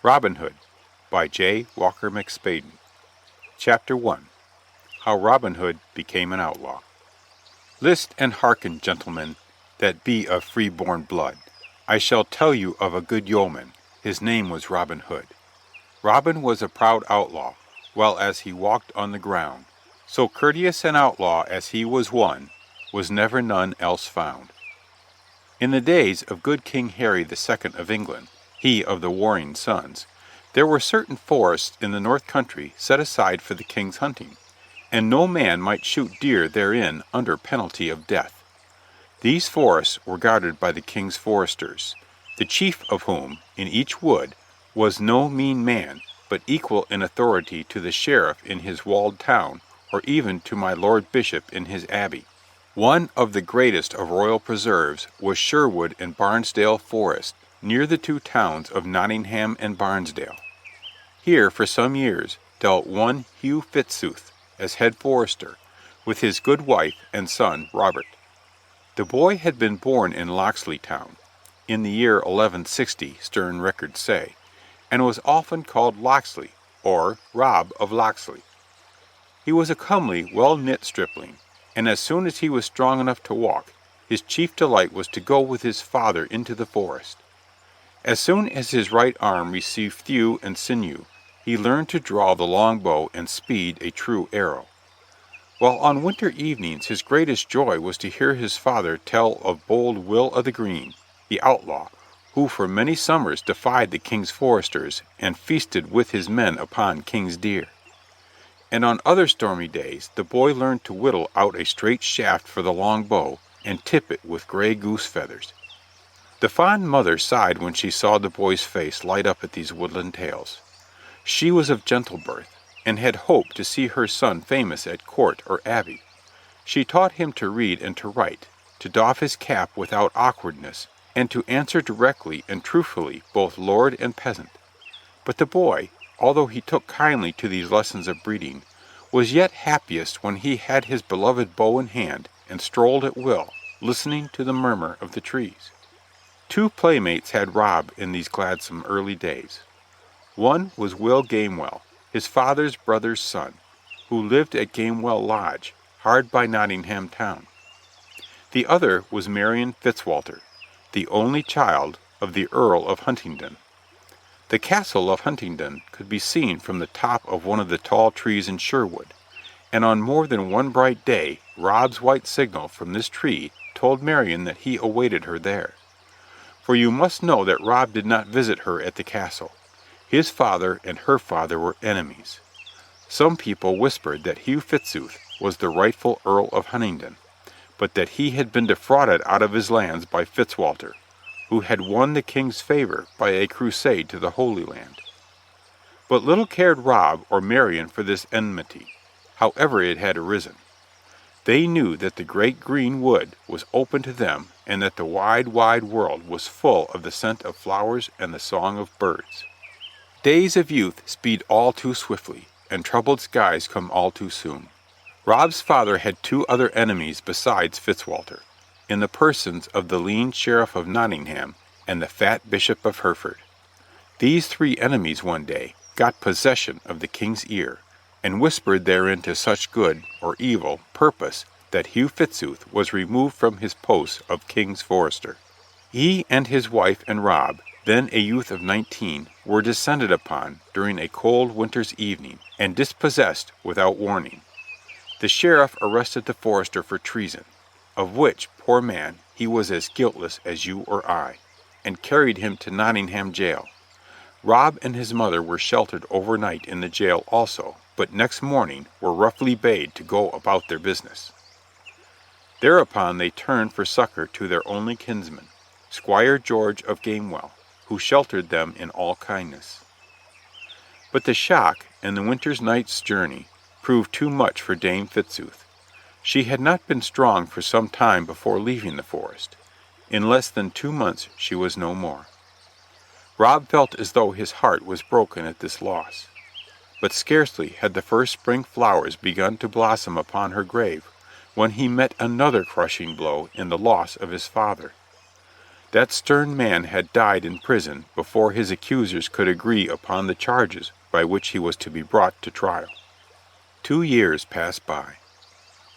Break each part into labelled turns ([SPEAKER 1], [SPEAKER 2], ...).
[SPEAKER 1] Robin Hood by J. Walker McSpadden. Chapter 1. How Robin Hood Became an Outlaw. List and hearken, gentlemen, that be of free-born blood. I shall tell you of a good yeoman. His name was Robin Hood. Robin was a proud outlaw, while as he walked on the ground. So courteous an outlaw as he was one, was never none else found. In the days of good King Harry the Second of England, he of the warring sons, there were certain forests in the north country set aside for the king's hunting, and no man might shoot deer therein under penalty of death. These forests were guarded by the king's foresters, the chief of whom, in each wood, was no mean man, but equal in authority to the sheriff in his walled town, or even to my lord bishop in his abbey. One of the greatest of royal preserves was Sherwood and Barnesdale Forest, near the two towns of Nottingham and Barnesdale. Here for some years dwelt one Hugh Fitzooth as head forester, with his good wife and son Robert. The boy had been born in Locksley Town, in the year 1160, stern records say, and was often called Locksley, or Rob of Locksley. He was a comely, well-knit stripling, and as soon as he was strong enough to walk, his chief delight was to go with his father into the forest. As soon as his right arm received thew and sinew, he learned to draw the long bow and speed a true arrow. While on winter evenings his greatest joy was to hear his father tell of bold Will o' the Green, the outlaw, who for many summers defied the king's foresters and feasted with his men upon king's deer. And on other stormy days the boy learned to whittle out a straight shaft for the long bow and tip it with gray goose feathers. The fond mother sighed when she saw the boy's face light up at these woodland tales. She was of gentle birth, and had hoped to see her son famous at court or abbey. She taught him to read and to write, to doff his cap without awkwardness, and to answer directly and truthfully both lord and peasant. But the boy, although he took kindly to these lessons of breeding, was yet happiest when he had his beloved bow in hand and strolled at will, listening to the murmur of the trees. Two playmates had Rob in these gladsome early days. One was Will Gamewell, his father's brother's son, who lived at Gamewell Lodge, hard by Nottingham town. The other was Marion Fitzwalter, the only child of the Earl of Huntingdon. The castle of Huntingdon could be seen from the top of one of the tall trees in Sherwood, and on more than one bright day Rob's white signal from this tree told Marion that he awaited her there. For you must know that Rob did not visit her at the castle. His father and her father were enemies. Some people whispered that Hugh Fitzooth was the rightful Earl of Huntingdon, but that he had been defrauded out of his lands by Fitzwalter, who had won the king's favor by a crusade to the Holy Land. But little cared Rob or Marion for this enmity, however it had arisen. They knew that the great green wood was open to them, and that the wide, wide world was full of the scent of flowers and the song of birds. Days of youth speed all too swiftly, and troubled skies come all too soon. Rob's father had two other enemies besides Fitzwalter, in the persons of the lean sheriff of Nottingham and the fat bishop of Hereford. These three enemies one day got possession of the king's ear, and whispered therein to such good, or evil, purpose that Hugh Fitzooth was removed from his post of king's forester. He and his wife and Rob, then a youth of 19, were descended upon during a cold winter's evening, and dispossessed without warning. The sheriff arrested the forester for treason, of which, poor man, he was as guiltless as you or I, and carried him to Nottingham jail. Rob and his mother were sheltered overnight in the jail also, but next morning were roughly bade to go about their business. Thereupon they turned for succor to their only kinsman, Squire George of Gamewell, who sheltered them in all kindness. But the shock and the winter's night's journey proved too much for Dame Fitzooth. She had not been strong for some time before leaving the forest. In less than 2 months she was no more. Rob felt as though his heart was broken at this loss. But scarcely had the first spring flowers begun to blossom upon her grave when he met another crushing blow in the loss of his father. That stern man had died in prison before his accusers could agree upon the charges by which he was to be brought to trial. 2 years passed by.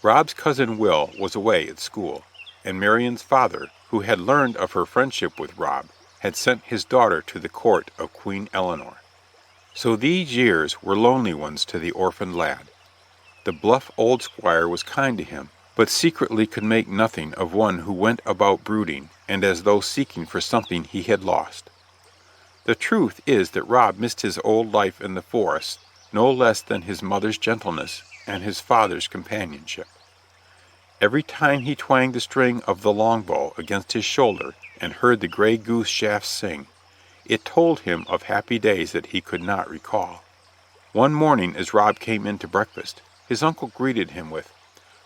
[SPEAKER 1] Rob's cousin Will was away at school, and Marion's father, who had learned of her friendship with Rob, had sent his daughter to the court of Queen Eleanor. So these years were lonely ones to the orphaned lad. The bluff old squire was kind to him, but secretly could make nothing of one who went about brooding and as though seeking for something he had lost. The truth is that Rob missed his old life in the forest no less than his mother's gentleness and his father's companionship. Every time he twanged the string of the longbow against his shoulder and heard the gray goose shafts sing, it told him of happy days that he could not recall. One morning as Rob came in to breakfast, his uncle greeted him with,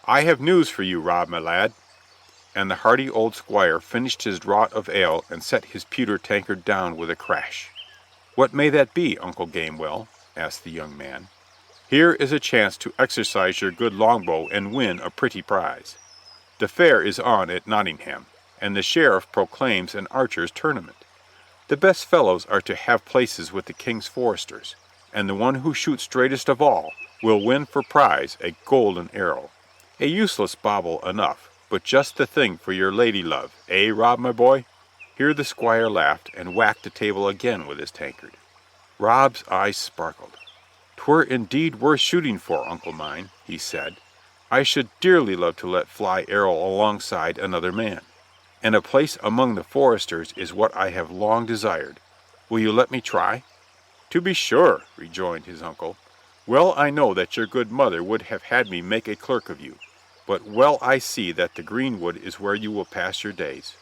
[SPEAKER 1] "I have news for you, Rob, my lad." And the hearty old squire finished his draught of ale and set his pewter tankard down with a crash. "What may that be, Uncle Gamewell?" asked the young man. "Here is a chance to exercise your good longbow and win a pretty prize. The fair is on at Nottingham, and the sheriff proclaims an archers' tournament. The best fellows are to have places with the king's foresters, and the one who shoots straightest of all will win for prize a golden arrow. A useless bauble enough, but just the thing for your lady love, eh, Rob, my boy?" Here the squire laughed and whacked the table again with his tankard. Rob's eyes sparkled. "'Twere indeed worth shooting for, uncle mine," he said. "I should dearly love to let fly arrow alongside another man, and a place among the foresters is what I have long desired. Will you let me try?" "To be sure," rejoined his uncle. "Well I know that your good mother would have had me make a clerk of you, but well I see that the greenwood is where you will pass your days.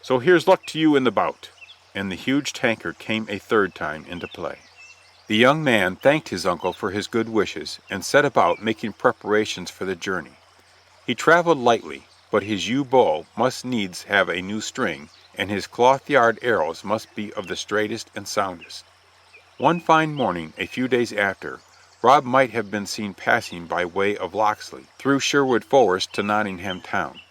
[SPEAKER 1] So here's luck to you in the bout," and the huge tankard came a third time into play. The young man thanked his uncle for his good wishes, and set about making preparations for the journey. He traveled lightly, but his yew bow must needs have a new string, and his cloth-yard arrows must be of the straightest and soundest. One fine morning, a few days after, Rob might have been seen passing by way of Locksley, through Sherwood Forest to Nottingham town.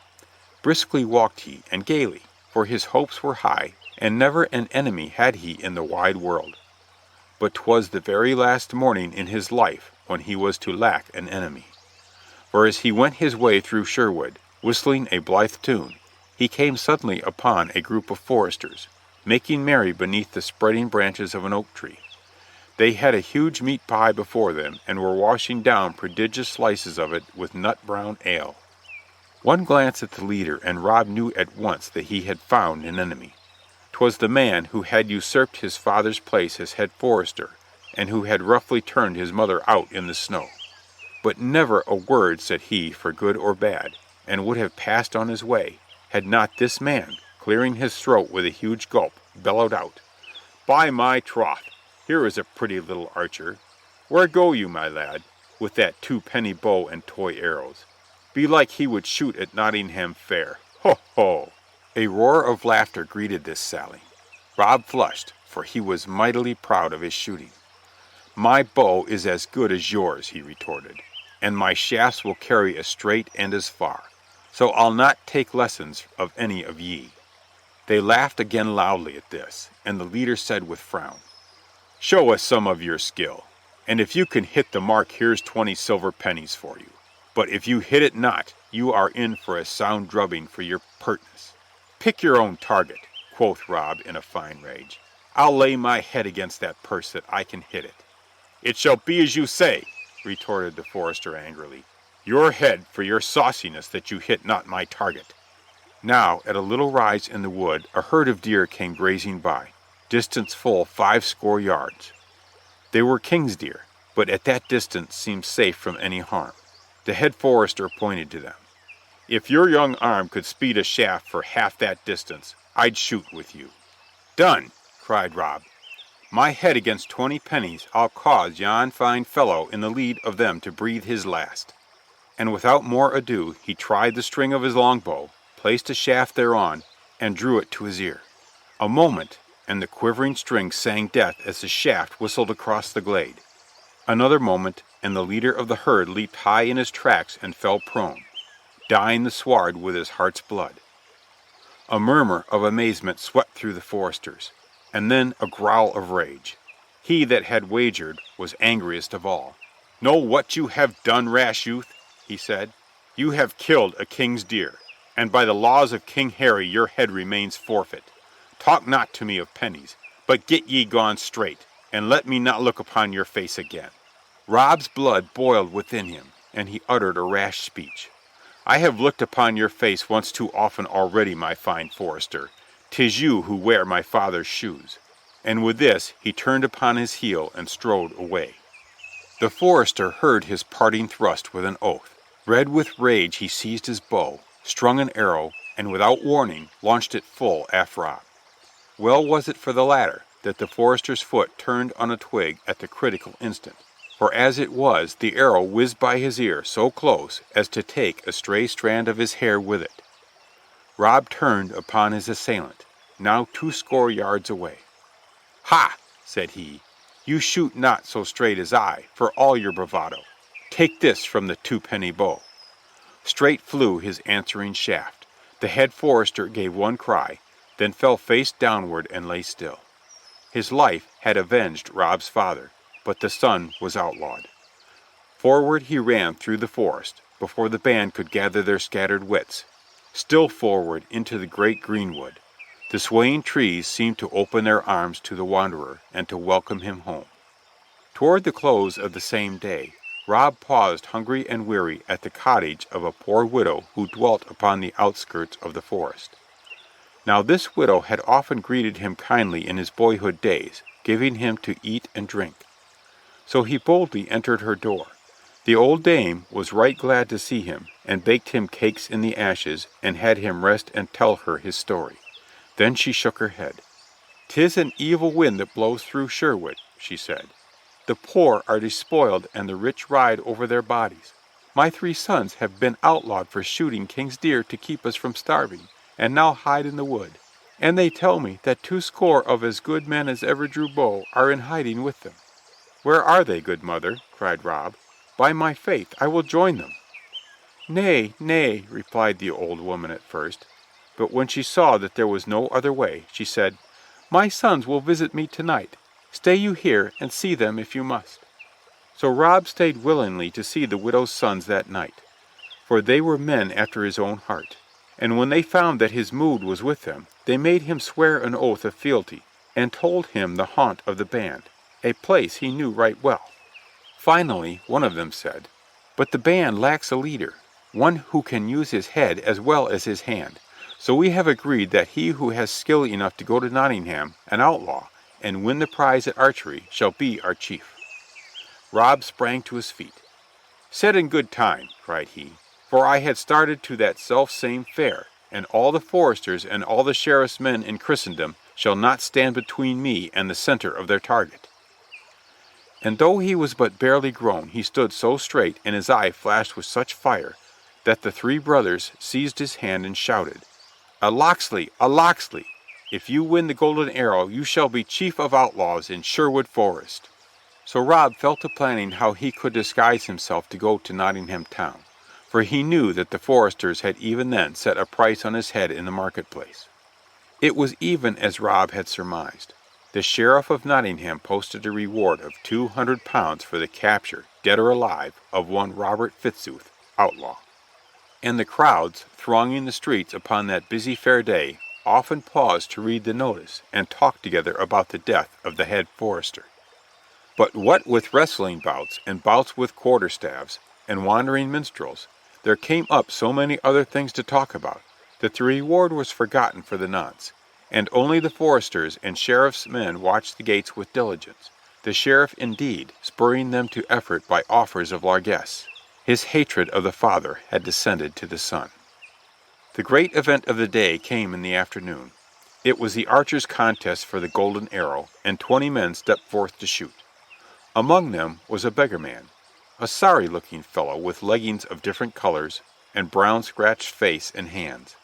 [SPEAKER 1] Briskly walked he, and gaily, for his hopes were high, and never an enemy had he in the wide world. But 'twas the very last morning in his life when he was to lack an enemy. For as he went his way through Sherwood, whistling a blithe tune, he came suddenly upon a group of foresters, making merry beneath the spreading branches of an oak tree. They had a huge meat pie before them, and were washing down prodigious slices of it with nut-brown ale. One glance at the leader, and Rob knew at once that he had found an enemy. 'Twas the man who had usurped his father's place as head forester, and who had roughly turned his mother out in the snow. But never a word said he for good or bad, and would have passed on his way, had not this man, clearing his throat with a huge gulp, bellowed out, "By my troth, here is a pretty little archer. Where go you, my lad, with that 2-penny bow and toy arrows? Belike he would shoot at Nottingham fair. Ho, ho!" A roar of laughter greeted this sally. Rob flushed, for he was mightily proud of his shooting. "My bow is as good as yours," he retorted, "and my shafts will carry as straight and as far, so I'll not take lessons of any of ye." They laughed again loudly at this, and the leader said with frown, "Show us some of your skill, and if you can hit the mark here's 20 silver pennies for you. But if you hit it not, you are in for a sound drubbing for your pertness." "Pick your own target," quoth Rob in a fine rage. "I'll lay my head against that purse that I can hit it." "It shall be as you say," retorted the forester angrily. "Your head for your sauciness that you hit not my target." Now, at a little rise in the wood, a herd of deer came grazing by, distance full 50 yards. They were king's deer, but at that distance seemed safe from any harm. The head forester pointed to them. "If your young arm could speed a shaft for half that distance, I'd shoot with you." "Done!" cried Rob. "My head against 20 pennies, I'll cause yon fine fellow in the lead of them to breathe his last." And without more ado he tried the string of his longbow, placed a shaft thereon, and drew it to his ear. A moment, and the quivering string sang death as the shaft whistled across the glade. Another moment, and the leader of the herd leaped high in his tracks and fell prone, dyeing the sward with his heart's blood. A murmur of amazement swept through the foresters, and then a growl of rage. He that had wagered was angriest of all. "Know what you have done, rash youth?" he said. "You have killed a king's deer, and by the laws of King Harry your head remains forfeit. Talk not to me of pennies, but get ye gone straight, and let me not look upon your face again." Rob's blood boiled within him, and he uttered a rash speech. "I have looked upon your face once too often already, my fine forester. 'Tis you who wear my father's shoes." And with this he turned upon his heel and strode away. The forester heard his parting thrust with an oath. Red with rage he seized his bow, strung an arrow, and without warning launched it full aft Rob. Well was it for the latter that the forester's foot turned on a twig at the critical instant, for as it was the arrow whizzed by his ear so close as to take a stray strand of his hair with it. Rob turned upon his assailant, now 20 yards away. "Ha!" said he, "you shoot not so straight as I, for all your bravado. Take this from the twopenny bow." Straight flew his answering shaft. The head forester gave one cry, then fell face downward and lay still. His life had avenged Rob's father, but the son was outlawed. Forward he ran through the forest, before the band could gather their scattered wits. Still forward into the great greenwood. The swaying trees seemed to open their arms to the wanderer and to welcome him home. Toward the close of the same day, Rob paused hungry and weary at the cottage of a poor widow who dwelt upon the outskirts of the forest. Now this widow had often greeted him kindly in his boyhood days, giving him to eat and drink. So he boldly entered her door. The old dame was right glad to see him, and baked him cakes in the ashes, and had him rest and tell her his story. Then she shook her head. "'Tis an evil wind that blows through Sherwood," she said. "The poor are despoiled and the rich ride over their bodies. My 3 sons have been outlawed for shooting king's deer to keep us from starving, and now hide in the wood. And they tell me that 20 of as good men as ever drew bow are in hiding with them." "Where are they, good mother?" cried Rob. "By my faith, I will join them." "Nay, nay," replied the old woman at first, but when she saw that there was no other way, she said, "My sons will visit me tonight. Stay you here and see them if you must." So Rob stayed willingly to see the widow's sons that night, for they were men after his own heart, and when they found that his mood was with them, they made him swear an oath of fealty, and told him the haunt of the band, a place he knew right well. Finally, one of them said, "But the band lacks a leader, one who can use his head as well as his hand. So we have agreed that he who has skill enough to go to Nottingham, an outlaw, and win the prize at archery, shall be our chief." Rob sprang to his feet. "Said in good time," cried he, "for I had started to that self-same fair, and all the foresters and all the sheriff's men in Christendom shall not stand between me and the centre of their target." And though he was but barely grown, he stood so straight and his eye flashed with such fire that the 3 brothers seized his hand and shouted, "A Locksley! A Locksley! If you win the golden arrow, you shall be chief of outlaws in Sherwood Forest." So Rob fell to planning how he could disguise himself to go to Nottingham town, for he knew that the foresters had even then set a price on his head in the marketplace. It was even as Rob had surmised. The sheriff of Nottingham posted a reward of £200 for the capture, dead or alive, of one Robert Fitzooth, outlaw. And the crowds thronging the streets upon that busy fair day often paused to read the notice and talk together about the death of the head forester. But what with wrestling bouts and bouts with quarterstaffs and wandering minstrels, there came up so many other things to talk about that the reward was forgotten for the nonce, and only the foresters and sheriff's men watched the gates with diligence, the sheriff indeed spurring them to effort by offers of largesse. His hatred of the father had descended to the son. The great event of the day came in the afternoon. It was the archers' contest for the golden arrow, and 20 men stepped forth to shoot. Among them was a beggarman, a sorry-looking fellow with leggings of different colors and brown scratched face and hands.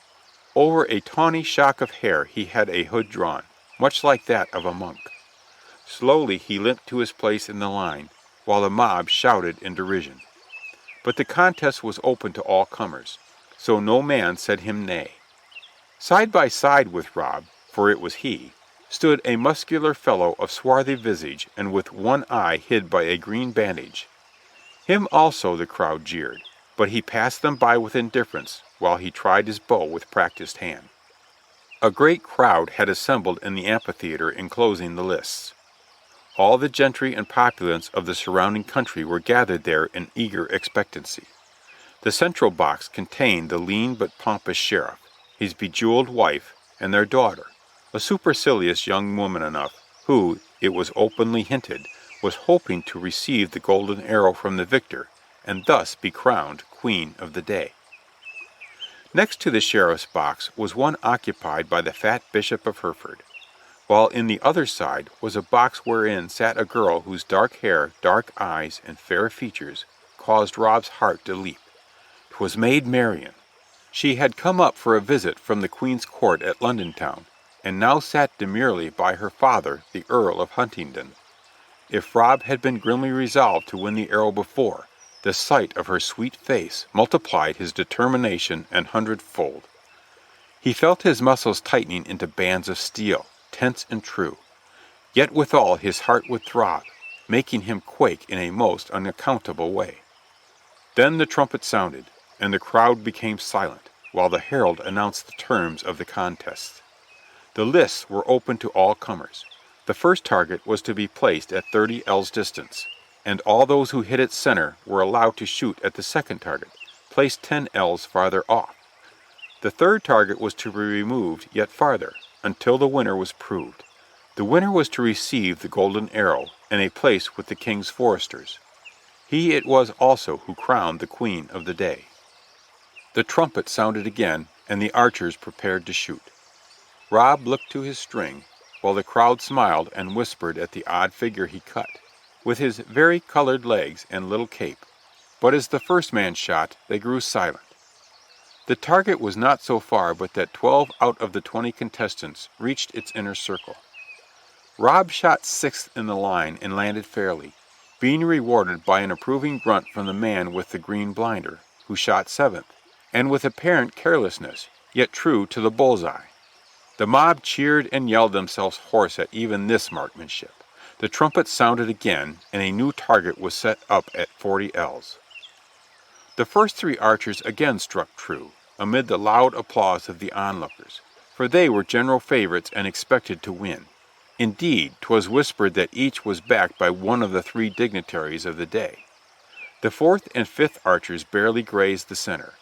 [SPEAKER 1] Over a tawny shock of hair he had a hood drawn, much like that of a monk. Slowly he limped to his place in the line, while the mob shouted in derision. But the contest was open to all comers, so no man said him nay. Side by side with Rob, for it was he, stood a muscular fellow of swarthy visage and with one eye hid by a green bandage. Him also the crowd jeered, but he passed them by with indifference while he tried his bow with practised hand. A great crowd had assembled in the amphitheatre enclosing the lists. All the gentry and populace of the surrounding country were gathered there in eager expectancy. The central box contained the lean but pompous sheriff, his bejewelled wife, and their daughter, a supercilious young woman enough, who, it was openly hinted, was hoping to receive the golden arrow from the victor, and thus be crowned queen of the day. Next to the sheriff's box was one occupied by the fat Bishop of Hereford, while in the other side was a box wherein sat a girl whose dark hair, dark eyes, and fair features caused Rob's heart to leap. 'Twas Maid Marian. She had come up for a visit from the Queen's Court at London town, and now sat demurely by her father, the Earl of Huntingdon. If Rob had been grimly resolved to win the arrow before, the sight of her sweet face multiplied his determination an hundredfold. He felt his muscles tightening into bands of steel, tense and true. Yet withal his heart would throb, making him quake in a most unaccountable way. Then the trumpet sounded, and the crowd became silent, while the herald announced the terms of the contest. The lists were open to all comers. The first target was to be placed at 30 ells distance, and all those who hit its center were allowed to shoot at the second target, placed 10 ells farther off. The third target was to be removed yet farther, until the winner was proved. The winner was to receive the golden arrow and a place with the king's foresters. He it was also who crowned the queen of the day. The trumpet sounded again, and the archers prepared to shoot. Rob looked to his string, while the crowd smiled and whispered at the odd figure he cut, with his vari-colored legs and little cape, but as the first man shot, they grew silent. The target was not so far but that 12 out of the 20 contestants reached its inner circle. Rob shot sixth in the line and landed fairly, being rewarded by an approving grunt from the man with the green blinder, who shot seventh, and with apparent carelessness, yet true to the bull's-eye. The mob cheered and yelled themselves hoarse at even this marksmanship. The trumpet sounded again, and a new target was set up at 40 ells. The first 3 archers again struck true, amid the loud applause of the onlookers, for they were general favorites and expected to win. Indeed, 'twas whispered that each was backed by one of the 3 dignitaries of the day. The 4th and 5th archers barely grazed the center.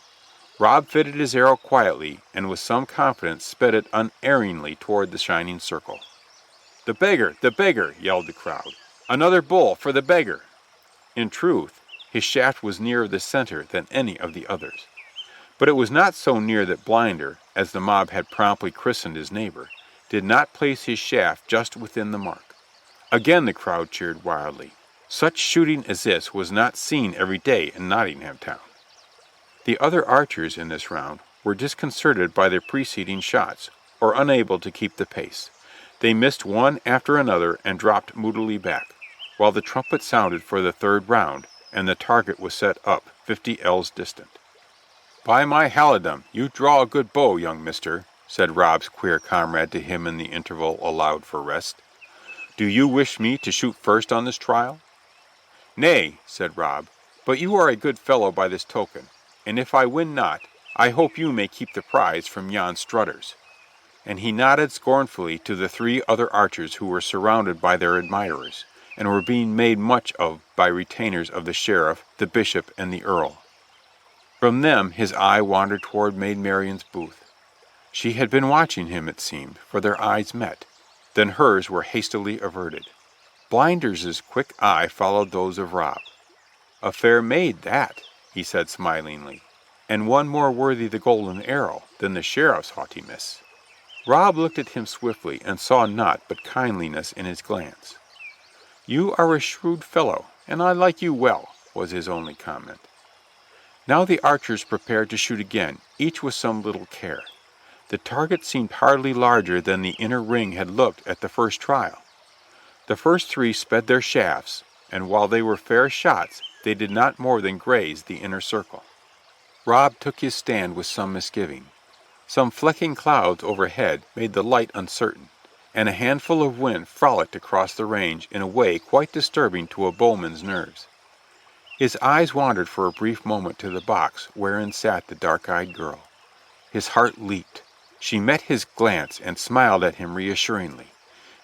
[SPEAKER 1] Rob fitted his arrow quietly, and with some confidence sped it unerringly toward the shining circle. "The beggar! The beggar!" yelled the crowd. "Another bull for the beggar!" In truth, his shaft was nearer the center than any of the others. But it was not so near that Blinder, as the mob had promptly christened his neighbor, did not place his shaft just within the mark. Again the crowd cheered wildly. Such shooting as this was not seen every day in Nottingham town. The other archers in this round were disconcerted by their preceding shots, or unable to keep the pace. They missed one after another and dropped moodily back, while the trumpet sounded for the third round, and the target was set up 50 ells distant. "By my halidom, you draw a good bow, young mister," said Rob's queer comrade to him in the interval allowed for rest. "Do you wish me to shoot first on this trial?" "Nay," said Rob, "but you are a good fellow by this token, and if I win not, I hope you may keep the prize from yon strutters." And he nodded scornfully to the 3 other archers who were surrounded by their admirers, and were being made much of by retainers of the sheriff, the bishop, and the earl. From them his eye wandered toward Maid Marian's booth. She had been watching him, it seemed, for their eyes met. Then hers were hastily averted. Blinder's quick eye followed those of Rob. "A fair maid, that," he said smilingly, "and one more worthy the golden arrow than the sheriff's haughtiness." Rob looked at him swiftly and saw naught but kindliness in his glance. "You are a shrewd fellow, and I like you well," was his only comment. Now the archers prepared to shoot again, each with some little care. The target seemed hardly larger than the inner ring had looked at the first trial. The first 3 sped their shafts, and while they were fair shots, they did not more than graze the inner circle. Rob took his stand with some misgiving. Some flecking clouds overhead made the light uncertain, and a handful of wind frolicked across the range in a way quite disturbing to a bowman's nerves. His eyes wandered for a brief moment to the box wherein sat the dark-eyed girl. His heart leaped. She met his glance and smiled at him reassuringly,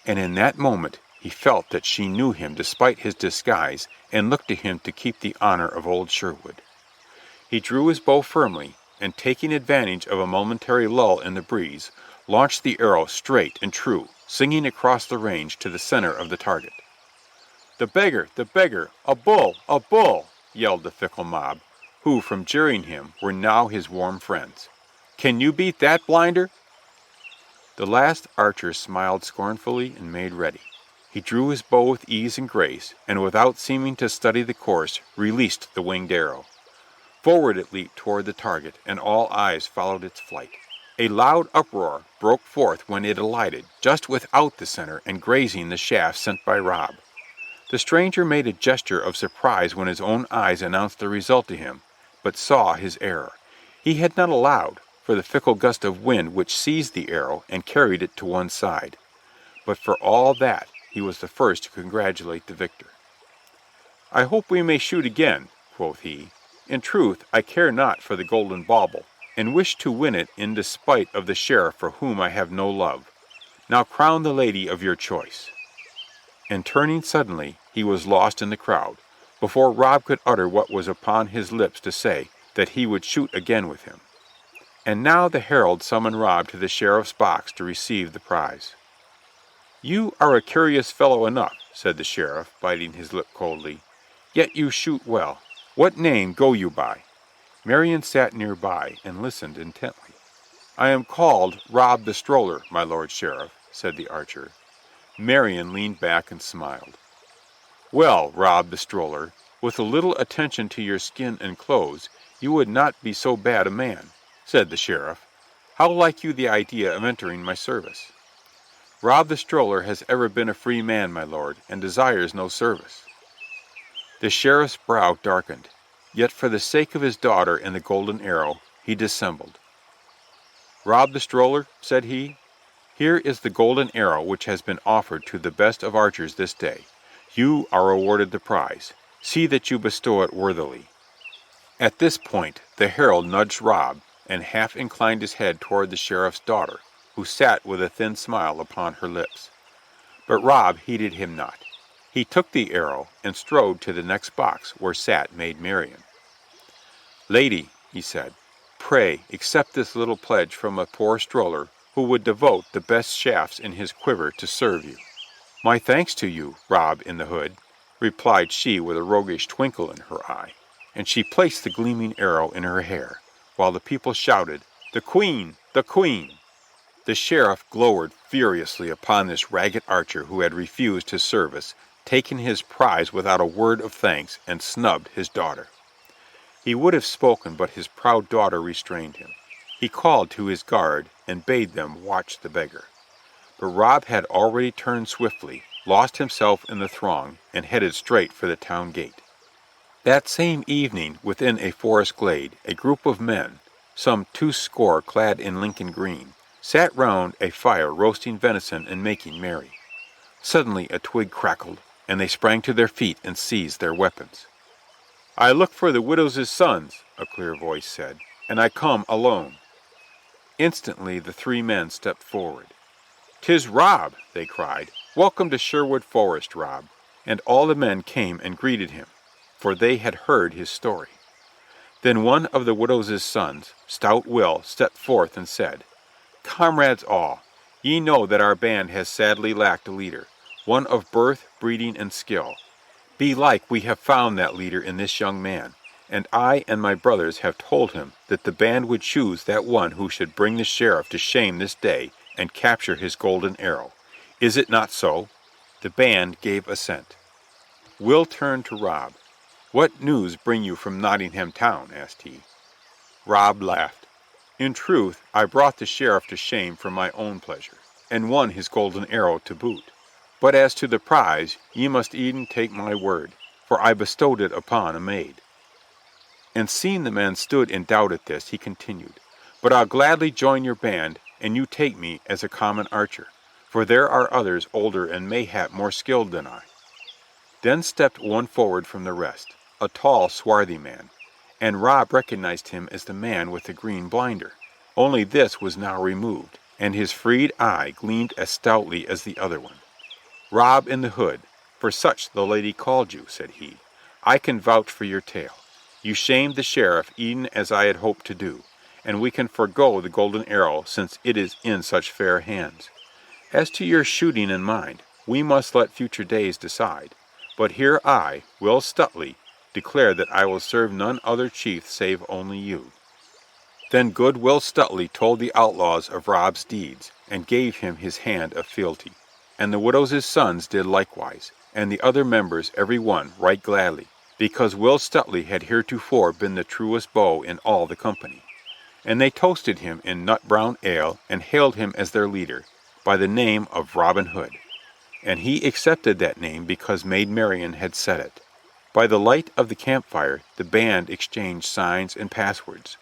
[SPEAKER 1] and in that moment he felt that she knew him despite his disguise and looked to him to keep the honor of old Sherwood. He drew his bow firmly, and taking advantage of a momentary lull in the breeze, launched the arrow straight and true, singing across the range to the center of the target. "The beggar! The beggar! A bull! A bull!" yelled the fickle mob, who, from jeering him, were now his warm friends. "Can you beat that, blinder?" The last archer smiled scornfully and made ready. He drew his bow with ease and grace, and without seeming to study the course, released the winged arrow. Forward it leaped toward the target, and all eyes followed its flight. A loud uproar broke forth when it alighted just without the center and grazing the shaft sent by Rob. The stranger made a gesture of surprise when his own eyes announced the result to him, but saw his error. He had not allowed for the fickle gust of wind which seized the arrow and carried it to one side. But for all that he was the first to congratulate the victor. "I hope we may shoot again," quoth he. "In truth, I care not for the golden bauble, and wish to win it in despite of the sheriff for whom I have no love. Now crown the lady of your choice." And turning suddenly, he was lost in the crowd, before Rob could utter what was upon his lips to say, that he would shoot again with him. And now the herald summoned Rob to the sheriff's box to receive the prize. "You are a curious fellow enough," said the sheriff, biting his lip coldly. "Yet you shoot well. What name go you by?" Marion sat near by and listened intently. "I am called Rob the Stroller, my lord sheriff," said the archer. Marion leaned back and smiled. "Well, Rob the Stroller, with a little attention to your skin and clothes, you would not be so bad a man," said the sheriff. "How like you the idea of entering my service?" "Rob the Stroller has ever been a free man, my lord, and desires no service." The sheriff's brow darkened, yet for the sake of his daughter and the golden arrow, he dissembled. "Rob the Stroller," said he, "here is the golden arrow which has been offered to the best of archers this day. You are awarded the prize. See that you bestow it worthily." At this point the herald nudged Rob, and half inclined his head toward the sheriff's daughter, who sat with a thin smile upon her lips. But Rob heeded him not. He took the arrow and strode to the next box where sat Maid Marian. "Lady," he said, "pray accept this little pledge from a poor stroller who would devote the best shafts in his quiver to serve you." "My thanks to you, Rob in the Hood," replied she with a roguish twinkle in her eye, and she placed the gleaming arrow in her hair, while the people shouted, "The Queen! The Queen!" The sheriff glowered furiously upon this ragged archer who had refused his service, taken his prize without a word of thanks, and snubbed his daughter. He would have spoken, but his proud daughter restrained him. He called to his guard and bade them watch the beggar. But Rob had already turned swiftly, lost himself in the throng, and headed straight for the town gate. That same evening, within a forest glade, a group of men, some 20 clad in Lincoln green, sat round a fire roasting venison and making merry. Suddenly a twig crackled, and they sprang to their feet and seized their weapons. "I look for the widow's sons," a clear voice said, "and I come alone." Instantly the 3 men stepped forward. "'Tis Rob!" they cried. "Welcome to Sherwood Forest, Rob." And all the men came and greeted him, for they had heard his story. Then one of the widow's sons, stout Will, stepped forth and said, "Comrades all, ye know that our band has sadly lacked a leader, one of birth, breeding, and skill. Belike we have found that leader in this young man, and I and my brothers have told him that the band would choose that one who should bring the sheriff to shame this day and capture his golden arrow. Is it not so?" The band gave assent. Will turned to Rob. "What news bring you from Nottingham town?" asked he. Rob laughed. "In truth, I brought the sheriff to shame for my own pleasure, and won his golden arrow to boot. But as to the prize, ye must e'en take my word, for I bestowed it upon a maid." And seeing the men stood in doubt at this, he continued, But I'll gladly join your band, and you take me as a common archer, for there are others older and mayhap more skilled than I." Then stepped one forward from the rest, a tall, swarthy man, and Rob recognized him as the man with the green blinder, only this was now removed, and his freed eye gleamed as stoutly as the other one. "Rob in the Hood, for such the lady called you," said he, "I can vouch for your tale. You shamed the sheriff e'en as I had hoped to do, and we can forego the golden arrow since it is in such fair hands. As to your shooting and mine, we must let future days decide, but here I, Will Stuteley, declare that I will serve none other chief save only you." Then good Will Stuteley told the outlaws of Rob's deeds, and gave him his hand of fealty. And the widows' sons did likewise, and the other members every one right gladly, because Will Stuteley had heretofore been the truest beau in all the company. And they toasted him in nut brown ale, and hailed him as their leader, by the name of Robin Hood. And he accepted that name because Maid Marian had said it. By the light of the campfire the band exchanged signs and passwords.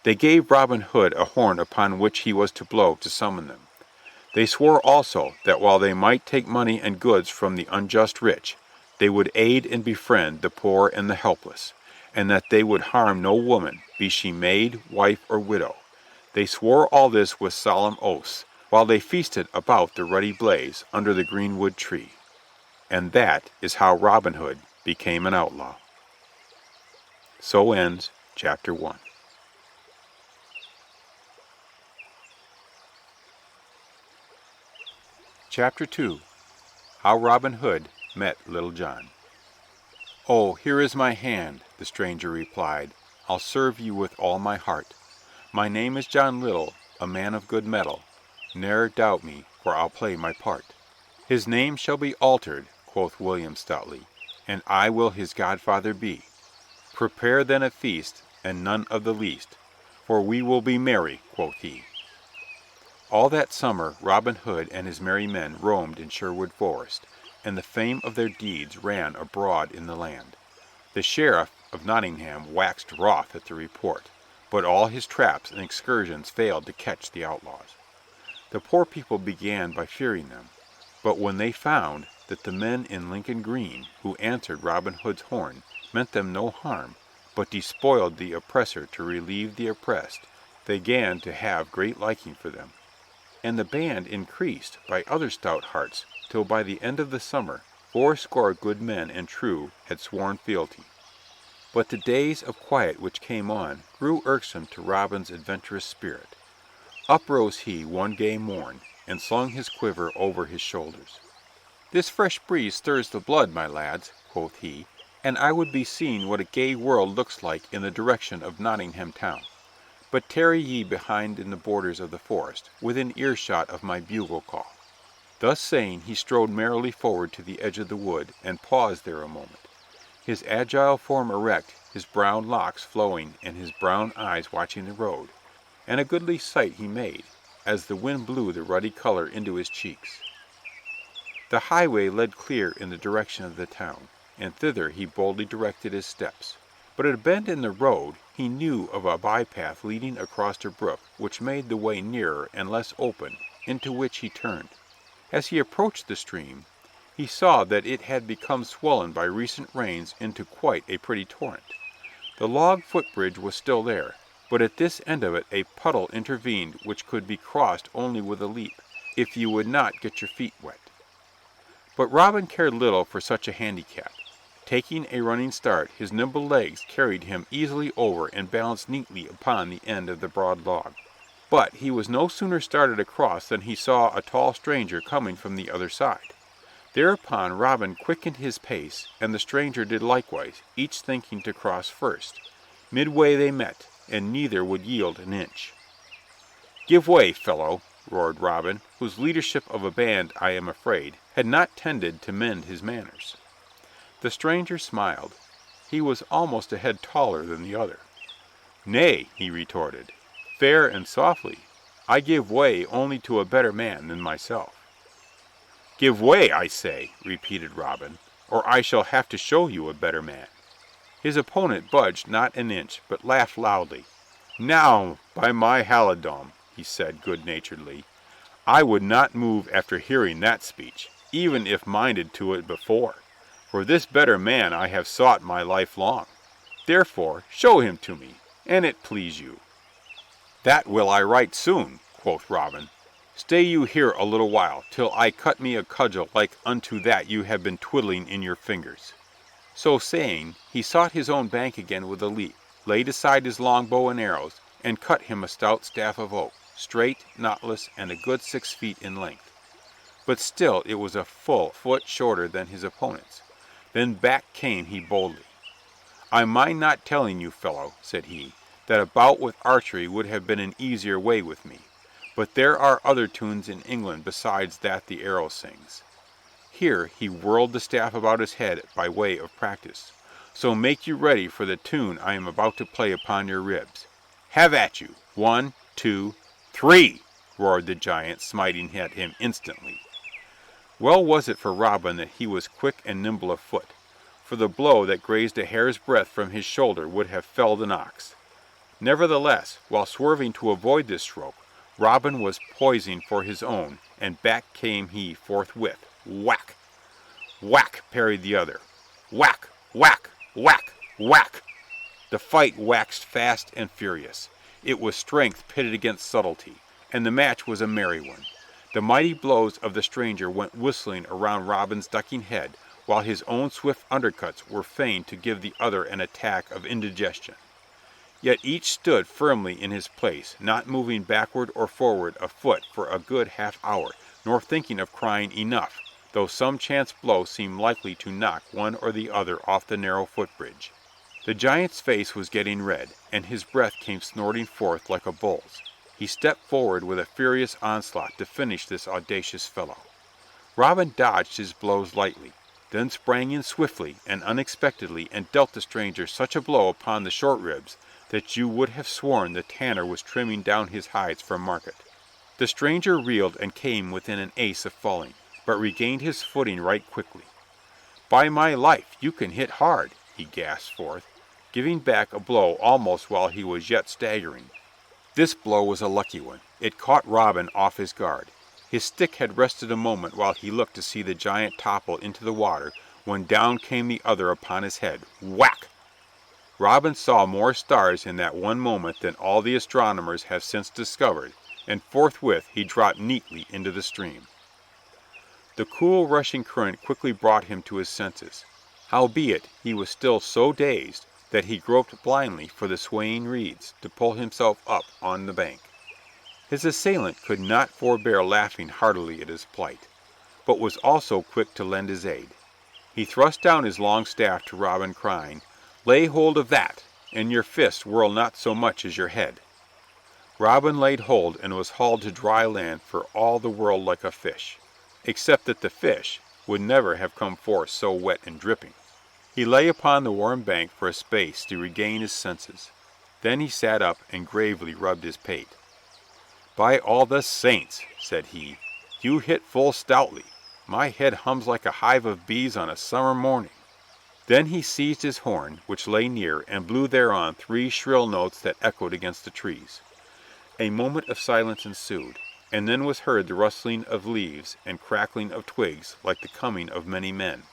[SPEAKER 1] They gave Robin Hood a horn upon which he was to blow to summon them. They swore also that while they might take money and goods from the unjust rich, they would aid and befriend the poor and the helpless, and that they would harm no woman, be she maid, wife, or widow. They swore all this with solemn oaths, while they feasted about the ruddy blaze under the greenwood tree. And that is how Robin Hood became an outlaw. So ends Chapter 1. Chapter 2. How Robin Hood met Little John. "Oh, here is my hand," the stranger replied. "I'll serve you with all my heart. My name is John Little, a man of good mettle. Ne'er doubt me, for I'll play my part." "His name shall be altered," quoth William stoutly, "and I will his godfather be. Prepare then a feast, and none of the least, for we will be merry," quoth he. All that summer Robin Hood and his merry men roamed in Sherwood Forest, and the fame of their deeds ran abroad in the land. The sheriff of Nottingham waxed wroth at the report, but all his traps and excursions failed to catch the outlaws. The poor people began by fearing them, but when they found that the men in Lincoln Green who answered Robin Hood's horn meant them no harm, but despoiled the oppressor to relieve the oppressed, they began to have great liking for them. And the band increased by other stout hearts, till by the end of the summer 80 good men and true had sworn fealty. But the days of quiet which came on grew irksome to Robin's adventurous spirit. Up rose he one gay morn, and slung his quiver over his shoulders. "This fresh breeze stirs the blood, my lads," quoth he, "and I would be seen what a gay world looks like in the direction of Nottingham town. But tarry ye behind in the borders of the forest, within earshot of my bugle call." Thus saying, he strode merrily forward to the edge of the wood, and paused there a moment, his agile form erect, his brown locks flowing, and his brown eyes watching the road, and a goodly sight he made, as the wind blew the ruddy color into his cheeks. The highway led clear in the direction of the town, and thither he boldly directed his steps. But at a bend in the road he knew of a bypath leading across a brook which made the way nearer and less open, into which he turned. As he approached the stream, he saw that it had become swollen by recent rains into quite a pretty torrent. The log footbridge was still there, but at this end of it a puddle intervened which could be crossed only with a leap, if you would not get your feet wet. But Robin cared little for such a handicap. Taking a running start, his nimble legs carried him easily over and balanced neatly upon the end of the broad log. But he was no sooner started across than he saw a tall stranger coming from the other side. Thereupon Robin quickened his pace, and the stranger did likewise, each thinking to cross first. Midway they met, and neither would yield an inch. "Give way, fellow," roared Robin, whose leadership of a band, I am afraid, had not tended to mend his manners. The stranger smiled. He was almost a head taller than the other. "Nay," he retorted, "fair and softly. I give way only to a better man than myself." "Give way, I say," repeated Robin, "or I shall have to show you a better man." His opponent budged not an inch, but laughed loudly. "Now, by my halidom," he said good-naturedly, "I would not move after hearing that speech, even if minded to it before, for this better man I have sought my life long. Therefore show him to me, an it please you." "That will I right soon," quoth Robin. "Stay you here a little while, till I cut me a cudgel like unto that you have been twiddling in your fingers." So saying, he sought his own bank again with a leap, laid aside his long bow and arrows, and cut him a stout staff of oak, straight, knotless, and a good 6 feet in length. But still it was a full foot shorter than his opponent's. Then back came he boldly. "I mind not telling you, fellow," said he, "that a bout with archery would have been an easier way with me. But there are other tunes in England besides that the arrow sings." Here he whirled the staff about his head by way of practice. "So make you ready for the tune I am about to play upon your ribs. Have at you! 1, 2, 3!" roared the giant, smiting at him instantly. Well was it for Robin that he was quick and nimble of foot, for the blow that grazed a hair's breadth from his shoulder would have felled an ox. Nevertheless, while swerving to avoid this stroke, Robin was poising for his own, and back came he forthwith. Whack! Whack! Parried the other. Whack! Whack! Whack! Whack! The fight waxed fast and furious. It was strength pitted against subtlety, and the match was a merry one. The mighty blows of the stranger went whistling around Robin's ducking head, while his own swift undercuts were fain to give the other an attack of indigestion. Yet each stood firmly in his place, not moving backward or forward a foot for a good half hour, nor thinking of crying enough, though some chance blow seemed likely to knock one or the other off the narrow footbridge. The giant's face was getting red, and his breath came snorting forth like a bull's. He stepped forward with a furious onslaught to finish this audacious fellow. Robin dodged his blows lightly, then sprang in swiftly and unexpectedly and dealt the stranger such a blow upon the short ribs that you would have sworn the tanner was trimming down his hides for market. The stranger reeled and came within an ace of falling, but regained his footing right quickly. "By my life, you can hit hard," he gasped forth, giving back a blow almost while he was yet staggering. This blow was a lucky one. It caught Robin off his guard. His stick had rested a moment while he looked to see the giant topple into the water, when down came the other upon his head. Whack! Robin saw more stars in that one moment than all the astronomers have since discovered, and forthwith he dropped neatly into the stream. The cool rushing current quickly brought him to his senses. Howbeit he was still so dazed that he groped blindly for the swaying reeds to pull himself up on the bank. His assailant could not forbear laughing heartily at his plight, but was also quick to lend his aid. He thrust down his long staff to Robin, crying, "Lay hold of that, and your fists whirl not so much as your head." Robin laid hold and was hauled to dry land for all the world like a fish, except that the fish would never have come forth so wet and dripping. He lay upon the warm bank for a space to regain his senses. Then he sat up and gravely rubbed his pate. "By all the saints," said he, "you hit full stoutly. My head hums like a hive of bees on a summer morning." Then he seized his horn, which lay near, and blew thereon 3 shrill notes that echoed against the trees. A moment of silence ensued, and then was heard the rustling of leaves and crackling of twigs like the coming of many men,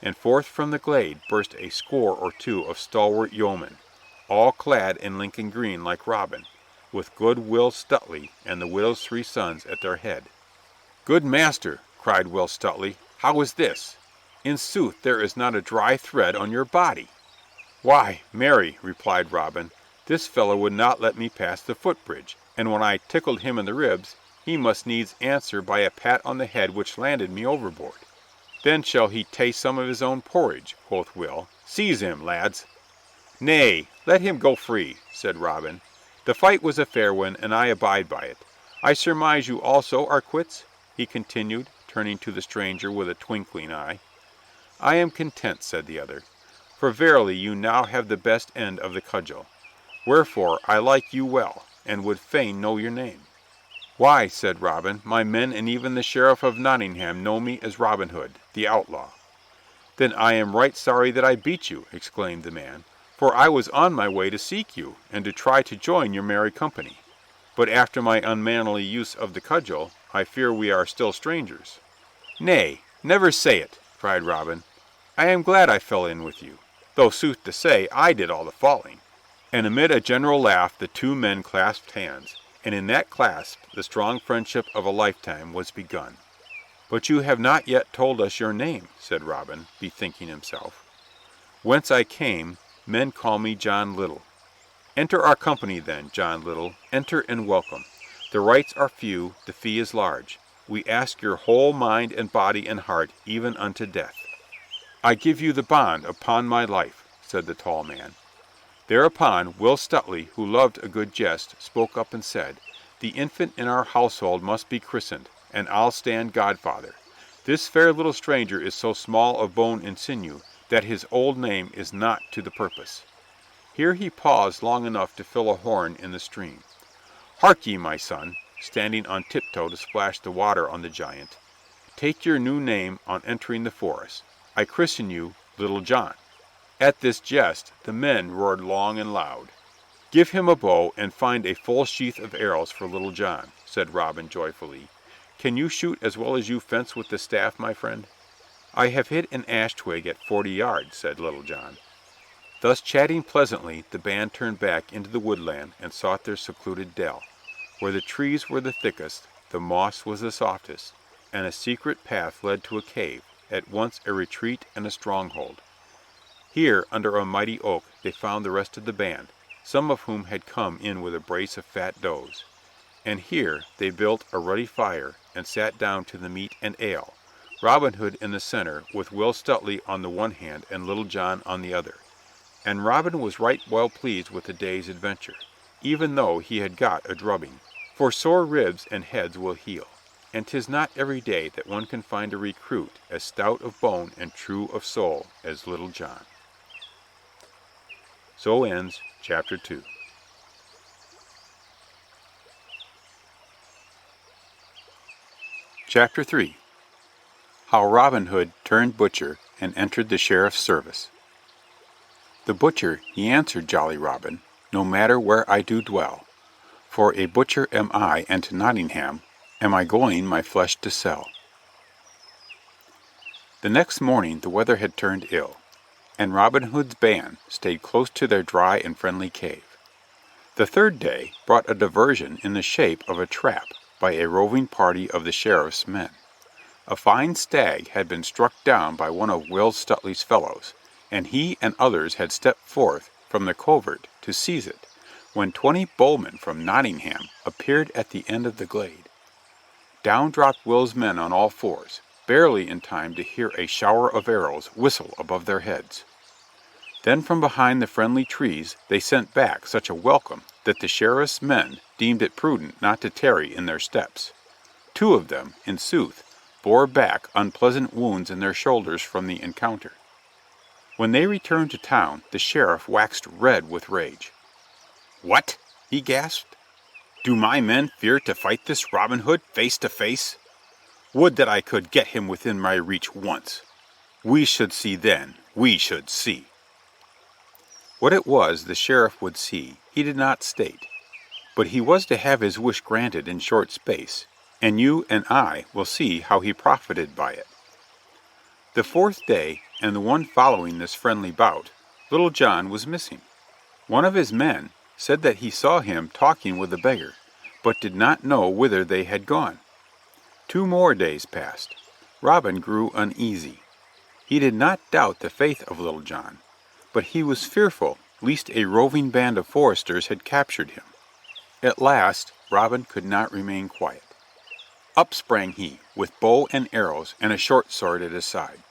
[SPEAKER 1] and forth from the glade burst a score or two of stalwart yeomen, all clad in Lincoln green like Robin, with good Will Stuteley and the widow's 3 sons at their head. "Good master," cried Will Stuteley, "how is this? In sooth there is not a dry thread on your body." "Why, marry," replied Robin, "this fellow would not let me pass the footbridge, and when I tickled him in the ribs, he must needs answer by a pat on the head which landed me overboard." "Then shall he taste some of his own porridge," quoth Will. "Seize him, lads." "Nay, let him go free," said Robin. "The fight was a fair one, and I abide by it. I surmise you also are quits?" he continued, turning to the stranger with a twinkling eye. "I am content," said the other, "for verily you now have the best end of the cudgel. Wherefore I like you well, and would fain know your name." "Why," said Robin, "my men and even the Sheriff of Nottingham know me as Robin Hood, the outlaw." "Then I am right sorry that I beat you," exclaimed the man, for I was on my way to seek you, and to try to join your merry company. But after my unmanly use of the cudgel, I fear we are still strangers." "Nay, never say it," cried Robin. "I am glad I fell in with you, though sooth to say I did all the falling." And amid a general laugh the two men clasped hands, and in that clasp the strong friendship of a lifetime was begun. "But you have not yet told us your name," said Robin, bethinking himself. "Whence I came, men call me John Little." "Enter our company, then, John Little, enter and welcome. The rites are few, the fee is large. We ask your whole mind and body and heart, even unto death." "I give you the bond, upon my life," said the tall man. Thereupon Will Stuteley, who loved a good jest, spoke up and said, "The infant in our household must be christened, and I'll stand godfather. This fair little stranger is so small of bone and sinew that his old name is not to the purpose." Here he paused long enough to fill a horn in the stream. "Hark ye, my son," standing on tiptoe to splash the water on the giant, "take your new name on entering the forest. I christen you Little John." At this jest the men roared long and loud. "Give him a bow, and find a full sheath of arrows for Little John," said Robin joyfully. "Can you shoot as well as you fence with the staff, my friend?" "I have hit an ash twig at 40 yards," said Little John. Thus chatting pleasantly, the band turned back into the woodland and sought their secluded dell, where the trees were the thickest, the moss was the softest, and a secret path led to a cave, at once a retreat and a stronghold. Here, under a mighty oak, they found the rest of the band, some of whom had come in with a brace of fat does. And here they built a ruddy fire and sat down to the meat and ale, Robin Hood in the center, with Will Stuteley on the one hand and Little John on the other. And Robin was right well pleased with the day's adventure, even though he had got a drubbing, for sore ribs and heads will heal, and 'tis not every day that one can find a recruit as stout of bone and true of soul as Little John. So ends Chapter 2. Chapter 3. How Robin Hood turned butcher and entered the sheriff's service. "The butcher, he answered jolly Robin, no matter where I do dwell, for a butcher am I, and to Nottingham am I going my flesh to sell." The next morning the weather had turned ill, and Robin Hood's band stayed close to their dry and friendly cave. The third day brought a diversion in the shape of a trap by a roving party of the sheriff's men. A fine stag had been struck down by one of Will Stuteley's fellows, and he and others had stepped forth from the covert to seize it, when 20 bowmen from Nottingham appeared at the end of the glade. Down dropped Will's men on all fours, barely in time to hear a shower of arrows whistle above their heads. Then from behind the friendly trees they sent back such a welcome that the sheriff's men deemed it prudent not to tarry in their steps. 2 of them, in sooth, bore back unpleasant wounds in their shoulders from the encounter. When they returned to town, the sheriff waxed red with rage. "What?" he gasped. "Do my men fear to fight this Robin Hood face to face? Would that I could get him within my reach once. We should see then, we should see." What it was the sheriff would see he did not state, but he was to have his wish granted in short space, and you and I will see how he profited by it. The 4th day, and the one following this friendly bout, Little John was missing. One of his men said that he saw him talking with a beggar, but did not know whither they had gone. 2 more days passed. Robin grew uneasy. He did not doubt the faith of Little John, but he was fearful lest a roving band of foresters had captured him. At last Robin could not remain quiet. Up sprang he, with bow and arrows and a short sword at his side.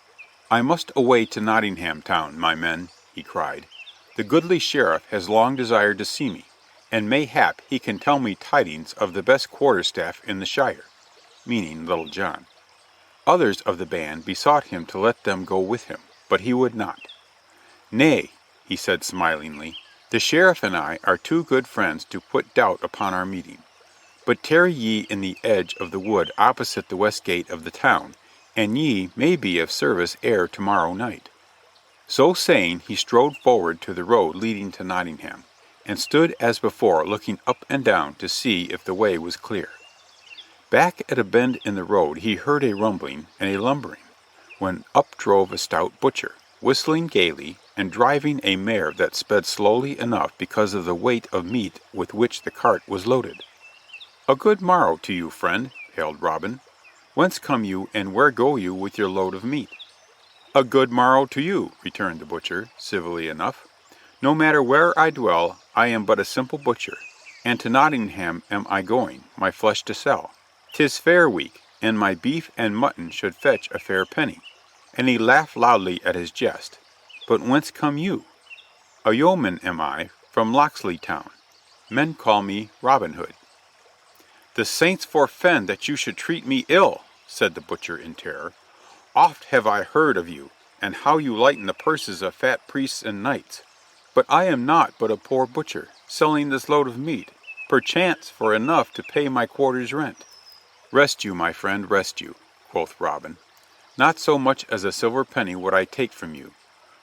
[SPEAKER 1] "I must away to Nottingham town, my men," he cried. "The goodly sheriff has long desired to see me, and mayhap he can tell me tidings of the best quarterstaff in the shire," meaning Little John. Others of the band besought him to let them go with him, but he would not. "Nay," he said smilingly, "the sheriff and I are too good friends to put doubt upon our meeting. But tarry ye in the edge of the wood opposite the west gate of the town, and ye may be of service ere tomorrow night." So saying, he strode forward to the road leading to Nottingham, and stood as before looking up and down to see if the way was clear. Back at a bend in the road he heard a rumbling and a lumbering, when up drove a stout butcher, whistling gaily, and driving a mare that sped slowly enough because of the weight of meat with which the cart was loaded. "A good morrow to you, friend," hailed Robin. "Whence come you, and where go you with your load of meat?" "A good morrow to you," returned the butcher, civilly enough. "No matter where I dwell, I am but a simple butcher, and to Nottingham am I going, my flesh to sell. 'Tis fair week, and my beef and mutton should fetch a fair penny." And he laughed loudly at his jest. "But whence come you?" "A yeoman am I, from Locksley town. Men call me Robin Hood." "The saints forfend that you should treat me ill," said the butcher in terror. "Oft have I heard of you, and how you lighten the purses of fat priests and knights. But I am naught but a poor butcher, selling this load of meat, perchance for enough to pay my quarter's rent." "Rest you, my friend, rest you," quoth Robin. "Not so much as a silver penny would I take from you,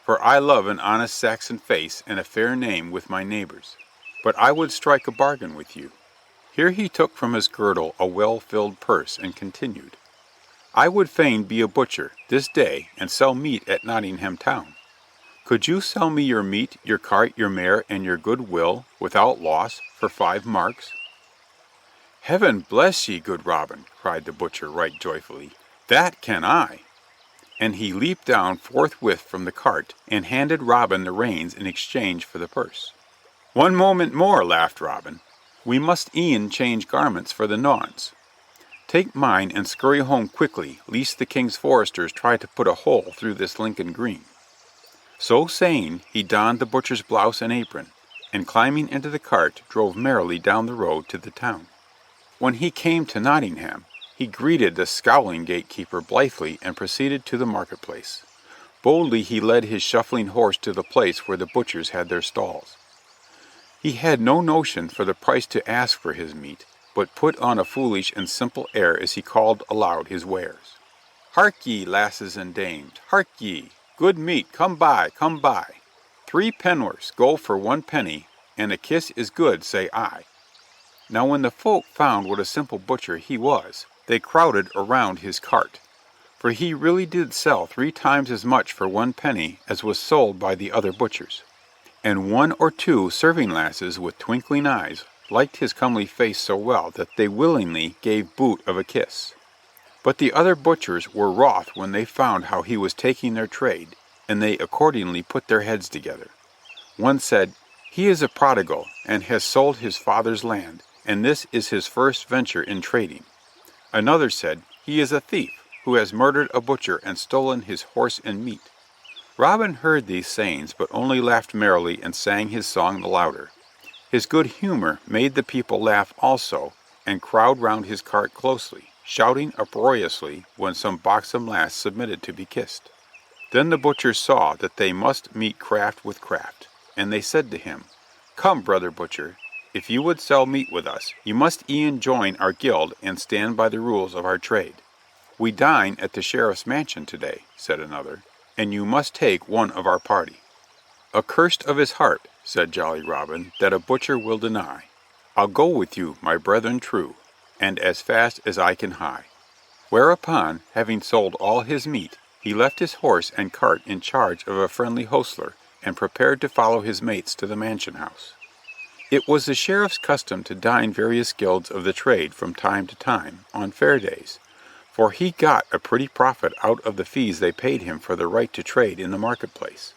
[SPEAKER 1] for I love an honest Saxon face and a fair name with my neighbors. But I would strike a bargain with you." Here he took from his girdle a well-filled purse, and continued, "I would fain be a butcher this day and sell meat at Nottingham town. Could you sell me your meat, your cart, your mare, and your good will, without loss, for 5 marks?" "Heaven bless ye, good Robin," cried the butcher right joyfully. "That can I." And he leaped down forthwith from the cart, and handed Robin the reins in exchange for the purse. "One moment more," laughed Robin. "We must e'en change garments for the nonce. Take mine and scurry home quickly, lest the king's foresters try to put a hole through this Lincoln green." So saying, he donned the butcher's blouse and apron, and climbing into the cart drove merrily down the road to the town. When he came to Nottingham, he greeted the scowling gatekeeper blithely and proceeded to the marketplace. Boldly he led his shuffling horse to the place where the butchers had their stalls. He had no notion for the price to ask for his meat, but put on a foolish and simple air as he called aloud his wares. "Hark ye, lasses and dames, hark ye! Good meat, come buy, come buy. 3 pen'orths go for 1 penny, and a kiss is good, say I." Now when the folk found what a simple butcher he was, they crowded around his cart, for he really did sell 3 times as much for 1 penny as was sold by the other butchers. And 1 or 2 serving lasses with twinkling eyes liked his comely face so well that they willingly gave boot of a kiss. But the other butchers were wroth when they found how he was taking their trade, and they accordingly put their heads together. One said, "He is a prodigal, and has sold his father's land, and this is his first venture in trading." Another said, "He is a thief, who has murdered a butcher and stolen his horse and meat." Robin heard these sayings, but only laughed merrily and sang his song the louder. His good humor made the people laugh also, and crowd round his cart closely, shouting uproariously when some buxom lass submitted to be kissed. Then the butchers saw that they must meet craft with craft, and they said to him, "Come, brother butcher, if you would sell meat with us, you must e'en join our guild and stand by the rules of our trade." "We dine at the sheriff's mansion today," said another, "and you must take one of our party." "Accurst of his heart," said jolly Robin, "that a butcher will deny. I'll go with you, my brethren true, and as fast as I can hie." Whereupon, having sold all his meat, he left his horse and cart in charge of a friendly hostler, and prepared to follow his mates to the mansion house. It was the sheriff's custom to dine various guilds of the trade from time to time, on fair days, for he got a pretty profit out of the fees they paid him for the right to trade in the marketplace.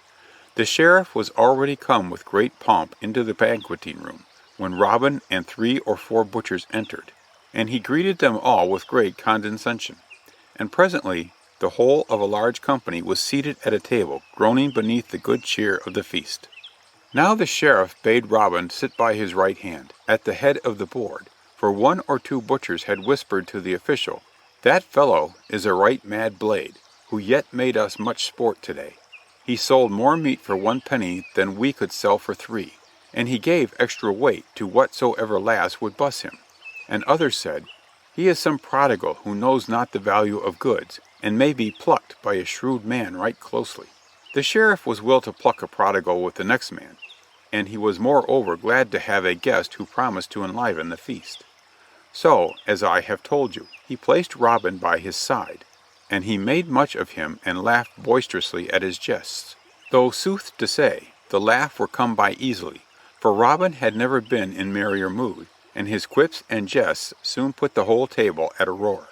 [SPEAKER 1] The sheriff was already come with great pomp into the banqueting room, when Robin and 3 or 4 butchers entered, and he greeted them all with great condescension. And presently the whole of a large company was seated at a table, groaning beneath the good cheer of the feast. Now the sheriff bade Robin sit by his right hand, at the head of the board, for 1 or 2 butchers had whispered to the official, "That fellow is a right mad blade, who yet made us much sport today. He sold more meat for 1 penny than we could sell for 3, and he gave extra weight to whatsoever lass would buss him." And others said, "He is some prodigal who knows not the value of goods, and may be plucked by a shrewd man right closely." The sheriff was will to pluck a prodigal with the next man, and he was moreover glad to have a guest who promised to enliven the feast. So, as I have told you, he placed Robin by his side, and he made much of him and laughed boisterously at his jests. Though, sooth to say, the laugh were come by easily, for Robin had never been in merrier mood, and his quips and jests soon put the whole table at a roar.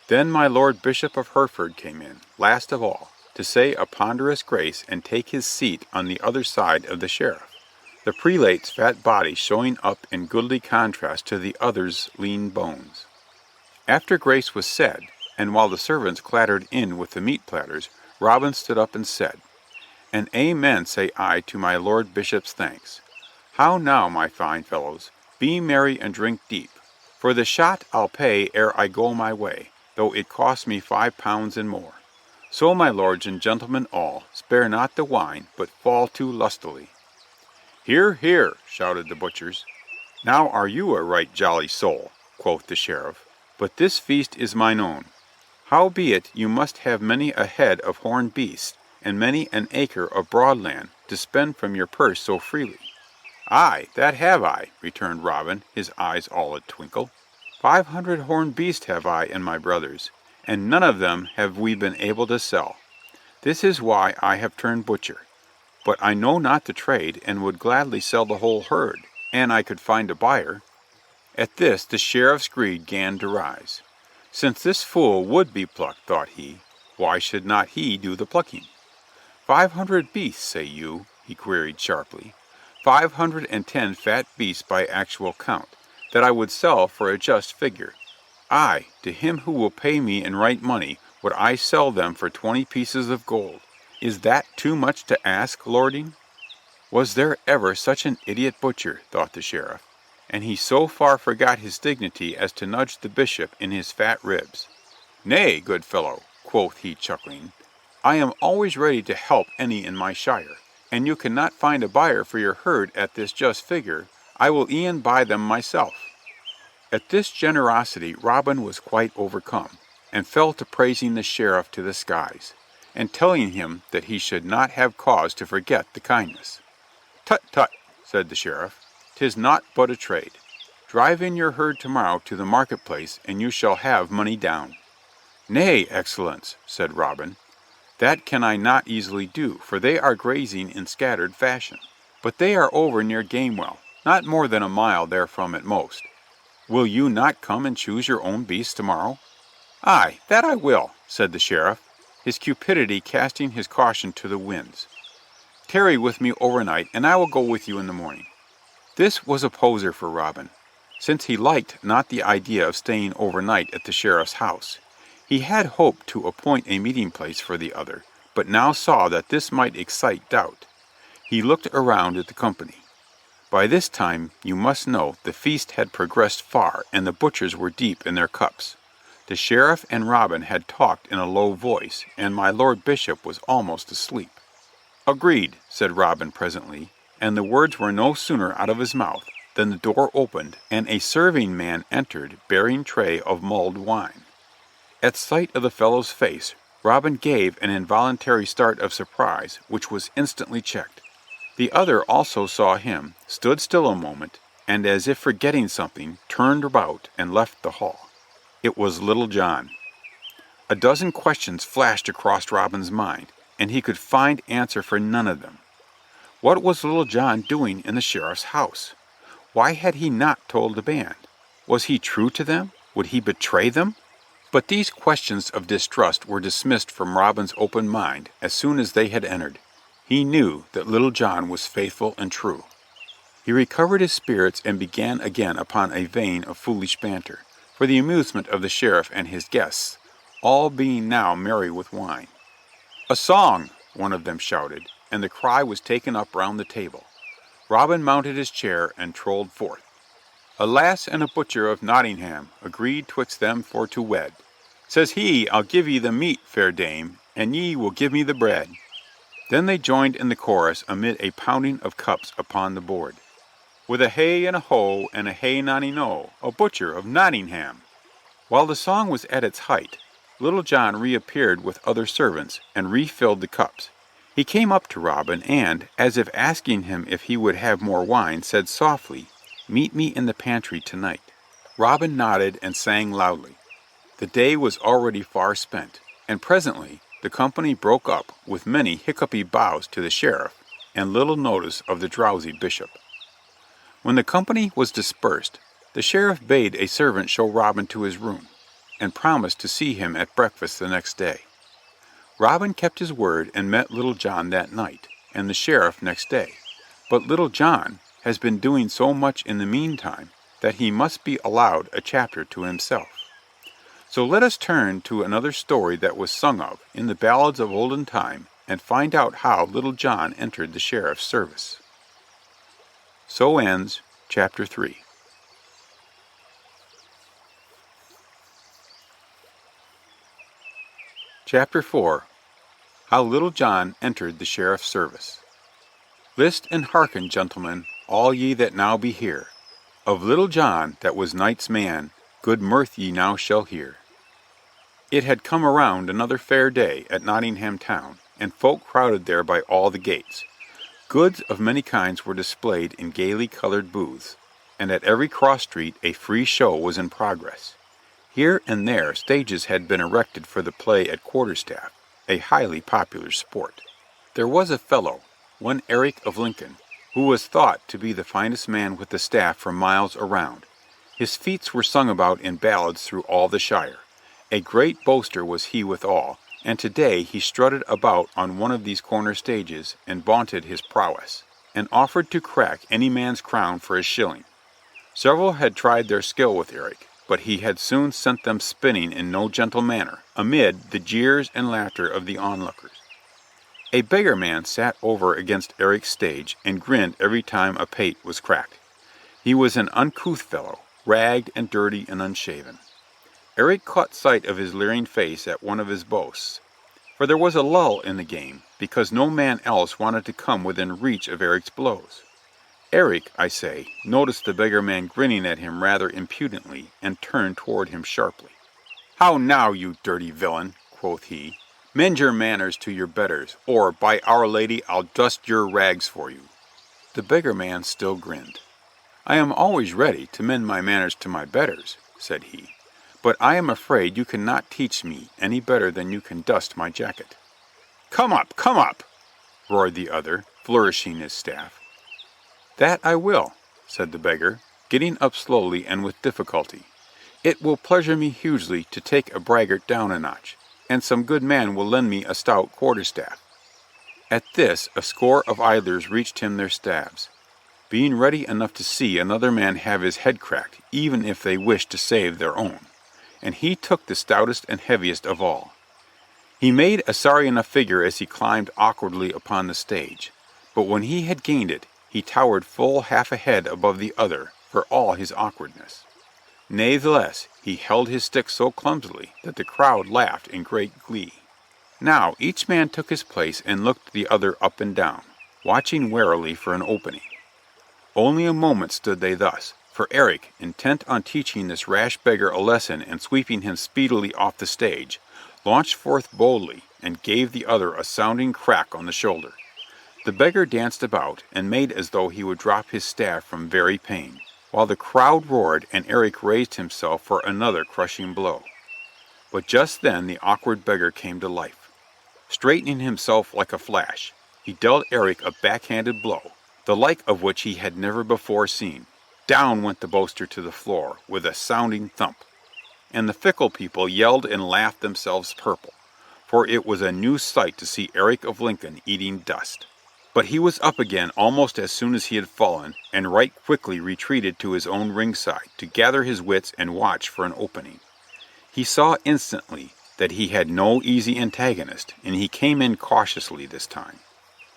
[SPEAKER 1] Then my Lord Bishop of Hereford came in, last of all, to say a ponderous grace and take his seat on the other side of the sheriff, the prelate's fat body showing up in goodly contrast to the other's lean bones. After grace was said, and while the servants clattered in with the meat platters, Robin stood up and said, "And amen say I to my Lord Bishop's thanks. How now, my fine fellows, be merry and drink deep. For the shot I'll pay ere I go my way, though it cost me £5 and more. So, my lords and gentlemen all, spare not the wine, but fall to lustily." "Hear, hear!" shouted the butchers. "Now are you a right jolly soul," quoth the sheriff, "but this feast is mine own. Howbeit you must have many a head of horned beasts, and many an acre of broad land, to spend from your purse so freely." "Aye, that have I," returned Robin, his eyes all a twinkle. 500 horned beasts have I and my brothers, and none of them have we been able to sell. This is why I have turned butcher. But I know not the trade, and would gladly sell the whole herd, an I could find a buyer." At this the sheriff's greed 'gan to rise. Since this fool would be plucked, thought he, why should not he do the plucking? 500 beasts, say you? He queried sharply. 510 fat beasts by actual count, that I would sell for a just figure. Aye, to him who will pay me in right money would I sell them for 20 pieces of gold. Is that too much to ask, lording? Was there ever such an idiot butcher, thought the sheriff, and he so far forgot his dignity as to nudge the bishop in his fat ribs. "Nay, good fellow," quoth he, chuckling, "I am always ready to help any in my shire, and you cannot find a buyer for your herd at this just figure, I will e'en buy them myself." At this generosity Robin was quite overcome, and fell to praising the sheriff to the skies, and telling him that he should not have cause to forget the kindness. "Tut, tut," said the sheriff, "'tis naught but a trade. Drive in your herd tomorrow to the marketplace, and you shall have money down." "Nay, excellence," said Robin, "that can I not easily do, for they are grazing in scattered fashion. But they are over near Gamewell, not more than a mile therefrom at most. Will you not come and choose your own beasts tomorrow?" "Aye, that I will," said the sheriff, his cupidity casting his caution to the winds. "Tarry with me overnight, and I will go with you in the morning." This was a poser for Robin, since he liked not the idea of staying overnight at the sheriff's house. He had hoped to appoint a meeting place for the other, but now saw that this might excite doubt. He looked around at the company. By this time, you must know, the feast had progressed far, and the butchers were deep in their cups. The sheriff and Robin had talked in a low voice, and my Lord Bishop was almost asleep. "Agreed," said Robin presently, and the words were no sooner out of his mouth than the door opened, and a serving man entered bearing tray of mulled wine. At sight of the fellow's face, Robin gave an involuntary start of surprise, which was instantly checked. The other also saw him, stood still a moment, and as if forgetting something, turned about and left the hall. It was Little John. A dozen questions flashed across Robin's mind, and he could find answer for none of them. What was Little John doing in the sheriff's house? Why had he not told the band? Was he true to them? Would he betray them? But these questions of distrust were dismissed from Robin's open mind as soon as they had entered. He knew that Little John was faithful and true. He recovered his spirits and began again upon a vein of foolish banter, for the amusement of the sheriff and his guests, all being now merry with wine. "A song!" one of them shouted, and the cry was taken up round the table. Robin mounted his chair and trolled forth. "A lass and a butcher of Nottingham agreed twixt them for to wed. Says he, I'll give ye the meat, fair dame, and ye will give me the bread." Then they joined in the chorus amid a pounding of cups upon the board. "With a hey and a ho and a hey nonny no, a butcher of Nottingham." While the song was at its height, Little John reappeared with other servants and refilled the cups. He came up to Robin and, as if asking him if he would have more wine, said softly, "Meet me in the pantry tonight." Robin nodded and sang loudly. The day was already far spent, and presently the company broke up with many hiccupy bows to the sheriff and little notice of the drowsy bishop. When the company was dispersed, the sheriff bade a servant show Robin to his room, and promised to see him at breakfast the next day. Robin kept his word and met Little John that night, and the sheriff next day, but Little John has been doing so much in the meantime that he must be allowed a chapter to himself. So let us turn to another story that was sung of in the ballads of olden time and find out how Little John entered the sheriff's service. So ends Chapter 3. Chapter 4. How Little John entered the sheriff's service. List and hearken, gentlemen, all ye that now be here. Of Little John, that was knight's man, good mirth ye now shall hear. It had come around another fair day at Nottingham town, and folk crowded there by all the gates. Goods of many kinds were displayed in gaily colored booths, and at every cross street a free show was in progress. Here and there stages had been erected for the play at quarterstaff, a highly popular sport. There was a fellow, one Eric of Lincoln, who was thought to be the finest man with the staff for miles around. His feats were sung about in ballads through all the shire. A great boaster was he withal, and today he strutted about on one of these corner stages and vaunted his prowess, and offered to crack any man's crown for a shilling. Several had tried their skill with Eric, but he had soon sent them spinning in no gentle manner, amid the jeers and laughter of the onlookers. A beggar man sat over against Eric's stage and grinned every time a pate was cracked. He was an uncouth fellow, ragged and dirty and unshaven. Eric caught sight of his leering face at one of his boasts, for there was a lull in the game, because no man else wanted to come within reach of Eric's blows. Eric, I say, noticed the beggar man grinning at him rather impudently, and turned toward him sharply. "How now, you dirty villain," quoth he, "mend your manners to your betters, or, by Our Lady, I'll dust your rags for you." The beggar man still grinned. "I am always ready to mend my manners to my betters," said he, "but I am afraid you cannot teach me any better than you can dust my jacket." Come up, roared the other, flourishing his staff. "That I will," said the beggar, getting up slowly and with difficulty. "It will pleasure me hugely to take a braggart down a notch, and some good man will lend me a stout quarterstaff." At this a score of idlers reached him their staves, being ready enough to see another man have his head cracked, even if they wished to save their own, and he took the stoutest and heaviest of all. He made a sorry enough figure as he climbed awkwardly upon the stage, but when he had gained it, he towered full half a head above the other, for all his awkwardness. Natheless, he held his stick so clumsily that the crowd laughed in great glee. Now each man took his place and looked the other up and down, watching warily for an opening. Only a moment stood they thus, for Eric, intent on teaching this rash beggar a lesson and sweeping him speedily off the stage, launched forth boldly and gave the other a sounding crack on the shoulder. The beggar danced about and made as though he would drop his staff from very pain, while the crowd roared and Eric raised himself for another crushing blow. But just then the awkward beggar came to life. Straightening himself like a flash, he dealt Eric a backhanded blow, the like of which he had never before seen. Down went the boaster to the floor with a sounding thump, and the fickle people yelled and laughed themselves purple, for it was a new sight to see Eric of Lincoln eating dust. But he was up again almost as soon as he had fallen, and right quickly retreated to his own ringside to gather his wits and watch for an opening. He saw instantly that he had no easy antagonist, and he came in cautiously this time.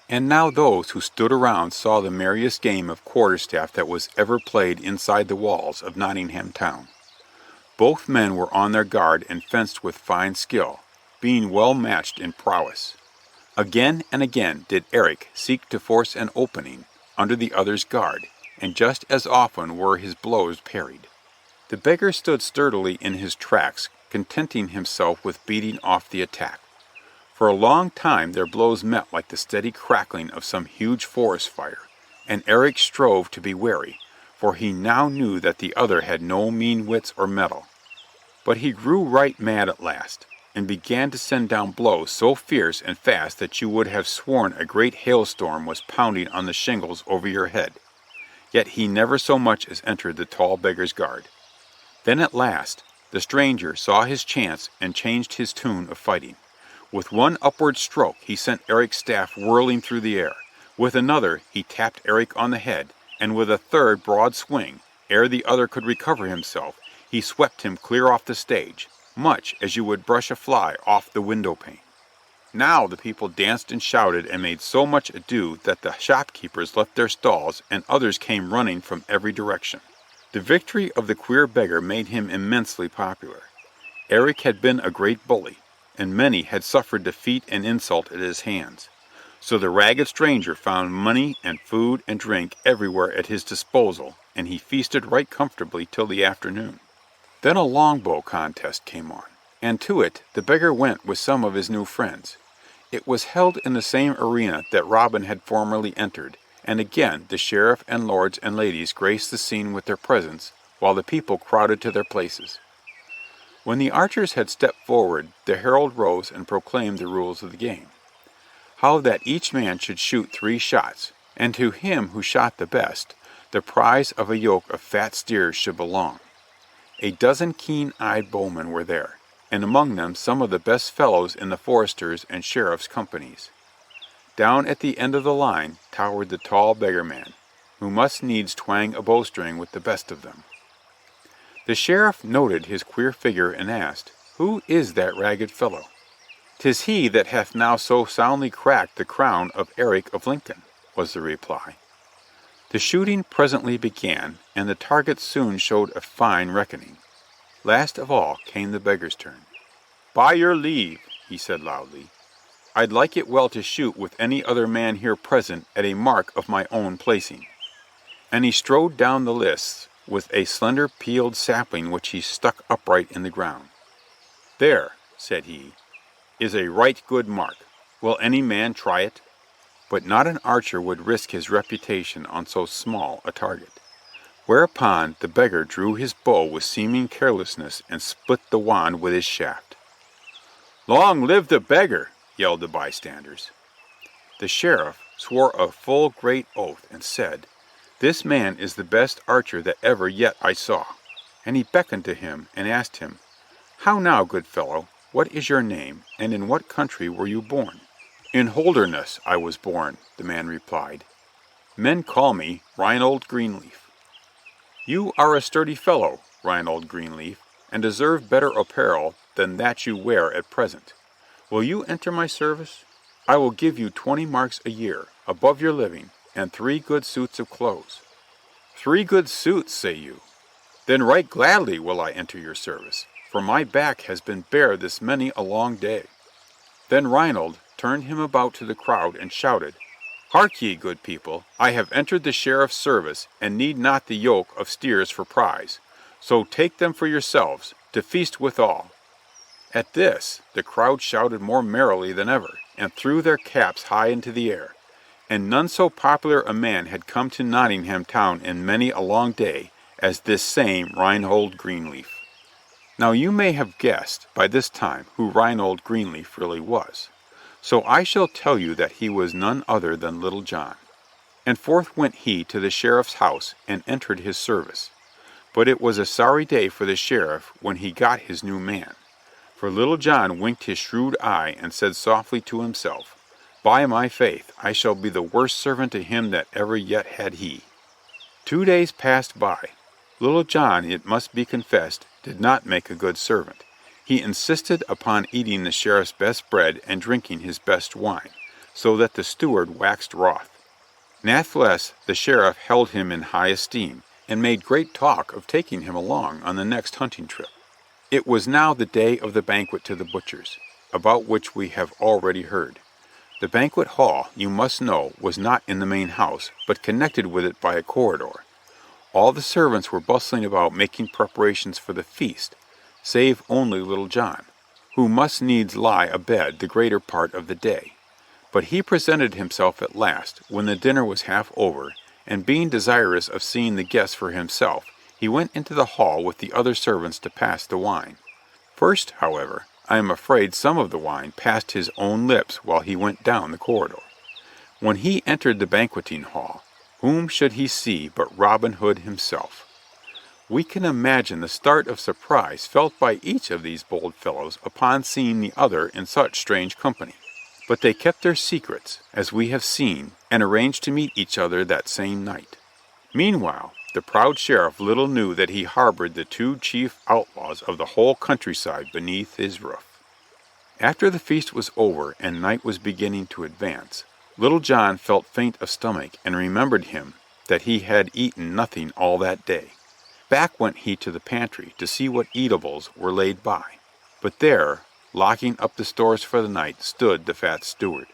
[SPEAKER 1] And now those who stood around saw the merriest game of quarterstaff that was ever played inside the walls of Nottingham town. Both men were on their guard and fenced with fine skill, being well matched in prowess. Again and again did Eric seek to force an opening under the other's guard, and just as often were his blows parried. The beggar stood sturdily in his tracks, contenting himself with beating off the attack. For a long time their blows met like the steady crackling of some huge forest fire, and Eric strove to be wary, for he now knew that the other had no mean wits or mettle. But he grew right mad at last, and began to send down blows so fierce and fast that you would have sworn a great hailstorm was pounding on the shingles over your head. Yet he never so much as entered the tall beggar's guard. Then at last the stranger saw his chance and changed his tune of fighting. With one upward stroke he sent Eric's staff whirling through the air. With another he tapped Eric on the head, and with a third broad swing, ere the other could recover himself, he swept him clear off the stage, much as you would brush a fly off the window pane. Now the people danced and shouted and made so much ado that the shopkeepers left their stalls and others came running from every direction. The victory of the queer beggar made him immensely popular. Eric had been a great bully, and many had suffered defeat and insult at his hands. So the ragged stranger found money and food and drink everywhere at his disposal, and he feasted right comfortably till the afternoon. Then a longbow contest came on, and to it the beggar went with some of his new friends. It was held in the same arena that Robin had formerly entered, and again the sheriff and lords and ladies graced the scene with their presence, while the people crowded to their places. When the archers had stepped forward, the herald rose and proclaimed the rules of the game. How that each man should shoot 3 shots, and to him who shot the best, the prize of a yoke of fat steers should belong. A dozen keen-eyed bowmen were there, and among them some of the best fellows in the foresters' and sheriff's companies. Down at the end of the line towered the tall beggar-man, who must needs twang a bowstring with the best of them. The sheriff noted his queer figure and asked, "Who is that ragged fellow?" "'Tis he that hath now so soundly cracked the crown of Eric of Lincoln," was the reply. The shooting presently began, and the target soon showed a fine reckoning. Last of all came the beggar's turn. "By your leave," he said loudly, "I'd like it well to shoot with any other man here present at a mark of my own placing." And he strode down the lists with a slender peeled sapling which he stuck upright in the ground. "There," said he, "is a right good mark. Will any man try it?" But not an archer would risk his reputation on so small a target. Whereupon the beggar drew his bow with seeming carelessness and split the wand with his shaft. "Long live the beggar!" yelled the bystanders. The sheriff swore a full great oath and said, "This man is the best archer that ever yet I saw." And he beckoned to him and asked him, "How now, good fellow, what is your name, and in what country were you born?" "In Holderness I was born," the man replied. "Men call me Reinhold Greenleaf." "You are a sturdy fellow, Reinhold Greenleaf, and deserve better apparel than that you wear at present. Will you enter my service? I will give you 20 marks a year, above your living, and 3 good suits of clothes." "3 good suits, say you? Then right gladly will I enter your service, for my back has been bare this many a long day." Then Reinhold turned him about to the crowd and shouted, "Hark ye, good people, I have entered the sheriff's service, and need not the yoke of steers for prize. So take them for yourselves, to feast withal." At this the crowd shouted more merrily than ever, and threw their caps high into the air. And none so popular a man had come to Nottingham town in many a long day as this same Reinhold Greenleaf. Now you may have guessed by this time who Reinhold Greenleaf really was. So I shall tell you that he was none other than Little John. And forth went he to the sheriff's house and entered his service. But it was a sorry day for the sheriff when he got his new man. For Little John winked his shrewd eye and said softly to himself, "By my faith, I shall be the worst servant to him that ever yet had he." 2 days passed by. Little John, it must be confessed, did not make a good servant. He insisted upon eating the sheriff's best bread and drinking his best wine, so that the steward waxed wroth. Nathless the sheriff held him in high esteem, and made great talk of taking him along on the next hunting trip. It was now the day of the banquet to the butchers, about which we have already heard. The banquet hall, you must know, was not in the main house, but connected with it by a corridor. All the servants were bustling about making preparations for the feast, save only Little John, who must needs lie abed the greater part of the day. But he presented himself at last, when the dinner was half over, and being desirous of seeing the guests for himself, he went into the hall with the other servants to pass the wine. First, however, I am afraid some of the wine passed his own lips while he went down the corridor. When he entered the banqueting hall, whom should he see but Robin Hood himself? We can imagine the start of surprise felt by each of these bold fellows upon seeing the other in such strange company. But they kept their secrets, as we have seen, and arranged to meet each other that same night. Meanwhile, the proud sheriff little knew that he harbored the two chief outlaws of the whole countryside beneath his roof. After the feast was over and night was beginning to advance, Little John felt faint of stomach and remembered him that he had eaten nothing all that day. Back went he to the pantry to see what eatables were laid by. But there, locking up the stores for the night, stood the fat steward.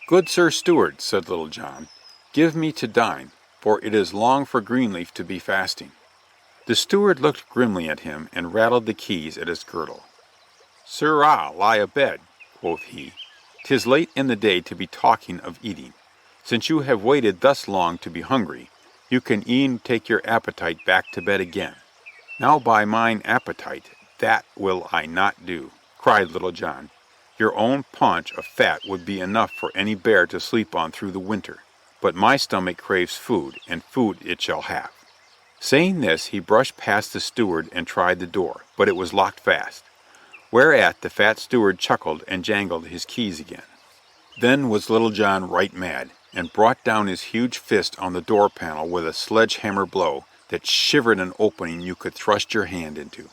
[SPEAKER 1] "Good Sir Steward," said Little John, "give me to dine, for it is long for Greenleaf to be fasting." The steward looked grimly at him and rattled the keys at his girdle. "Sirrah, lie abed," quoth he. "'Tis late in the day to be talking of eating. Since you have waited thus long to be hungry, you can e'en take your appetite back to bed again." "Now by mine appetite, that will I not do," cried Little John. "Your own paunch of fat would be enough for any bear to sleep on through the winter, but my stomach craves food, and food it shall have." Saying this, he brushed past the steward and tried the door, but it was locked fast, whereat the fat steward chuckled and jangled his keys again. Then was Little John right mad, and brought down his huge fist on the door panel with a sledge-hammer blow that shivered an opening you could thrust your hand into.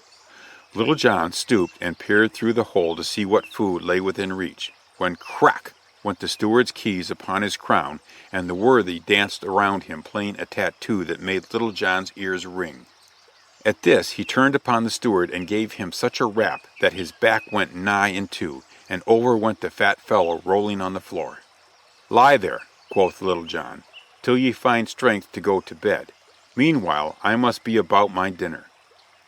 [SPEAKER 1] Little John stooped and peered through the hole to see what food lay within reach, when crack went the steward's keys upon his crown, and the worthy danced around him playing a tattoo that made Little John's ears ring. At this he turned upon the steward and gave him such a rap that his back went nigh in two, and over went the fat fellow rolling on the floor. "Lie there," quoth Little John, "till ye find strength to go to bed. Meanwhile I must be about my dinner."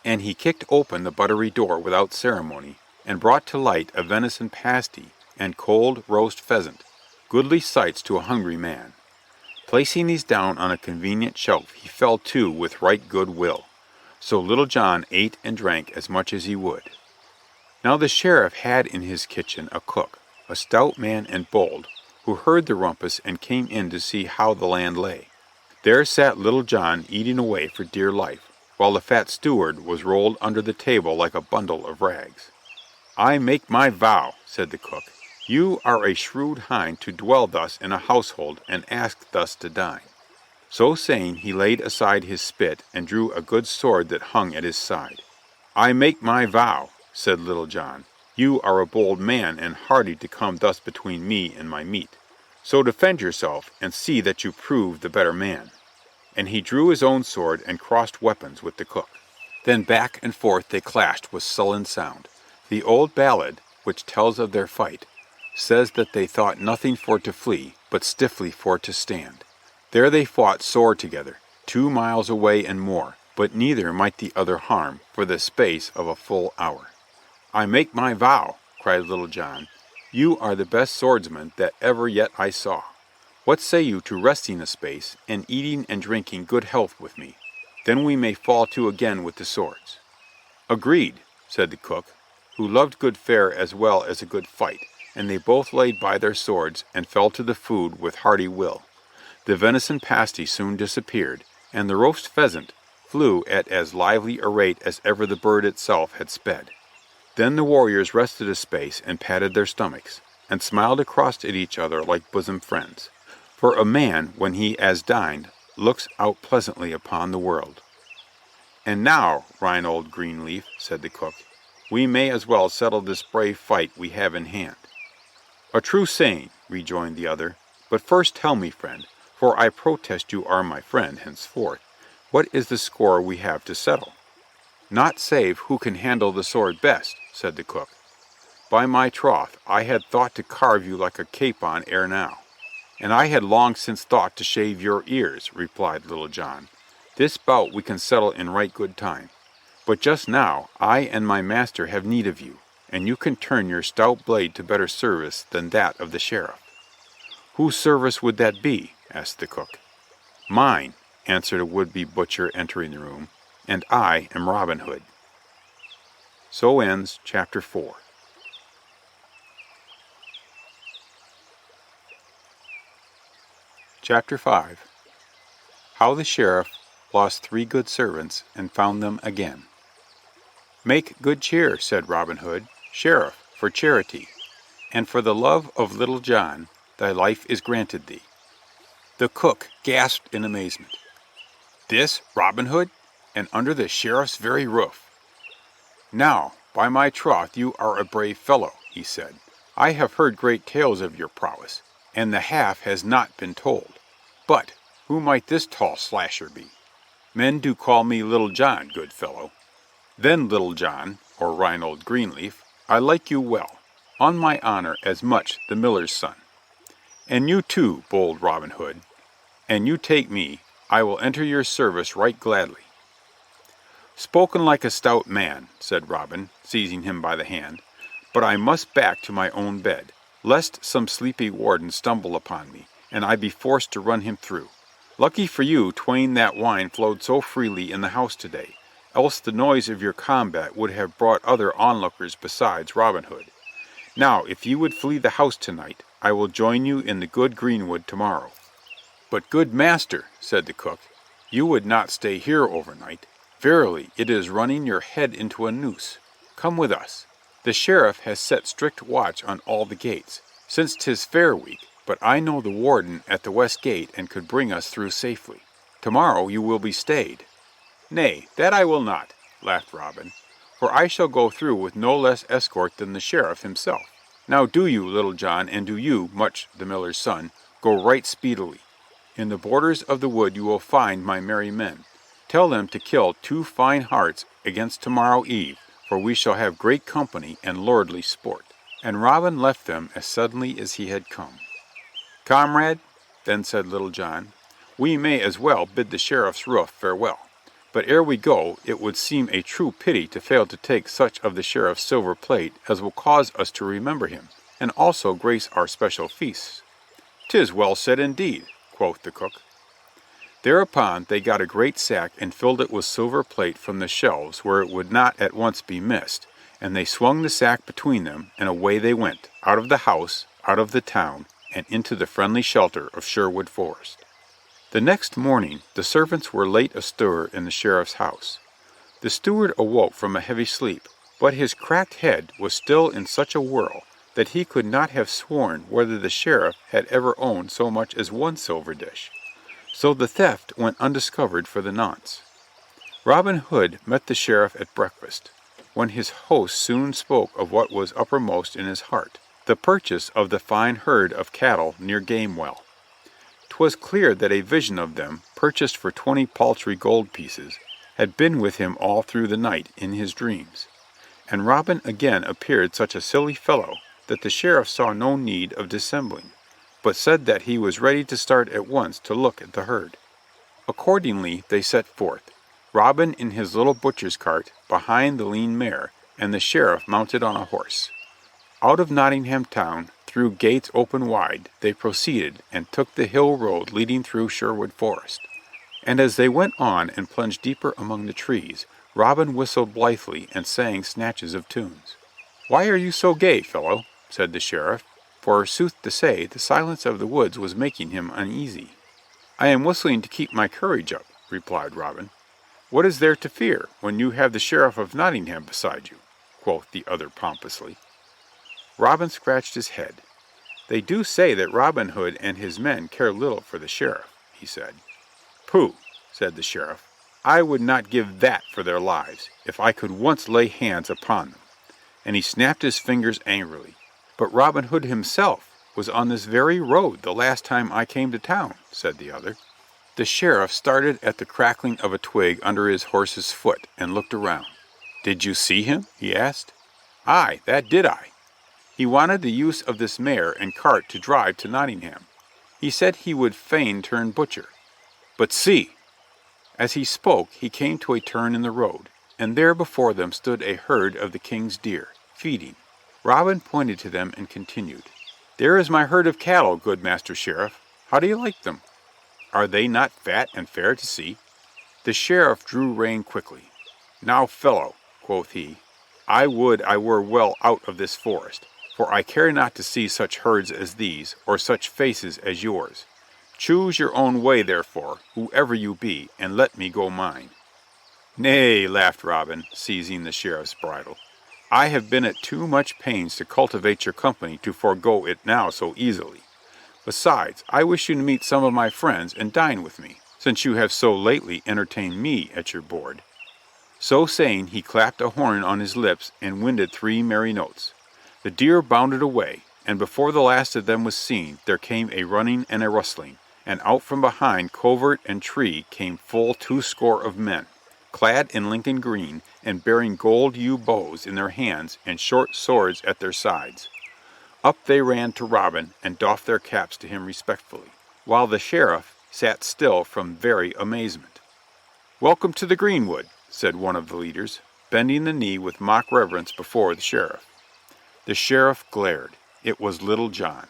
[SPEAKER 1] And he kicked open the buttery door without ceremony, and brought to light a venison pasty and cold roast pheasant, goodly sights to a hungry man. Placing these down on a convenient shelf, he fell to with right good will. So Little John ate and drank as much as he would. Now the sheriff had in his kitchen a cook, a stout man and bold, who heard the rumpus and came in to see how the land lay. There sat Little John eating away for dear life, while the fat steward was rolled under the table like a bundle of rags. "I make my vow," said the cook, "you are a shrewd hind to dwell thus in a household and ask thus to dine." So saying, he laid aside his spit and drew a good sword that hung at his side. "I make my vow," said Little John, "you are a bold man and hardy to come thus between me and my meat. So defend yourself and see that you prove the better man." And he drew his own sword and crossed weapons with the cook. Then back and forth they clashed with sullen sound. The old ballad, which tells of their fight, says that they thought nothing for to flee, but stiffly for to stand. There they fought sore together, 2 miles away and more, but neither might the other harm, for the space of a full hour. "I make my vow," cried Little John, "you are the best swordsman that ever yet I saw. What say you to resting a space, and eating and drinking good health with me? Then we may fall to again with the swords." "Agreed," said the cook, who loved good fare as well as a good fight, and they both laid by their swords and fell to the food with hearty will. The venison pasty soon disappeared, and the roast pheasant flew at as lively a rate as ever the bird itself had sped. Then the warriors rested a space and patted their stomachs, and smiled across at each other like bosom friends. For a man, when he has dined, looks out pleasantly upon the world. "And now, Reynold Greenleaf," said the cook, "we may as well settle this brave fight we have in hand." "A true saying," rejoined the other. "But first tell me, friend, for I protest you are my friend henceforth, what is the score we have to settle?" "Not save who can handle the sword best," said the cook. "By my troth, I had thought to carve you like a capon ere now." "And I had long since thought to shave your ears," replied Little John. "This bout we can settle in right good time. But just now I and my master have need of you. and you can turn your stout blade to better service than that of the sheriff." "Whose service would that be?" asked the cook. "Mine," answered a would-be butcher entering the room, "and I am Robin Hood." So ends Chapter 4. Chapter 5. How the Sheriff lost 3 good servants and found them again. "Make good cheer," said Robin Hood, "Sheriff, for charity, and for the love of Little John, thy life is granted thee." The cook gasped in amazement. "This Robin Hood, and under the Sheriff's very roof!" "Now, by my troth, you are a brave fellow," he said. "I have heard great tales of your prowess, and the half has not been told. But who might this tall slasher be?" "Men do call me Little John, good fellow." "Then, Little John, or Reynold Greenleaf, I like you well, on my honor as much the miller's son. And you too, bold Robin Hood, and you take me, I will enter your service right gladly." "Spoken like a stout man," said Robin, seizing him by the hand, "but I must back to my own bed, lest some sleepy warden stumble upon me, and I be forced to run him through. Lucky for you twain that wine flowed so freely in the house today, else the noise of your combat would have brought other onlookers besides Robin Hood. Now, if you would flee the house tonight, I will join you in the good greenwood tomorrow." "But, good master," said the cook, "you would not stay here overnight. Verily, it is running your head into a noose. Come with us. The sheriff has set strict watch on all the gates, since 'tis fair week, but I know the warden at the west gate and could bring us through safely. Tomorrow you will be stayed." "Nay, that I will not," laughed Robin, "for I shall go through with no less escort than the sheriff himself. Now do you, Little John, and do you, Much the miller's son, go right speedily. In the borders of the wood you will find my merry men. Tell them to kill 2 fine harts against tomorrow eve, for we shall have great company and lordly sport." And Robin left them as suddenly as he had come. "Comrade," then said Little John, "we may as well bid the sheriff's roof farewell. But ere we go, it would seem a true pity to fail to take such of the sheriff's silver plate as will cause us to remember him, and also grace our special feasts." "'Tis well said indeed," quoth the cook. Thereupon they got a great sack and filled it with silver plate from the shelves where it would not at once be missed, and they swung the sack between them, and away they went, out of the house, out of the town, and into the friendly shelter of Sherwood Forest. The next morning the servants were late astir in the sheriff's house. The steward awoke from a heavy sleep, but his cracked head was still in such a whirl that he could not have sworn whether the sheriff had ever owned so much as 1 silver dish. So the theft went undiscovered for the nonce. Robin Hood met the sheriff at breakfast, when his host soon spoke of what was uppermost in his heart, the purchase of the fine herd of cattle near Gamewell. 'Twas clear that a vision of them, purchased for 20 paltry gold pieces, had been with him all through the night in his dreams, and Robin again appeared such a silly fellow that the sheriff saw no need of dissembling, but said that he was ready to start at once to look at the herd. Accordingly they set forth, Robin in his little butcher's cart behind the lean mare, and the sheriff mounted on a horse. Out of Nottingham town, through gates open wide, they proceeded and took the hill road leading through Sherwood Forest. And as they went on and plunged deeper among the trees, Robin whistled blithely and sang snatches of tunes. "Why are you so gay, fellow?" said the sheriff, for, sooth to say, the silence of the woods was making him uneasy. "I am whistling to keep my courage up," replied Robin. "What is there to fear when you have the sheriff of Nottingham beside you?" quoth the other pompously. Robin scratched his head. "They do say that Robin Hood and his men care little for the sheriff," he said. "Pooh!" said the sheriff. "I would not give that for their lives, if I could once lay hands upon them." And he snapped his fingers angrily. "But Robin Hood himself was on this very road the last time I came to town," said the other. The sheriff started at the crackling of a twig under his horse's foot and looked around. "Did you see him?" he asked. "Aye, that did I. He wanted the use of this mare and cart to drive to Nottingham. He said he would fain turn butcher. But see!" As he spoke he came to a turn in the road, and there before them stood a herd of the king's deer, feeding. Robin pointed to them and continued, "There is my herd of cattle, good Master Sheriff. How do you like them? Are they not fat and fair to see?" The sheriff drew rein quickly. "Now, fellow," quoth he, "I would I were well out of this forest, for I care not to see such herds as these, or such faces as yours. Choose your own way, therefore, whoever you be, and let me go mine." "Nay," laughed Robin, seizing the sheriff's bridle, "I have been at too much pains to cultivate your company to forego it now so easily. Besides, I wish you to meet some of my friends and dine with me, since you have so lately entertained me at your board." So saying, he clapped a horn on his lips and winded 3 merry notes. The deer bounded away, and before the last of them was seen, there came a running and a rustling, and out from behind covert and tree came full 20 of men, clad in Lincoln green, and bearing gold yew bows in their hands and short swords at their sides. Up they ran to Robin and doffed their caps to him respectfully, while the sheriff sat still from very amazement. "Welcome to the greenwood," said one of the leaders, bending the knee with mock reverence before the sheriff. The sheriff glared. It was Little John.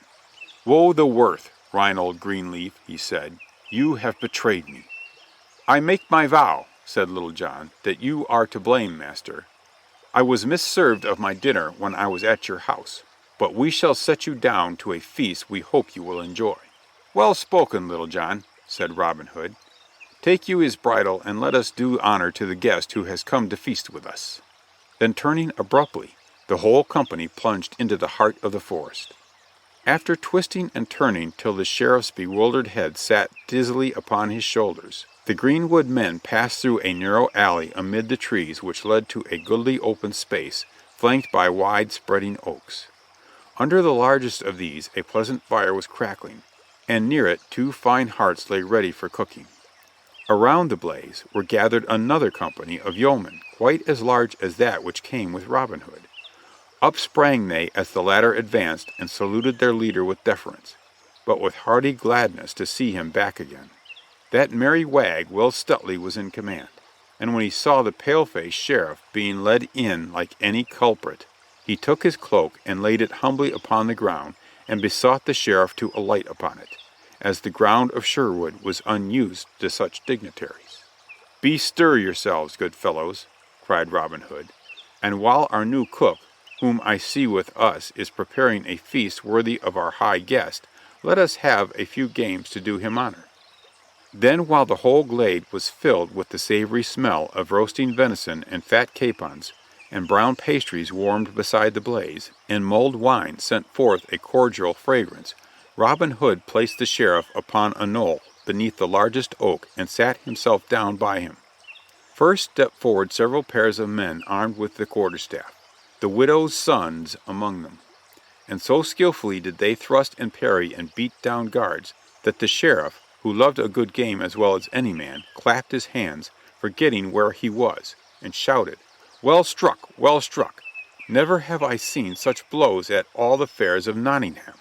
[SPEAKER 1] "Woe the worth, Reynold Greenleaf," he said. "You have betrayed me." "I make my vow," said Little John, "that you are to blame, master. I was misserved of my dinner when I was at your house, but we shall set you down to a feast we hope you will enjoy." "Well spoken, Little John," said Robin Hood. "Take you his bridle, and let us do honor to the guest who has come to feast with us." Then turning abruptly, the whole company plunged into the heart of the forest. After twisting and turning till the sheriff's bewildered head sat dizzily upon his shoulders, the greenwood men passed through a narrow alley amid the trees which led to a goodly open space, flanked by wide spreading oaks. Under the largest of these a pleasant fire was crackling, and near it 2 fine hearths lay ready for cooking. Around the blaze were gathered another company of yeomen quite as large as that which came with Robin Hood. Up sprang they as the latter advanced and saluted their leader with deference, but with hearty gladness to see him back again. That merry wag Will Stuteley was in command, and when he saw the pale-faced sheriff being led in like any culprit, he took his cloak and laid it humbly upon the ground and besought the sheriff to alight upon it, as the ground of Sherwood was unused to such dignitaries. "Bestir yourselves, good fellows," cried Robin Hood, "and while our new cook, whom I see with us, is preparing a feast worthy of our high guest, let us have a few games to do him honor." Then while the whole glade was filled with the savory smell of roasting venison and fat capons, and brown pastries warmed beside the blaze, and mulled wine sent forth a cordial fragrance, Robin Hood placed the sheriff upon a knoll beneath the largest oak and sat himself down by him. First stepped forward several pairs of men armed with the quarterstaff, the widows' sons among them, and so skillfully did they thrust and parry and beat down guards that the sheriff, who loved a good game as well as any man, clapped his hands, forgetting where he was, and shouted, "Well struck, well struck! Never have I seen such blows at all the fairs of Nottingham."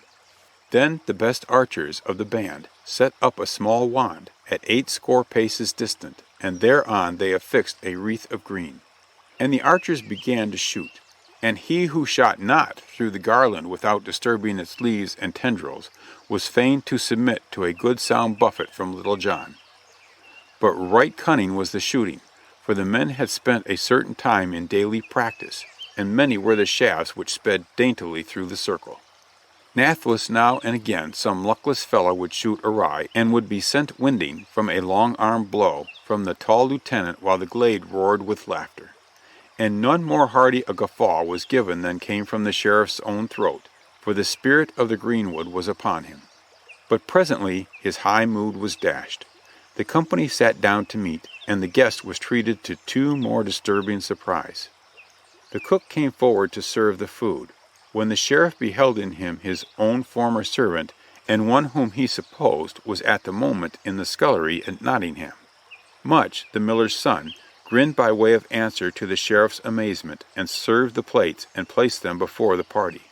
[SPEAKER 1] Then the best archers of the band set up a small wand at 80 paces distant, and thereon they affixed a wreath of green. And the archers began to shoot, and he who shot not through the garland without disturbing its leaves and tendrils was fain to submit to a good sound buffet from Little John. But right cunning was the shooting, for the men had spent a certain time in daily practice, and many were the shafts which sped daintily through the circle. Nathless now and again some luckless fellow would shoot awry, and would be sent winding from a long-armed blow from the tall lieutenant while the glade roared with laughter. And none more hearty a guffaw was given than came from the sheriff's own throat, for the spirit of the greenwood was upon him. But presently his high mood was dashed. The company sat down to meat, and the guest was treated to 2 more disturbing surprise. The cook came forward to serve the food, when the sheriff beheld in him his own former servant, and one whom he supposed was at the moment in the scullery at Nottingham. Much, the miller's son, grinned by way of answer to the sheriff's amazement, and served the plates and placed them before the party.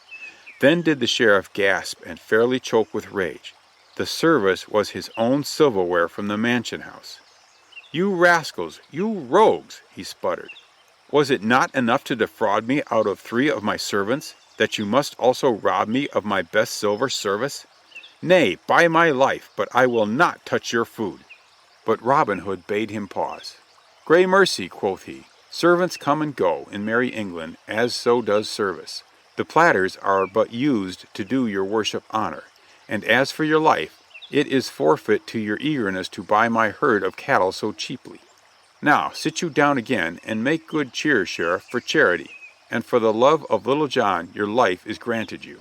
[SPEAKER 1] Then did the sheriff gasp and fairly choke with rage. The service was his own silverware from the mansion house. "You rascals, you rogues!" he sputtered. Was it not enough to defraud me out of 3 of my servants, that you must also rob me of my best silver service? Nay, by my life, but I will not touch your food." But Robin Hood bade him pause. "Gramercy," quoth he, "servants come and go in merry England, as so does service. The platters are but used to do your worship honor, and as for your life, it is forfeit to your eagerness to buy my herd of cattle so cheaply. Now sit you down again, and make good cheer, Sheriff, for charity, and for the love of Little John your life is granted you."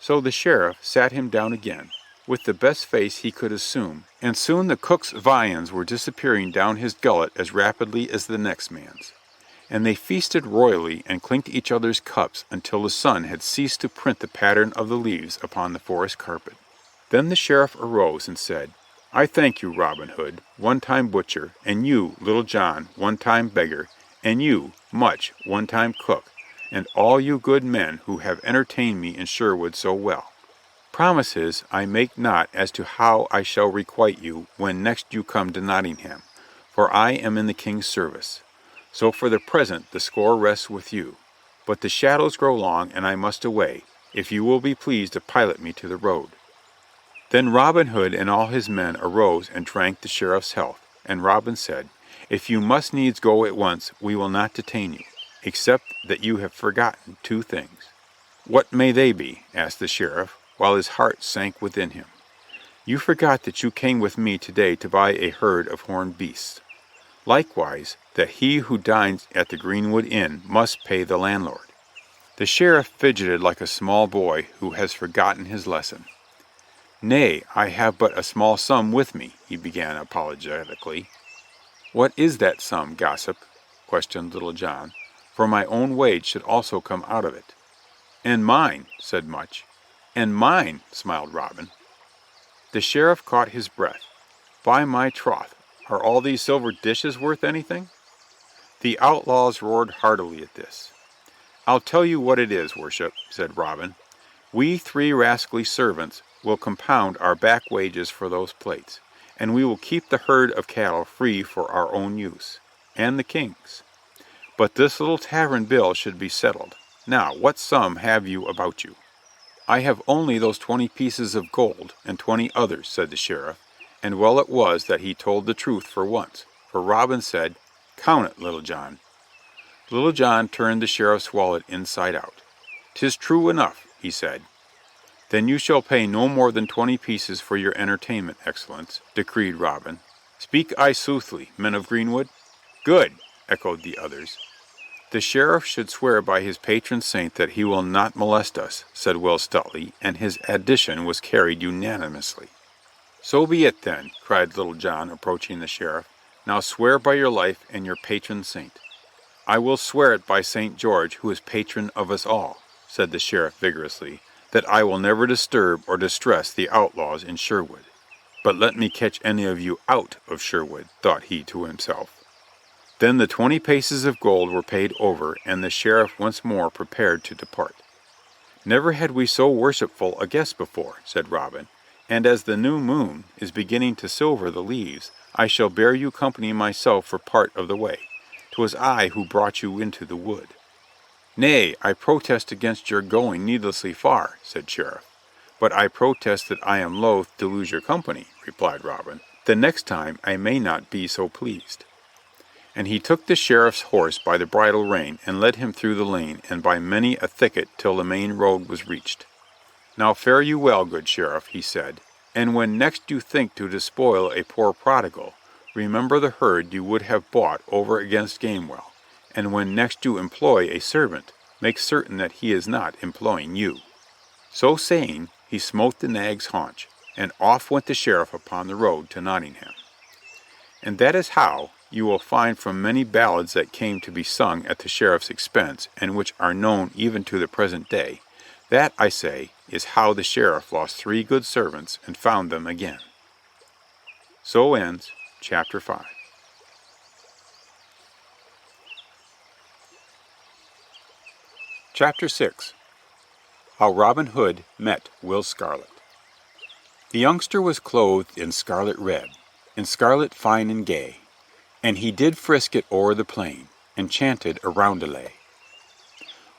[SPEAKER 1] So the Sheriff sat him down again, with the best face he could assume, and soon the cook's viands were disappearing down his gullet as rapidly as the next man's. And they feasted royally and clinked each other's cups until the sun had ceased to print the pattern of the leaves upon the forest carpet. Then the Sheriff arose and said, "I thank you, Robin Hood, one-time butcher, and you, Little John, one-time beggar, and you, Much, one-time cook, and all you good men who have entertained me in Sherwood so well. Promises I make not as to how I shall requite you when next you come to Nottingham, for I am in the King's service. So for the present the score rests with you. But the shadows grow long, and I must away, if you will be pleased to pilot me to the road." Then Robin Hood and all his men arose and drank the Sheriff's health, and Robin said, "If you must needs go at once, we will not detain you, except that you have forgotten 2 things." "What may they be?" asked the Sheriff, while his heart sank within him. "You forgot that you came with me today to buy a herd of horned beasts. Likewise, that he who dines at the Greenwood Inn must pay the landlord." The Sheriff fidgeted like a small boy who has forgotten his lesson. "Nay, I have but a small sum with me," he began apologetically. "What is that sum, gossip?" questioned Little John, "for my own wage should also come out of it." "And mine," said Much. "And mine," smiled Robin. The Sheriff caught his breath. "By my troth, are all these silver dishes worth anything?" The outlaws roared heartily at this. "I'll tell you what it is, worship," said Robin. "We 3 rascally servants will compound our back wages for those plates, and we will keep the herd of cattle free for our own use, and the King's. But this little tavern bill should be settled. Now, what sum have you about you?" "I have only those 20 pieces of gold, and 20 others," said the Sheriff, and well it was that he told the truth for once, for Robin said, "Count it, Little John." Little John turned the Sheriff's wallet inside out. "'Tis true enough," he said. "Then you shall pay no more than 20 pieces for your entertainment, Excellence," decreed Robin. "Speak I soothly, men of Greenwood?" "Good," echoed the others. "The Sheriff should swear by his patron saint that he will not molest us," said Will Stuteley, and his addition was carried unanimously. "So be it, then," cried Little John, approaching the Sheriff. "Now swear by your life and your patron saint." "I will swear it by St. George, who is patron of us all," said the Sheriff vigorously, "that I will never disturb or distress the outlaws in Sherwood. But let me catch any of you out of Sherwood," thought he to himself. Then the 20 pieces of gold were paid over, and the Sheriff once more prepared to depart. "Never had we so worshipful a guest before," said Robin, "and as the new moon is beginning to silver the leaves, I shall bear you company myself for part of the way. 'Twas I who brought you into the wood." "Nay, I protest against your going needlessly far," said Sheriff. "But I protest that I am loath to lose your company," replied Robin. "The next time I may not be so pleased." And he took the Sheriff's horse by the bridle rein and led him through the lane and by many a thicket till the main road was reached. "Now fare you well, good Sheriff," he said, "and when next you think to despoil a poor prodigal, remember the herd you would have bought over against Gamewell, and when next you employ a servant, make certain that he is not employing you." So saying, he smote the nag's haunch, and off went the Sheriff upon the road to Nottingham. And that is how, you will find from many ballads that came to be sung at the Sheriff's expense, and which are known even to the present day, that, I say, is how the Sheriff lost 3 good servants and found them again. So ends Chapter 5. Chapter 6. How Robin Hood Met Will Scarlet. The youngster was clothed in scarlet red, in scarlet fine and gay, and he did frisk it o'er the plain, and chanted a roundelay.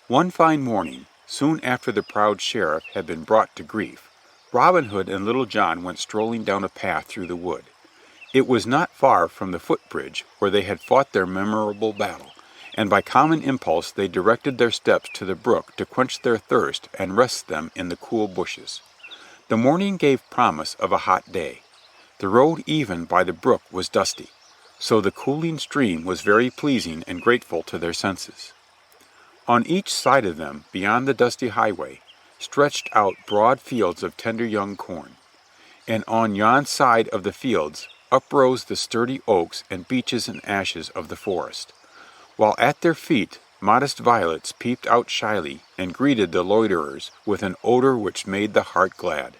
[SPEAKER 1] One fine morning, soon after the proud sheriff had been brought to grief, Robin Hood and Little John went strolling down a path through the wood. It was not far from the footbridge where they had fought their memorable battle, and by common impulse they directed their steps to the brook to quench their thirst and rest them in the cool bushes. The morning gave promise of a hot day. The road even by the brook was dusty, so the cooling stream was very pleasing and grateful to their senses. On each side of them, beyond the dusty highway, stretched out broad fields of tender young corn, and on yon side of the fields uprose the sturdy oaks and beeches and ashes of the forest, while at their feet modest violets peeped out shyly and greeted the loiterers with an odor which made the heart glad.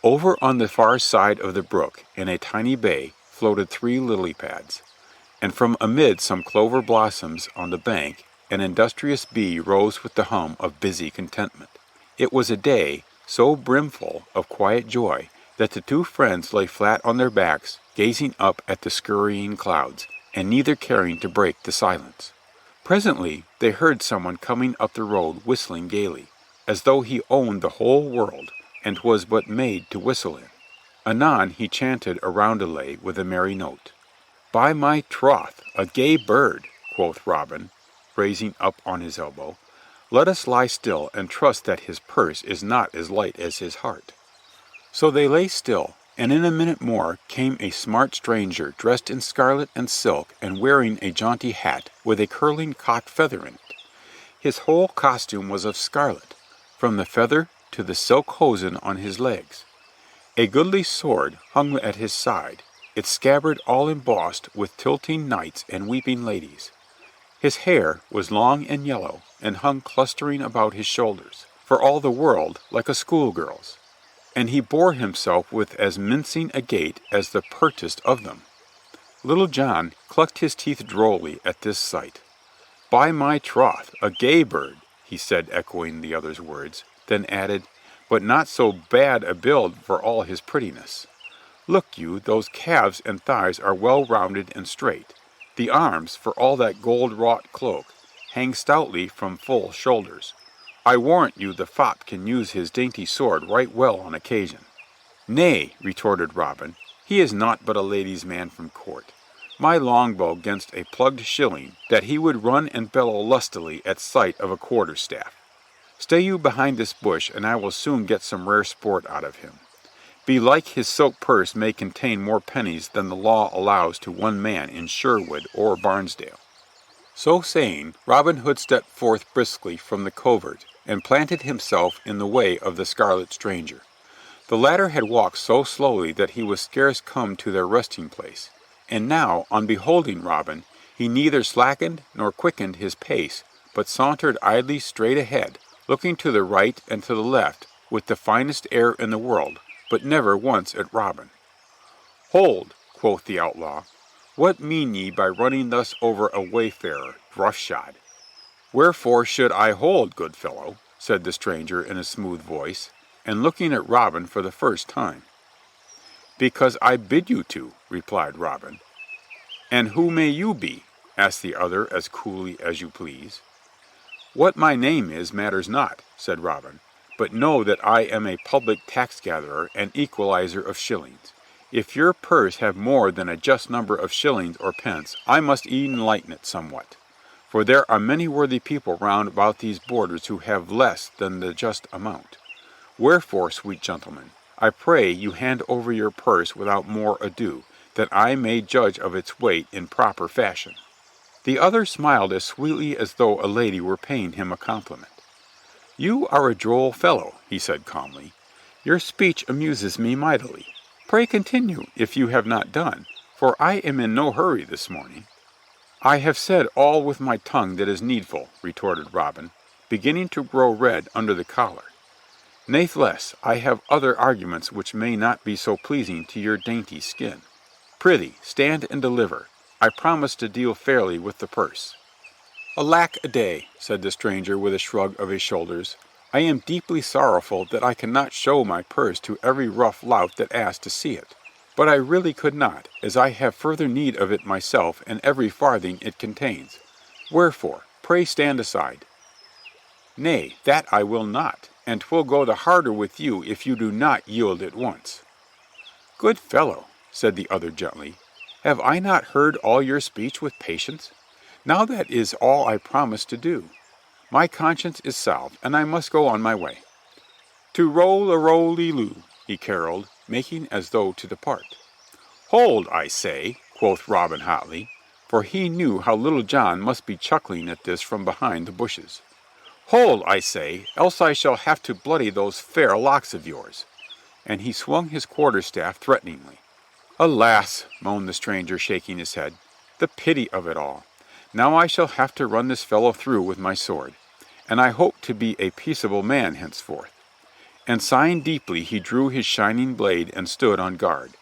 [SPEAKER 1] Over on the far side of the brook, in a tiny bay, floated 3 lily pads, and from amid some clover blossoms on the bank an industrious bee rose with the hum of busy contentment. It was a day so brimful of quiet joy that the 2 friends lay flat on their backs, gazing up at the scurrying clouds, and neither caring to break the silence. Presently they heard someone coming up the road whistling gaily, as though he owned the whole world, and was but made to whistle in. Anon he chanted a roundelay with a merry note. "By my troth, a gay bird," quoth Robin, raising up on his elbow. "Let us lie still and trust that his purse is not as light as his heart." So they lay still, and in a minute more came a smart stranger dressed in scarlet and silk and wearing a jaunty hat with a curling cocked feather in it. His whole costume was of scarlet, from the feather to the silk hosen on his legs. A goodly sword hung at his side, its scabbard all embossed with tilting knights and weeping ladies. His hair was long and yellow, and hung clustering about his shoulders, for all the world like a schoolgirl's, and he bore himself with as mincing a gait as the pertest of them. Little John clucked his teeth drolly at this sight. "By my troth, a gay bird," he said, echoing the other's words, then added, "but not so bad a build for all his prettiness. Look you, those calves and thighs are well rounded and straight. The arms, for all that gold-wrought cloak, hang stoutly from full shoulders. I warrant you the fop can use his dainty sword right well on occasion." "Nay," retorted Robin, "he is naught but a lady's man from court. My longbow 'gainst a plugged shilling, that he would run and bellow lustily at sight of a quarterstaff. Stay you behind this bush, and I will soon get some rare sport out of him. Belike his silk purse may contain more pennies than the law allows to one man in Sherwood or Barnesdale." So saying, Robin Hood stepped forth briskly from the covert, and planted himself in the way of the scarlet stranger. The latter had walked so slowly that he was scarce come to their resting place, and now, on beholding Robin, he neither slackened nor quickened his pace, but sauntered idly straight ahead, looking to the right and to the left with the finest air in the world, but never once at Robin. "Hold," quoth the outlaw, "what mean ye by running thus over a wayfarer, roughshod?" "Wherefore should I hold, good fellow?" said the stranger in a smooth voice, and looking at Robin for the first time. "Because I bid you to," replied Robin. "And who may you be?" asked the other as coolly as you please. "What my name is matters not," said Robin, "but know that I am a public tax-gatherer and equalizer of shillings. If your purse have more than a just number of shillings or pence, I must e'en lighten it somewhat, for there are many worthy people round about these borders who have less than the just amount. Wherefore, sweet gentlemen, I pray you hand over your purse without more ado, that I may judge of its weight in proper fashion." The other smiled as sweetly as though a lady were paying him a compliment. "You are a droll fellow," he said calmly. "Your speech amuses me mightily. Pray continue, if you have not done, for I am in no hurry this morning." "I have said all with my tongue that is needful," retorted Robin, beginning to grow red under the collar. "Nathless, I have other arguments which may not be so pleasing to your dainty skin. Prithee, stand and deliver. I promise to deal fairly with the purse." "Alack a day," said the stranger with a shrug of his shoulders. "I am deeply sorrowful that I cannot show my purse to every rough lout that asks to see it. But I really could not, as I have further need of it myself and every farthing it contains. Wherefore, pray stand aside." "Nay, that I will not, and 'twill go the harder with you if you do not yield at once." "Good fellow," said the other gently, "have I not heard all your speech with patience? Now that is all I promised to do. My conscience is salved, and I must go on my way." "To roll-a-roly-loo," he caroled, making as though to depart. "Hold, I say," quoth Robin hotly, for he knew how Little John must be chuckling at this from behind the bushes. "Hold, I say, else I shall have to bloody those fair locks of yours." And he swung his quarterstaff threateningly. "Alas!" moaned the stranger, shaking his head, "the pity of it all. Now I shall have to run this fellow through with my sword, and I hope to be a peaceable man henceforth." And sighing deeply he drew his shining blade and stood on guard.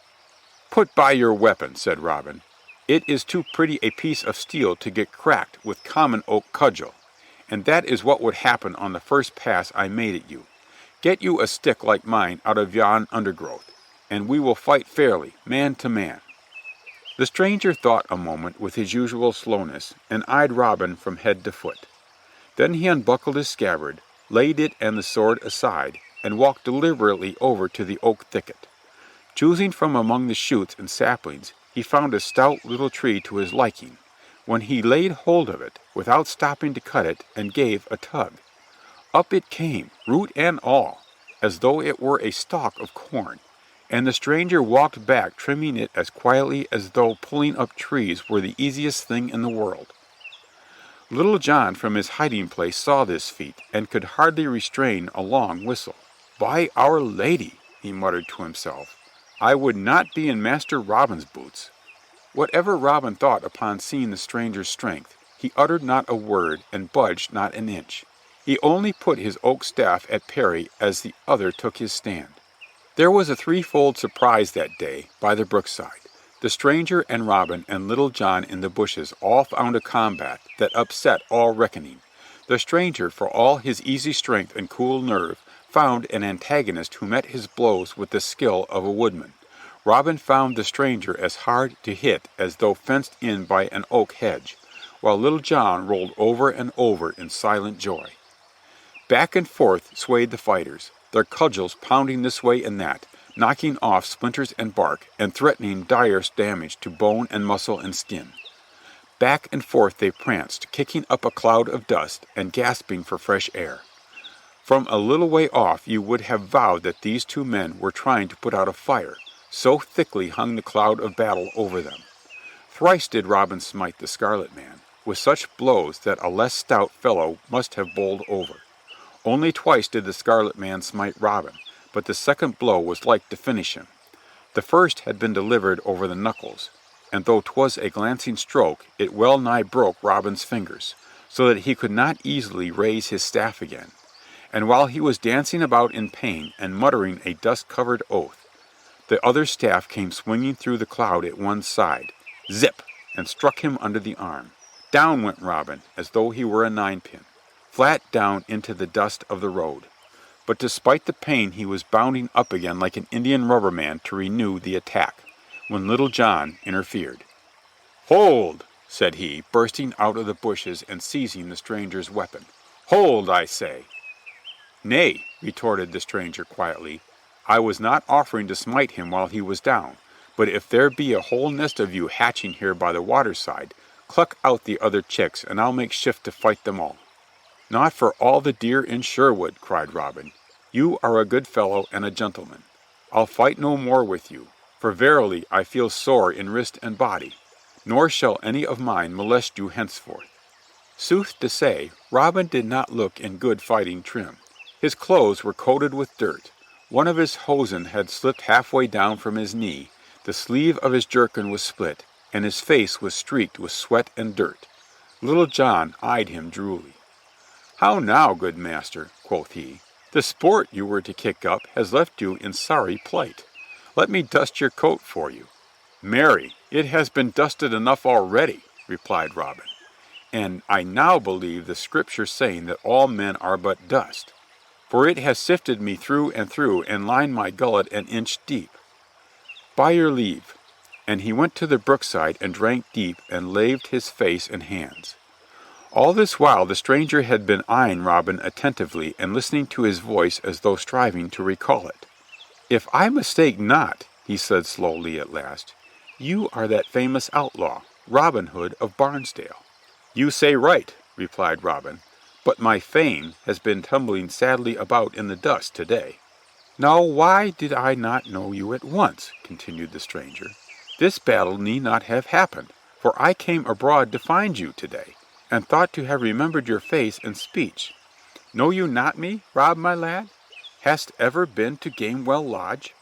[SPEAKER 1] "Put by your weapon," said Robin. "It is too pretty a piece of steel to get cracked with common oak cudgel, and that is what would happen on the first pass I made at you. Get you a stick like mine out of yon undergrowth, and we will fight fairly, man to man." The stranger thought a moment with his usual slowness, and eyed Robin from head to foot. Then he unbuckled his scabbard, laid it and the sword aside, and walked deliberately over to the oak thicket. Choosing from among the shoots and saplings, he found a stout little tree to his liking, when he laid hold of it, without stopping to cut it, and gave a tug. Up it came, root and all, as though it were a stalk of corn, and the stranger walked back trimming it as quietly as though pulling up trees were the easiest thing in the world. Little John from his hiding-place saw this feat, and could hardly restrain a long whistle. "By Our Lady," he muttered to himself, "I would not be in Master Robin's boots." Whatever Robin thought upon seeing the stranger's strength, he uttered not a word and budged not an inch. He only put his oak staff at parry as the other took his stand. There was a threefold surprise that day by the brookside. The stranger and Robin and Little John in the bushes all found a combat that upset all reckoning. The stranger, for all his easy strength and cool nerve, found an antagonist who met his blows with the skill of a woodman. Robin found the stranger as hard to hit as though fenced in by an oak hedge, while Little John rolled over and over in silent joy. Back and forth swayed the fighters, their cudgels pounding this way and that, knocking off splinters and bark, and threatening direst damage to bone and muscle and skin. Back and forth they pranced, kicking up a cloud of dust and gasping for fresh air. From a little way off you would have vowed that these two men were trying to put out a fire, so thickly hung the cloud of battle over them. Thrice did Robin smite the Scarlet Man, with such blows that a less stout fellow must have bowled over. Only twice did the Scarlet Man smite Robin, but the second blow was like to finish him. The first had been delivered over the knuckles, and though 'twas a glancing stroke, it well nigh broke Robin's fingers, so that he could not easily raise his staff again. And while he was dancing about in pain and muttering a dust-covered oath, the other staff came swinging through the cloud at one side, zip, and struck him under the arm. Down went Robin, as though he were a ninepin, flat down into the dust of the road. But despite the pain he was bounding up again like an Indian rubber man to renew the attack, when Little John interfered. "Hold!" said he, bursting out of the bushes and seizing the stranger's weapon. "Hold, I say!" "Nay," retorted the stranger quietly, "I was not offering to smite him while he was down, but if there be a whole nest of you hatching here by the waterside, cluck out the other chicks, and I'll make shift to fight them all." "Not for all the deer in Sherwood," cried Robin. "You are a good fellow and a gentleman. I'll fight no more with you, for verily I feel sore in wrist and body, nor shall any of mine molest you henceforth." Sooth to say, Robin did not look in good fighting trim. His clothes were coated with dirt. One of his hosen had slipped halfway down from his knee, the sleeve of his jerkin was split, and his face was streaked with sweat and dirt. Little John eyed him drewly. "How now, good master," quoth he, "the sport you were to kick up has left you in sorry plight. Let me dust your coat for you." "Marry, it has been dusted enough already," replied Robin, "and I now believe the Scripture saying that all men are but dust, for it has sifted me through and lined my gullet an inch deep. By your leave." And he went to the brookside and drank deep and laved his face and hands. All this while the stranger had been eyeing Robin attentively and listening to his voice as though striving to recall it. "If I mistake not," he said slowly at last, "you are that famous outlaw, Robin Hood of Barnesdale." "You say right," replied Robin, "but my fame has been tumbling sadly about in the dust today." "Now why did I not know you at once?" continued the stranger. "This battle need not have happened, for I came abroad to find you today, and thought to have remembered your face and speech. Know you not me, Rob, my lad? Hast ever been to Gamewell Lodge?"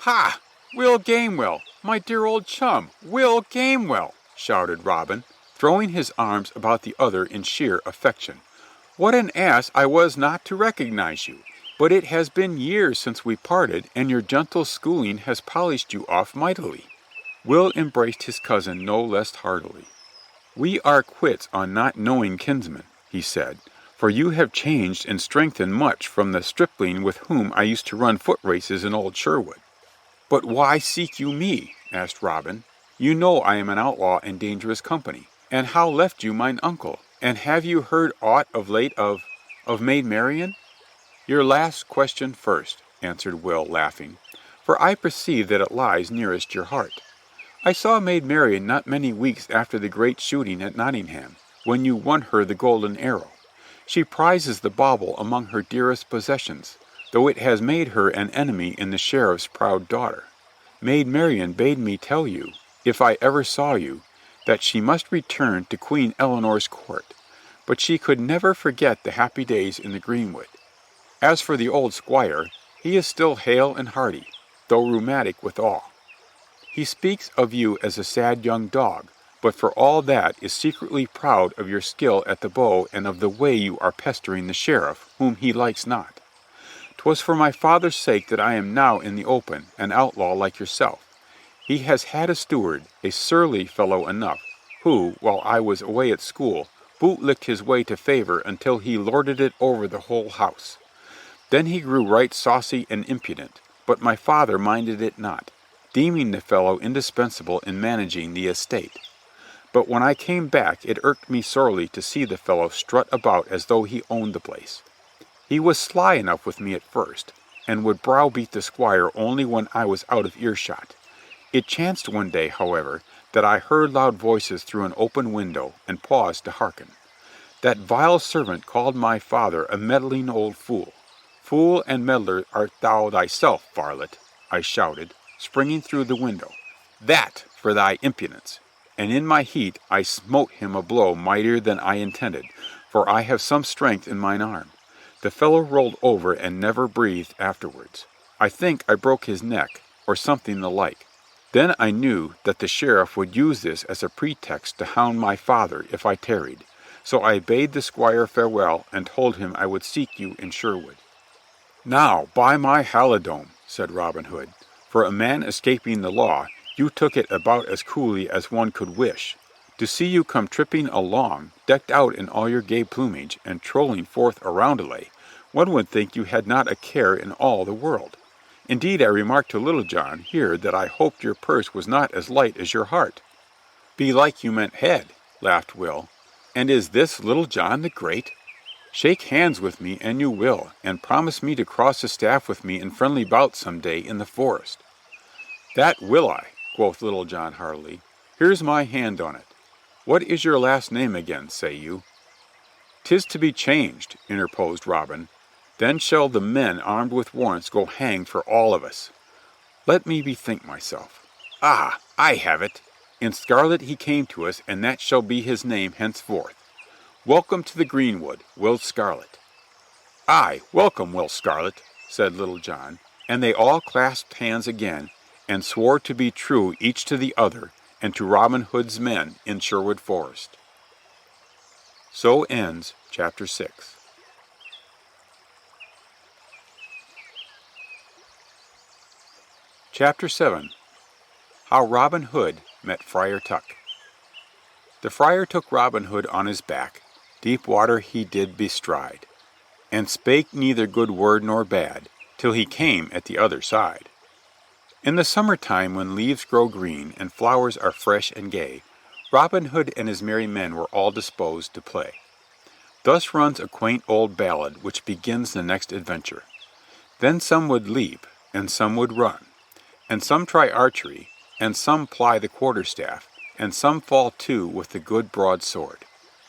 [SPEAKER 1] "Ha! Will Gamewell, my dear old chum, Will Gamewell!" shouted Robin, throwing his arms about the other in sheer affection. "What an ass I was not to recognize you! But it has been years since we parted, and your gentle schooling has polished you off mightily." Will embraced his cousin no less heartily. "We are quits on not knowing kinsmen," he said, "for you have changed and strengthened much from the stripling with whom I used to run foot races in old Sherwood." "But why seek you me?" asked Robin. "You know I am an outlaw and dangerous company. And how left you mine uncle? And have you heard aught of late of Maid Marian?" "Your last question first," answered Will, laughing, "for I perceive that it lies nearest your heart. I saw Maid Marian not many weeks after the great shooting at Nottingham, when you won her the golden arrow. She prizes the bauble among her dearest possessions, though it has made her an enemy in the sheriff's proud daughter. Maid Marian bade me tell you, if I ever saw you, that she must return to Queen Eleanor's court, but she could never forget the happy days in the greenwood. As for the old squire, he is still hale and hearty, though rheumatic withal. He speaks of you as a sad young dog, but for all that is secretly proud of your skill at the bow and of the way you are pestering the sheriff, whom he likes not. 'Twas for my father's sake that I am now in the open, an outlaw like yourself. He has had a steward, a surly fellow enough, who, while I was away at school, boot-licked his way to favor until he lorded it over the whole house. Then he grew right saucy and impudent, but my father minded it not, deeming the fellow indispensable in managing the estate. But when I came back it irked me sorely to see the fellow strut about as though he owned the place. He was sly enough with me at first, and would browbeat the squire only when I was out of earshot. It chanced one day, however, that I heard loud voices through an open window, and paused to hearken. That vile servant called my father a meddling old fool. 'Fool and meddler art thou thyself, varlet,' I shouted, springing through the window. 'That for thy impudence!' And in my heat I smote him a blow mightier than I intended, for I have some strength in mine arm. The fellow rolled over and never breathed afterwards. I think I broke his neck, or something the like. Then I knew that the sheriff would use this as a pretext to hound my father if I tarried, so I bade the squire farewell and told him I would seek you in Sherwood." "Now, by my halidome," said Robin Hood, "for a man escaping the law, you took it about as coolly as one could wish. To see you come tripping along, decked out in all your gay plumage, and trolling forth a roundelay, one would think you had not a care in all the world. Indeed, I remarked to Little John here that I hoped your purse was not as light as your heart." "Belike you meant head," laughed Will. "And is this Little John the Great? Shake hands with me an you will, and promise me to cross the staff with me in friendly bout some day in the forest." "That will I," quoth Little John heartily. "Here's my hand on it. What is your last name again, say you?" "'Tis to be changed," interposed Robin. "Then shall the men armed with warrants go hang for all of us. Let me bethink myself. Ah, I have it. In scarlet he came to us, and that shall be his name henceforth. Welcome to the greenwood, Will Scarlet." "Aye, welcome, Will Scarlet," said Little John, and they all clasped hands again, and swore to be true each to the other, and to Robin Hood's men in Sherwood Forest. So ends chapter 6. Chapter 7. How Robin Hood met Friar Tuck. The friar took Robin Hood on his back, deep water he did bestride, and spake neither good word nor bad, till he came at the other side. In the summer time when leaves grow green and flowers are fresh and gay, Robin Hood and his merry men were all disposed to play. Thus runs a quaint old ballad which begins the next adventure. Then some would leap, and some would run, and some try archery, and some ply the quarterstaff, and some fall to with the good broadsword.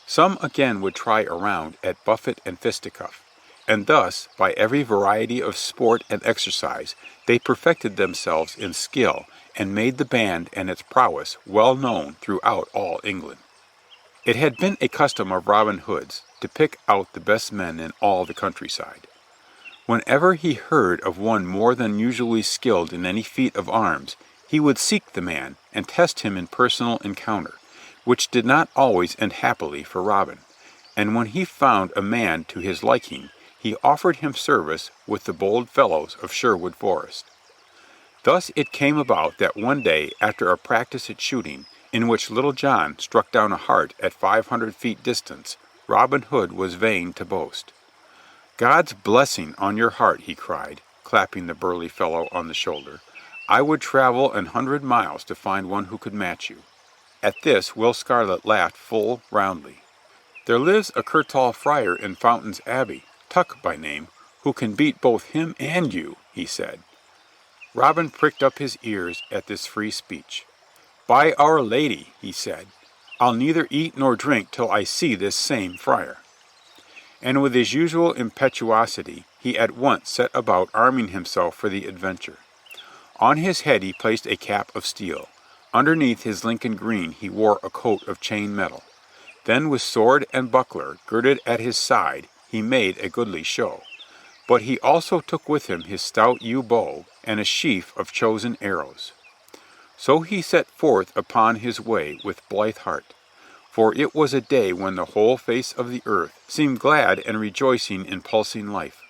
[SPEAKER 1] Some again would try around at buffet and fisticuff, and thus, by every variety of sport and exercise, they perfected themselves in skill, and made the band and its prowess well known throughout all England. It had been a custom of Robin Hood's to pick out the best men in all the countryside. Whenever he heard of one more than usually skilled in any feat of arms, he would seek the man and test him in personal encounter, which did not always end happily for Robin, and when he found a man to his liking, he offered him service with the bold fellows of Sherwood Forest. Thus it came about that one day, after a practice at shooting, in which Little John struck down a hart at 500 feet distance, Robin Hood was vain to boast. "God's blessing on your heart," he cried, clapping the burly fellow on the shoulder. "I would travel 100 miles to find one who could match you." At this Will Scarlet laughed full roundly. "There lives a curtal friar in Fountain's Abbey, Tuck by name, who can beat both him and you," he said. Robin pricked up his ears at this free speech. "By Our Lady," he said, "I'll neither eat nor drink till I see this same friar." And with his usual impetuosity he at once set about arming himself for the adventure. On his head he placed a cap of steel. Underneath his Lincoln green he wore a coat of chain metal. Then with sword and buckler girded at his side he made a goodly show. But he also took with him his stout yew bow and a sheaf of chosen arrows. So he set forth upon his way with blithe heart, for it was a day when the whole face of the earth seemed glad and rejoicing in pulsing life.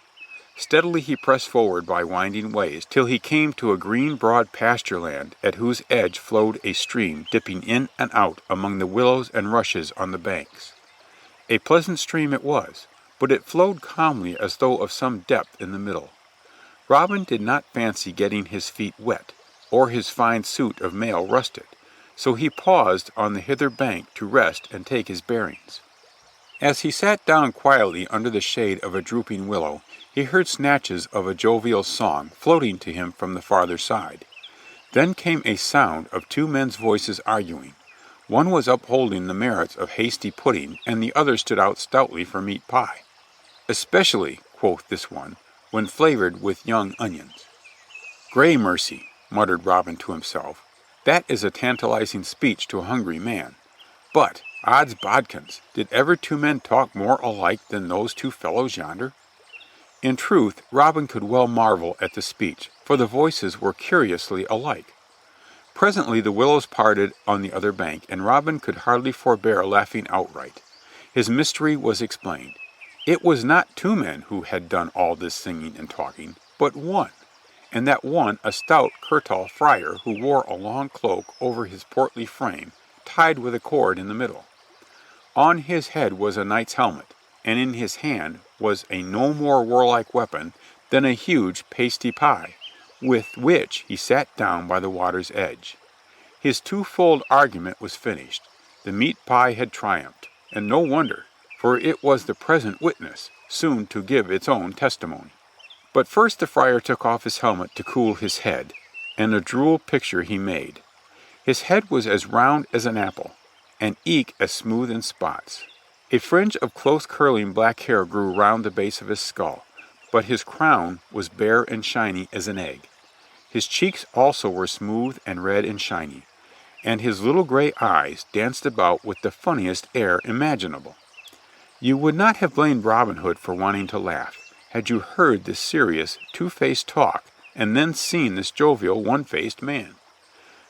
[SPEAKER 1] Steadily he pressed forward by winding ways till he came to a green broad pasture land at whose edge flowed a stream dipping in and out among the willows and rushes on the banks. A pleasant stream it was, but it flowed calmly as though of some depth in the middle. Robin did not fancy getting his feet wet, or his fine suit of mail rusted, so he paused on the hither bank to rest and take his bearings. As he sat down quietly under the shade of a drooping willow, he heard snatches of a jovial song floating to him from the farther side. Then came a sound of two men's voices arguing. One was upholding the merits of hasty pudding, and the other stood out stoutly for meat pie. "Especially," quoth this one, "when flavored with young onions." "Grey mercy," muttered Robin to himself, "that is a tantalizing speech to a hungry man. But, odds bodkins, did ever two men talk more alike than those two fellows yonder?" In truth, Robin could well marvel at the speech, for the voices were curiously alike. Presently the willows parted on the other bank, and Robin could hardly forbear laughing outright. His mystery was explained. It was not two men who had done all this singing and talking, but one, and that one a stout curtal friar who wore a long cloak over his portly frame, tied with a cord in the middle. On his head was a knight's helmet, and in his hand was a no more warlike weapon than a huge pasty pie, with which he sat down by the water's edge. His twofold argument was finished. The meat pie had triumphed, and no wonder, for it was the present witness, soon to give its own testimony. But first the friar took off his helmet to cool his head, and a droll picture he made. His head was as round as an apple, and eke as smooth in spots. A fringe of close curling black hair grew round the base of his skull, but his crown was bare and shiny as an egg. His cheeks also were smooth and red and shiny, and his little gray eyes danced about with the funniest air imaginable. You would not have blamed Robin Hood for wanting to laugh, had you heard this serious, two-faced talk, and then seen this jovial, one-faced man.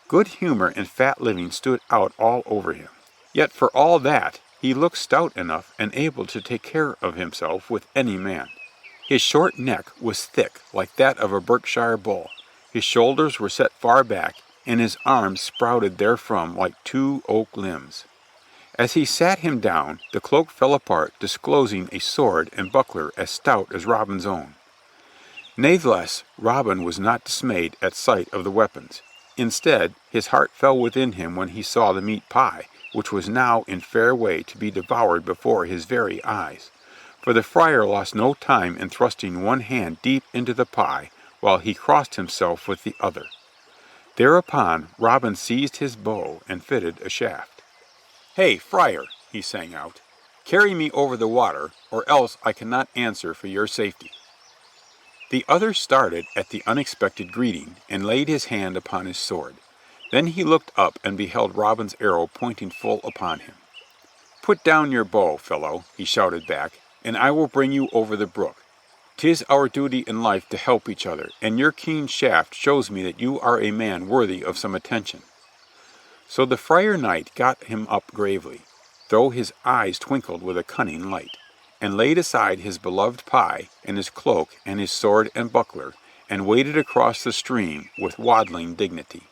[SPEAKER 1] Good humor and fat living stood out all over him. Yet for all that, he looked stout enough and able to take care of himself with any man. His short neck was thick, like that of a Berkshire bull. His shoulders were set far back, and his arms sprouted therefrom like two oak limbs. As he sat him down, the cloak fell apart, disclosing a sword and buckler as stout as Robin's own. Natheless, Robin was not dismayed at sight of the weapons. Instead, his heart fell within him when he saw the meat pie, which was now in fair way to be devoured before his very eyes. For the friar lost no time in thrusting one hand deep into the pie, while he crossed himself with the other. Thereupon Robin seized his bow and fitted a shaft. "Hey, friar," he sang out, "carry me over the water, or else I cannot answer for your safety." The other started at the unexpected greeting, and laid his hand upon his sword. Then he looked up and beheld Robin's arrow pointing full upon him. "Put down your bow, fellow," he shouted back, "and I will bring you over the brook. 'Tis our duty in life to help each other, and your keen shaft shows me that you are a man worthy of some attention." So the friar knight got him up gravely, though his eyes twinkled with a cunning light, and laid aside his beloved pie, and his cloak, and his sword and buckler, and waded across the stream with waddling dignity.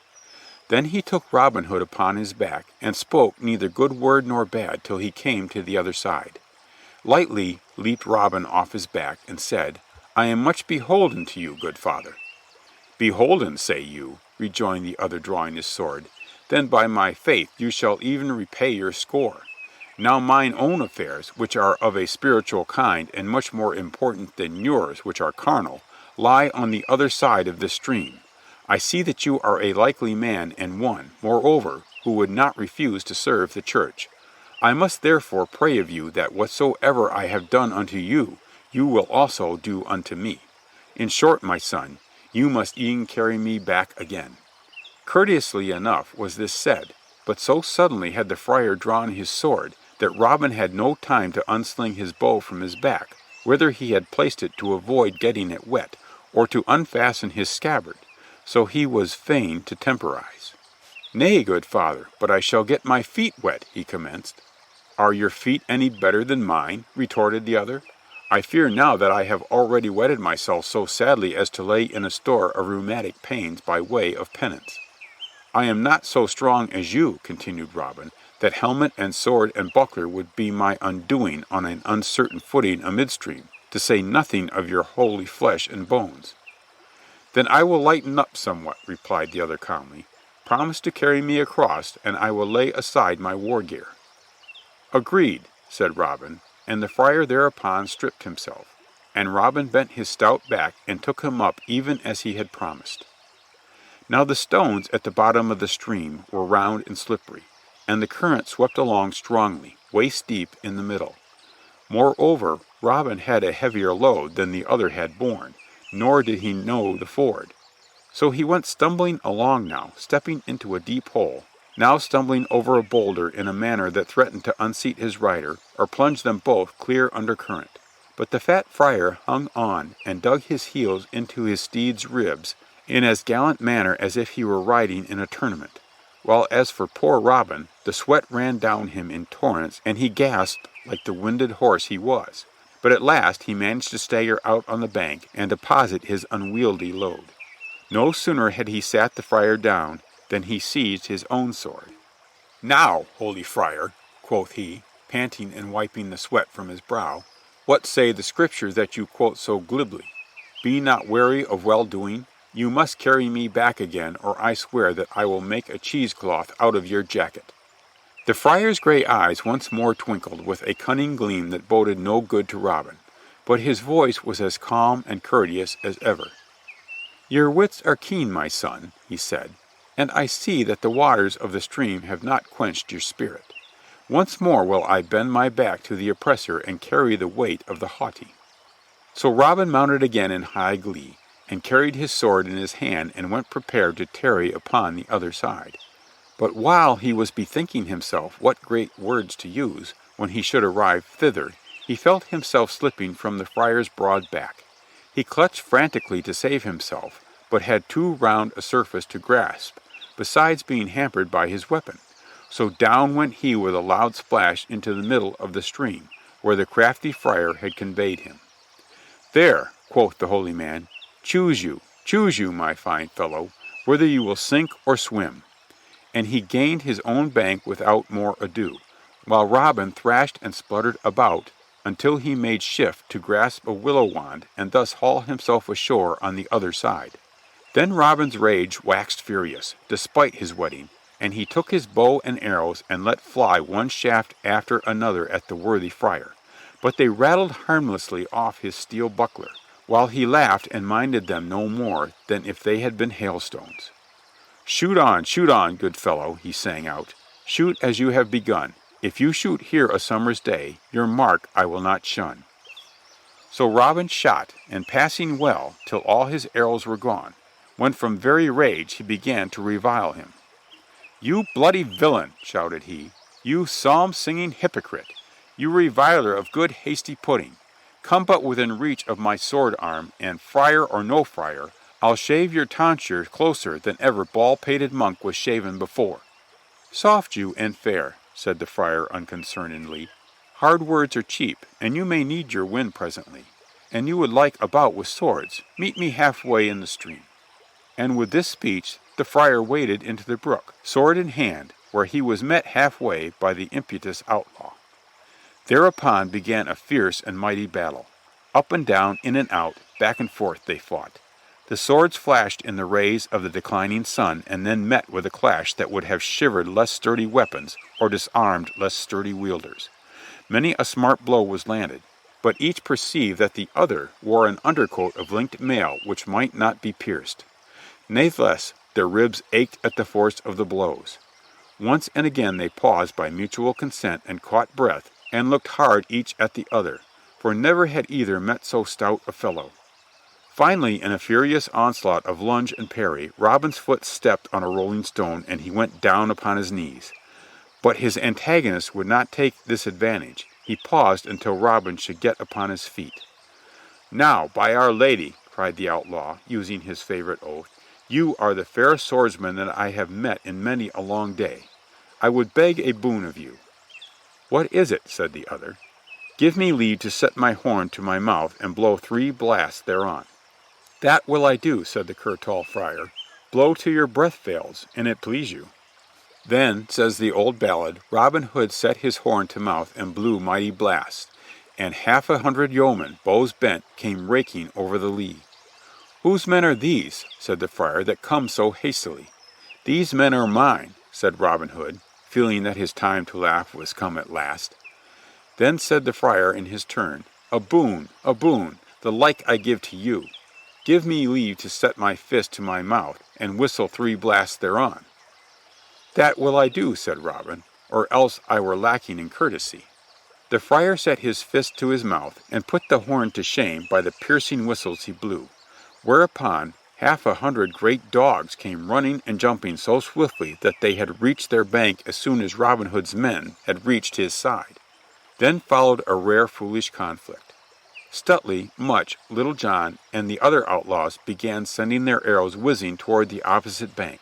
[SPEAKER 1] Then he took Robin Hood upon his back, and spoke neither good word nor bad till he came to the other side. Lightly leaped Robin off his back, and said, "I am much beholden to you, good father." "Beholden, say you?" rejoined the other, drawing his sword. "Then by my faith you shall even repay your score. Now mine own affairs, which are of a spiritual kind and much more important than yours, which are carnal, lie on the other side of this stream. I see that you are a likely man, and one, moreover, who would not refuse to serve the church. I must therefore pray of you that whatsoever I have done unto you, you will also do unto me. In short, my son, you must e'en carry me back again." Courteously enough was this said, but so suddenly had the friar drawn his sword that Robin had no time to unsling his bow from his back, whither he had placed it to avoid getting it wet, or to unfasten his scabbard, so he was fain to temporize. "Nay, good father, but I shall get my feet wet," he commenced. "Are your feet any better than mine?" retorted the other. "I fear now that I have already wetted myself so sadly as to lay in a store of rheumatic pains by way of penance." "I am not so strong as you," continued Robin, "that helmet and sword and buckler would be my undoing on an uncertain footing amidstream, to say nothing of your holy flesh and bones." "Then I will lighten up somewhat," replied the other calmly. "Promise to carry me across, and I will lay aside my war gear." "Agreed," said Robin, and the friar thereupon stripped himself, and Robin bent his stout back and took him up even as he had promised. Now the stones at the bottom of the stream were round and slippery, and the current swept along strongly, waist deep in the middle. Moreover, Robin had a heavier load than the other had borne, nor did he know the ford. So he went stumbling along now, stepping into a deep hole, now stumbling over a boulder in a manner that threatened to unseat his rider, or plunge them both clear under current. But the fat friar hung on and dug his heels into his steed's ribs in as gallant manner as if he were riding in a tournament, while as for poor Robin, the sweat ran down him in torrents, and he gasped like the winded horse he was. But at last he managed to stagger out on the bank and deposit his unwieldy load. No sooner had he sat the friar down than he seized his own sword. "Now, holy friar," quoth he, panting and wiping the sweat from his brow, "what say the scriptures that you quote so glibly? Be not weary of well-doing. You must carry me back again, or I swear that I will make a cheesecloth out of your jacket." The friar's gray eyes once more twinkled with a cunning gleam that boded no good to Robin, but his voice was as calm and courteous as ever. "Your wits are keen, my son," he said, "and I see that the waters of the stream have not quenched your spirit. Once more will I bend my back to the oppressor and carry the weight of the haughty." So Robin mounted again in high glee, and carried his sword in his hand and went prepared to tarry upon the other side. But while he was bethinking himself what great words to use when he should arrive thither, he felt himself slipping from the friar's broad back. He clutched frantically to save himself, but had too round a surface to grasp, besides being hampered by his weapon. So down went he with a loud splash into the middle of the stream, where the crafty friar had conveyed him. "There," quoth the holy man, choose you, my fine fellow, whether you will sink or swim." And he gained his own bank without more ado, while Robin thrashed and spluttered about until he made shift to grasp a willow wand and thus haul himself ashore on the other side. Then Robin's rage waxed furious, despite his wetting, and he took his bow and arrows and let fly one shaft after another at the worthy friar, but they rattled harmlessly off his steel buckler, while he laughed and minded them no more than if they had been hailstones. Shoot on, good fellow," he sang out. "Shoot as you have begun. If you shoot here a summer's day, your mark I will not shun." So Robin shot, and passing well, till all his arrows were gone, when from very rage he began to revile him. "You bloody villain," shouted he, "you psalm-singing hypocrite, you reviler of good hasty pudding, come but within reach of my sword-arm, and, friar or no friar, I'll shave your tonsure closer than ever bald-pated monk was shaven before." "Soft you and fair," said the friar unconcernedly. "Hard words are cheap, and you may need your wind presently. And you would like a bout with swords, meet me halfway in the stream." And with this speech the friar waded into the brook, sword in hand, where he was met halfway by the impetuous outlaw. Thereupon began a fierce and mighty battle. Up and down, in and out, back and forth they fought. The swords flashed in the rays of the declining sun, and then met with a clash that would have shivered less sturdy weapons or disarmed less sturdy wielders. Many a smart blow was landed, but each perceived that the other wore an undercoat of linked mail which might not be pierced. Natheless, their ribs ached at the force of the blows. Once and again they paused by mutual consent and caught breath, and looked hard each at the other, for never had either met so stout a fellow. Finally, in a furious onslaught of lunge and parry, Robin's foot stepped on a rolling stone, and he went down upon his knees. But his antagonist would not take this advantage. He paused until Robin should get upon his feet. "Now, by Our Lady," cried the outlaw, using his favorite oath, "you are the fairest swordsman that I have met in many a long day. I would beg a boon of you." "What is it?" said the other. "Give me leave to set my horn to my mouth and blow 3 blasts thereon." "That will I do," said the curtall friar. "Blow till your breath fails, an it please you." Then, says the old ballad, Robin Hood set his horn to mouth and blew mighty blasts, and 100 yeomen, bows bent, came raking over the lea. "Whose men are these," said the friar, "that come so hastily?" "These men are mine," said Robin Hood, feeling that his time to laugh was come at last. Then said the friar in his turn, a boon, the like I give to you. Give me leave to set my fist to my mouth, and whistle 3 blasts thereon." "That will I do," said Robin, "or else I were lacking in courtesy." The friar set his fist to his mouth, and put the horn to shame by the piercing whistles he blew, whereupon 100 great dogs came running and jumping so swiftly that they had reached their bank as soon as Robin Hood's men had reached his side. Then followed a rare foolish conflict. Stuteley, Much, Little John, and the other outlaws began sending their arrows whizzing toward the opposite bank,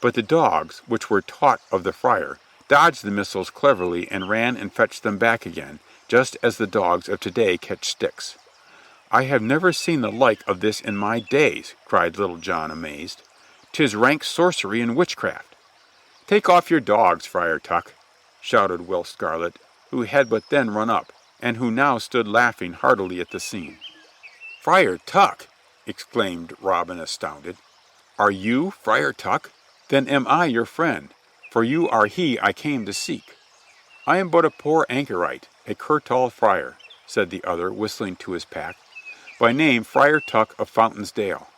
[SPEAKER 1] but the dogs, which were taught of the friar, dodged the missiles cleverly and ran and fetched them back again, just as the dogs of today catch sticks. "I have never seen the like of this in my days," cried Little John, amazed. "'Tis rank sorcery and witchcraft." "Take off your dogs, Friar Tuck," shouted Will Scarlet, who had but then run up, and who now stood laughing heartily at the scene. "Friar Tuck!" exclaimed Robin, astounded. "Are you Friar Tuck? Then am I your friend, for you are he I came to seek." "I am but a poor anchorite, a curtall friar," said the other, whistling to his pack. "By name Friar Tuck of Fountain's-Dale.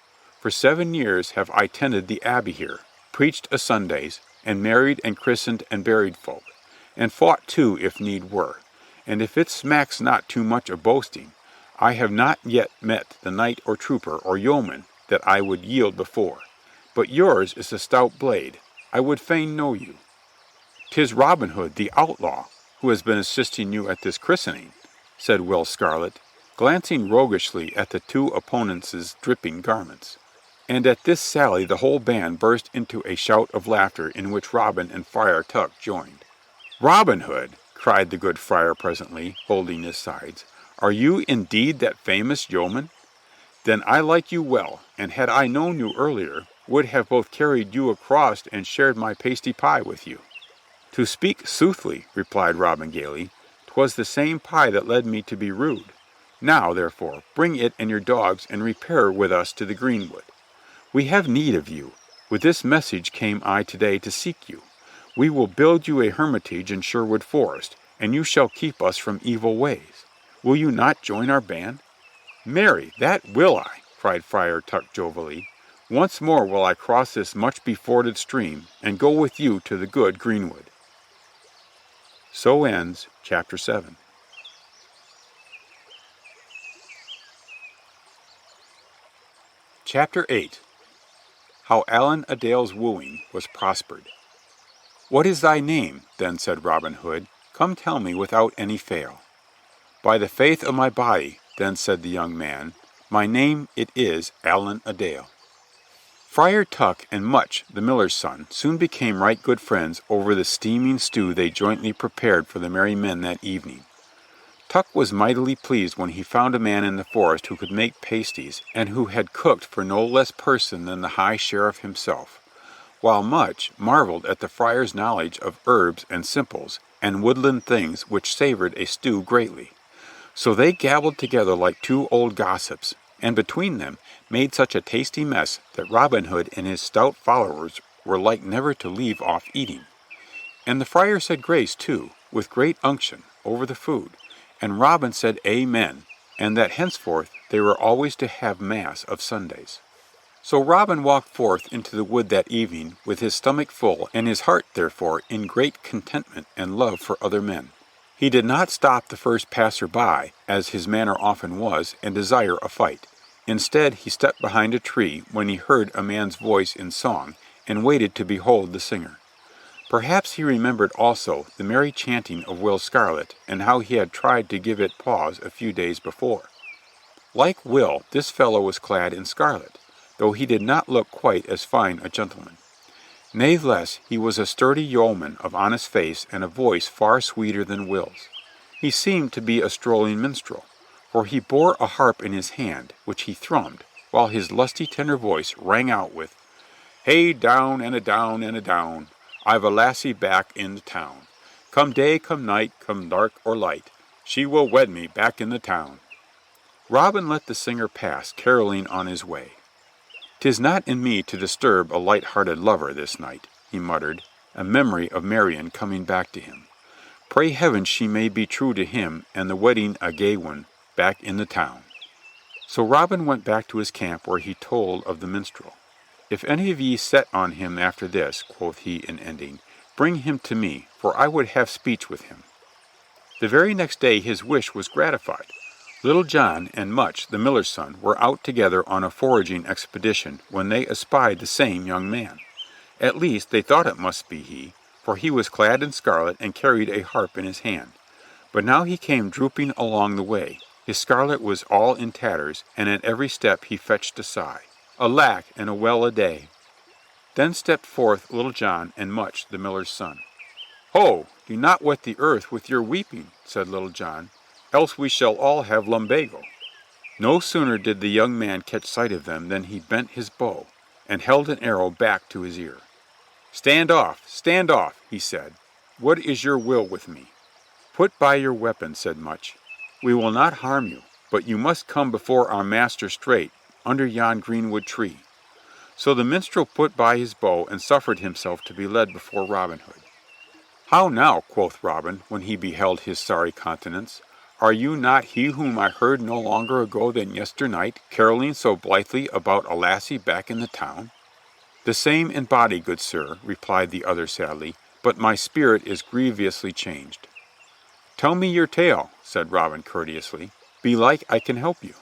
[SPEAKER 1] For 7 years have I tended the abbey here, preached o' Sundays, and married and christened and buried folk, and fought too if need were. And if it smacks not too much of boasting, I have not yet met the knight or trooper or yeoman that I would yield before. But yours is a stout blade. I would fain know you." "'Tis Robin Hood, the outlaw, who has been assisting you at this christening," said Will Scarlet, glancing roguishly at the 2 opponents' dripping garments. And at this sally the whole band burst into a shout of laughter in which Robin and Friar Tuck joined. "Robin Hood!" cried the good friar presently, holding his sides. "Are you indeed that famous yeoman? Then I like you well, and had I known you earlier, would have both carried you across and shared my pasty pie with you." "To speak soothly," replied Robin gaily, "'twas the same pie that led me to be rude. Now, therefore, bring it and your dogs and repair with us to the greenwood. We have need of you. With this message came I today to seek you. We will build you a hermitage in Sherwood Forest, and you shall keep us from evil ways. Will you not join our band?" "Marry, that will I," cried Friar Tuck jovially. "Once more will I cross this much beforded stream, and go with you to the good greenwood." So ends Chapter 7. Chapter 8. How Allan a Dale's wooing was prospered. "What is thy name?" then said Robin Hood. "Come tell me without any fail." "By the faith of my body," then said the young man, "my name it is Allan a Dale." Friar Tuck and Much, the miller's son, soon became right good friends over the steaming stew they jointly prepared for the merry men that evening. Tuck was mightily pleased when he found a man in the forest who could make pasties, and who had cooked for no less person than the High Sheriff himself, while Much marveled at the friar's knowledge of herbs and simples, and woodland things which savored a stew greatly. So they gabbled together like two old gossips, and between them made such a tasty mess that Robin Hood and his stout followers were like never to leave off eating. And the friar said grace, too, with great unction, over the food, and Robin said amen, and that henceforth they were always to have mass of Sundays. So Robin walked forth into the wood that evening with his stomach full and his heart, therefore, in great contentment and love for other men. He did not stop the first passer-by, as his manner often was, and desire a fight. Instead, he stepped behind a tree when he heard a man's voice in song, and waited to behold the singer. Perhaps he remembered also the merry chanting of Will Scarlet, and how he had tried to give it pause a few days before. Like Will, this fellow was clad in scarlet, though he did not look quite as fine a gentleman. Natheless, he was a sturdy yeoman of honest face and a voice far sweeter than Will's. He seemed to be a strolling minstrel, for he bore a harp in his hand, which he thrummed, while his lusty tenor voice rang out with, "Hey down and a down and a down, I've a lassie back in the town. Come day, come night, come dark or light, she will wed me back in the town." Robin let the singer pass, caroling on his way. "'Tis not in me to disturb a light-hearted lover this night," he muttered, a memory of Marian coming back to him. "Pray heaven she may be true to him, and the wedding a gay one, back in the town." So Robin went back to his camp, where he told of the minstrel. "If any of ye set on him after this," quoth he in ending, "bring him to me, for I would have speech with him." The very next day his wish was gratified. Little John and Much, the miller's son, were out together on a foraging expedition when they espied the same young man. At least they thought it must be he, for he was clad in scarlet and carried a harp in his hand. But now he came drooping along the way. His scarlet was all in tatters, and at every step he fetched a sigh. Alack, and a well-a-day! Then stepped forth Little John and Much, the miller's son. "Ho! Do not wet the earth with your weeping," said Little John, "else we shall all have lumbago." No sooner did the young man catch sight of them than he bent his bow, and held an arrow back to his ear. Stand off, he said. "What is your will with me?" "Put by your weapon," said Much. "We will not harm you, but you must come before our master straight, under yon greenwood tree." So the minstrel put by his bow and suffered himself to be led before Robin Hood. "How now," quoth Robin, when he beheld his sorry countenance, "are you not he whom I heard no longer ago than yesternight, caroling so blithely about a lassie back in the town?" "The same in body, good sir," replied the other sadly, "but my spirit is grievously changed." "Tell me your tale," said Robin courteously. "Belike I can help you."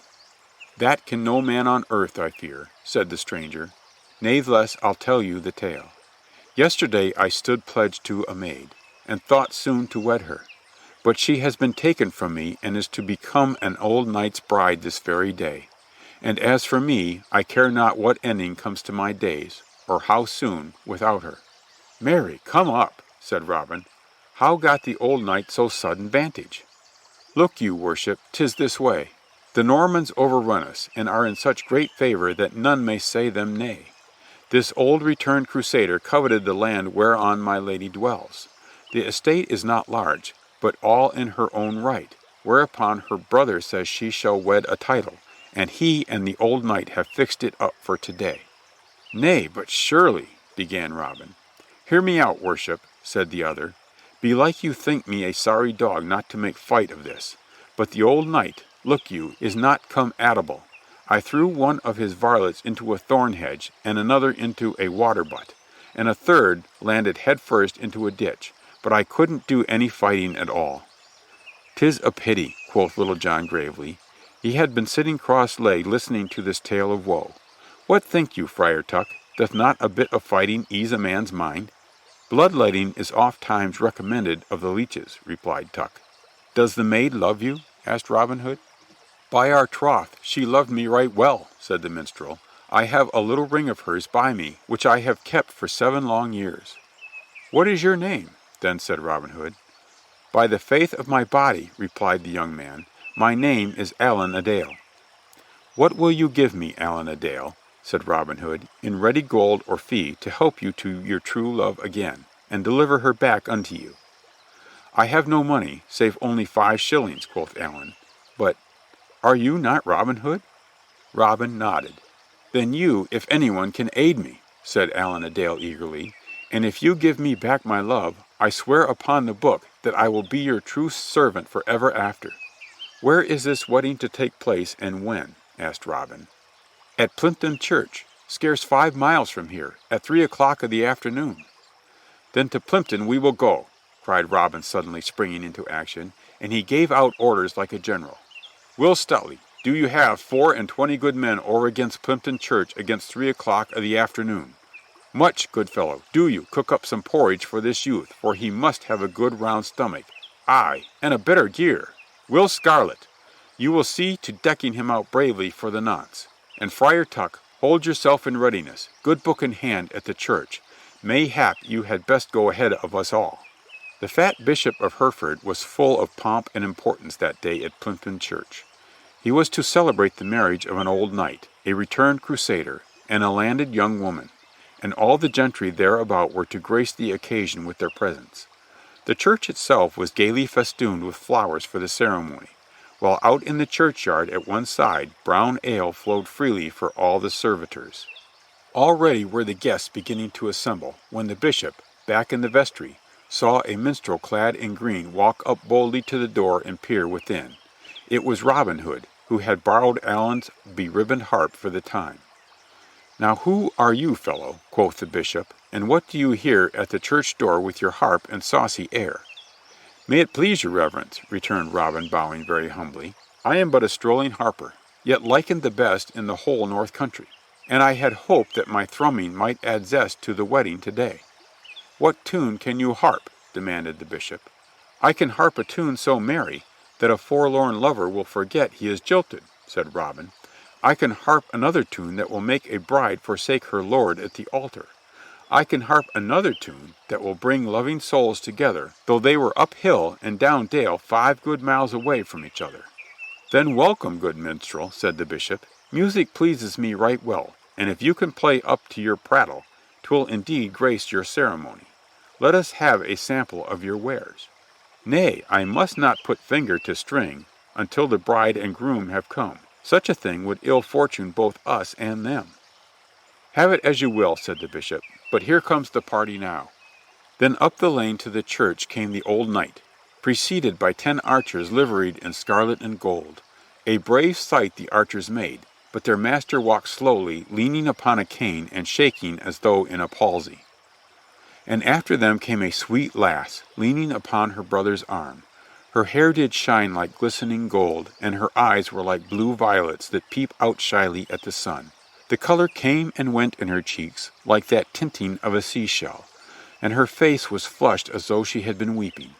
[SPEAKER 1] "That can no man on earth, I fear," said the stranger. "Natheless I'll tell you the tale. Yesterday I stood pledged to a maid, and thought soon to wed her. But she has been taken from me, and is to become an old knight's bride this very day. And as for me, I care not what ending comes to my days, or how soon, without her." "Marry, come up," said Robin. "How got the old knight so sudden vantage?" "Look you, worship, 'tis this way. The Normans overrun us, and are in such great favor that none may say them nay. This old returned crusader coveted the land whereon my lady dwells. The estate is not large, but all in her own right, whereupon her brother says she shall wed a title, and he and the old knight have fixed it up for today." "Nay, but surely," began Robin. "Hear me out, worship," said the other. "Belike you think me a sorry dog not to make fight of this. But the old knight, look you, is not come atable. I threw one of his varlets into a thorn hedge, and another into a water butt, and a third landed head first into a ditch, but I couldn't do any fighting at all." "'Tis a pity," quoth Little John gravely. He had been sitting cross-legged listening to this tale of woe. "What think you, Friar Tuck? Doth not a bit of fighting ease a man's mind?" "Bloodletting is oft times recommended of the leeches," replied Tuck. "Does the maid love you?" asked Robin Hood. "By our troth, she loved me right well," said the minstrel. "I have a little ring of hers by me, which I have kept for 7 long years." "What is your name?" then said Robin Hood. "By the faith of my body," replied the young man, "my name is Allan a Dale." "What will you give me, Allan a Dale," said Robin Hood, "in ready gold or fee to help you to your true love again, and deliver her back unto you?" "I have no money, save only 5 shillings," quoth Allan. "But are you not Robin Hood?" Robin nodded. "Then you, if anyone, can aid me," said Allan a Dale eagerly, "and if you give me back my love, I swear upon the book that I will be your true servant for ever after." "Where is this wedding to take place, and when?" asked Robin. "At Plympton Church, scarce 5 miles from here, at 3 o'clock of the afternoon." "Then to Plympton we will go," cried Robin suddenly springing into action, and he gave out orders like a general. "Will Stuteley, do you have 24 good men over against Plympton Church against 3 o'clock of the afternoon? Much, good fellow, do you cook up some porridge for this youth, for he must have a good round stomach, aye, and a better gear. Will Scarlet, you will see to decking him out bravely for the nonce. And Friar Tuck, hold yourself in readiness, good book in hand at the church. Mayhap you had best go ahead of us all." The fat Bishop of Hereford was full of pomp and importance that day at Plympton Church. He was to celebrate the marriage of an old knight, a returned crusader, and a landed young woman, and all the gentry thereabout were to grace the occasion with their presence. The church itself was gaily festooned with flowers for the ceremony, while out in the churchyard at one side brown ale flowed freely for all the servitors. Already were the guests beginning to assemble, when the bishop, back in the vestry, saw a minstrel clad in green walk up boldly to the door and peer within. It was Robin Hood, who had borrowed Allan's beribboned harp for the time. "Now who are you, fellow?" quoth the bishop, "and what do you here at the church door with your harp and saucy air?" "May it please your reverence," returned Robin, bowing very humbly, "I am but a strolling harper, yet likened the best in the whole north country, and I had hoped that my thrumming might add zest to the wedding today." "What tune can you harp?" demanded the bishop. "I can harp a tune so merry that a forlorn lover will forget he is jilted," said Robin. "I can harp another tune that will make a bride forsake her lord at the altar. I can harp another tune that will bring loving souls together, though they were up hill and down dale 5 good miles away from each other." "Then welcome, good minstrel," said the bishop. "Music pleases me right well, and if you can play up to your prattle, 'twill indeed grace your ceremony. Let us have a sample of your wares." "Nay, I must not put finger to string until the bride and groom have come. Such a thing would ill fortune both us and them." "Have it as you will," said the bishop, "but here comes the party now." Then up the lane to the church came the old knight, preceded by 10 archers liveried in scarlet and gold. A brave sight the archers made, but their master walked slowly, leaning upon a cane and shaking as though in a palsy. And after them came a sweet lass, leaning upon her brother's arm. Her hair did shine like glistening gold, and her eyes were like blue violets that peep out shyly at the sun. The color came and went in her cheeks like that tinting of a seashell, and her face was flushed as though she had been weeping.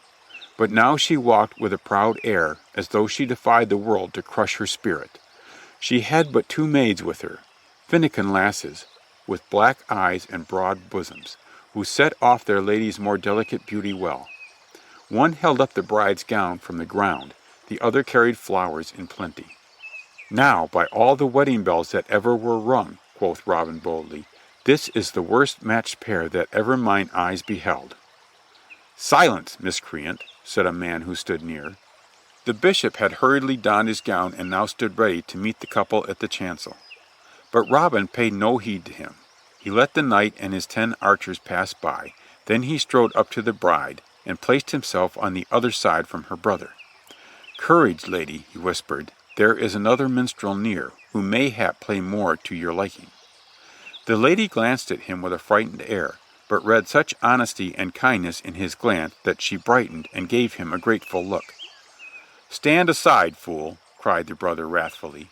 [SPEAKER 1] But now she walked with a proud air, as though she defied the world to crush her spirit. She had but 2 maids with her, finikin lasses, with black eyes and broad bosoms, who set off their lady's more delicate beauty well. One held up the bride's gown from the ground, the other carried flowers in plenty. "Now, by all the wedding bells that ever were rung," quoth Robin boldly, "this is the worst matched pair that ever mine eyes beheld." "Silence, miscreant," said a man who stood near. The bishop had hurriedly donned his gown and now stood ready to meet the couple at the chancel. But Robin paid no heed to him. He let the knight and his 10 archers pass by, then he strode up to the bride, and placed himself on the other side from her brother. "Courage, lady," he whispered, "there is another minstrel near, who mayhap play more to your liking." The lady glanced at him with a frightened air, but read such honesty and kindness in his glance that she brightened and gave him a grateful look. "Stand aside, fool," cried the brother wrathfully.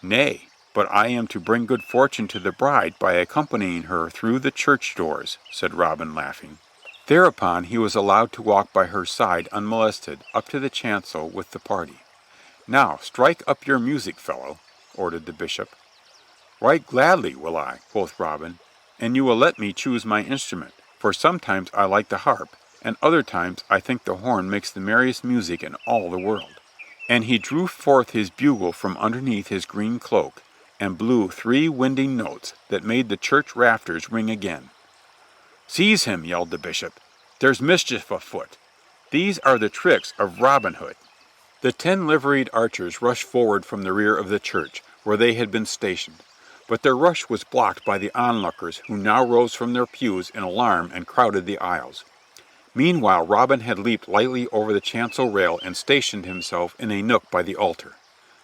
[SPEAKER 1] "Nay, but I am to bring good fortune to the bride by accompanying her through the church doors," said Robin, laughing. Thereupon he was allowed to walk by her side unmolested up to the chancel with the party. "Now strike up your music, fellow," ordered the bishop. "Right gladly will I," quoth Robin, "and you will let me choose my instrument, for sometimes I like the harp, and other times I think the horn makes the merriest music in all the world." And he drew forth his bugle from underneath his green cloak, and blew 3 winding notes that made the church rafters ring again. "Seize him!" yelled the bishop. "There's mischief afoot. These are the tricks of Robin Hood." The 10 liveried archers rushed forward from the rear of the church, where they had been stationed, but their rush was blocked by the onlookers, who now rose from their pews in alarm and crowded the aisles. Meanwhile Robin had leaped lightly over the chancel rail and stationed himself in a nook by the altar.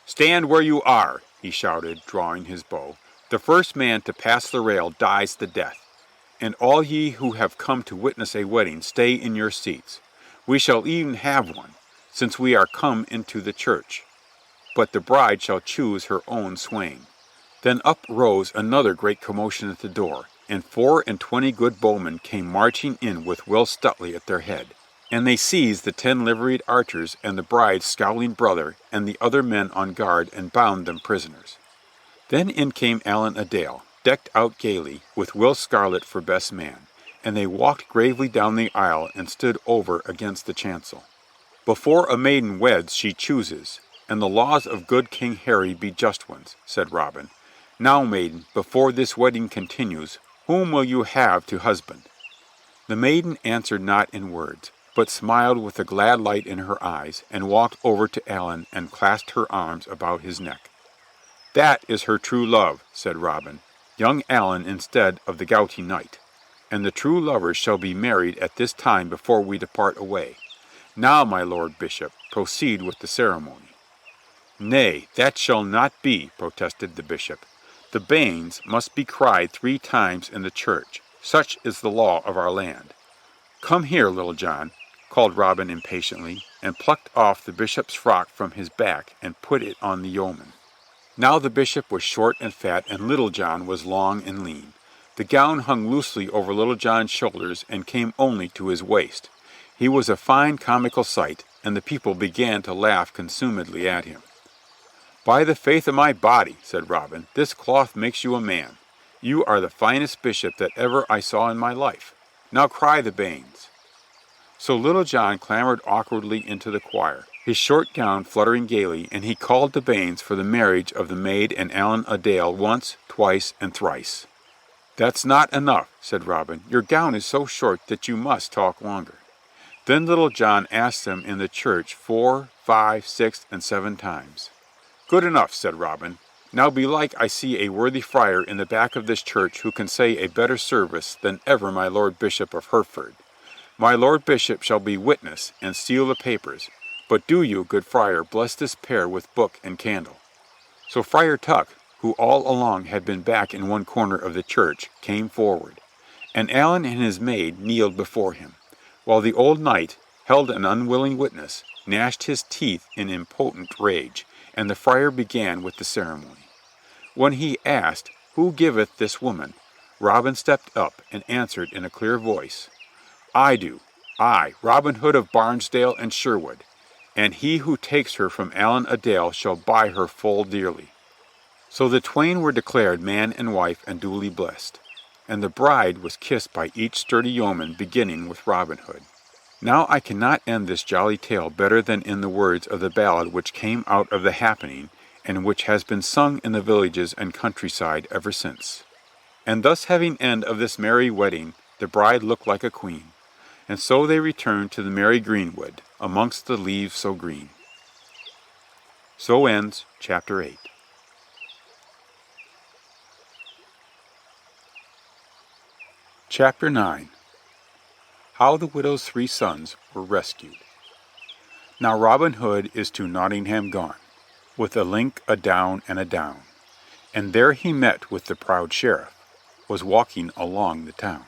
[SPEAKER 1] "Stand where you are," he shouted, drawing his bow. "The first man to pass the rail dies the death. And all ye who have come to witness a wedding, stay in your seats. We shall e'en have one, since we are come into the church. But the bride shall choose her own swain." Then up rose another great commotion at the door, and 24 good bowmen came marching in with Will Stuteley at their head. And they seized the 10 liveried archers and the bride's scowling brother and the other men on guard and bound them prisoners. Then in came Allan a Dale, decked out gaily, with Will Scarlet for best man, and they walked gravely down the aisle and stood over against the chancel. "Before a maiden weds she chooses, and the laws of good King Harry be just ones," said Robin. "Now, maiden, before this wedding continues, whom will you have to husband?" The maiden answered not in words, but smiled with a glad light in her eyes, and walked over to Allan and clasped her arms about his neck. "That is her true love," said Robin, "young Allan instead of the gouty knight, and the true lovers shall be married at this time before we depart away. Now, my lord bishop, proceed with the ceremony." "Nay, that shall not be," protested the bishop. "The banes must be cried 3 times in the church. Such is the law of our land. Come here, Little John," called Robin impatiently, and plucked off the bishop's frock from his back and put it on the yeoman. Now the bishop was short and fat, and Little John was long and lean. The gown hung loosely over Little John's shoulders and came only to his waist. He was a fine comical sight, and the people began to laugh consumedly at him. "By the faith of my body," said Robin, "this cloth makes you a man. You are the finest bishop that ever I saw in my life. Now cry the banes." So Little John clambered awkwardly into the choir, his short gown fluttering gaily, and he called the banes for the marriage of the maid and Allan a Dale once, twice, and thrice. "That's not enough," said Robin. "Your gown is so short that you must talk longer." Then Little John asked them in the church 4, 5, 6, and 7 times. "Good enough," said Robin. "Now belike I see a worthy friar in the back of this church who can say a better service than ever my Lord Bishop of Hereford. My Lord Bishop shall be witness and seal the papers, but do you, good friar, bless this pair with book and candle." So Friar Tuck, who all along had been back in one corner of the church, came forward, and Allan and his maid kneeled before him, while the old knight, held an unwilling witness, gnashed his teeth in impotent rage, and the friar began with the ceremony. When he asked, "Who giveth this woman?" Robin stepped up and answered in a clear voice, "I do, I, Robin Hood of Barnesdale and Sherwood, and he who takes her from Allan a Dale shall buy her full dearly." So the twain were declared man and wife and duly blessed, and the bride was kissed by each sturdy yeoman, beginning with Robin Hood. Now I cannot end this jolly tale better than in the words of the ballad which came out of the happening, and which has been sung in the villages and countryside ever since. And thus having end of this merry wedding, the bride looked like a queen, and so they returned to the merry greenwood, amongst the leaves so green. So ends chapter 8. Chapter 9. How the Widow's 3 Sons were Rescued. Now Robin Hood is to Nottingham gone, with a link, a down, and a down, and there he met with the proud sheriff, was walking along the town.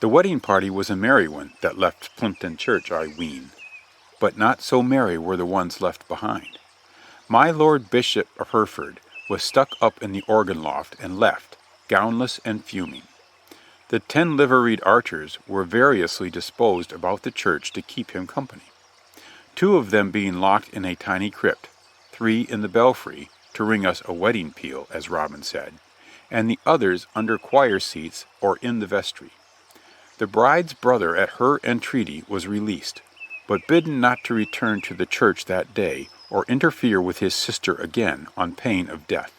[SPEAKER 1] The wedding party was a merry one that left Plympton Church, I ween, but not so merry were the ones left behind. My Lord Bishop of Hereford was stuck up in the organ loft and left, gownless and fuming. The 10 liveried archers were variously disposed about the church to keep him company, 2 of them being locked in a tiny crypt, 3 in the belfry, to ring us a wedding peal, as Robin said, and the others under choir seats or in the vestry. The bride's brother at her entreaty was released, but bidden not to return to the church that day or interfere with his sister again on pain of death,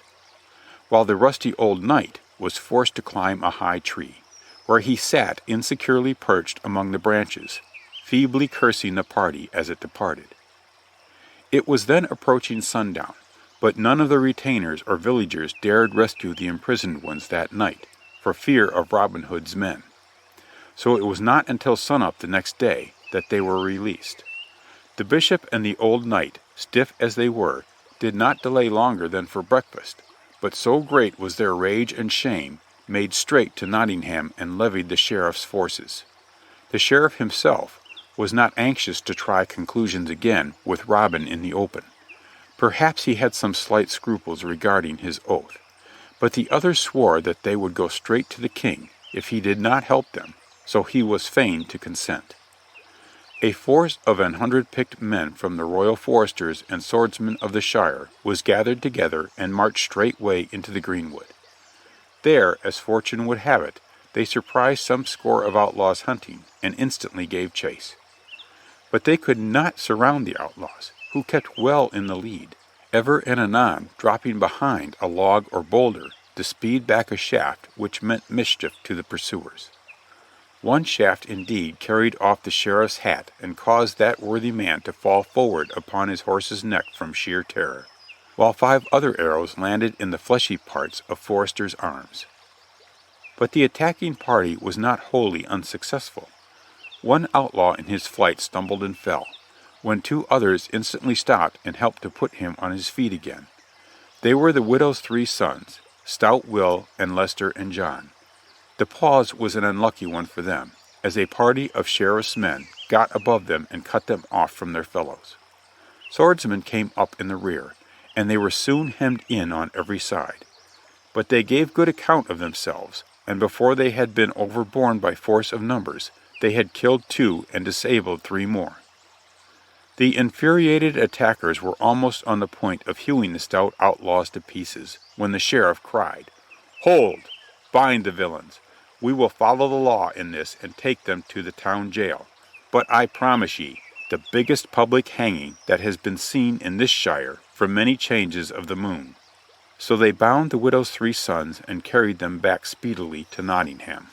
[SPEAKER 1] while the rusty old knight was forced to climb a high tree, where he sat insecurely perched among the branches, feebly cursing the party as it departed. It was then approaching sundown, but none of the retainers or villagers dared rescue the imprisoned ones that night, for fear of Robin Hood's men. So it was not until sunup the next day that they were released. The bishop and the old knight, stiff as they were, did not delay longer than for breakfast, but so great was their rage and shame, made straight to Nottingham and levied the sheriff's forces. The sheriff himself was not anxious to try conclusions again with Robin in the open. Perhaps he had some slight scruples regarding his oath, but the others swore that they would go straight to the king if he did not help them, so he was fain to consent. A force of 100 picked men from the royal foresters and swordsmen of the shire was gathered together and marched straightway into the greenwood. There, as fortune would have it, they surprised some score of outlaws hunting, and instantly gave chase. But they could not surround the outlaws, who kept well in the lead, ever and anon dropping behind a log or boulder to speed back a shaft which meant mischief to the pursuers. One shaft indeed carried off the sheriff's hat and caused that worthy man to fall forward upon his horse's neck from sheer terror, while 5 other arrows landed in the fleshy parts of Forrester's arms. But the attacking party was not wholly unsuccessful. One outlaw in his flight stumbled and fell, when 2 others instantly stopped and helped to put him on his feet again. They were the widow's 3 sons, Stout Will and Lester and John. The pause was an unlucky one for them, as a party of sheriff's men got above them and cut them off from their fellows. Swordsmen came up in the rear, and they were soon hemmed in on every side. But they gave good account of themselves, and before they had been overborne by force of numbers, they had killed 2 and disabled 3 more. The infuriated attackers were almost on the point of hewing the stout outlaws to pieces, when the sheriff cried, "Hold! Bind the villains! We will follow the law in this and take them to the town jail. But I promise ye, the biggest public hanging that has been seen in this shire for many changes of the moon." So they bound the widow's 3 sons and carried them back speedily to Nottingham.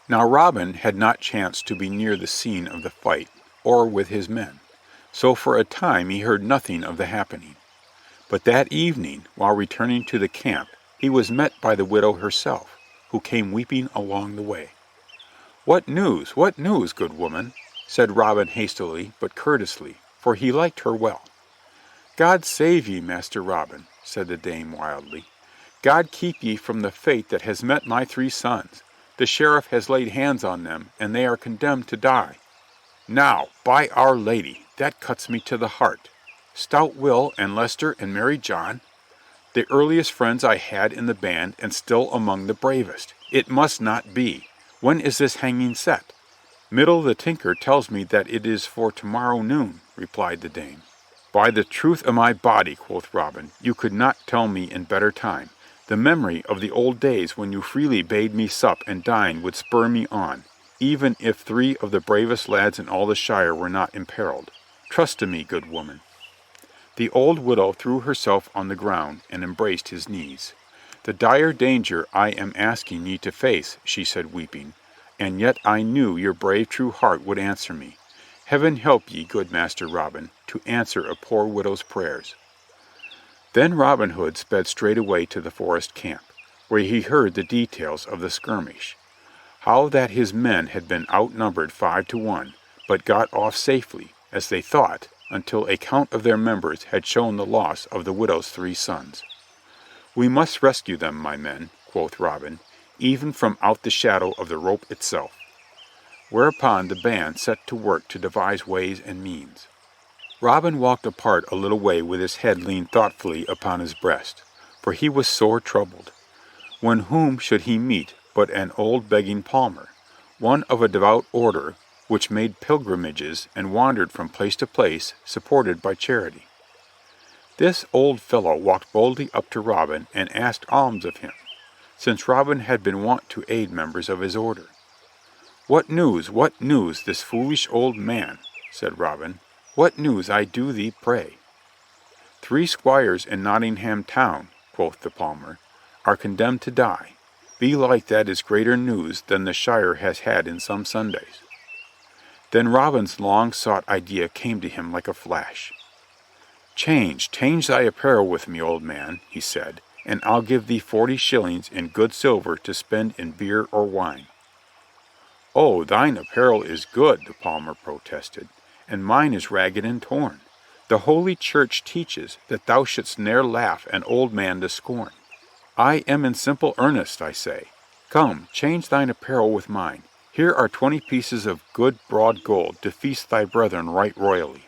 [SPEAKER 1] Now Robin had not chanced to be near the scene of the fight, or with his men, so for a time he heard nothing of the happening. But that evening, while returning to the camp, he was met by the widow herself, who came weeping along the way. What news, good woman?" said Robin hastily but courteously, for he liked her well. "God save ye, Master Robin," said the dame wildly. "God keep ye from the fate that has met my 3 sons. The sheriff has laid hands on them, and they are condemned to die." "Now, by Our Lady, that cuts me to the heart. Stout Will and Lester and Merry John, the earliest friends I had in the band and still among the bravest. It must not be. When is this hanging set?" "Middle the tinker tells me that it is for tomorrow noon," replied the dame. "By the truth o' my body," quoth Robin, "you could not tell me in better time. The memory of the old days when you freely bade me sup and dine would spur me on, even if 3 of the bravest lads in all the shire were not imperiled. Trust to me, good woman." The old widow threw herself on the ground and embraced his knees. "The dire danger I am asking ye to face," she said, weeping, "and yet I knew your brave true heart would answer me. Heaven help ye, good Master Robin, to answer a poor widow's prayers." Then Robin Hood sped straightway to the forest camp, where he heard the details of the skirmish. how that his men had been outnumbered 5-1, but got off safely, as they thought, until a count of their members had shown the loss of the widow's 3 sons. "We must rescue them, my men," quoth Robin, "even from out the shadow of the rope itself." Whereupon the band set to work to devise ways and means. Robin walked apart a little way with his head leaned thoughtfully upon his breast, for he was sore troubled. When whom should he meet but an old begging palmer, one of a devout order which made pilgrimages and wandered from place to place, supported by charity. This old fellow walked boldly up to Robin and asked alms of him, since Robin had been wont to aid members of his order. What news, this foolish old man?" said Robin. "What news, I do thee pray?" "3 squires in Nottingham town," quoth the palmer, "are condemned to die. Belike that is greater news than the shire has had in some Sundays." Then Robin's long-sought idea came to him like a flash. Change thy apparel with me, old man," he said, "and I'll give thee 40 shillings in good silver to spend in beer or wine." "Oh, thine apparel is good," the palmer protested, "and mine is ragged and torn. The Holy Church teaches that thou shouldst ne'er laugh an old man to scorn. I am in simple earnest, I say. Come, change thine apparel with mine. Here are 20 pieces of good broad gold to feast thy brethren right royally."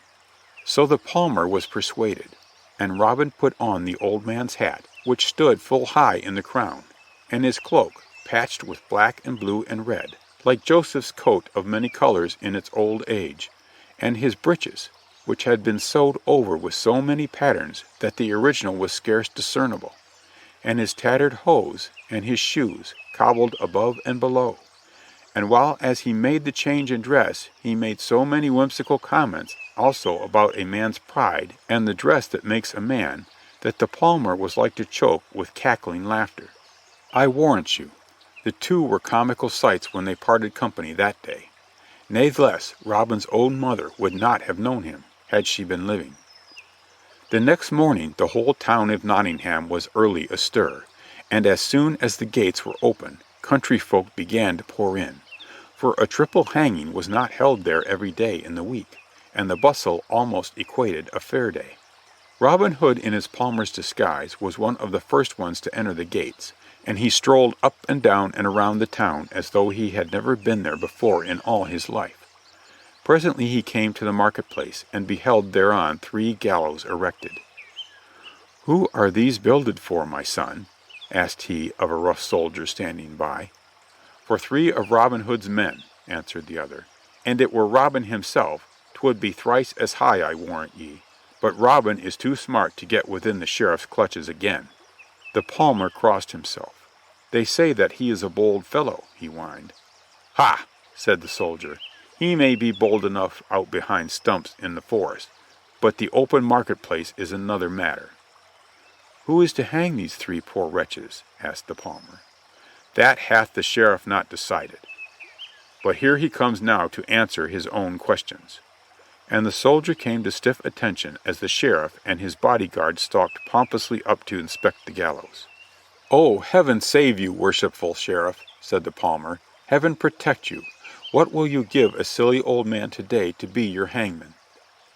[SPEAKER 1] So the palmer was persuaded, and Robin put on the old man's hat, which stood full high in the crown, and his cloak, patched with black and blue and red, like Joseph's coat of many colors in its old age, and his breeches, which had been sewed over with so many patterns that the original was scarce discernible, and his tattered hose, and his shoes, cobbled above and below. And while as he made the change in dress, he made so many whimsical comments also about a man's pride and the dress that makes a man, that the palmer was like to choke with cackling laughter. I warrant you, the 2 were comical sights when they parted company that day. Natheless, Robin's own mother would not have known him, had she been living. The next morning the whole town of Nottingham was early astir, and as soon as the gates were open, country folk began to pour in, for a triple hanging was not held there every day in the week, and the bustle almost equated a fair day. Robin Hood in his palmer's disguise was one of the first ones to enter the gates, and he strolled up and down and around the town as though he had never been there before in all his life. Presently he came to the marketplace, and beheld thereon 3 gallows erected. "Who are these builded for, my son?" asked he of a rough soldier standing by. "For 3 of Robin Hood's men," answered the other. "And it were Robin himself, 'twould be thrice as high, I warrant ye. But Robin is too smart to get within the sheriff's clutches again." The palmer crossed himself. "They say that he is a bold fellow," he whined. "Ha!" said the soldier. "He may be bold enough out behind stumps in the forest, but the open marketplace is another matter." "Who is to hang these 3 poor wretches?" asked the palmer. "That hath the sheriff not decided. But here he comes now to answer his own questions." And the soldier came to stiff attention as the sheriff and his bodyguard stalked pompously up to inspect the gallows. "Oh, heaven save you, worshipful sheriff," said the palmer. "Heaven protect you. What will you give a silly old man today to be your hangman?"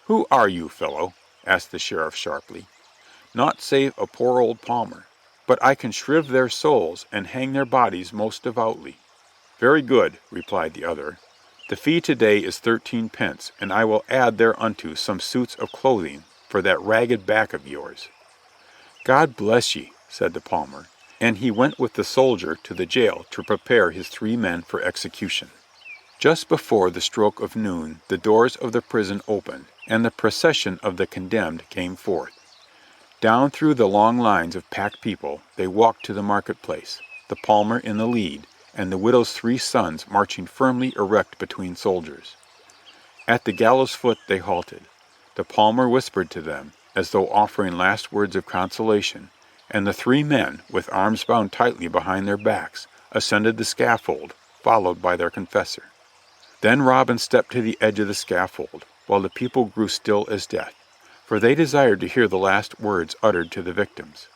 [SPEAKER 1] "Who are you, fellow?" asked the sheriff sharply. "Naught save a poor old palmer. But I can shrive their souls and hang their bodies most devoutly." "Very good," replied the other. "The fee today is 13 pence, and I will add thereunto some suits of clothing for that ragged back of yours." "God bless ye," said the palmer, and he went with the soldier to the jail to prepare his 3 men for execution. Just before the stroke of noon the doors of the prison opened, and the procession of the condemned came forth. Down through the long lines of packed people they walked to the marketplace, the palmer in the lead, and the widow's 3 sons marching firmly erect between soldiers. At the gallows foot they halted. The palmer whispered to them, as though offering last words of consolation, and the 3 men, with arms bound tightly behind their backs, ascended the scaffold, followed by their confessor. Then Robin stepped to the edge of the scaffold, while the people grew still as death, for they desired to hear the last words uttered to the victims.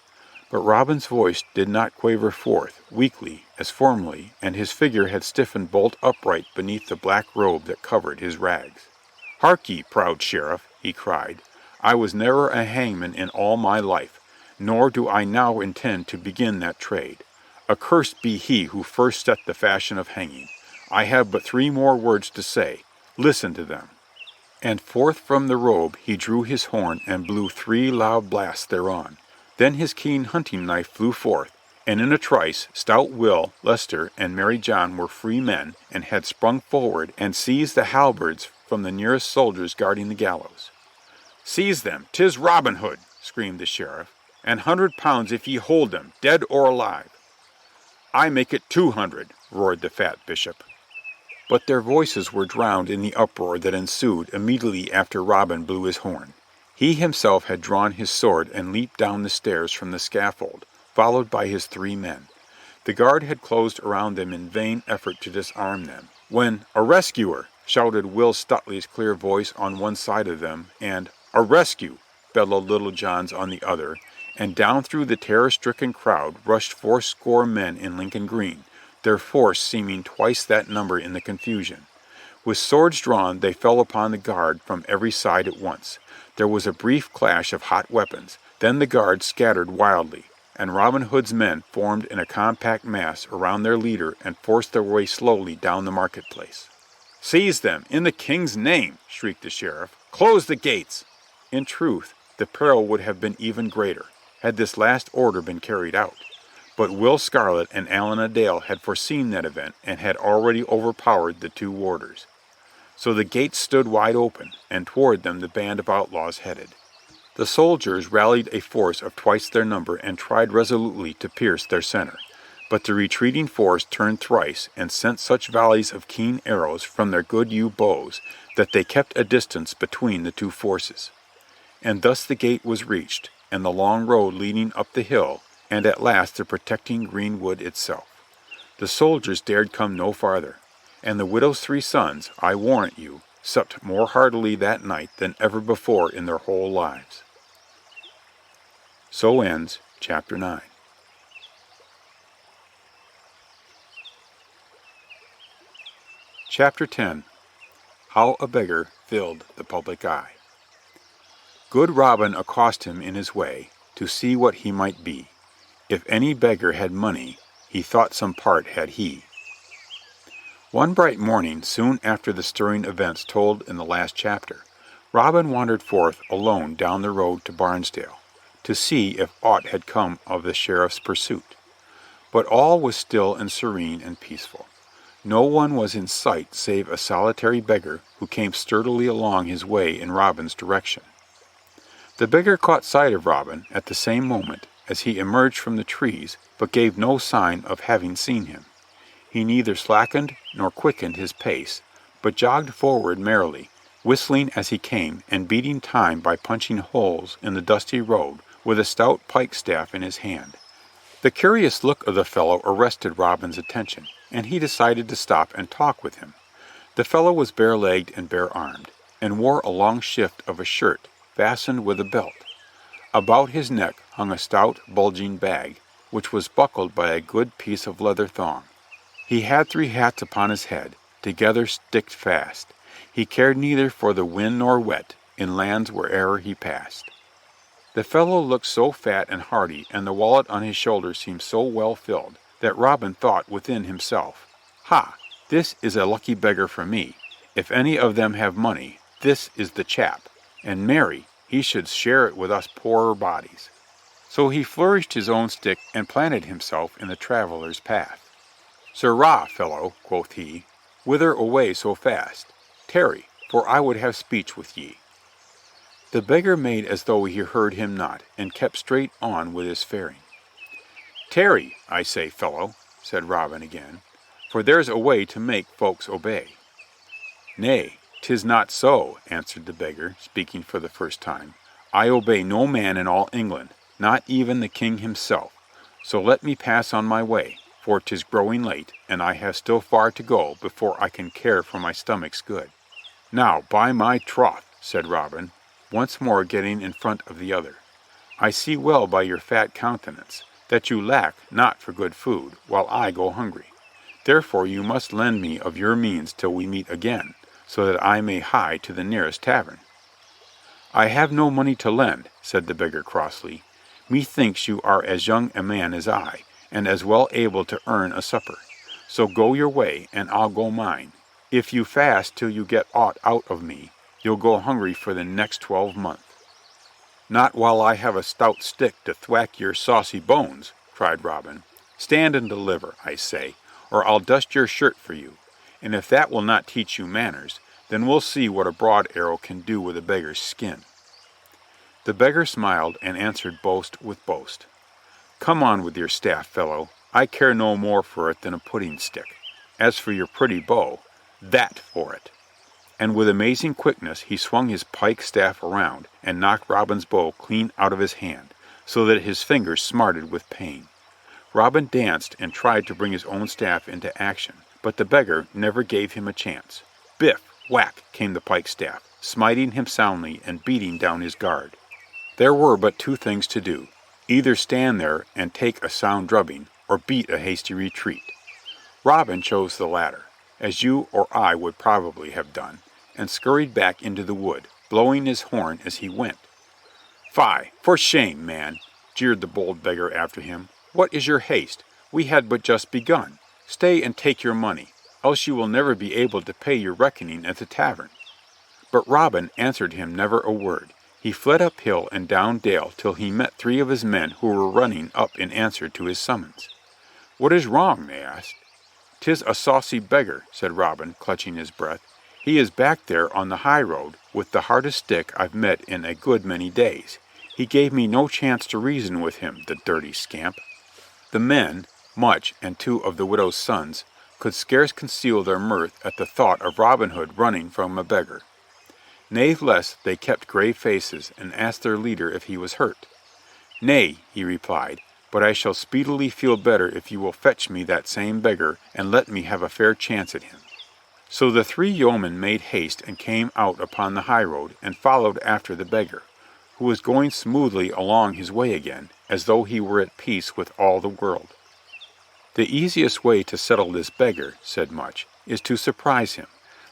[SPEAKER 1] But Robin's voice did not quaver forth, weakly as formerly, and his figure had stiffened bolt upright beneath the black robe that covered his rags. "Hark ye, proud sheriff," he cried, "I was never a hangman in all my life, nor do I now intend to begin that trade. Accursed be he who first set the fashion of hanging. I have but 3 more words to say. Listen to them." And forth from the robe he drew his horn and blew 3 loud blasts thereon. Then his keen hunting knife flew forth, and in a trice stout Will, Lester, and Merry John were free men, and had sprung forward and seized the halberds from the nearest soldiers guarding the gallows. "Seize them! 'Tis Robin Hood!" screamed the sheriff. "An 100 pounds if ye hold them, dead or alive." "I make it 200," roared the fat bishop. But their voices were drowned in the uproar that ensued immediately after Robin blew his horn. He himself had drawn his sword and leaped down the stairs from the scaffold, followed by his 3 men. The guard had closed around them in vain effort to disarm them, when "A rescuer!" shouted Will Stuteley's clear voice on one side of them, and "A rescue!" bellowed Little John's on the other, and down through the terror-stricken crowd rushed 80 men in Lincoln Green, their force seeming twice that number in the confusion. With swords drawn they fell upon the guard from every side at once. There was a brief clash of hot weapons, then the guard scattered wildly, and Robin Hood's men formed in a compact mass around their leader and forced their way slowly down the marketplace. "Seize them, in the King's name!" shrieked the sheriff. "Close the gates!" In truth, the peril would have been even greater, had this last order been carried out. But Will Scarlet and Allan a Dale had foreseen that event and had already overpowered the 2 warders. So the gates stood wide open, and toward them the band of outlaws headed. The soldiers rallied a force of twice their number and tried resolutely to pierce their center. But the retreating force turned thrice and sent such volleys of keen arrows from their good yew bows that they kept a distance between the 2 forces. And thus the gate was reached, and the long road leading up the hill, and at last the protecting green wood itself. The soldiers dared come no farther, and the widow's 3 sons, I warrant you, supped more heartily that night than ever before in their whole lives. So ends Chapter 9. Chapter 10. How a Beggar Filled the Public Eye. Good Robin accosted him in his way, to see what he might be. If any beggar had money, he thought some part had he. One bright morning, soon after the stirring events told in the last chapter, Robin wandered forth alone down the road to Barnesdale, to see if aught had come of the sheriff's pursuit. But all was still and serene and peaceful. No one was in sight save a solitary beggar who came sturdily along his way in Robin's direction. The beggar caught sight of Robin at the same moment as he emerged from the trees, but gave no sign of having seen him. He neither slackened nor quickened his pace, but jogged forward merrily, whistling as he came and beating time by punching holes in the dusty road with a stout pike-staff in his hand. The curious look of the fellow arrested Robin's attention, and he decided to stop and talk with him. The fellow was bare-legged and bare-armed, and wore a long shift of a shirt fastened with a belt. About his neck hung a stout, bulging bag, which was buckled by a good piece of leather thong. He had 3 hats upon his head, together sticked fast. He cared neither for the wind nor wet, in lands where'er he passed. The fellow looked so fat and hearty, and the wallet on his shoulder seemed so well filled, that Robin thought within himself, "Ha! This is a lucky beggar for me. If any of them have money, this is the chap, and marry, he should share it with us poorer bodies." So he flourished his own stick and planted himself in the traveller's path. "Sirrah, fellow," quoth he, "whither away so fast? Tarry, for I would have speech with ye." The beggar made as though he heard him not, and kept straight on with his faring. "Tarry, I say, fellow," said Robin again, "for there's a way to make folks obey." "Nay, 'tis not so," answered the beggar, speaking for the first time. "I obey no man in all England, not even the king himself. So let me pass on my way, for 'tis growing late, and I have still far to go before I can care for my stomach's good." "Now, by my troth," said Robin, once more getting in front of the other, I see well by your fat countenance that you lack not for good food, while I go hungry. Therefore you must lend me of your means till we meet again, so that I may hie to the nearest tavern." "I have no money to lend," said the beggar crossly. "Methinks you are as young a man as I, and as well able to earn a supper. So go your way, and I'll go mine. If you fast till you get aught out of me, you'll go hungry for the next 12 month." "Not while I have a stout stick to thwack your saucy bones," cried Robin. "Stand and deliver, I say, or I'll dust your shirt for you. And if that will not teach you manners, then we'll see what a broad arrow can do with a beggar's skin." The beggar smiled and answered boast with boast. "Come on with your staff, fellow. I care no more for it than a pudding stick. As for your pretty bow, that for it." And with amazing quickness he swung his pike staff around and knocked Robin's bow clean out of his hand, so that his fingers smarted with pain. Robin danced and tried to bring his own staff into action, but the beggar never gave him a chance. Biff! Whack! Came the pike staff, smiting him soundly and beating down his guard. There were but two things to do: either stand there and take a sound drubbing, or beat a hasty retreat. Robin chose the latter, as you or I would probably have done, and scurried back into the wood, blowing his horn as he went. "Fie, for shame, man!" jeered the bold beggar after him. "What is your haste? We had but just begun. Stay and take your money, else you will never be able to pay your reckoning at the tavern." But Robin answered him never a word. He fled up hill and down dale till he met 3 of his men who were running up in answer to his summons. "What is wrong?" they asked. "'Tis a saucy beggar," said Robin, clutching his breath. "He is back there on the high road with the hardest stick I've met in a good many days. He gave me no chance to reason with him, the dirty scamp." The men, Much and 2 of the widow's sons, could scarce conceal their mirth at the thought of Robin Hood running from a beggar. Natheless they kept grave faces and asked their leader if he was hurt. "Nay," he replied, "but I shall speedily feel better if you will fetch me that same beggar and let me have a fair chance at him." So the 3 yeomen made haste and came out upon the highroad and followed after the beggar, who was going smoothly along his way again, as though he were at peace with all the world. "The easiest way to settle this beggar," said Much, "is to surprise him.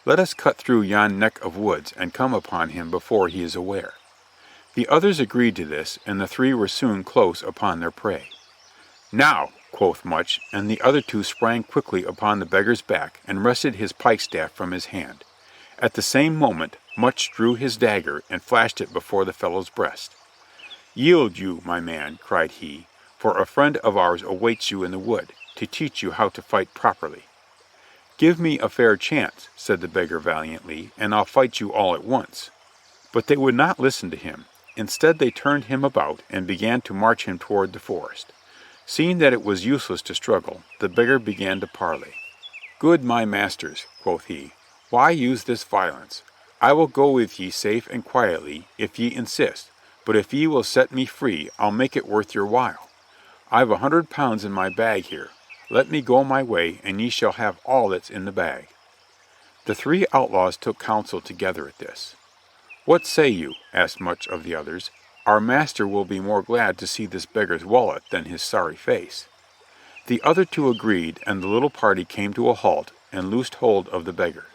[SPEAKER 1] Let us cut through yon neck of woods and come upon him before he is aware." The others agreed to this, and the 3 were soon close upon their prey. "Now," quoth Much, and the other 2 sprang quickly upon the beggar's back and wrested his pike-staff from his hand. At the same moment Much drew his dagger and flashed it before the fellow's breast. "Yield you, my man," cried he, "for a friend of ours awaits you in the wood, to teach you how to fight properly." "Give me a fair chance," said the beggar valiantly, "and I'll fight you all at once." But they would not listen to him. Instead they turned him about and began to march him toward the forest. Seeing that it was useless to struggle, the beggar began to parley. "Good my masters," quoth he, "why use this violence? I will go with ye safe and quietly, if ye insist, but if ye will set me free, I'll make it worth your while. I've £100 in my bag here. Let me go my way, and ye shall have all that's in the bag." The 3 outlaws took counsel together at this. "What say you?" asked Much of the others. "Our master will be more glad to see this beggar's wallet than his sorry face." The other 2 agreed, and the little party came to a halt and loosed hold of the beggar.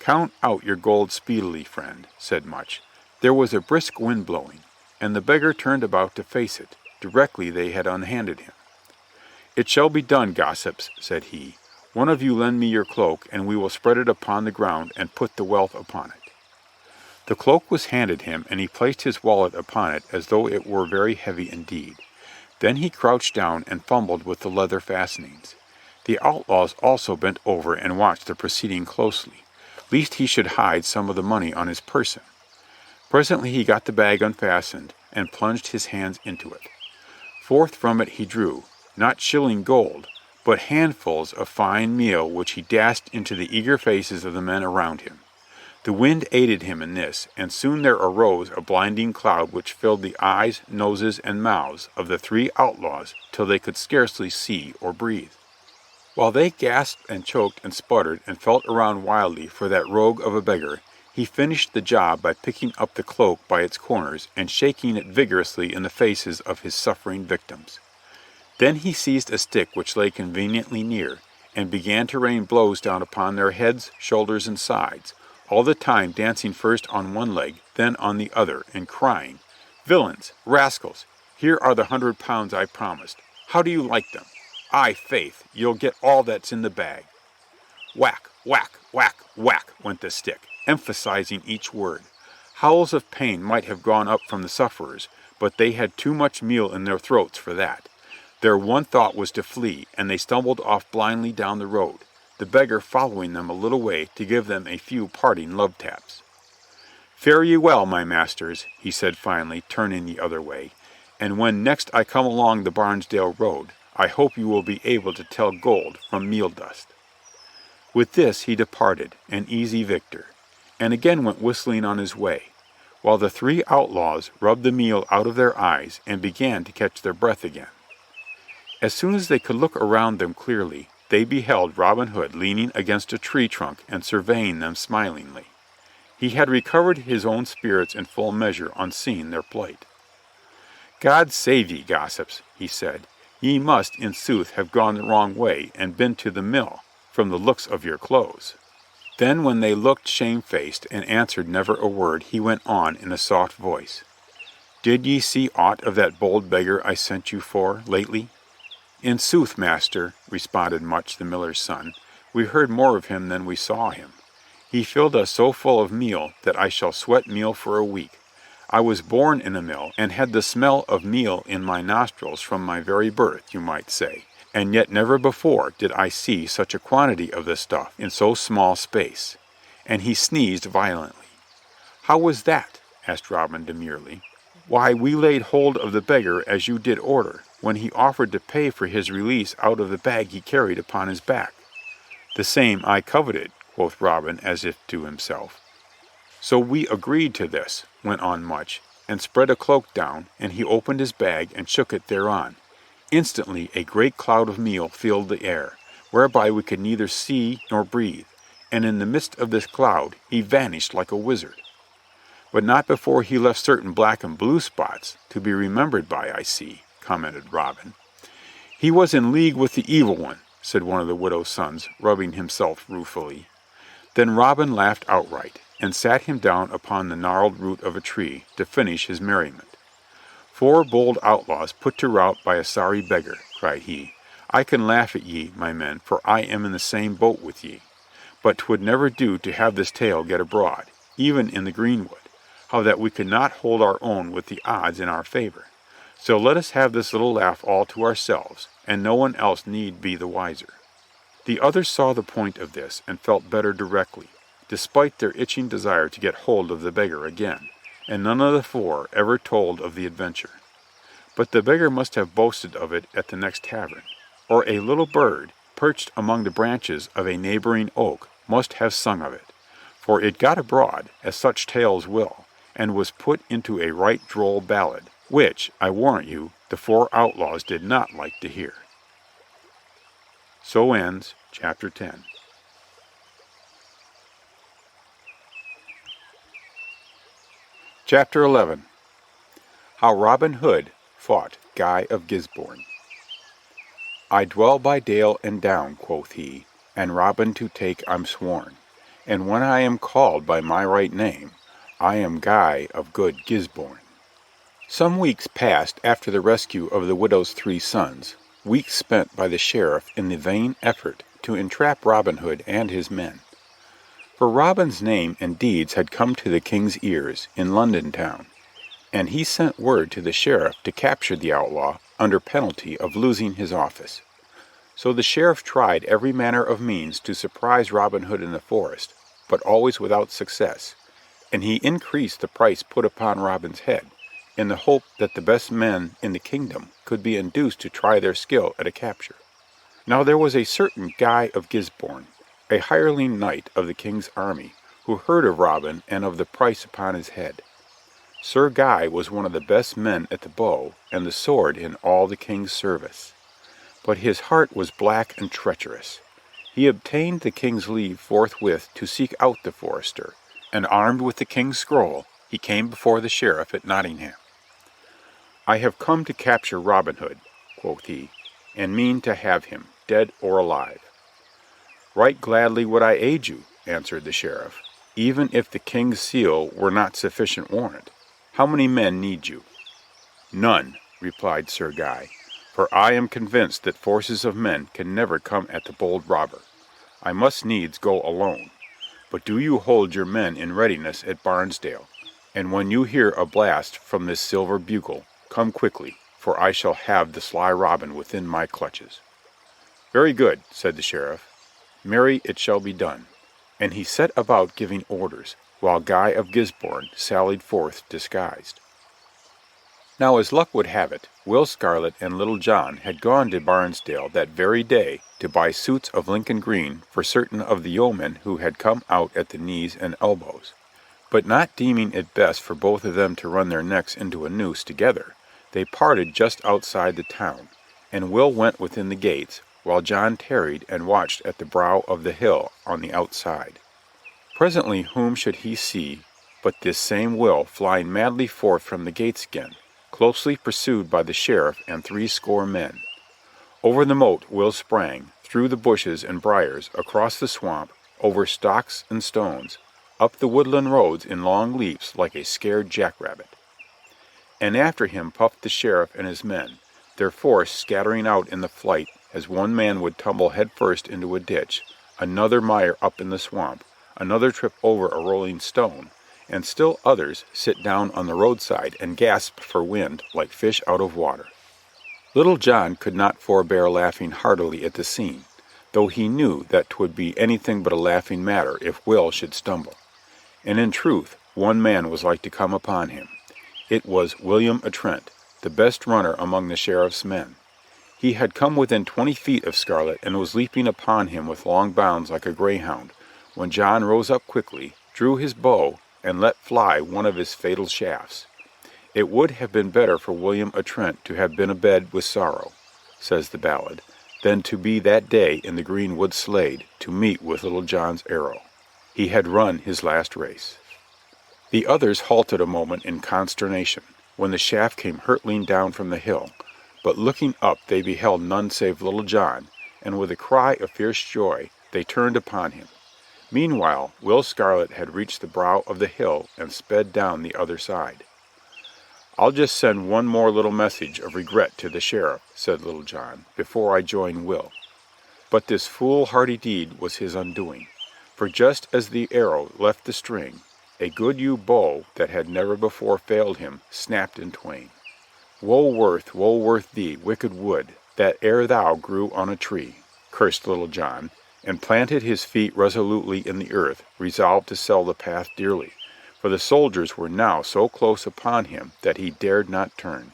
[SPEAKER 1] "Count out your gold speedily, friend," said Much. There was a brisk wind blowing, and the beggar turned about to face it, directly they had unhanded him. "It shall be done, gossips," said he. "One of you lend me your cloak, and we will spread it upon the ground and put the wealth upon it." The cloak was handed him, and he placed his wallet upon it as though it were very heavy indeed. Then he crouched down and fumbled with the leather fastenings. The outlaws also bent over and watched the proceeding closely, lest he should hide some of the money on his person. Presently he got the bag unfastened and plunged his hands into it. Forth from it he drew, not shilling gold, but handfuls of fine meal which he dashed into the eager faces of the men around him. The wind aided him in this, and soon there arose a blinding cloud which filled the eyes, noses, and mouths of the 3 outlaws till they could scarcely see or breathe. While they gasped and choked and sputtered and felt around wildly for that rogue of a beggar, He finished the job by picking up the cloak by its corners and shaking it vigorously in the faces of his suffering victims. Then he seized a stick which lay conveniently near, and began to rain blows down upon their heads, shoulders, and sides, all the time dancing first on one leg, then on the other, and crying, "Villains! Rascals! Here are the £100 I promised. How do you like them? Aye, faith, you'll get all that's in the bag." Whack, whack, whack, whack went the stick, emphasizing each word. Howls of pain might have gone up from the sufferers, but they had too much meal in their throats for that. Their one thought was to flee, and they stumbled off blindly down the road, the beggar following them a little way to give them a few parting love taps. "Fare ye well, my masters," he said finally, turning the other way, "and when next I come along the Barnesdale road, I hope you will be able to tell gold from meal dust." With this he departed, an easy victor, and again went whistling on his way, while the three outlaws rubbed the meal out of their eyes and began to catch their breath again. As soon as they could look around them clearly, they beheld Robin Hood leaning against a tree trunk and surveying them smilingly. He had recovered his own spirits in full measure on seeing their plight. "God save ye, gossips," he said. "Ye must, in sooth, have gone the wrong way and been to the mill, from the looks of your clothes." Then when they looked shamefaced and answered never a word, he went on in a soft voice, "Did ye see aught of that bold beggar I sent you for, lately?" "In sooth, master," responded Much, the miller's son, "we heard more of him than we saw him. He filled us so full of meal that I shall sweat meal for a week. I was born in a mill, and had the smell of meal in my nostrils from my very birth, you might say, and yet never before did I see such a quantity of the stuff in so small space." And he sneezed violently. "How was that?" asked Robin demurely. "Why, we laid hold of the beggar as you did order, when he offered to pay for his release out of the bag he carried upon his back." "The same I coveted," quoth Robin, as if to himself. "So we agreed to this," went on Much, and spread a cloak down, and he opened his bag and shook it thereon. Instantly a great cloud of meal filled the air, whereby we could neither see nor breathe, and in the midst of this cloud he vanished like a wizard. "But not before he left certain black and blue spots to be remembered by, I see," commented Robin. "He was in league with the evil one," said one of the widow's sons, rubbing himself ruefully. Then Robin laughed outright, and sat him down upon the gnarled root of a tree to finish his merriment. "Four bold outlaws put to rout by a sorry beggar," cried he. "I can laugh at ye, my men, for I am in the same boat with ye. But 'twould never do to have this tale get abroad, even in the greenwood, how that we could not hold our own with the odds in our favor. So let us have this little laugh all to ourselves, and no one else need be the wiser." The others saw the point of this, and felt better directly, despite their itching desire to get hold of the beggar again, and none of the four ever told of the adventure. But the beggar must have boasted of it at the next tavern, or a little bird, perched among the branches of a neighboring oak, must have sung of it, for it got abroad, as such tales will, and was put into a right droll ballad, which, I warrant you, the four outlaws did not like to hear. So ends Chapter 10. Chapter 11. How Robin Hood fought Guy of Gisborne. "I dwell by dale and down," quoth he, "and Robin to take I'm sworn, and when I am called by my right name, I am Guy of good Gisborne." Some weeks passed after the rescue of the widow's three sons, weeks spent by the sheriff in the vain effort to entrap Robin Hood and his men. For Robin's name and deeds had come to the king's ears in London town, and he sent word to the sheriff to capture the outlaw under penalty of losing his office. So the sheriff tried every manner of means to surprise Robin Hood in the forest, but always without success, and he increased the price put upon Robin's head, in the hope that the best men in the kingdom could be induced to try their skill at a capture. Now there was a certain Guy of Gisborne, a hireling knight of the king's army, who heard of Robin and of the price upon his head. Sir Guy was one of the best men at the bow and the sword in all the king's service. But his heart was black and treacherous. He obtained the king's leave forthwith to seek out the forester, and armed with the king's scroll, he came before the sheriff at Nottingham. "I have come to capture Robin Hood," quoth he, "and mean to have him, dead or alive." "Right gladly would I aid you," answered the sheriff, "even if the king's seal were not sufficient warrant. How many men need you?" "None," replied Sir Guy, "for I am convinced that forces of men can never come at the bold robber. I must needs go alone. But do you hold your men in readiness at Barnesdale, and when you hear a blast from this silver bugle, come quickly, for I shall have the sly Robin within my clutches." "Very good," said the sheriff. "Marry, it shall be done." And he set about giving orders, while Guy of Gisborne sallied forth disguised. Now, as luck would have it, Will Scarlet and Little John had gone to Barnesdale that very day to buy suits of Lincoln green for certain of the yeomen who had come out at the knees and elbows. But not deeming it best for both of them to run their necks into a noose together, they parted just outside the town, and Will went within the gates, while John tarried and watched at the brow of the hill on the outside. Presently whom should he see but this same Will flying madly forth from the gates again, closely pursued by the sheriff and 60 men. Over the moat Will sprang, through the bushes and briars, across the swamp, over stocks and stones, up the woodland roads in long leaps like a scared jackrabbit. And after him puffed the sheriff and his men, their force scattering out in the flight as one man would tumble headfirst into a ditch, another mire up in the swamp, another trip over a rolling stone, and still others sit down on the roadside and gasp for wind like fish out of water. Little John could not forbear laughing heartily at the scene, though he knew that 'twould be anything but a laughing matter if Will should stumble. And in truth, one man was like to come upon him. It was William Atrent, the best runner among the sheriff's men. He had come within 20 feet of Scarlet and was leaping upon him with long bounds like a greyhound, when John rose up quickly, drew his bow, and let fly one of his fatal shafts. "It would have been better for William Atrent to have been abed with sorrow," says the ballad, "than to be that day in the greenwood Slade to meet with Little John's arrow. He had run his last race." The others halted a moment in consternation, when the shaft came hurtling down from the hill, but looking up they beheld none save Little John, and with a cry of fierce joy they turned upon him. Meanwhile Will Scarlet had reached the brow of the hill and sped down the other side. "I'll just send one more little message of regret to the sheriff," said Little John, "before I join Will." But this foolhardy deed was his undoing, for just as the arrow left the string, a good yew bow that had never before failed him snapped in twain. Woe worth thee, wicked wood, that ere thou grew on a tree," cursed Little John, and planted his feet resolutely in the earth, resolved to sell the path dearly, for the soldiers were now so close upon him that he dared not turn.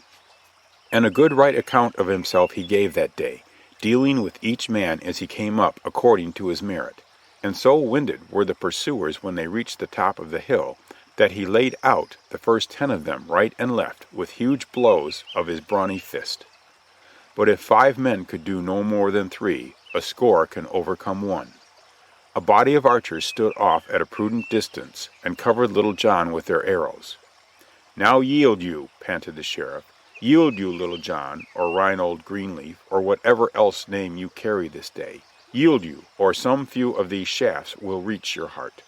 [SPEAKER 1] And a good right account of himself he gave that day, dealing with each man as he came up according to his merit. And so winded were the pursuers when they reached the top of the hill, that he laid out the first 10 of them right and left with huge blows of his brawny fist. But if 5 men could do no more than 3, a score can overcome 1. A body of archers stood off at a prudent distance and covered Little John with their arrows. "Now yield you," panted the sheriff. "Yield you, Little John, or Reynold Greenleaf, or whatever else name you carry this day. Yield you, or some few of these shafts will reach your heart."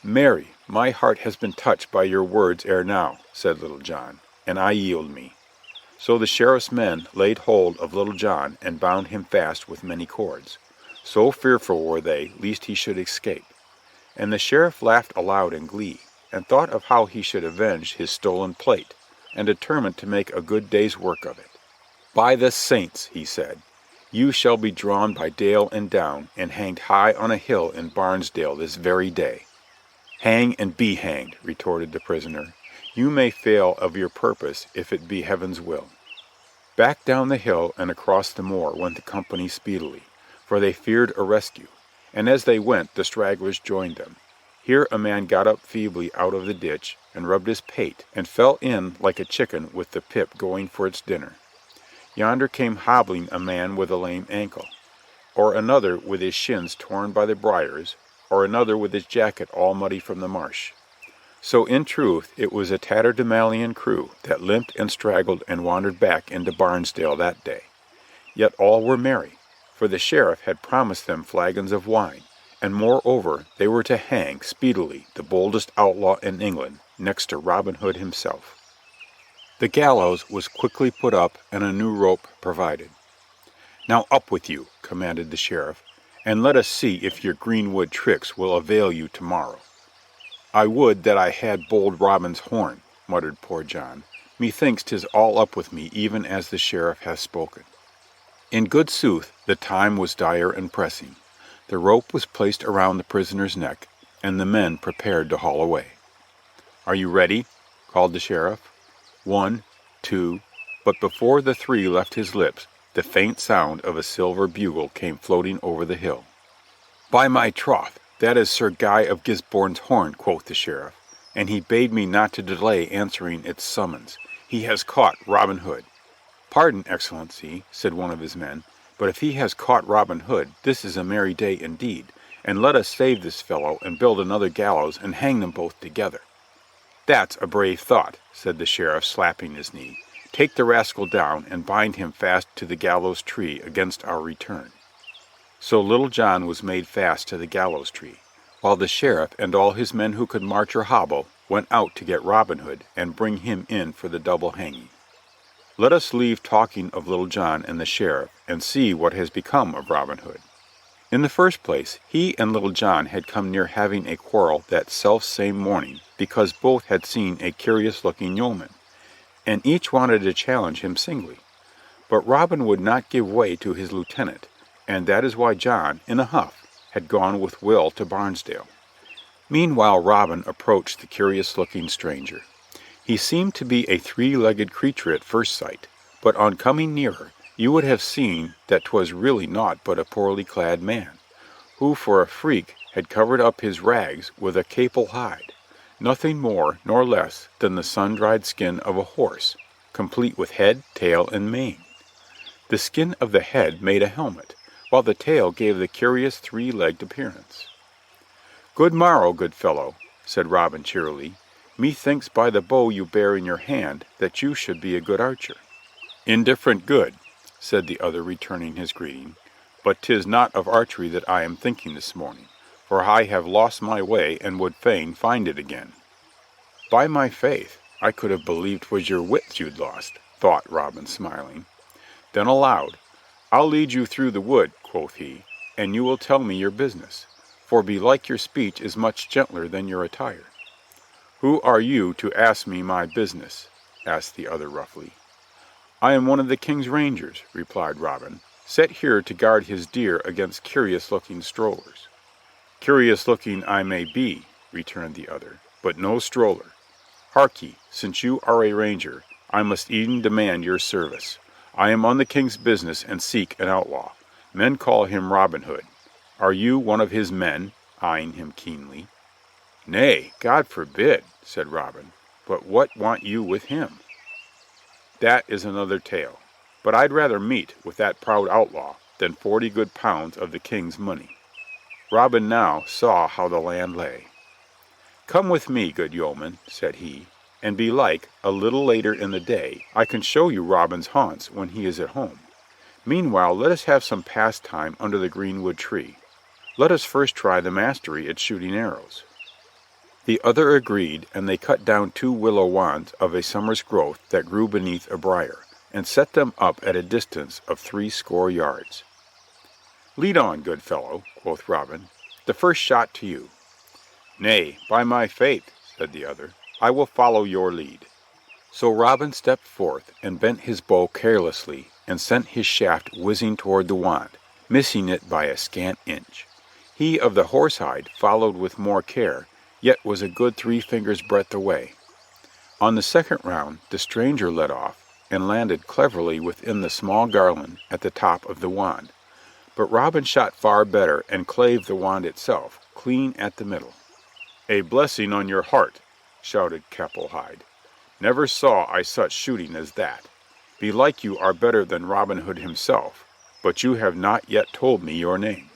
[SPEAKER 1] "Marry, my heart has been touched by your words ere now," said Little John, "and I yield me." So the sheriff's men laid hold of Little John and bound him fast with many cords. So fearful were they lest he should escape. And the sheriff laughed aloud in glee, and thought of how he should avenge his stolen plate, and determined to make a good day's work of it. "By the saints," he said, "you shall be drawn by dale and down, and hanged high on a hill in Barnesdale this very day." "Hang and be hanged," retorted the prisoner. "You may fail of your purpose if it be Heaven's will." Back down the hill and across the moor went the company speedily, for they feared a rescue, and as they went the stragglers joined them. Here a man got up feebly out of the ditch and rubbed his pate, and fell in like a chicken with the pip going for its dinner. Yonder came hobbling a man with a lame ankle, or another with his shins torn by the briars, or another with his jacket all muddy from the marsh. So in truth it was a tatterdemalion crew that limped and straggled and wandered back into Barnesdale that day. Yet all were merry, for the sheriff had promised them flagons of wine, and moreover they were to hang speedily the boldest outlaw in England next to Robin Hood himself. The gallows was quickly put up and a new rope provided. "Now up with you," commanded the sheriff, "and let us see if your greenwood tricks will avail you tomorrow." "I would that I had bold Robin's horn," muttered poor John. "Methinks 'tis all up with me even as the sheriff hath spoken." In good sooth the time was dire and pressing. The rope was placed around the prisoner's neck, and the men prepared to haul away. "Are you ready?" called the sheriff. 1, 2, but before the 3 left his lips, the faint sound of a silver bugle came floating over the hill. "By my troth, that is Sir Guy of Gisborne's horn," quoth the sheriff, "and he bade me not to delay answering its summons. He has caught Robin Hood." "Pardon, Excellency," said one of his men, "but if he has caught Robin Hood, this is a merry day indeed, and let us save this fellow and build another gallows and hang them both together." "That's a brave thought," said the sheriff, slapping his knee. "Take the rascal down and bind him fast to the gallows tree against our return." So Little John was made fast to the gallows tree, while the sheriff and all his men who could march or hobble went out to get Robin Hood and bring him in for the double hanging. Let us leave talking of Little John and the sheriff and see what has become of Robin Hood. In the first place, he and Little John had come near having a quarrel that self-same morning because both had seen a curious-looking yeoman, and each wanted to challenge him singly. But Robin would not give way to his lieutenant, and that is why John, in a huff, had gone with Will to Barnesdale. Meanwhile Robin approached the curious-looking stranger. He seemed to be a 3-legged creature at first sight, but on coming nearer you would have seen that 'twas really naught but a poorly clad man, who for a freak had covered up his rags with a capel hide, nothing more nor less than the sun-dried skin of a horse, complete with head, tail, and mane. The skin of the head made a helmet, while the tail gave the curious 3-legged appearance. "Good morrow, good fellow," said Robin cheerily. "Methinks by the bow you bear in your hand that you should be a good archer." "Indifferent good," said the other, returning his greeting, "but 'tis not of archery that I am thinking this morning, for I have lost my way and would fain find it again." "By my faith, I could have believed 'twas your wits you'd lost," thought Robin, smiling. Then aloud, "I'll lead you through the wood," quoth he, "and you will tell me your business, for belike your speech is much gentler than your attire." "Who are you to ask me my business?" asked the other roughly. "I am one of the King's Rangers," replied Robin, "set here to guard his deer against curious-looking strollers." "Curious-looking I may be," returned the other, "but no stroller. Hark ye, since you are a ranger, I must e'en demand your service. I am on the King's business and seek an outlaw. Men call him Robin Hood. Are you one of his men?" eyeing him keenly. "Nay, God forbid," said Robin, "but what want you with him?" "That is another tale. But I'd rather meet with that proud outlaw than 40 good pounds of the King's money." Robin now saw how the land lay. "Come with me, good yeoman," said he, "and belike, a little later in the day, I can show you Robin's haunts when he is at home. Meanwhile let us have some pastime under the greenwood tree. Let us first try the mastery at shooting arrows." The other agreed, and they cut down 2 willow wands of a summer's growth that grew beneath a briar, and set them up at a distance of 60 yards. "Lead on, good fellow," quoth Robin. "The first shot to you." "Nay, by my faith," said the other, "I will follow your lead." So Robin stepped forth and bent his bow carelessly and sent his shaft whizzing toward the wand, missing it by a scant inch. He of the horsehide followed with more care, yet was a good 3 fingers' breadth away. On the second round the stranger led off and landed cleverly within the small garland at the top of the wand, but Robin shot far better and clave the wand itself clean at the middle. "A blessing on your heart," shouted Capelhide. "Never saw I such shooting as that. Belike you are better than Robin Hood himself, but you have not yet told me your name."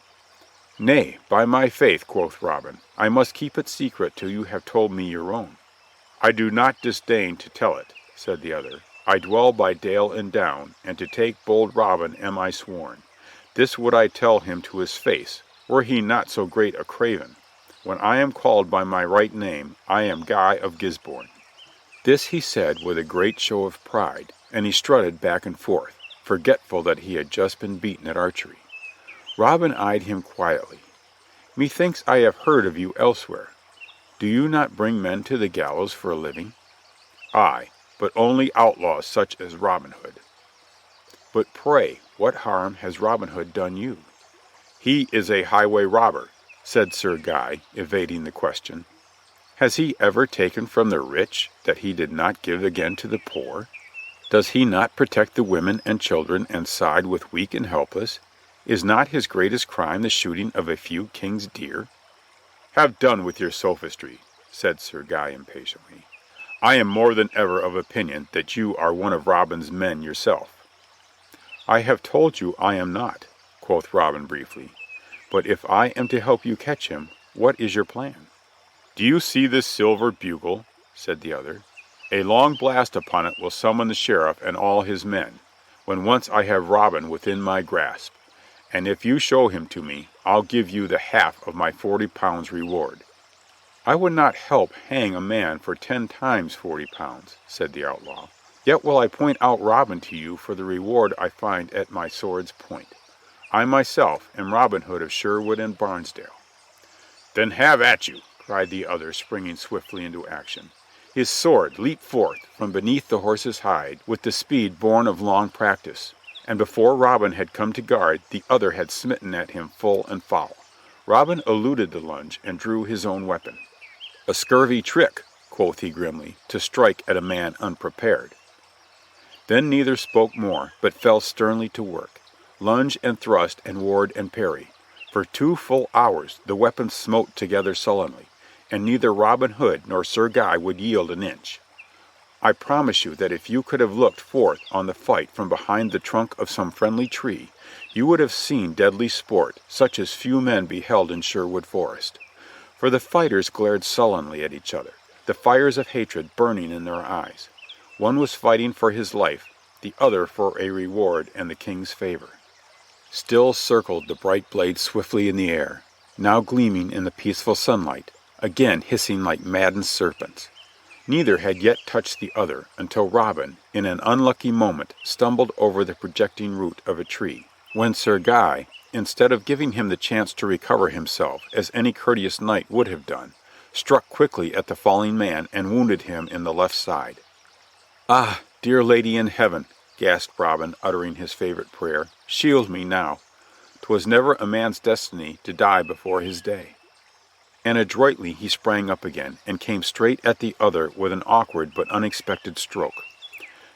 [SPEAKER 1] Nay, by my faith, quoth Robin, I must keep it secret till you have told me your own. I do not disdain to tell it, said the other. I dwell by dale and down, and to take bold Robin am I sworn. This would I tell him to his face, were he not so great a craven. When I am called by my right name, I am Guy of Gisborne. This he said with a great show of pride, and he strutted back and forth, forgetful that he had just been beaten at archery. Robin eyed him quietly. Methinks I have heard of you elsewhere. Do you not bring men to the gallows for a living? Aye, but only outlaws such as Robin Hood. But pray, what harm has Robin Hood done you? He is a highway robber, said Sir Guy, evading the question. Has he ever taken from the rich that he did not give again to the poor? Does he not protect the women and children and side with weak and helpless? Is not his greatest crime the shooting of a few king's deer? Have done with your sophistry, said Sir Guy impatiently. I am more than ever of opinion that you are one of Robin's men yourself. I have told you I am not, quoth Robin briefly. But if I am to help you catch him, what is your plan? Do you see this silver bugle? Said the other. A long blast upon it will summon the sheriff and all his men, when once I have Robin within my grasp. And if you show him to me, I'll give you the half of my 40 pounds reward. I would not help hang a man for 10 times 40 pounds, said the outlaw. Yet will I point out Robin to you for the reward I find at my sword's point. I myself am Robin Hood of Sherwood and Barnesdale. Then have at you, cried the other, springing swiftly into action. His sword leaped forth from beneath the horse's hide with the speed born of long practice, and before Robin had come to guard, the other had smitten at him full and foul. Robin eluded the lunge and drew his own weapon. A scurvy trick, quoth he grimly, to strike at a man unprepared. Then neither spoke more, but fell sternly to work. Lunge and thrust and ward and parry. For 2 full hours the weapons smote together sullenly, and neither Robin Hood nor Sir Guy would yield an inch. I promise you that if you could have looked forth on the fight from behind the trunk of some friendly tree, you would have seen deadly sport such as few men beheld in Sherwood Forest. For the fighters glared sullenly at each other, the fires of hatred burning in their eyes. One was fighting for his life, the other for a reward and the king's favor. Still circled the bright blades swiftly in the air, now gleaming in the peaceful sunlight, again hissing like maddened serpents. Neither had yet touched the other until Robin, in an unlucky moment, stumbled over the projecting root of a tree, when Sir Guy, instead of giving him the chance to recover himself as any courteous knight would have done, struck quickly at the falling man and wounded him in the left side. Ah, dear lady in heaven, gasped Robin, uttering his favorite prayer, shield me now. 'Twas never a man's destiny to die before his day. And adroitly he sprang up again, and came straight at the other with an awkward but unexpected stroke.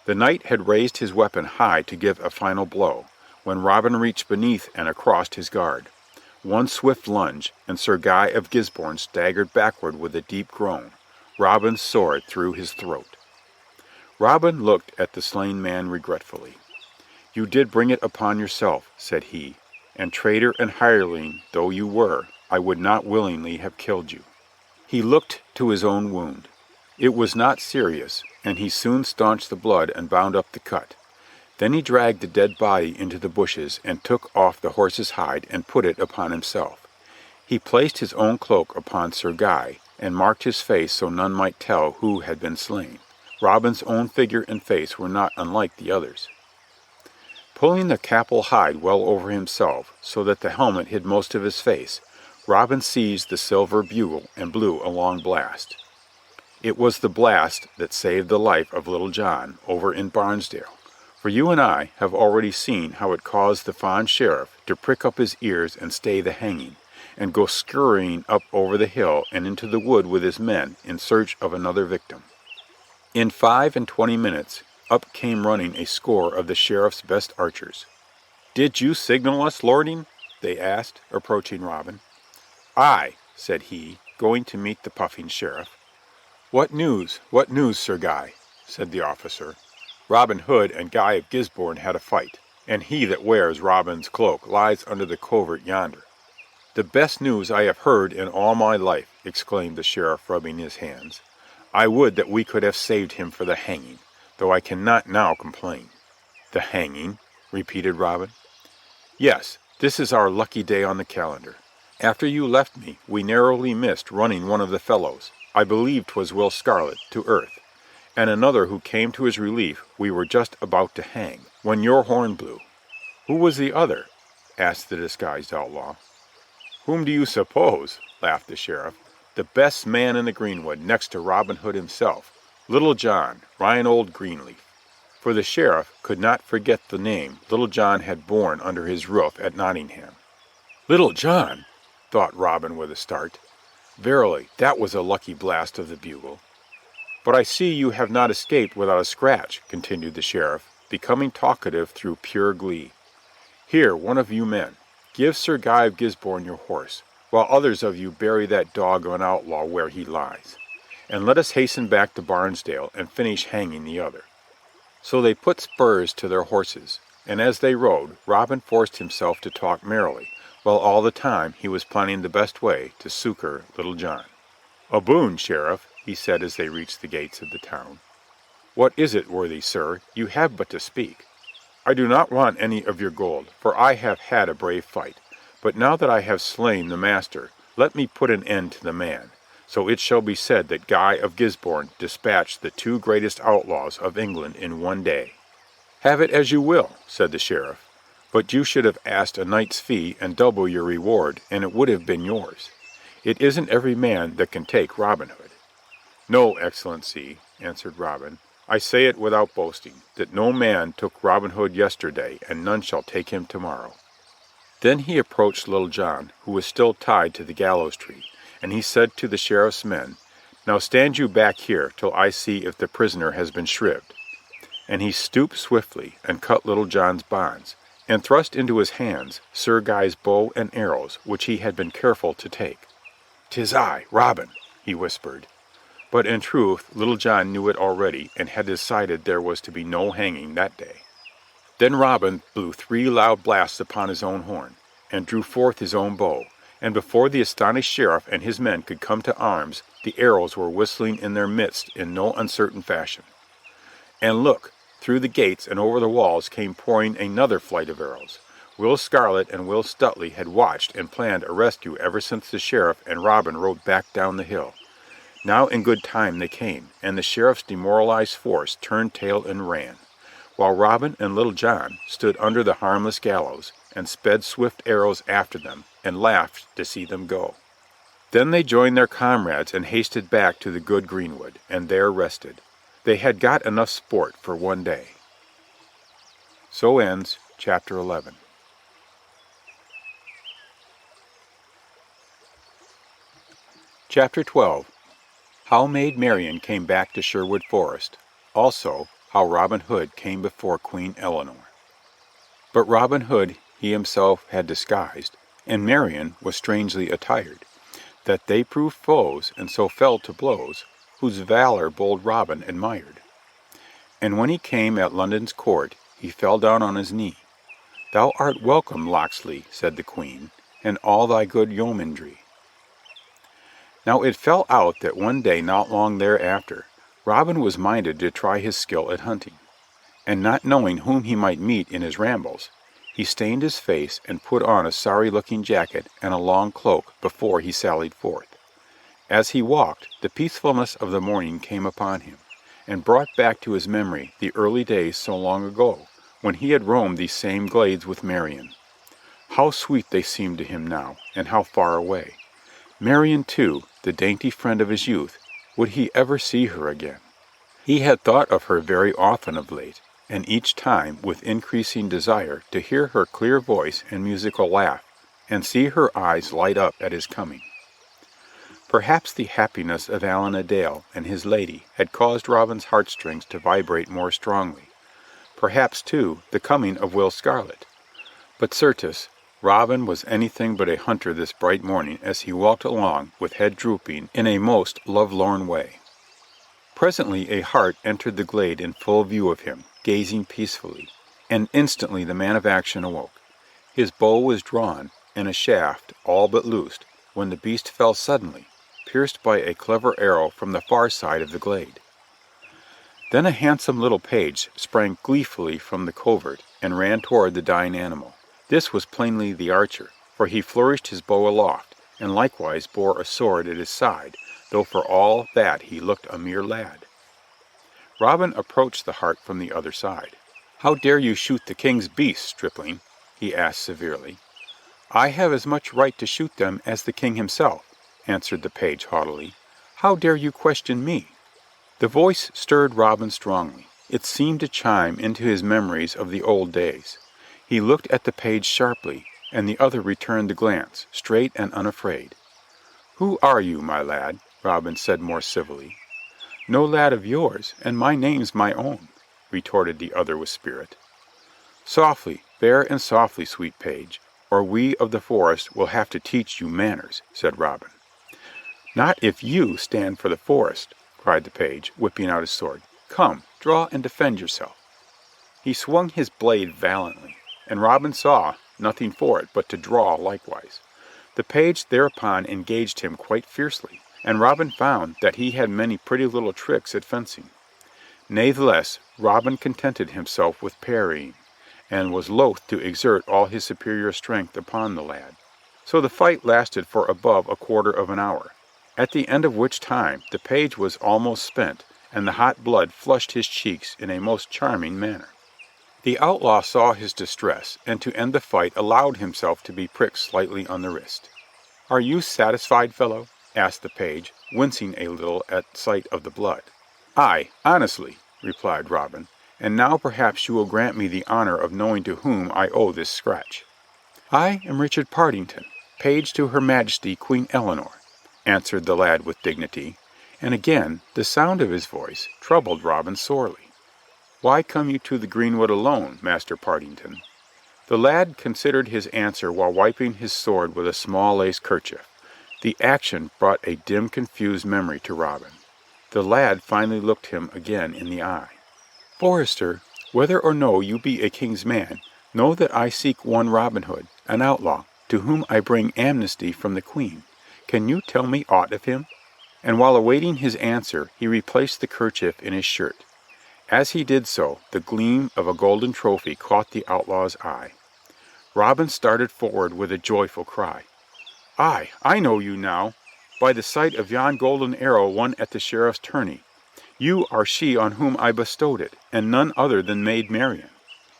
[SPEAKER 1] The knight had raised his weapon high to give a final blow, when Robin reached beneath and across his guard. One swift lunge, and Sir Guy of Gisborne staggered backward with a deep groan, Robin's sword through his throat. Robin looked at the slain man regretfully. You did bring it upon yourself, said he, and traitor and hireling though you were, I would not willingly have killed you. He looked to his own wound. It was not serious, and he soon staunched the blood and bound up the cut. Then he dragged the dead body into the bushes and took off the horse's hide and put it upon himself. He placed his own cloak upon Sir Guy and marked his face so none might tell who had been slain. Robin's own figure and face were not unlike the others. Pulling the capul hide well over himself so that the helmet hid most of his face, Robin seized the silver bugle and blew a long blast. It was the blast that saved the life of little John over in Barnesdale, for you and I have already seen how it caused the fond sheriff to prick up his ears and stay the hanging, and go scurrying up over the hill and into the wood with his men in search of another victim. In 25 minutes up came running a score of the sheriff's best archers. "Did you signal us, lording?" they asked, approaching Robin. "Aye," said he, going to meet the puffing sheriff. What news, Sir Guy?" said the officer. "Robin Hood and Guy of Gisborne had a fight, and he that wears Robin's cloak lies under the covert yonder." "The best news I have heard in all my life," exclaimed the sheriff, rubbing his hands. "I would that we could have saved him for the hanging, though I cannot now complain." "The hanging?" repeated Robin. "Yes, this is our lucky day on the calendar. After you left me, we narrowly missed running one of the fellows, I believe 'twas Will Scarlet, to earth, and another who came to his relief we were just about to hang, when your horn blew." "Who was the other?" asked the disguised outlaw. "Whom do you suppose?" laughed the sheriff. "The best man in the greenwood, next to Robin Hood himself, Little John, Reinhold Greenleaf." For the sheriff could not forget the name Little John had borne under his roof at Nottingham. "Little John!" thought Robin with a start. "Verily, that was a lucky blast of the bugle." "But I see you have not escaped without a scratch," continued the sheriff, becoming talkative through pure glee. "Here, one of you men, give Sir Guy of Gisborne your horse, while others of you bury that dog of an outlaw where he lies. And let us hasten back to Barnesdale and finish hanging the other." So they put spurs to their horses, and as they rode, Robin forced himself to talk merrily, while all the time he was planning the best way to succor Little John. "A boon, Sheriff," he said as they reached the gates of the town. "What is it, worthy sir? You have but to speak." "I do not want any of your gold, for I have had a brave fight. But now that I have slain the master, let me put an end to the man. So it shall be said that Guy of Gisborne dispatched the two greatest outlaws of England in one day." "Have it as you will," said the sheriff. "But you should have asked a knight's fee and double your reward, and it would have been yours. It isn't every man that can take Robin Hood." "No, Excellency," answered Robin. "I say it without boasting, that no man took Robin Hood yesterday, and none shall take him tomorrow." Then he approached Little John, who was still tied to the gallows tree, and he said to the sheriff's men, "Now stand you back here till I see if the prisoner has been shrived." And he stooped swiftly and cut Little John's bonds, and thrust into his hands Sir Guy's bow and arrows, which he had been careful to take. "'Tis I, Robin," he whispered. But in truth Little John knew it already, and had decided there was to be no hanging that day. Then Robin blew 3 loud blasts upon his own horn, and drew forth his own bow, and before the astonished sheriff and his men could come to arms, the arrows were whistling in their midst in no uncertain fashion. And look, through the gates and over the walls came pouring another flight of arrows. Will Scarlet and Will Stuteley had watched and planned a rescue ever since the sheriff and Robin rode back down the hill. Now in good time they came, and the sheriff's demoralized force turned tail and ran, while Robin and Little John stood under the harmless gallows and sped swift arrows after them and laughed to see them go. Then they joined their comrades and hasted back to the good greenwood, and there rested. They had got enough sport for one day. So ends Chapter 11. Chapter 12. How Maid Marian came back to Sherwood Forest. Also, how Robin Hood came before Queen Eleanor. But Robin Hood he himself had disguised, and Marian was strangely attired, that they proved foes, and so fell to blows, whose valor bold Robin admired. And when he came at London's court, he fell down on his knee. "Thou art welcome, Locksley," said the Queen, "and all thy good yeomanry." Now it fell out that one day not long thereafter, Robin was minded to try his skill at hunting, and not knowing whom he might meet in his rambles, he stained his face and put on a sorry-looking jacket and a long cloak before he sallied forth. As he walked, the peacefulness of the morning came upon him, and brought back to his memory the early days so long ago, when he had roamed these same glades with Marian. How sweet they seemed to him now, and how far away. Marian, too, the dainty friend of his youth, would he ever see her again? He had thought of her very often of late, and each time with increasing desire to hear her clear voice and musical laugh, and see her eyes light up at his coming. Perhaps the happiness of Allan a Dale and his lady had caused Robin's heartstrings to vibrate more strongly. Perhaps, too, the coming of Will Scarlet. But certes, Robin was anything but a hunter this bright morning as he walked along with head drooping in a most lovelorn way. Presently a hart entered the glade in full view of him, gazing peacefully, and instantly the man of action awoke. His bow was drawn, and a shaft all but loosed, when the beast fell suddenly, pierced by a clever arrow from the far side of the glade. Then a handsome little page sprang gleefully from the covert and ran toward the dying animal. This was plainly the archer, for he flourished his bow aloft, and likewise bore a sword at his side, though for all that he looked a mere lad. Robin approached the hart from the other side. "How dare you shoot the king's beasts, stripling?" he asked severely. "I have as much right to shoot them as the king himself," answered the page haughtily. "How dare you question me?" The voice stirred Robin strongly. It seemed to chime into his memories of the old days. He looked at the page sharply, and the other returned the glance, straight and unafraid. "Who are you, my lad?" Robin said more civilly. "No lad of yours, and my name's my own," retorted the other with spirit. "Softly, fair and softly, sweet page, or we of the forest will have to teach you manners," said Robin. "Not if you stand for the forest," cried the page, whipping out his sword. "Come, draw and defend yourself." He swung his blade valiantly, and Robin saw nothing for it but to draw likewise. The page thereupon engaged him quite fiercely, and Robin found that he had many pretty little tricks at fencing. Natheless, Robin contented himself with parrying, and was loath to exert all his superior strength upon the lad. So the fight lasted for above a quarter of an hour, at the end of which time the page was almost spent, and the hot blood flushed his cheeks in a most charming manner. The outlaw saw his distress, and to end the fight allowed himself to be pricked slightly on the wrist. "Are you satisfied, fellow?" asked the page, wincing a little at sight of the blood. "Aye, honestly," replied Robin, "and now perhaps you will grant me the honor of knowing to whom I owe this scratch." "I am Richard Partington, page to Her Majesty Queen Eleanor," answered the lad with dignity, and again the sound of his voice troubled Robin sorely. "Why come you to the greenwood alone, Master Partington?" The lad considered his answer while wiping his sword with a small lace kerchief. The action brought a dim, confused memory to Robin. The lad finally looked him again in the eye. "Forester, whether or no you be a king's man, know that I seek one Robin Hood, an outlaw, to whom I bring amnesty from the queen. Can you tell me aught of him?" And while awaiting his answer, he replaced the kerchief in his shirt. As he did so, the gleam of a golden trophy caught the outlaw's eye. Robin started forward with a joyful cry. "Aye, I know you now, by the sight of yon golden arrow won at the sheriff's tourney. You are she on whom I bestowed it, and none other than Maid Marian."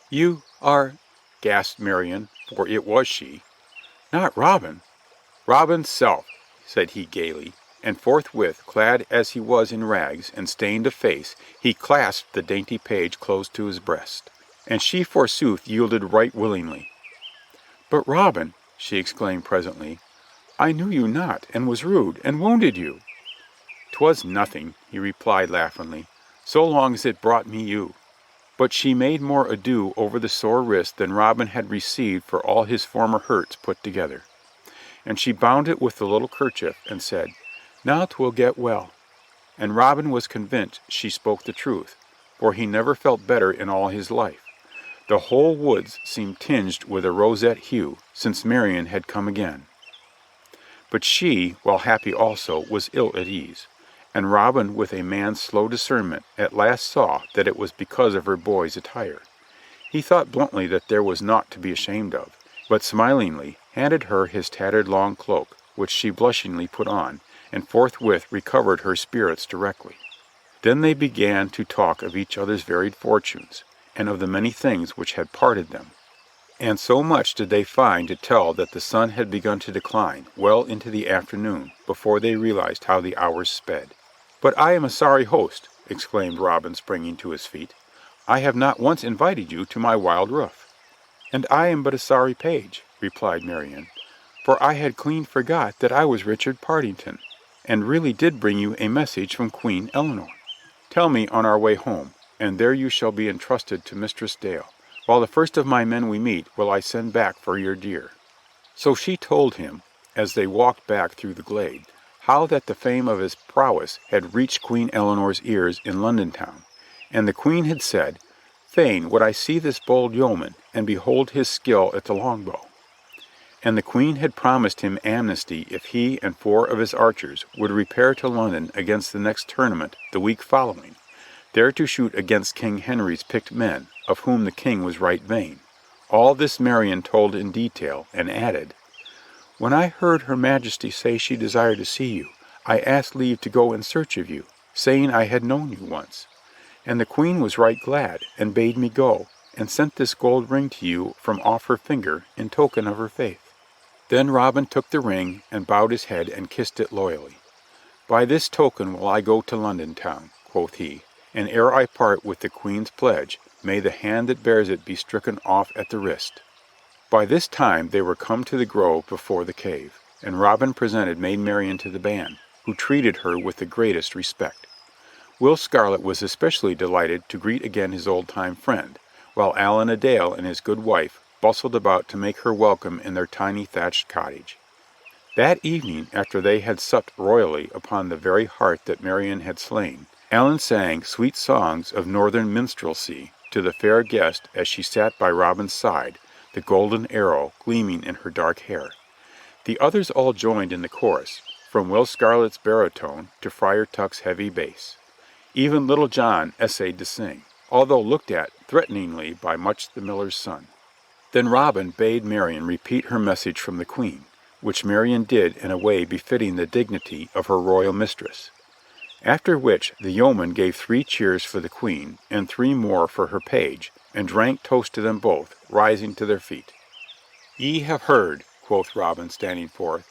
[SPEAKER 1] "You are—" gasped Marian, for it was she. "Not Robin?" "Robin's self," said he gaily, and forthwith, clad as he was in rags and stained of face, he clasped the dainty page close to his breast. And she forsooth yielded right willingly. "But Robin," she exclaimed presently, "I knew you not, and was rude, and wounded you." "'Twas nothing," he replied laughingly, "so long as it brought me you." But she made more ado over the sore wrist than Robin had received for all his former hurts put together. And she bound it with the little kerchief, and said, "Now 'twill get well." And Robin was convinced she spoke the truth, for he never felt better in all his life. The whole woods seemed tinged with a roseate hue since Marian had come again. But she, while happy also, was ill at ease, and Robin, with a man's slow discernment, at last saw that it was because of her boy's attire. He thought bluntly that there was naught to be ashamed of, but smilingly handed her his tattered long cloak, which she blushingly put on, and forthwith recovered her spirits directly. Then they began to talk of each other's varied fortunes, and of the many things which had parted them. And so much did they find to tell that the sun had begun to decline well into the afternoon before they realized how the hours sped. "But I am a sorry host," exclaimed Robin, springing to his feet. "I have not once invited you to my wild roof." "And I am but a sorry page," replied Marian, "for I had clean forgot that I was Richard Partington, and really did bring you a message from Queen Eleanor. Tell me on our way home, and there you shall be entrusted to Mistress Dale, while the first of my men we meet will I send back for your deer." So she told him, as they walked back through the glade, how that the fame of his prowess had reached Queen Eleanor's ears in London town, and the queen had said, "Fain would I see this bold yeoman, and behold his skill at the longbow." and the Queen had promised him amnesty if he and 4 of his archers would repair to London against the next tournament the week following, there to shoot against King Henry's picked men, of whom the King was right vain. All this Marion told in detail, and added, "When I heard Her Majesty say she desired to see you, I asked leave to go in search of you, saying I had known you once. And the Queen was right glad, and bade me go, and sent this gold ring to you from off her finger in token of her faith." Then Robin took the ring, and bowed his head, and kissed it loyally. "By this token will I go to London town," quoth he, "and ere I part with the Queen's pledge, may the hand that bears it be stricken off at the wrist." By this time they were come to the grove before the cave, and Robin presented Maid Marian to the band, who treated her with the greatest respect. Will Scarlet was especially delighted to greet again his old-time friend, while Allan a Dale and his good wife bustled about to make her welcome in their tiny thatched cottage. That evening, after they had supped royally upon the very hart that Marian had slain, Allan sang sweet songs of northern minstrelsy to the fair guest as she sat by Robin's side, the golden arrow gleaming in her dark hair. The others all joined in the chorus, from Will Scarlet's baritone to Friar Tuck's heavy bass. Even Little John essayed to sing, although looked at threateningly by Much the miller's son. Then Robin bade Marian repeat her message from the Queen, which Marian did in a way befitting the dignity of her royal mistress. After which the yeomen gave 3 cheers for the Queen, and 3 more for her page, and drank toast to them both, rising to their feet. "Ye have heard," quoth Robin, standing forth,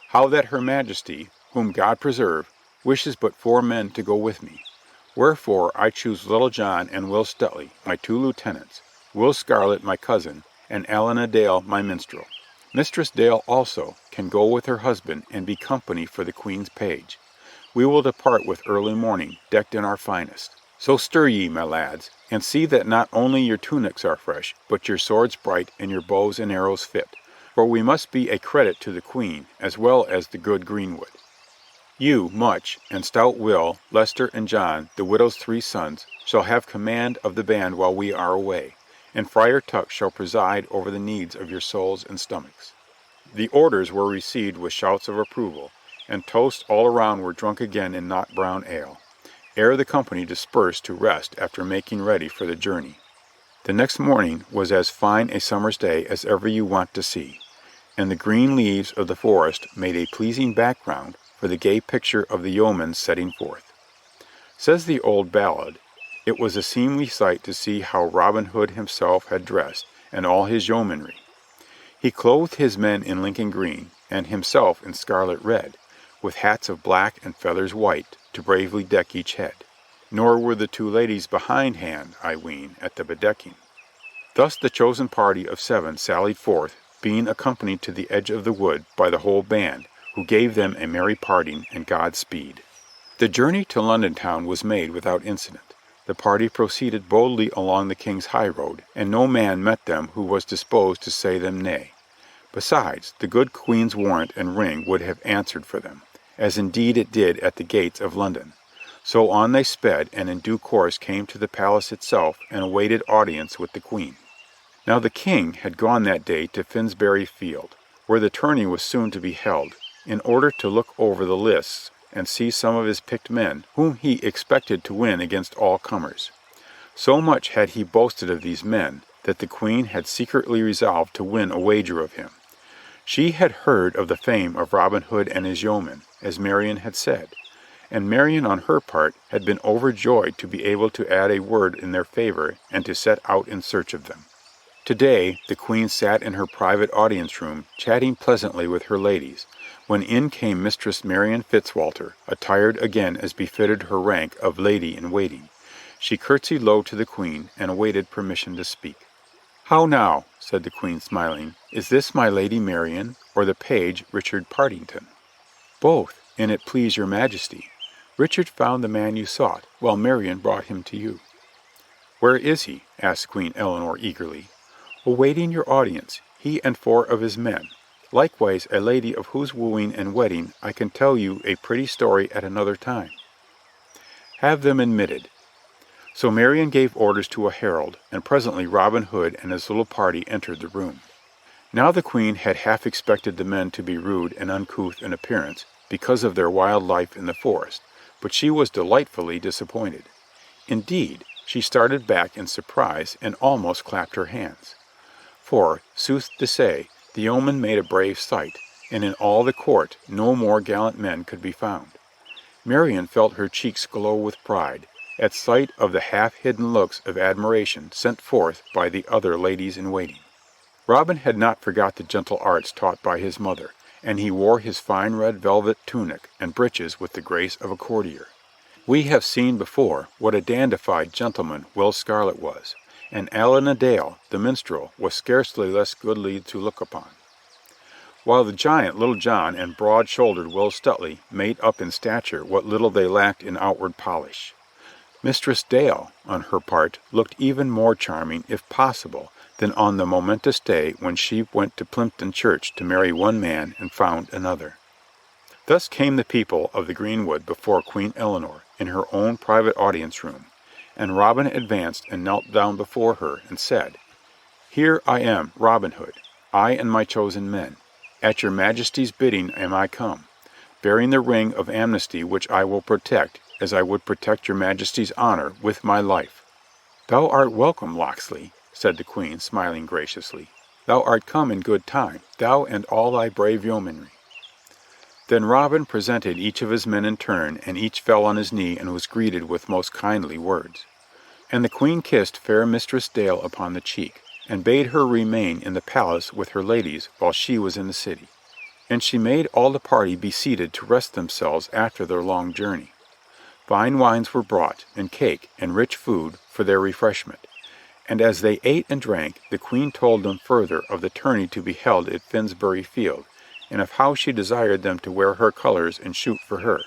[SPEAKER 1] "how that Her Majesty, whom God preserve, wishes but 4 men to go with me. Wherefore I choose Little John and Will Stuteley, my 2 lieutenants, Will Scarlet my cousin, and Allan a Dale my minstrel. Mistress Dale also can go with her husband and be company for the Queen's page. We will depart with early morning, decked in our finest. So stir ye, my lads, and see that not only your tunics are fresh, but your swords bright and your bows and arrows fit, for we must be a credit to the Queen as well as the good greenwood. You, Much, and stout Will, Lester, and John, the widow's 3 sons, shall have command of the band while we are away, and Friar Tuck shall preside over the needs of your souls and stomachs." The orders were received with shouts of approval, and toasts all around were drunk again in not brown ale, ere the company dispersed to rest after making ready for the journey. The next morning was as fine a summer's day as ever you want to see, and the green leaves of the forest made a pleasing background for the gay picture of the yeomen setting forth. Says the old ballad, "It was a seemly sight to see how Robin Hood himself had dressed, and all his yeomanry. He clothed his men in Lincoln green, and himself in scarlet red, with hats of black and feathers white, to bravely deck each head. Nor were the 2 ladies behindhand, I ween, at the bedecking." Thus the chosen party of 7 sallied forth, being accompanied to the edge of the wood by the whole band, who gave them a merry parting and God-speed. The journey to London town was made without incident. The party proceeded boldly along the King's highroad, and no man met them who was disposed to say them nay. Besides, the good Queen's warrant and ring would have answered for them, as indeed it did at the gates of London. So on they sped, and in due course came to the palace itself and awaited audience with the Queen. Now the King had gone that day to Finsbury Field, where the tourney was soon to be held, in order to look over the lists and see some of his picked men, whom he expected to win against all comers. So much had he boasted of these men, that the Queen had secretly resolved to win a wager of him. She had heard of the fame of Robin Hood and his yeomen, as Marian had said, and Marian on her part had been overjoyed to be able to add a word in their favor and to set out in search of them. Today the Queen sat in her private audience room chatting pleasantly with her ladies, when in came Mistress Marian Fitzwalter, attired again as befitted her rank of lady-in-waiting. She curtsied low to the Queen and awaited permission to speak. "How now," said the Queen, smiling, "is this my Lady Marian, or the page Richard Partington?" "Both, an it please your Majesty. Richard found the man you sought, while Marian brought him to you." "Where is he?" asked Queen Eleanor eagerly. "Awaiting your audience, he and 4 of his men. Likewise a lady of whose wooing and wedding I can tell you a pretty story at another time." "Have them admitted." So Marian gave orders to a herald, and presently Robin Hood and his little party entered the room. Now the Queen had half expected the men to be rude and uncouth in appearance because of their wild life in the forest, but she was delightfully disappointed. Indeed, she started back in surprise and almost clapped her hands. For, sooth to say, the yeomen made a brave sight, and in all the court no more gallant men could be found. Marian felt her cheeks glow with pride, at sight of the half-hidden looks of admiration sent forth by the other ladies-in-waiting. Robin had not forgot the gentle arts taught by his mother, and he wore his fine red velvet tunic and breeches with the grace of a courtier. We have seen before what a dandified gentleman Will Scarlet was, and Allan a Dale, the minstrel, was scarcely less goodly to look upon, while the giant Little John and broad-shouldered Will Stuteley made up in stature what little they lacked in outward polish. Mistress Dale, on her part, looked even more charming, if possible, than on the momentous day when she went to Plympton Church to marry one man and found another. Thus came the people of the greenwood before Queen Eleanor in her own private audience-room, and Robin advanced and knelt down before her and said, "Here I am, Robin Hood, I and my chosen men. At your Majesty's bidding am I come, bearing the ring of amnesty which I will protect, as I would protect your Majesty's honor, with my life." "Thou art welcome, Locksley," said the Queen, smiling graciously. "Thou art come in good time, thou and all thy brave yeomanry." Then Robin presented each of his men in turn, and each fell on his knee and was greeted with most kindly words. And the Queen kissed fair Mistress Dale upon the cheek, and bade her remain in the palace with her ladies while she was in the city. And she made all the party be seated to rest themselves after their long journey. Fine wines were brought, and cake, and rich food, for their refreshment. And as they ate and drank, the Queen told them further of the tourney to be held at Finsbury Field, and of how she desired them to wear her colors and shoot for her.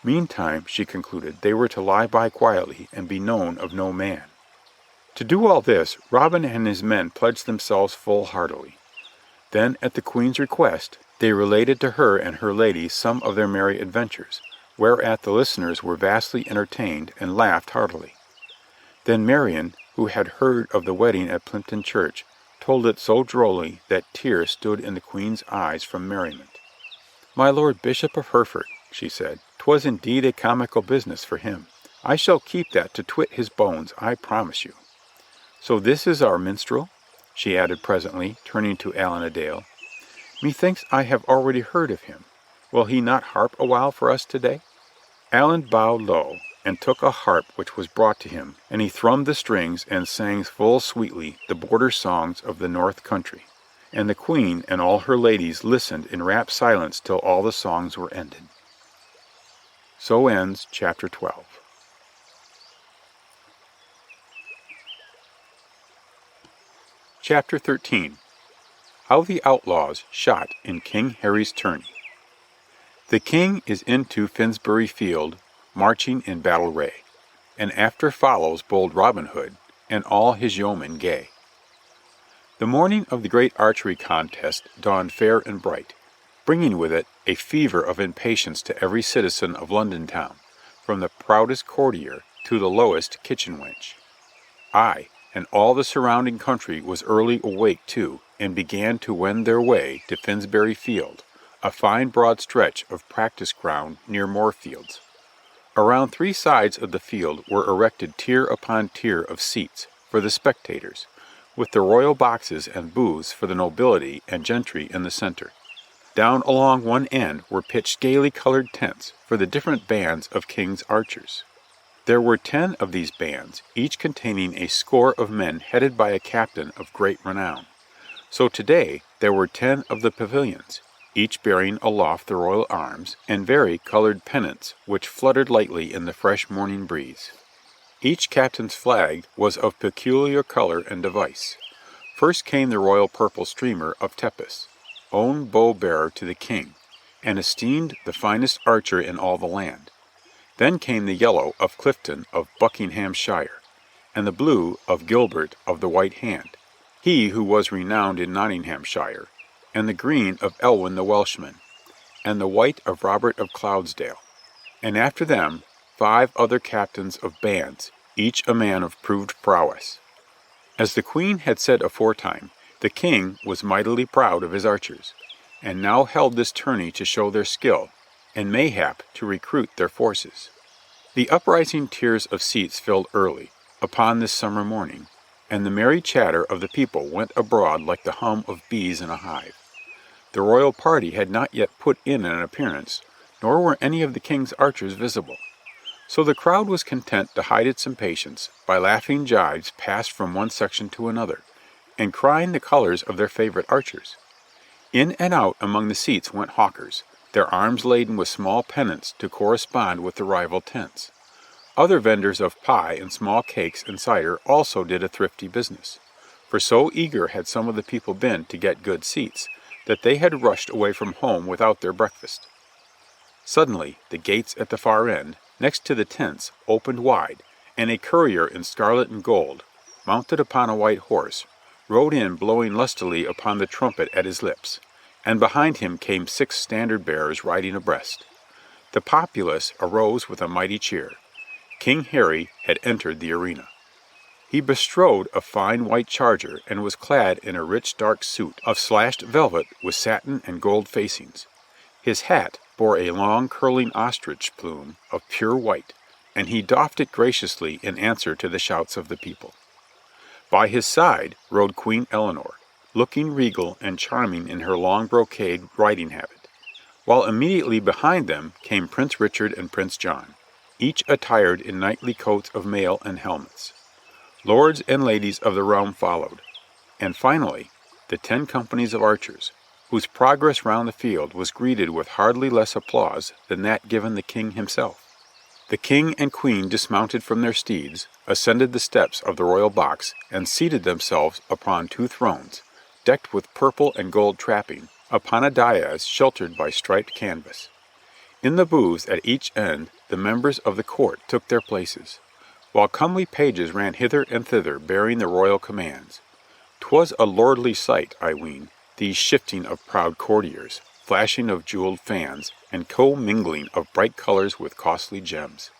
[SPEAKER 1] Meantime, she concluded, they were to lie by quietly and be known of no man. To do all this, Robin and his men pledged themselves full heartily. Then, at the Queen's request, they related to her and her ladies some of their merry adventures, whereat the listeners were vastly entertained and laughed heartily. Then Marian, who had heard of the wedding at Plympton Church, told it so drolly that tears stood in the Queen's eyes from merriment. "My Lord Bishop of Hereford," she said, "'twas indeed a comical business for him. I shall keep that to twit his bones, I promise you. So this is our minstrel?" she added presently, turning to Allan a Dale. "Methinks I have already heard of him. Will he not harp awhile for us today?" Allan bowed low, and took a harp which was brought to him, and he thrummed the strings and sang full sweetly the border songs of the north country, and the Queen and all her ladies listened in rapt silence till all the songs were ended. So ends chapter 12. Chapter 13. How the Outlaws Shot in King Harry's Tourney. The King is into Finsbury Field, marching in battle ray, and after follows bold Robin Hood, and all his yeomen gay. The morning of the great archery contest dawned fair and bright, bringing with it a fever of impatience to every citizen of London town, from the proudest courtier to the lowest kitchen wench. Aye, and all the surrounding country was early awake too, and began to wend their way to Finsbury Field, a fine broad stretch of practice ground near Moorfields. Around three sides of the field were erected tier upon tier of seats for the spectators, with the royal boxes and booths for the nobility and gentry in the center. Down along one end were pitched gaily colored tents for the different bands of King's archers. There were 10 of these bands, each containing a score of men headed by a captain of great renown. So today there were 10 of the pavilions, each bearing aloft the royal arms and vari-colored pennants which fluttered lightly in the fresh morning breeze. Each captain's flag was of peculiar color and device. First came the royal purple streamer of Tepus, own bow-bearer to the king, and esteemed the finest archer in all the land. Then came the yellow of Clifton of Buckinghamshire, and the blue of Gilbert of the White Hand, he who was renowned in Nottinghamshire, and the green of Elwin the Welshman, and the white of Robert of Cloudsdale, and after them 5 other captains of bands, each a man of proved prowess. As the Queen had said aforetime, The king was mightily proud of his archers, and now held this tourney to show their skill, and mayhap to recruit their forces. The uprising tiers of seats filled early, upon this summer morning, and the merry chatter of the people went abroad like the hum of bees in a hive. The royal party had not yet put in an appearance, nor were any of the king's archers visible. So the crowd was content to hide its impatience by laughing jibes passed from one section to another, and crying the colors of their favorite archers. In and out among the seats went hawkers, their arms laden with small pennants to correspond with the rival tents. Other vendors of pie and small cakes and cider also did a thrifty business, for so eager had some of the people been to get good seats, that they had rushed away from home without their breakfast. Suddenly the gates at the far end, next to the tents, opened wide, and a courier in scarlet and gold, mounted upon a white horse, rode in blowing lustily upon the trumpet at his lips, and behind him came 6 standard-bearers riding abreast. The populace arose with a mighty cheer. King Harry had entered the arena. He bestrode a fine white charger and was clad in a rich dark suit of slashed velvet with satin and gold facings. His hat bore a long curling ostrich plume of pure white, and he doffed it graciously in answer to the shouts of the people. By his side rode Queen Eleanor, looking regal and charming in her long brocade riding habit, while immediately behind them came Prince Richard and Prince John, each attired in knightly coats of mail and helmets. Lords and ladies of the realm followed, and finally the 10 companies of archers, whose progress round the field was greeted with hardly less applause than that given the king himself. The king and queen dismounted from their steeds, ascended the steps of the royal box, and seated themselves upon 2 thrones, decked with purple and gold trapping, upon a dais sheltered by striped canvas. In the booths at each end the members of the court took their places, while comely pages ran hither and thither bearing the royal commands. 'Twas a lordly sight, I ween, these shifting of proud courtiers, flashing of jeweled fans, and commingling of bright colors with costly gems.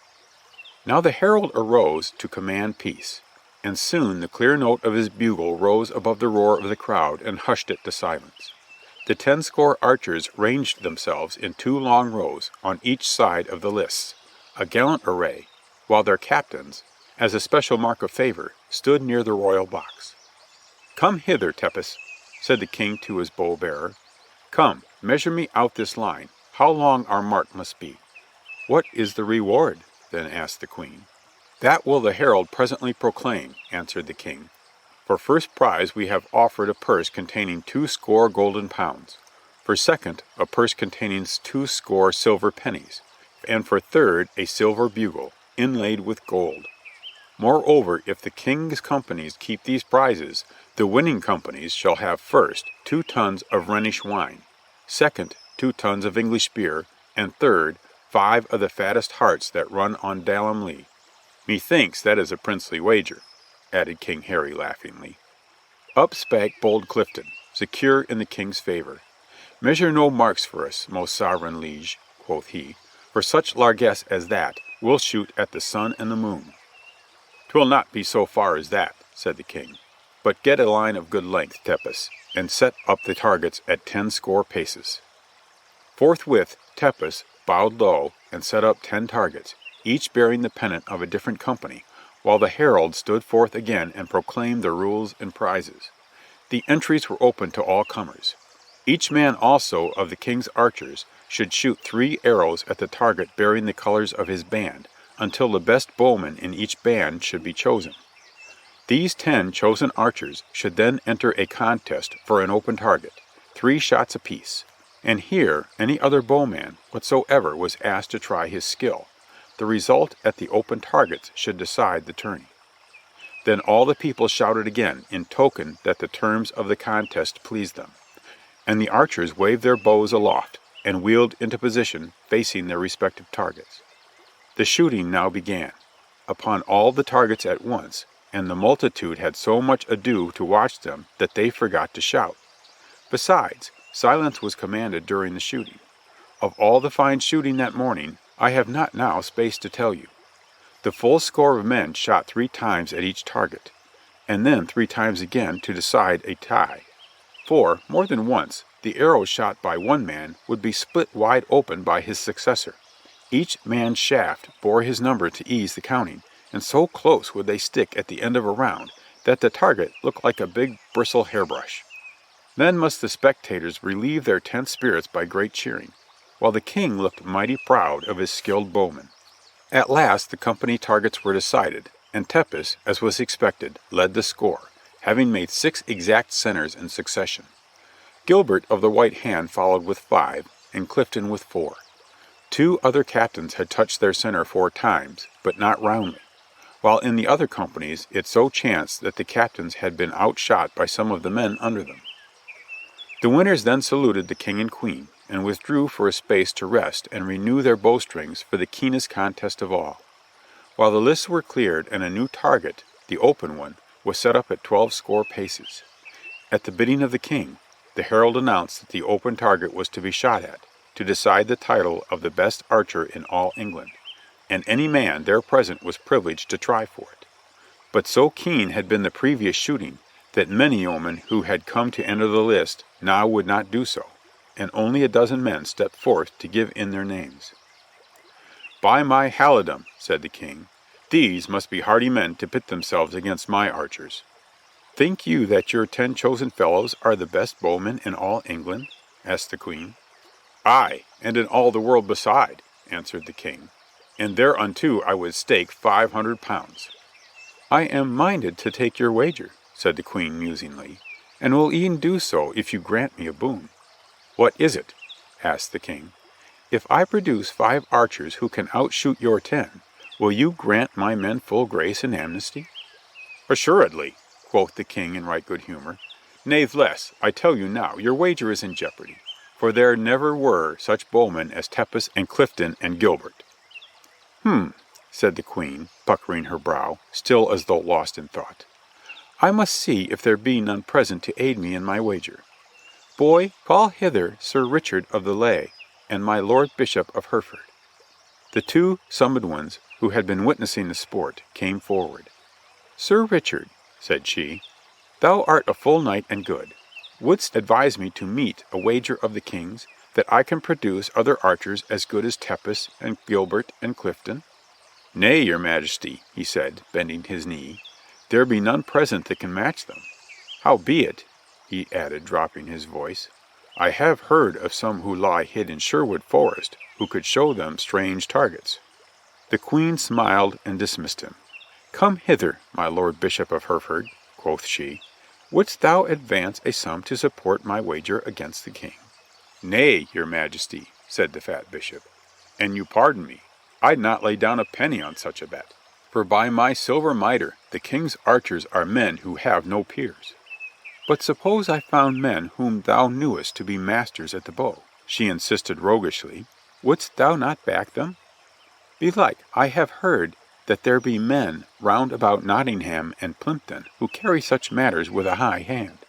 [SPEAKER 1] Now the herald arose to command peace, and soon the clear note of his bugle rose above the roar of the crowd and hushed it to silence. The 10 archers ranged themselves in 2 long rows on each side of the lists, a gallant array, while their captains, as a special mark of favor, stood near the royal box. "Come hither, Tepus," said the king to his bow-bearer. "Come, measure me out this line, how long our mark must be." "What is the reward?" then asked the queen. "That will the herald presently proclaim," answered the king. "For first prize we have offered a purse containing 20 golden pounds, for second a purse containing 20 silver pennies, and for third a silver bugle, inlaid with gold. Moreover, if the king's companies keep these prizes, the winning companies shall have first 2 tons of Rhenish wine, second 2 tons of English beer, and third 5 of the fattest harts that run on Dalham Lee. Methinks that is a princely wager," added King Harry laughingly. Up spake bold Clifton, secure in the king's favor. "Measure no marks for us, most sovereign liege," quoth he, "for such largesse as that we'll shoot at the sun and the moon." "'Twill not be so far as that," said the king, "but get a line of good length, Tepus, and set up the targets at 10 paces." Forthwith Tepus bowed low and set up 10 targets, each bearing the pennant of a different company, while the herald stood forth again and proclaimed the rules and prizes. The entries were open to all comers. Each man also of the king's archers should shoot 3 arrows at the target bearing the colors of his band, until the best bowman in each band should be chosen. These 10 chosen archers should then enter a contest for an open target, 3 shots apiece, and here any other bowman whatsoever was asked to try his skill. The result at the open targets should decide the tourney. Then all the people shouted again in token that the terms of the contest pleased them, and the archers waved their bows aloft and wheeled into position facing their respective targets. The shooting now began, upon all the targets at once, and the multitude had so much ado to watch them that they forgot to shout. Besides, silence was commanded during the shooting. Of all the fine shooting that morning, I have not now space to tell you. The full score of men shot 3 times at each target, and then 3 times again to decide a tie, For, more than once, the arrows shot by one man would be split wide open by his successor. Each man's shaft bore his number to ease the counting, and so close would they stick at the end of a round that the target looked like a big bristle hairbrush. Then must the spectators relieve their tense spirits by great cheering, while the king looked mighty proud of his skilled bowmen. At last the company targets were decided, and Tepus, as was expected, led the score, having made 6 exact centers in succession. Gilbert of the White Hand followed with 5, and Clifton with 4. 2 other captains had touched their center 4 times, but not roundly, while in the other companies it so chanced that the captains had been outshot by some of the men under them. The winners then saluted the king and queen, and withdrew for a space to rest and renew their bowstrings for the keenest contest of all. While the lists were cleared and a new target, the open one, was set up at 12 paces. At the bidding of the king, the herald announced that the open target was to be shot at, to decide the title of the best archer in all England, and any man there present was privileged to try for it. But so keen had been the previous shooting that many yeomen who had come to enter the list now would not do so, and only a dozen men stepped forth to give in their names. "By my halidom," said the king, "these must be hardy men to pit themselves against my archers." "Think you that your 10 chosen fellows are the best bowmen in all England?" asked the queen. "Aye, and in all the world beside," answered the king, "and thereunto I would stake 500 pounds." "I am minded to take your wager," said the queen musingly, "and will e'en do so if you grant me a boon." "What is it?" asked the king. "If I produce 5 archers who can outshoot your 10, will you grant my men full grace and amnesty?" "Assuredly," quoth the king in right good humor. "Natheless, I tell you now, your wager is in jeopardy, for there never were such bowmen as Tepus and Clifton and Gilbert." Said the queen, puckering her brow, still as though lost in thought. "I must see if there be none present to aid me in my wager. Boy, call hither Sir Richard of the Lea, and my Lord Bishop of Hereford." The 2 summoned ones, who had been witnessing the sport, came forward. "Sir Richard," said she, "thou art a full knight and good. Wouldst advise me to meet a wager of the king's, that I can produce other archers as good as Tepus and Gilbert and Clifton?" "Nay, your majesty," he said, bending his knee, "there be none present that can match them. Howbeit," he added, dropping his voice, "I have heard of some who lie hid in Sherwood Forest, who could show them strange targets." The queen smiled and dismissed him. "Come hither, my Lord Bishop of Hereford," quoth she. "Wouldst thou advance a sum to support my wager against the king?" "Nay, your majesty," said the fat bishop, "and you pardon me, I'd not lay down a penny on such a bet. For by my silver mitre, the king's archers are men who have no peers." "But suppose I found men whom thou knewest to be masters at the bow," she insisted roguishly, "wouldst thou not back them? Belike I have heard that there be men round about Nottingham and Plympton who carry such matters with a high hand."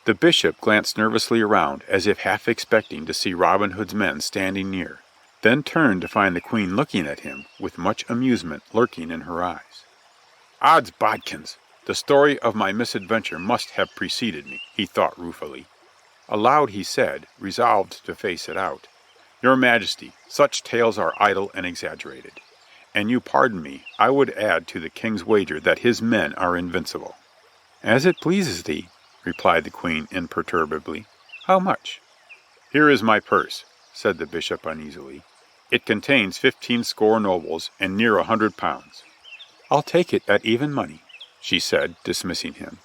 [SPEAKER 1] The bishop glanced nervously around, as if half expecting to see Robin Hood's men standing near, then turned to find the queen looking at him, with much amusement lurking in her eyes. "Odds bodkins, the story of my misadventure must have preceded me," he thought ruefully. Aloud he said, resolved to face it out, "Your majesty, such tales are idle and exaggerated. And you pardon me, I would add to the king's wager that his men are invincible." "As it pleases thee," replied the queen imperturbably. "How much?" "Here is my purse," said the bishop uneasily. "It contains 15 nobles and near 100 pounds. "I'll take it at even money," she said, dismissing him.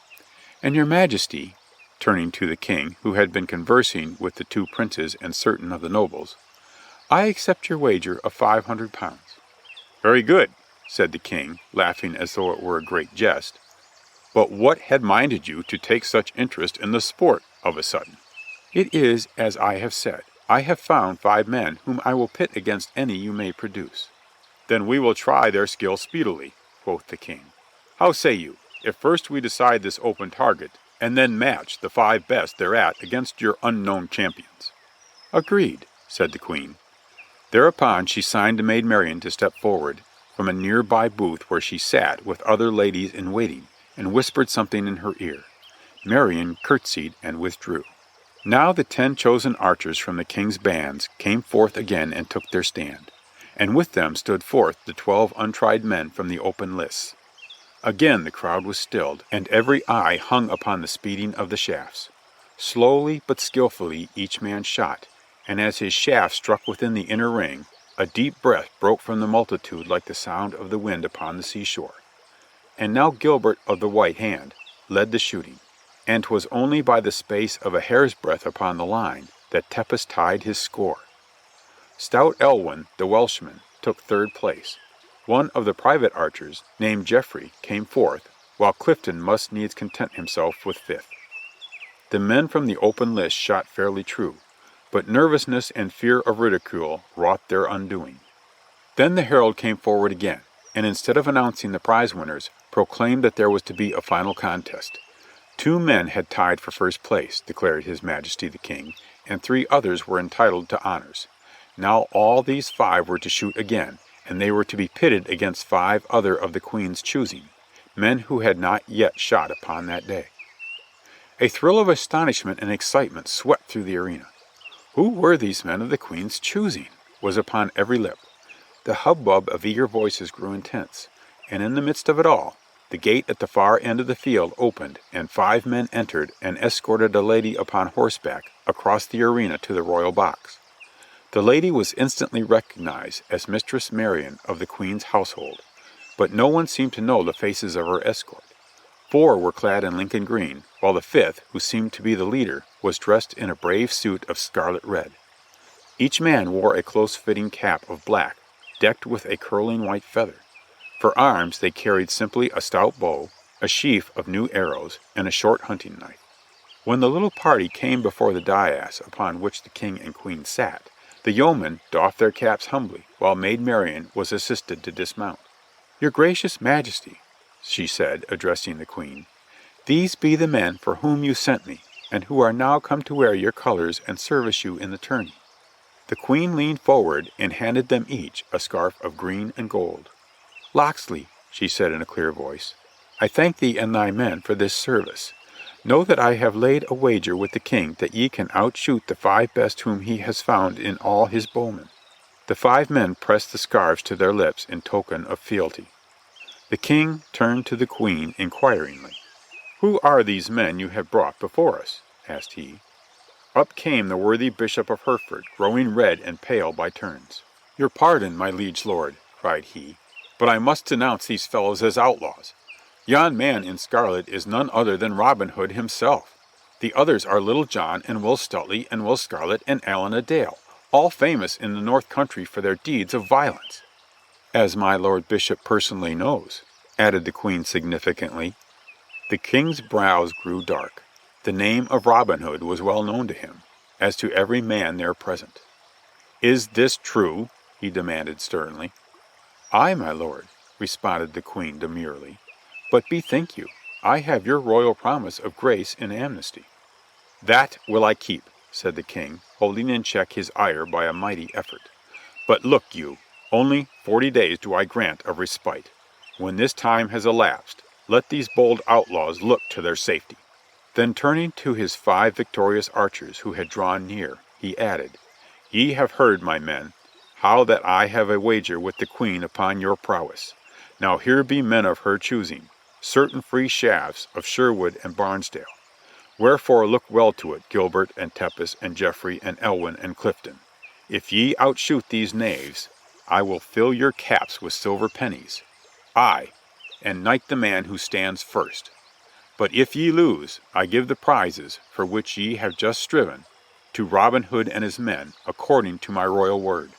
[SPEAKER 1] "And your majesty," turning to the king, who had been conversing with the 2 princes and certain of the nobles, "I accept your wager of 500 pounds." "Very good," said the king, laughing as though it were a great jest. "But what had minded you to take such interest in the sport of a sudden?" "It is as I have said. I have found 5 men whom I will pit against any you may produce." "Then we will try their skill speedily," quoth the king. "How say you, if first we decide this open target, and then match the 5 best thereat against your unknown champions?" "Agreed," said the queen. Thereupon she signed to Maid Marian to step forward from a near-by booth where she sat with other ladies in waiting, and whispered something in her ear. Marian curtsied and withdrew. Now the 10 chosen archers from the king's bands came forth again and took their stand, and with them stood forth the 12 untried men from the open lists. Again the crowd was stilled, and every eye hung upon the speeding of the shafts. Slowly but skillfully each man shot, and as his shaft struck within the inner ring, a deep breath broke from the multitude like the sound of the wind upon the seashore. And now Gilbert of the White Hand led the shooting, and 'twas only by the space of a hair's breadth upon the line that Tepus tied his score. Stout Elwyn, the Welshman, took third place. One of the private archers, named Geoffrey, came fourth, while Clifton must needs content himself with fifth. The men from the open list shot fairly true, but nervousness and fear of ridicule wrought their undoing. Then the herald came forward again, and instead of announcing the prize winners, proclaimed that there was to be a final contest. 2 men had tied for first place, declared His Majesty the King, and 3 others were entitled to honors. Now all these 5 were to shoot again, and they were to be pitted against 5 other of the Queen's choosing, men who had not yet shot upon that day. A thrill of astonishment and excitement swept through the arena. Who were these men of the Queen's choosing? Was upon every lip. The hubbub of eager voices grew intense, and in the midst of it all, the gate at the far end of the field opened, and 5 men entered and escorted a lady upon horseback across the arena to the royal box. The lady was instantly recognized as Mistress Marian of the Queen's household, but no one seemed to know the faces of her escort. 4 were clad in Lincoln green, while the 5th, who seemed to be the leader, was dressed in a brave suit of scarlet red. Each man wore a close-fitting cap of black, decked with a curling white feather. For arms they carried simply a stout bow, a sheaf of new arrows, and a short hunting knife. When the little party came before the dais upon which the king and queen sat, the yeomen doffed their caps humbly, while Maid Marian was assisted to dismount. "Your gracious Majesty," she said, addressing the queen, "these be the men for whom you sent me, and who are now come to wear your colors and service you in the tourney." The queen leaned forward and handed them each a scarf of green and gold. "Locksley," she said in a clear voice, "I thank thee and thy men for this service. Know that I have laid a wager with the king that ye can outshoot the 5 best whom he has found in all his bowmen." The 5 men pressed the scarves to their lips in token of fealty. The king turned to the queen inquiringly. "Who are these men you have brought before us?" asked he. Up came the worthy Bishop of Hertford, growing red and pale by turns. "Your pardon, my liege lord," cried he, "but I must denounce these fellows as outlaws. Yon man in scarlet is none other than Robin Hood himself. The others are Little John and Will Stuteley and Will Scarlet and Allan a Dale, all famous in the north country for their deeds of violence." "As my lord bishop personally knows," added the queen significantly. The king's brows grew dark. The name of Robin Hood was well known to him, as to every man there present. "Is this true?" he demanded sternly. "Aye, my lord," responded the queen demurely. "But bethink you, I have your royal promise of grace and amnesty." "That will I keep," said the king, holding in check his ire by a mighty effort. "But look you, only 40 days do I grant of respite. When this time has elapsed, let these bold outlaws look to their safety." Then turning to his 5 victorious archers who had drawn near, he added, "Ye have heard, my men, how that I have a wager with the queen upon your prowess. Now here be men of her choosing, certain free shafts of Sherwood and Barnesdale. Wherefore look well to it, Gilbert and Tepus and Geoffrey and Elwyn and Clifton. If ye outshoot these knaves, I will fill your caps with silver pennies, aye, and knight the man who stands first. But if ye lose, I give the prizes, for which ye have just striven, to Robin Hood and his men, according to my royal word."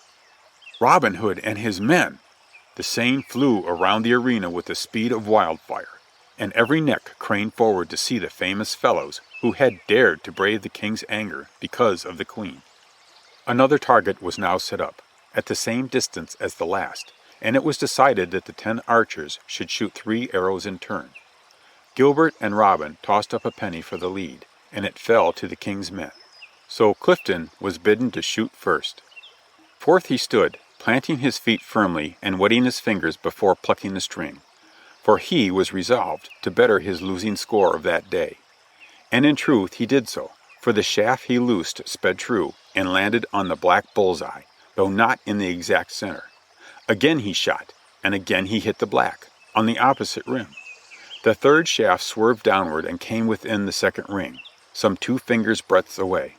[SPEAKER 1] Robin Hood and his men! The saying flew around the arena with the speed of wildfire, and every neck craned forward to see the famous fellows who had dared to brave the king's anger because of the queen. Another target was now set up, at the same distance as the last, and it was decided that the 10 archers should shoot 3 arrows in turn. Gilbert and Robin tossed up a penny for the lead, and it fell to the king's men. So Clifton was bidden to shoot first. Forth he stood, planting his feet firmly and wetting his fingers before plucking the string, for he was resolved to better his losing score of that day. And in truth he did so, for the shaft he loosed sped true, and landed on the black bull's-eye, though not in the exact center. Again he shot, and again he hit the black, on the opposite rim. The third shaft swerved downward and came within the second ring, some 2 fingers' breadths away.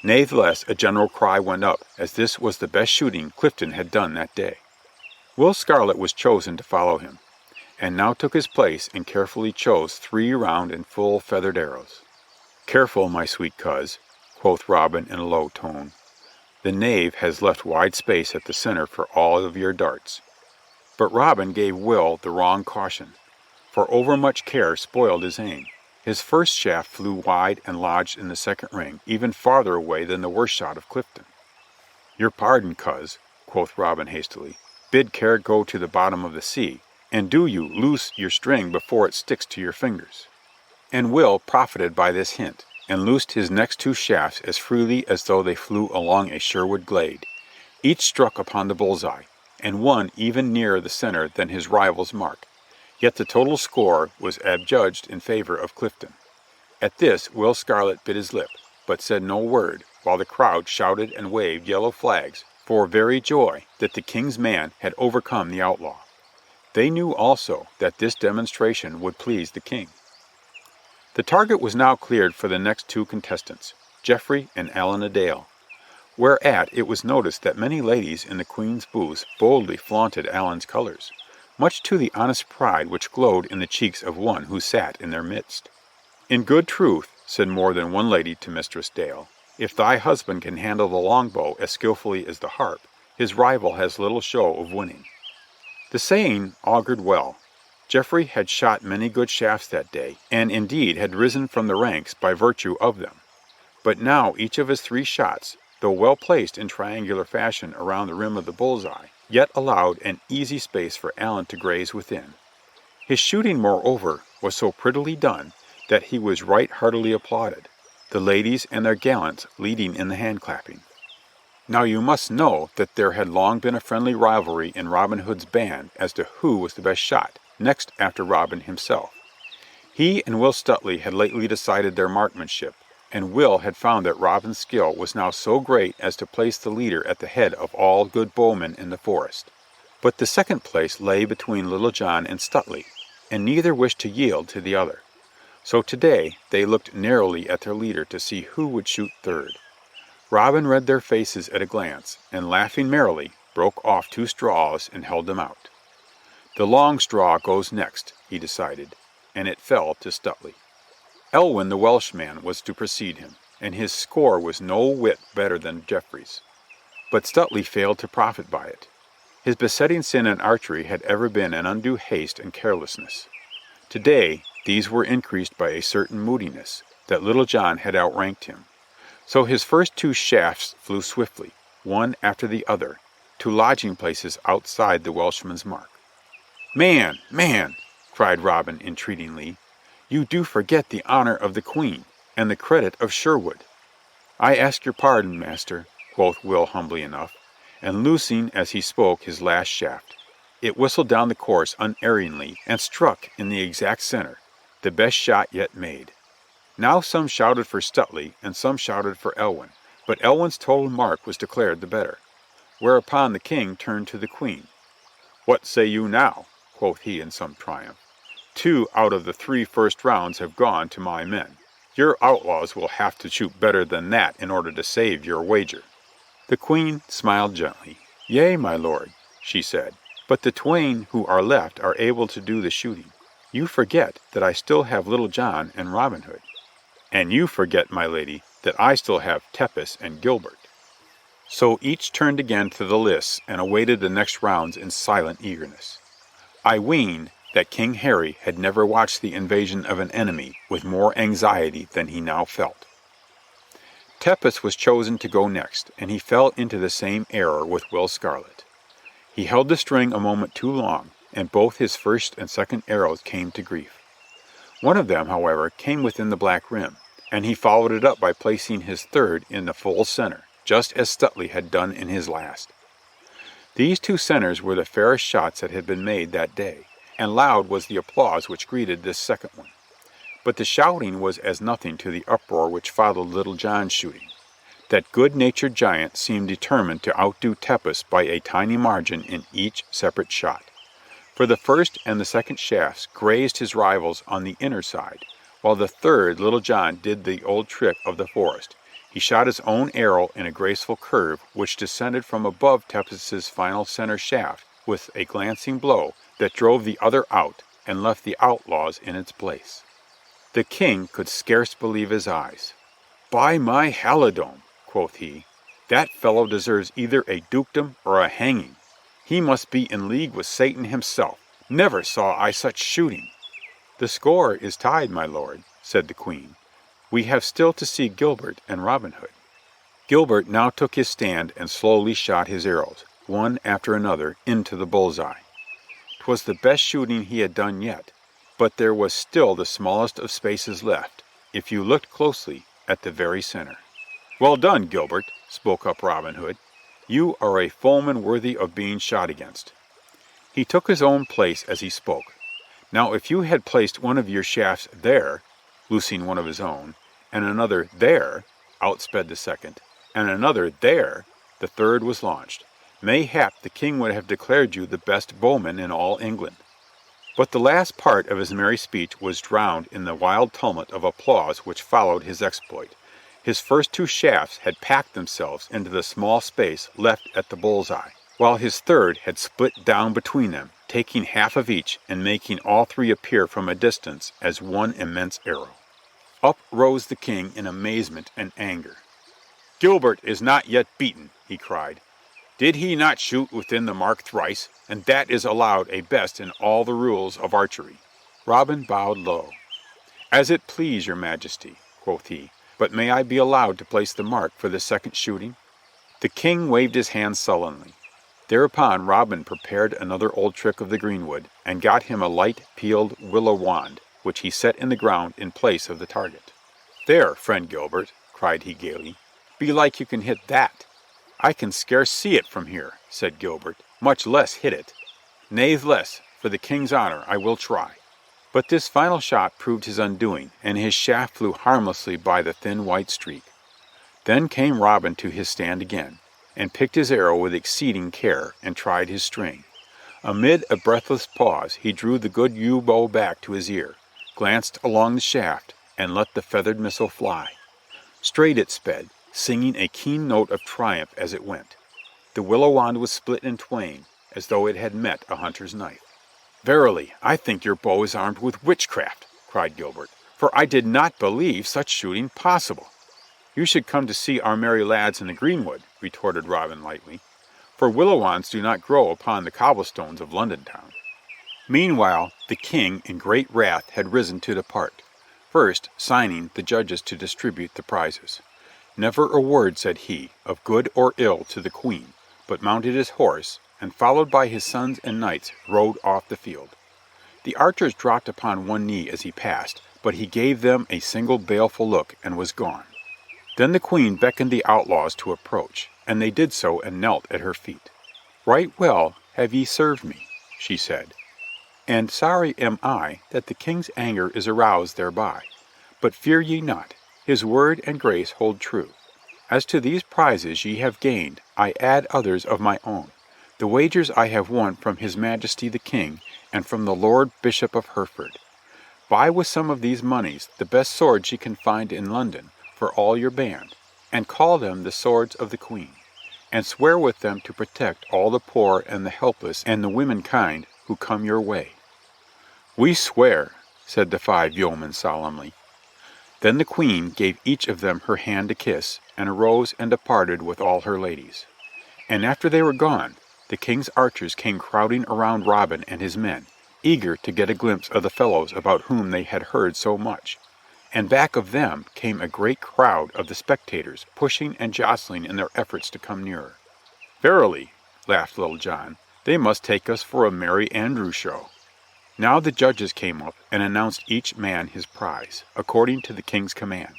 [SPEAKER 1] Natheless, a general cry went up, as this was the best shooting Clifton had done that day. Will Scarlet was chosen to follow him, and now took his place and carefully chose 3 round and full feathered arrows. "Careful, my sweet coz," quoth Robin in a low tone. "The knave has left wide space at the center for all of your darts." But Robin gave Will the wrong caution, for overmuch care spoiled his aim. His first shaft flew wide and lodged in the second ring, even farther away than the worst shot of Clifton. "Your pardon, coz," quoth Robin hastily. "Bid care go to the bottom of the sea, and do you loose your string before it sticks to your fingers." And Will profited by this hint, and loosed his next 2 shafts as freely as though they flew along a Sherwood glade. Each struck upon the bull's-eye, and one even nearer the center than his rival's mark. Yet the total score was adjudged in favor of Clifton. At this Will Scarlet bit his lip, but said no word, while the crowd shouted and waved yellow flags for very joy that the King's man had overcome the outlaw. They knew also that this demonstration would please the King. The target was now cleared for the next 2 contestants, Geoffrey and Allan a Dale, whereat it was noticed that many ladies in the Queen's booths boldly flaunted Allan's colors, much to the honest pride which glowed in the cheeks of one who sat in their midst. "In good truth," said more than one lady to Mistress Dale, "if thy husband can handle the longbow as skillfully as the harp, his rival has little show of winning." The saying augured well. Geoffrey had shot many good shafts that day, and indeed had risen from the ranks by virtue of them. But now each of his 3 shots, though well placed in triangular fashion around the rim of the bull's-eye, yet allowed an easy space for Allan to graze within. His shooting, moreover, was so prettily done that he was right heartily applauded, the ladies and their gallants leading in the hand-clapping. Now you must know that there had long been a friendly rivalry in Robin Hood's band as to who was the best shot, next after Robin himself. He and Will Stuteley had lately decided their marksmanship, and Will had found that Robin's skill was now so great as to place the leader at the head of all good bowmen in the forest. But the second place lay between Little John and Stuteley, and neither wished to yield to the other. So today they looked narrowly at their leader to see who would shoot third. Robin read their faces at a glance, and laughing merrily, broke off 2 straws and held them out. "The long straw goes next," he decided, and it fell to Stuteley. Elwyn the Welshman was to precede him, and his score was no whit better than Geoffrey's. But Stuteley failed to profit by it. His besetting sin in archery had ever been an undue haste and carelessness. Today these were increased by a certain moodiness, that Little John had outranked him. So his first 2 shafts flew swiftly, one after the other, to lodging places outside the Welshman's mark. "Man, man!" cried Robin entreatingly, "you do forget the honor of the Queen, and the credit of Sherwood." "I ask your pardon, master," quoth Will humbly enough, and loosing as he spoke his last shaft, it whistled down the course unerringly and struck in the exact center, the best shot yet made. Now some shouted for Stuteley and some shouted for Elwyn, but Elwyn's total mark was declared the better, whereupon the King turned to the Queen. "What say you now?" quoth he in some triumph. "2 out of the 3 first rounds have gone to my men. Your outlaws will have to shoot better than that in order to save your wager." The Queen smiled gently. "Yea, my lord," she said, "but the 2 who are left are able to do the shooting. You forget that I still have Little John and Robin Hood." "And you forget, my lady, that I still have Tepus and Gilbert." So each turned again to the lists and awaited the next rounds in silent eagerness. I ween that King Harry had never watched the invasion of an enemy with more anxiety than he now felt. Tepus was chosen to go next, and he fell into the same error with Will Scarlet. He held the string a moment too long, and both his first and second arrows came to grief. One of them, however, came within the black rim, and he followed it up by placing his third in the full center, just as Stuteley had done in his last. These 2 centers were the fairest shots that had been made that day, and loud was the applause which greeted this second one. But the shouting was as nothing to the uproar which followed Little John's shooting. That good-natured giant seemed determined to outdo Tepus by a tiny margin in each separate shot. For the first and the second shafts grazed his rivals on the inner side, while the third Little John did the old trick of the forest. He shot his own arrow in a graceful curve which descended from above Tepus's final center shaft with a glancing blow that drove the other out and left the outlaws in its place. The king could scarce believe his eyes. "By my halidome," quoth he, "that fellow deserves either a dukedom or a hanging. He must be in league with Satan himself. Never saw I such shooting." "The score is tied, my lord," said the queen. "We have still to see Gilbert and Robin Hood." Gilbert now took his stand and slowly shot his arrows, one after another, into the bull's-eye. 'Twas the best shooting he had done yet, but there was still the smallest of spaces left, if you looked closely, at the very center. "Well done, Gilbert," spoke up Robin Hood. "You are a foeman worthy of being shot against." He took his own place as he spoke. "Now if you had placed one of your shafts there," loosing one of his own, "and another there," out sped the second, "and another there," the third was launched. Mayhap the king would have declared you the best bowman in all England. But the last part of his merry speech was drowned in the wild tumult of applause which followed his exploit. His first two shafts had packed themselves into the small space left at the bull's-eye, while his third had split down between them, taking half of each and making all three appear from a distance as one immense arrow. Up rose the king in amazement and anger. "Gilbert is not yet beaten," he cried. "Did he not shoot within the mark thrice? And that is allowed a best in all the rules of archery." Robin bowed low. "As it please your majesty," quoth he, "but may I be allowed to place the mark for the second shooting?" The king waved his hand sullenly. Thereupon Robin prepared another old trick of the greenwood, and got him a light peeled willow wand, which he set in the ground in place of the target. "There, friend Gilbert," cried he gaily, "belike you can hit that." "I can scarce see it from here," said Gilbert, "much less hit it." "Natheless, for the king's honor, I will try." But this final shot proved his undoing, and his shaft flew harmlessly by the thin white streak. Then came Robin to his stand again, and picked his arrow with exceeding care, and tried his string. Amid a breathless pause he drew the good yew bow back to his ear, glanced along the shaft, and let the feathered missile fly. Straight it sped, singing a keen note of triumph as it went. The willow wand was split in twain, as though it had met a hunter's knife. "Verily, I think your bow is armed with witchcraft," cried Gilbert, "for I did not believe such shooting possible." "You should come to see our merry lads in the greenwood," retorted Robin lightly, "for willow wands do not grow upon the cobblestones of London town." Meanwhile the king in great wrath had risen to depart, first signing the judges to distribute the prizes. Never a word said he, of good or ill, to the queen, but mounted his horse, and followed by his sons and knights rode off the field. The archers dropped upon one knee as he passed, but he gave them a single baleful look and was gone. Then the queen beckoned the outlaws to approach, and they did so and knelt at her feet. "Right well have ye served me," she said, "and sorry am I that the king's anger is aroused thereby. But fear ye not, his word and grace hold true. As to these prizes ye have gained, I add others of my own. The wagers I have won from his majesty the king, and from the Lord Bishop of Hereford. Buy with some of these moneys the best swords ye can find in London for all your band, and call them the swords of the queen, and swear with them to protect all the poor and the helpless and the womenkind who come your way." "We swear," said the 5 yeomen solemnly. Then the queen gave each of them her hand to kiss, and arose and departed with all her ladies. And after they were gone, the king's archers came crowding around Robin and his men, eager to get a glimpse of the fellows about whom they had heard so much. And back of them came a great crowd of the spectators, pushing and jostling in their efforts to come nearer. "Verily," laughed Little John, "they must take us for a merry Andrew show." Now the judges came up and announced each man his prize, according to the king's command.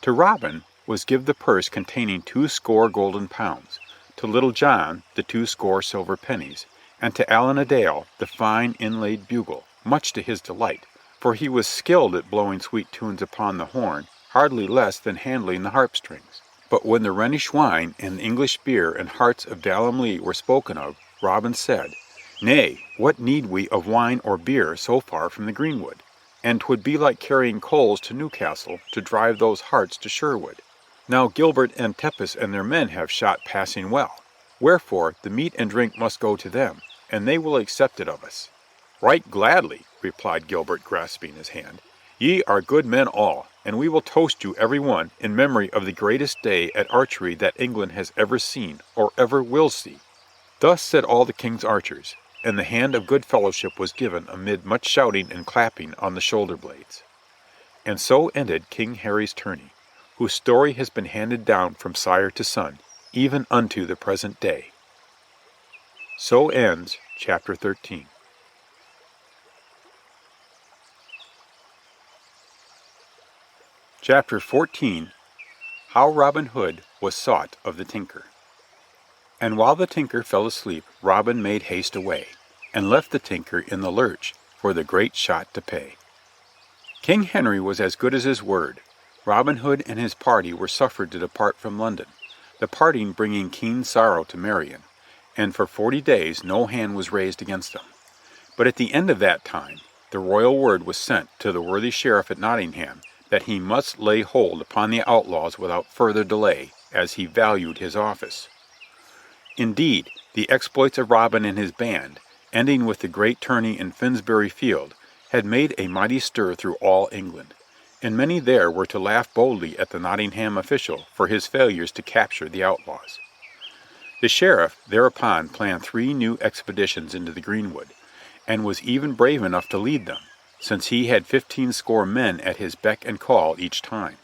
[SPEAKER 1] To Robin was give the purse containing 20 golden pounds, to Little John the 20 silver pennies, and to Allan a Dale the fine inlaid bugle, much to his delight, for he was skilled at blowing sweet tunes upon the horn, hardly less than handling the harp strings. But when the Rhenish wine and English beer and hearts of Dalimlee were spoken of, Robin said, "Nay, what need we of wine or beer so far from the greenwood? And 'twould be like carrying coals to Newcastle to drive those hearts to Sherwood. Now Gilbert and Tepus and their men have shot passing well. Wherefore the meat and drink must go to them, and they will accept it of us." "Right gladly," replied Gilbert, grasping his hand. "Ye are good men all, and we will toast you every one in memory of the greatest day at archery that England has ever seen or ever will see." Thus said all the king's archers, and the hand of good fellowship was given amid much shouting and clapping on the shoulder blades. And so ended King Harry's tourney, whose story has been handed down from sire to son, even unto the present day. So ends Chapter 13. Chapter 14. How Robin Hood was sought of the tinker. And while the tinker fell asleep, Robin made haste away, and left the tinker in the lurch for the great shot to pay. King Henry was as good as his word. Robin Hood and his party were suffered to depart from London, the parting bringing keen sorrow to Marion, and for 40 days no hand was raised against them. But at the end of that time the royal word was sent to the worthy sheriff at Nottingham that he must lay hold upon the outlaws without further delay, as he valued his office. Indeed, the exploits of Robin and his band, ending with the great tourney in Finsbury Field, had made a mighty stir through all England, and many there were to laugh boldly at the Nottingham official for his failures to capture the outlaws. The sheriff thereupon planned 3 new expeditions into the greenwood, and was even brave enough to lead them, since he had 15 score men at his beck and call each time.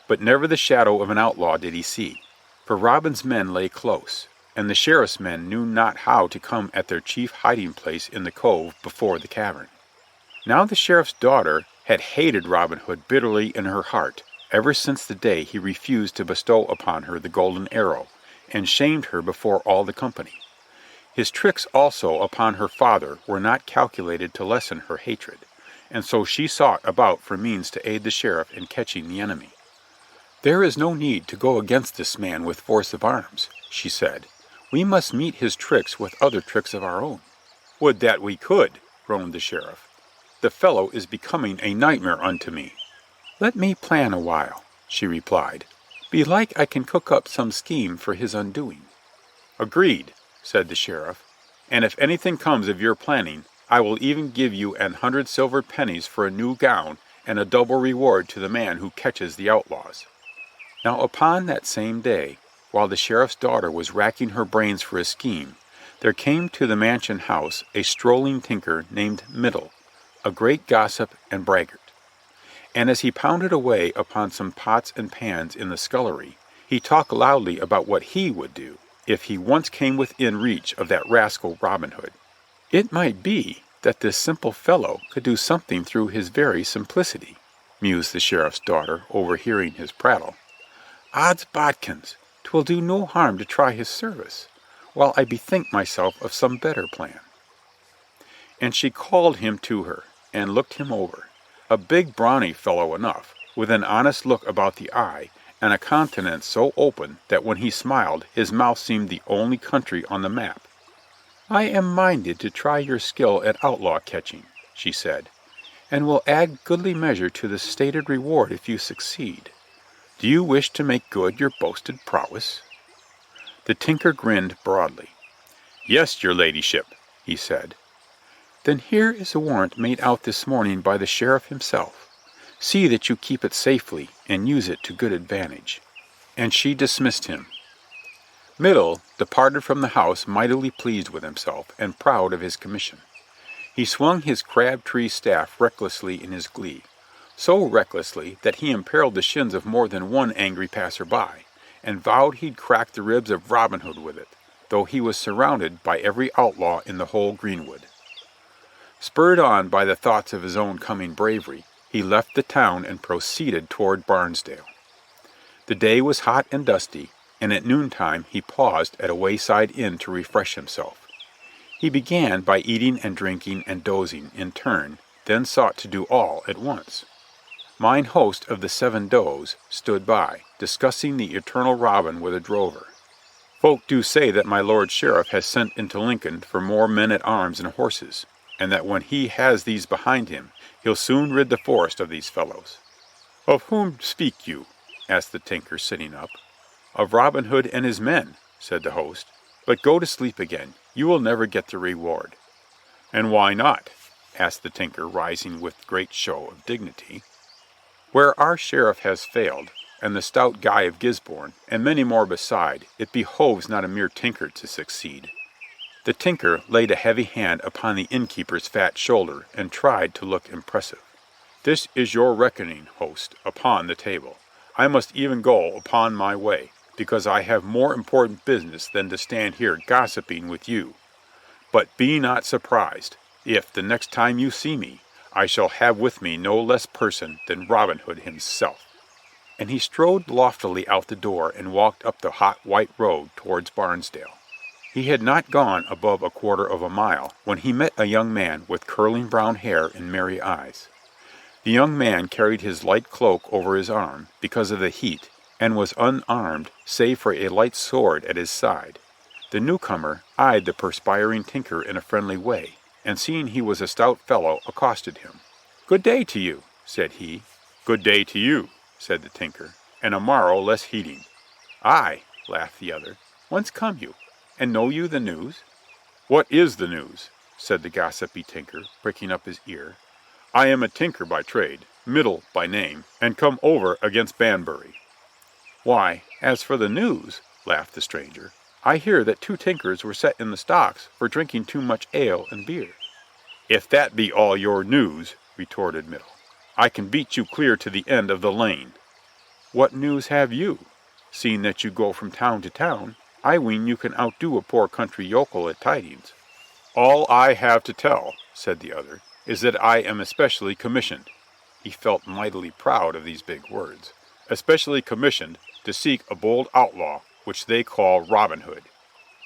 [SPEAKER 1] But never the shadow of an outlaw did he see, for Robin's men lay close, and the sheriff's men knew not how to come at their chief hiding place in the cove before the cavern. Now the sheriff's daughter had hated Robin Hood bitterly in her heart, ever since the day he refused to bestow upon her the golden arrow, and shamed her before all the company. His tricks also upon her father were not calculated to lessen her hatred, and so she sought about for means to aid the sheriff in catching the enemy. "There is no need to go against this man with force of arms," she said. "We must meet his tricks with other tricks of our own." "Would that we could," groaned the sheriff. "The fellow is becoming a nightmare unto me." "Let me plan a while," she replied. "Belike I can cook up some scheme for his undoing." "Agreed," said the sheriff, "and if anything comes of your planning, I will even give you 100 silver pennies for a new gown and a double reward to the man who catches the outlaws." Now upon that same day, while the sheriff's daughter was racking her brains for a scheme, there came to the mansion house a strolling tinker named Middle, a great gossip and braggart. And as he pounded away upon some pots and pans in the scullery, he talked loudly about what he would do if he once came within reach of that rascal Robin Hood. It might be that this simple fellow could do something through his very simplicity, mused the sheriff's daughter, overhearing his prattle. "Odds bodkins, 'twill do no harm to try his service, while I bethink myself of some better plan." And she called him to her, and looked him over, a big brawny fellow enough, with an honest look about the eye, and a countenance so open that when he smiled his mouth seemed the only country on the map. "I am minded to try your skill at outlaw catching," she said, "and will add goodly measure to the stated reward if you succeed. Do you wish to make good your boasted prowess?" The tinker grinned broadly. "Yes, your ladyship," he said. "Then here is a warrant made out this morning by the sheriff himself. See that you keep it safely and use it to good advantage." And she dismissed him. Middle departed from the house mightily pleased with himself and proud of his commission. He swung his crab-tree staff recklessly in his glee, so recklessly that he imperiled the shins of more than one angry passer-by, and vowed he'd crack the ribs of Robin Hood with it, though he was surrounded by every outlaw in the whole greenwood. Spurred on by the thoughts of his own coming bravery, he left the town and proceeded toward Barnesdale. The day was hot and dusty, and at noontime he paused at a wayside inn to refresh himself. He began by eating and drinking and dozing in turn, then sought to do all at once. Mine host of the 7 Does stood by, discussing the eternal Robin with a drover. Folk do say that my Lord Sheriff has sent into Lincoln for more men-at-arms and horses, and that when he has these behind him, he'll soon rid the forest of these fellows. Of whom speak you? Asked the tinker, sitting up. Of Robin Hood and his men, said the host. But go to sleep again. You will never get the reward. And why not? Asked the tinker, rising with great show of dignity. Where our sheriff has failed, and the stout Guy of Gisborne, and many more beside, it behoves not a mere tinker to succeed. The tinker laid a heavy hand upon the innkeeper's fat shoulder, and tried to look impressive. This is your reckoning, host, upon the table. I must even go upon my way, because I have more important business than to stand here gossiping with you. But be not surprised, if, the next time you see me, I shall have with me no less person than Robin Hood himself. And he strode loftily out the door and walked up the hot white road towards Barnesdale. He had not gone above a quarter of a mile when he met a young man with curling brown hair and merry eyes. The young man carried his light cloak over his arm because of the heat, and was unarmed save for a light sword at his side. The newcomer eyed the perspiring tinker in a friendly way, and seeing he was a stout fellow, accosted him. "Good day to you," said he. "Good day to you," said the tinker, "and a morrow less heating." "Aye," laughed the other. "Whence come you? And know you the news?" "What is the news?" said the gossipy tinker, pricking up his ear. "I am a tinker by trade, Middle by name, and come over against Banbury." "Why, as for the news," laughed the stranger, "I hear that 2 tinkers were set in the stocks for drinking too much ale and beer." "If that be all your news," retorted Middle, "I can beat you clear to the end of the lane." "What news have you? Seeing that you go from town to town, I ween you can outdo a poor country yokel at tidings." "All I have to tell," said the other, "is that I am especially commissioned." He felt mightily proud of these big words. "Especially commissioned to seek a bold outlaw which they call Robin Hood."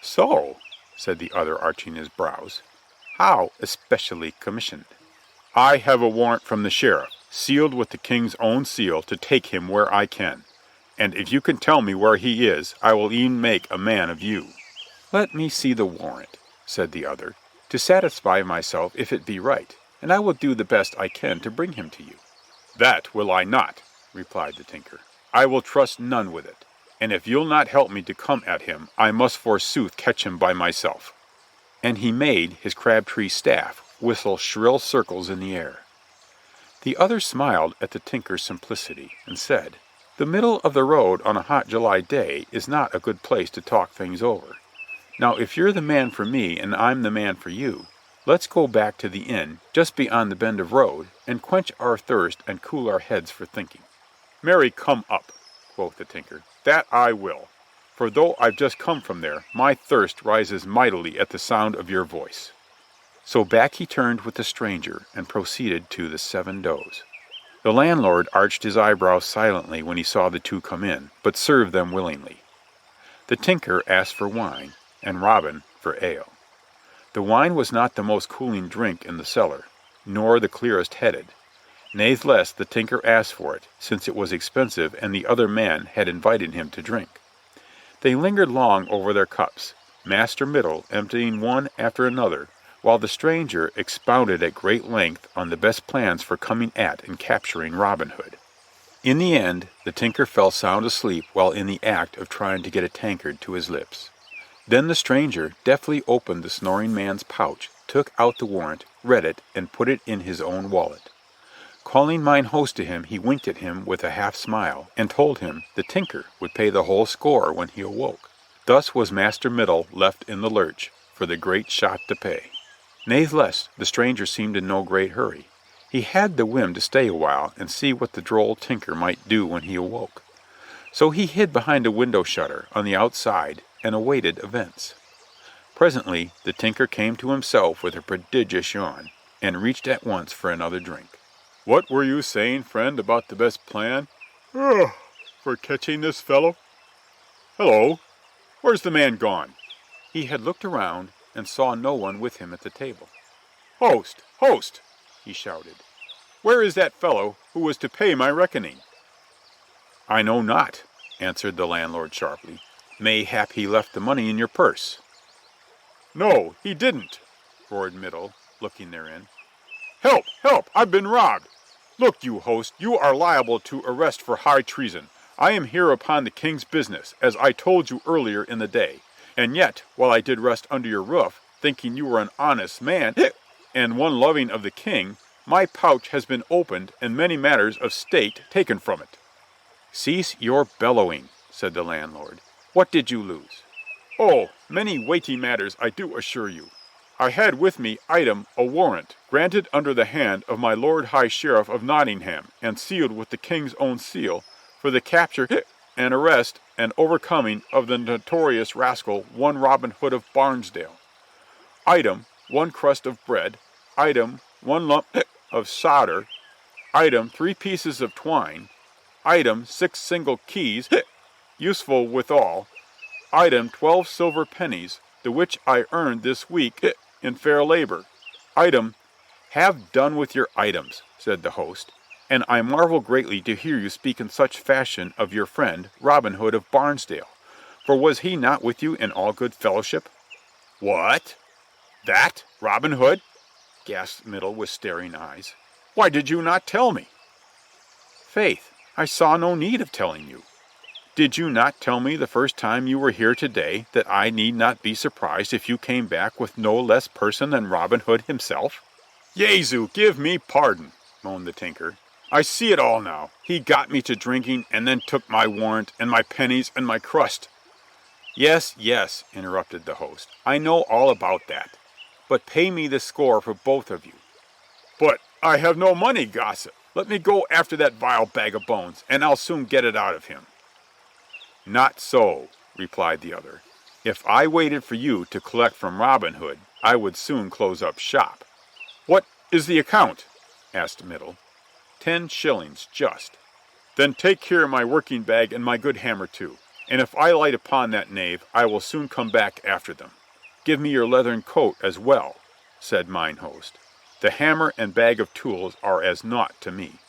[SPEAKER 1] "So," said the other, arching his brows. "How especially commissioned?" "I have a warrant from the sheriff, sealed with the king's own seal, to take him where I can. And if you can tell me where he is, I will e'en make a man of you." "Let me see the warrant," said the other, "to satisfy myself if it be right, and I will do the best I can to bring him to you." "That will I not," replied the tinker. "I will trust none with it, and if you'll not help me to come at him, I must forsooth catch him by myself." And he made his crabtree staff whistle shrill circles in the air. The other smiled at the tinker's simplicity, and said, "The middle of the road on a hot July day is not a good place to talk things over. Now, if you're the man for me and I'm the man for you, let's go back to the inn just beyond the bend of road and quench our thirst and cool our heads for thinking." "Marry, come up," quoth the tinker. "That I will, for though I've just come from there, my thirst rises mightily at the sound of your voice." So back he turned with the stranger and proceeded to the 7 Does. The landlord arched his eyebrows silently when he saw the 2 come in, but served them willingly. The tinker asked for wine, and Robin for ale. The wine was not the most cooling drink in the cellar, nor the clearest headed. Natheless the tinker asked for it, since it was expensive and the other man had invited him to drink. They lingered long over their cups, Master Middle emptying one after another, while the stranger expounded at great length on the best plans for coming at and capturing Robin Hood. In the end the tinker fell sound asleep while in the act of trying to get a tankard to his lips. Then the stranger deftly opened the snoring man's pouch, took out the warrant, read it, and put it in his own wallet. Calling mine host to him, he winked at him with a half-smile, and told him the tinker would pay the whole score when he awoke. Thus was Master Middle left in the lurch, for the great shot to pay. Natheless the stranger seemed in no great hurry. He had the whim to stay a while and see what the droll tinker might do when he awoke. So he hid behind a window shutter on the outside and awaited events. Presently the tinker came to himself with a prodigious yawn, and reached at once for another drink. "What were you saying, friend, about the best plan for catching this fellow? Hello, where's the man gone?" He had looked around and saw no one with him at the table. "Host, host!" he shouted. "Where is that fellow who was to pay my reckoning?" "I know not," answered the landlord sharply. "Mayhap he left the money in your purse." "No, he didn't," roared Middle, looking therein. "Help! Help! I've been robbed! Look, you host, you are liable to arrest for high treason. I am here upon the king's business, as I told you earlier in the day. And yet, while I did rest under your roof, thinking you were an honest man, and one loving of the king, my pouch has been opened, and many matters of state taken from it." "Cease your bellowing," said the landlord. "What did you lose?" "Oh, many weighty matters, I do assure you. I had with me, item, a warrant, granted under the hand of my Lord High Sheriff of Nottingham, and sealed with the king's own seal, for the capture and arrest and overcoming of the notorious rascal one Robin Hood of Barnesdale. Item, 1 crust of bread. Item, 1 lump of solder. Item, 3 pieces of twine. Item, 6 single keys, useful withal. Item, 12 silver pennies, the which I earned this week in fair labor. Item—" "Have done with your items," said the host, "and I marvel greatly to hear you speak in such fashion of your friend Robin Hood of Barnesdale, for was he not with you in all good fellowship?" "What? That Robin Hood?" gasped Middle with staring eyes. "Why did you not tell me?" "Faith, I saw no need of telling you. Did you not tell me the first time you were here today that I need not be surprised if you came back with no less person than Robin Hood himself?" "Jesu, give me pardon," moaned the tinker. "I see it all now. He got me to drinking, and then took my warrant, and my pennies, and my crust." "Yes, yes," interrupted the host. "I know all about that. But pay me the score for both of you." "But I have no money, gossip. Let me go after that vile bag of bones, and I'll soon get it out of him." "Not so," replied the other. "If I waited for you to collect from Robin Hood, I would soon close up shop." "What is the account?" asked Middle. 10 shillings, just." "Then take here my working bag and my good hammer too, and if I light upon that knave, I will soon come back after them. Give me your leathern coat as well," said mine host. "The hammer and bag of tools are as naught to me."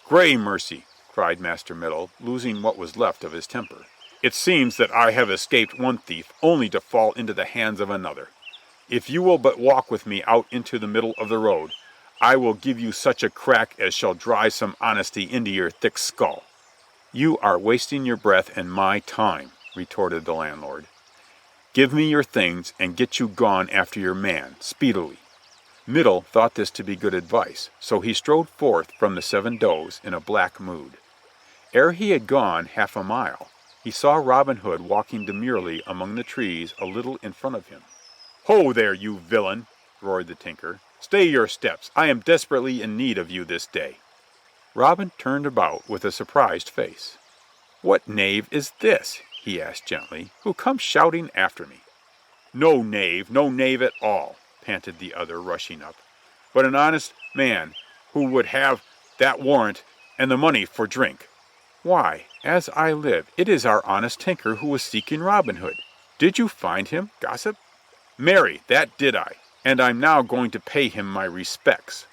[SPEAKER 1] "Gray mercy!" cried Master Middle, losing what was left of his temper. "It seems that I have escaped one thief only to fall into the hands of another. If you will but walk with me out into the middle of the road, I will give you such a crack as shall drive some honesty into your thick skull." "You are wasting your breath and my time," retorted the landlord. "Give me your things and get you gone after your man, speedily." Middle thought this to be good advice, so he strode forth from the Seven Does in a black mood. Ere he had gone half a mile, he saw Robin Hood walking demurely among the trees a little in front of him. "Ho there, you villain!" roared the tinker. "Stay your steps. I am desperately in need of you this day." Robin turned about with a surprised face. "What knave is this," he asked gently, "who comes shouting after me?" No knave at all," panted the other, rushing up, "but an honest man who would have that warrant and the money for drink." "Why, as I live, it is our honest tinker who was seeking Robin Hood. Did you find him, gossip?" "Marry, that did I, and I'm now going to pay him my respects."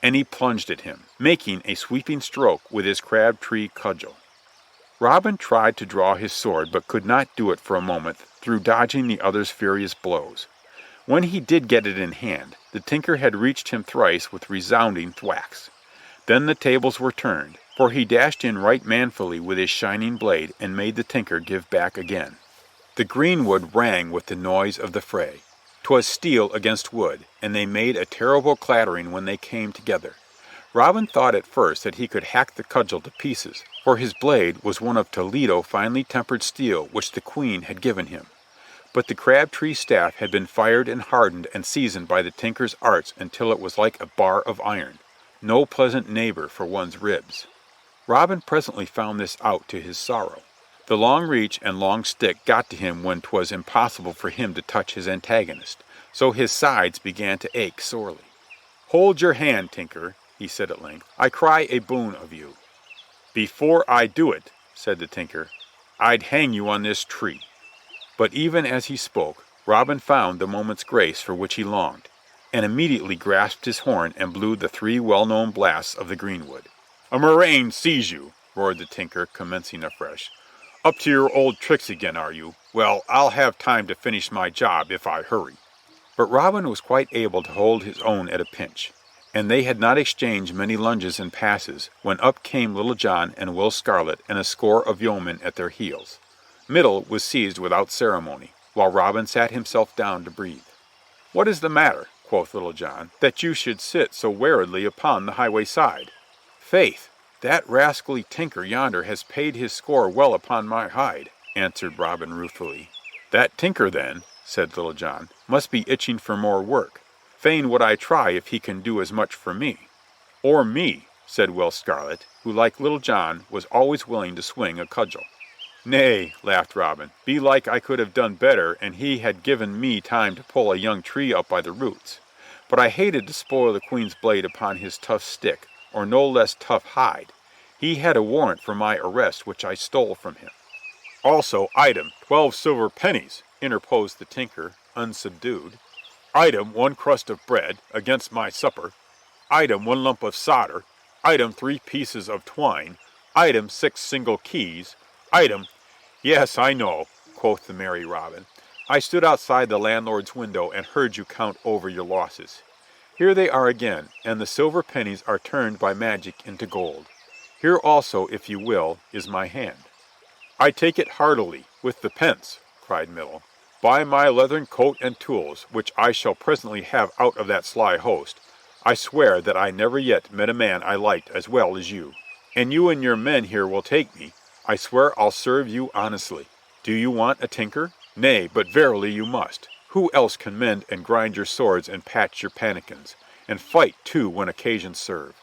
[SPEAKER 1] And he plunged at him, making a sweeping stroke with his crab-tree cudgel. Robin tried to draw his sword, but could not do it for a moment through dodging the other's furious blows. When he did get it in hand, the tinker had reached him thrice with resounding thwacks. Then the tables were turned, for he dashed in right manfully with his shining blade and made the tinker give back again. The greenwood rang with the noise of the fray. 'Twas steel against wood, and they made a terrible clattering when they came together. Robin thought at first that he could hack the cudgel to pieces, for his blade was one of Toledo finely tempered steel which the Queen had given him. But the crab-tree staff had been fired and hardened and seasoned by the tinker's arts until it was like a bar of iron, no pleasant neighbor for one's ribs. Robin presently found this out to his sorrow. The long reach and long stick got to him when 'twas impossible for him to touch his antagonist, so his sides began to ache sorely. "Hold your hand, tinker," he said at length. "I cry a boon of you." "Before I do it," said the tinker, "I'd hang you on this tree." But even as he spoke, Robin found the moment's grace for which he longed. and immediately grasped his horn and blew the 3 well-known blasts of the greenwood. "A murrain seize you!" roared the tinker, commencing afresh. "Up to your old tricks again, are you? Well, I'll have time to finish my job if I hurry." But Robin was quite able to hold his own at a pinch, and they had not exchanged many lunges and passes when up came Little John and Will Scarlet and a score of yeomen at their heels. Middle was seized without ceremony, while Robin sat himself down to breathe. "What is the matter," quoth Little John, "that you should sit so weariedly upon the highway side?" "Faith, that rascally tinker yonder has paid his score well upon my hide," answered Robin ruefully. "That tinker, then," said Little John, "must be itching for more work. Fain would I try if he can do as much for me." "Or me," said Will Scarlet, who, like Little John, was always willing to swing a cudgel. "Nay," laughed Robin, "belike I could have done better an he had given me time to pull a young tree up by the roots. But I hated to spoil the Queen's blade upon his tough stick, or no less tough hide. He had a warrant for my arrest which I stole from him." "Also, item, 12 silver pennies," interposed the tinker, unsubdued. "Item, 1 crust of bread, against my supper. Item, 1 lump of solder. Item, 3 pieces of twine. Item, 6 single keys. Item—" "Yes, I know," quoth the merry Robin. "I stood outside the landlord's window and heard you count over your losses. Here they are again, and the silver pennies are turned by magic into gold. Here also, if you will, is my hand." "I take it heartily, with the pence," cried Middle. "By my leathern coat and tools, which I shall presently have out of that sly host, I swear that I never yet met a man I liked as well as you. And you and your men here will take me. I swear I'll serve you honestly. Do you want a tinker? Nay, but verily you must. Who else can mend and grind your swords and patch your pannikins, and fight too when occasions serve?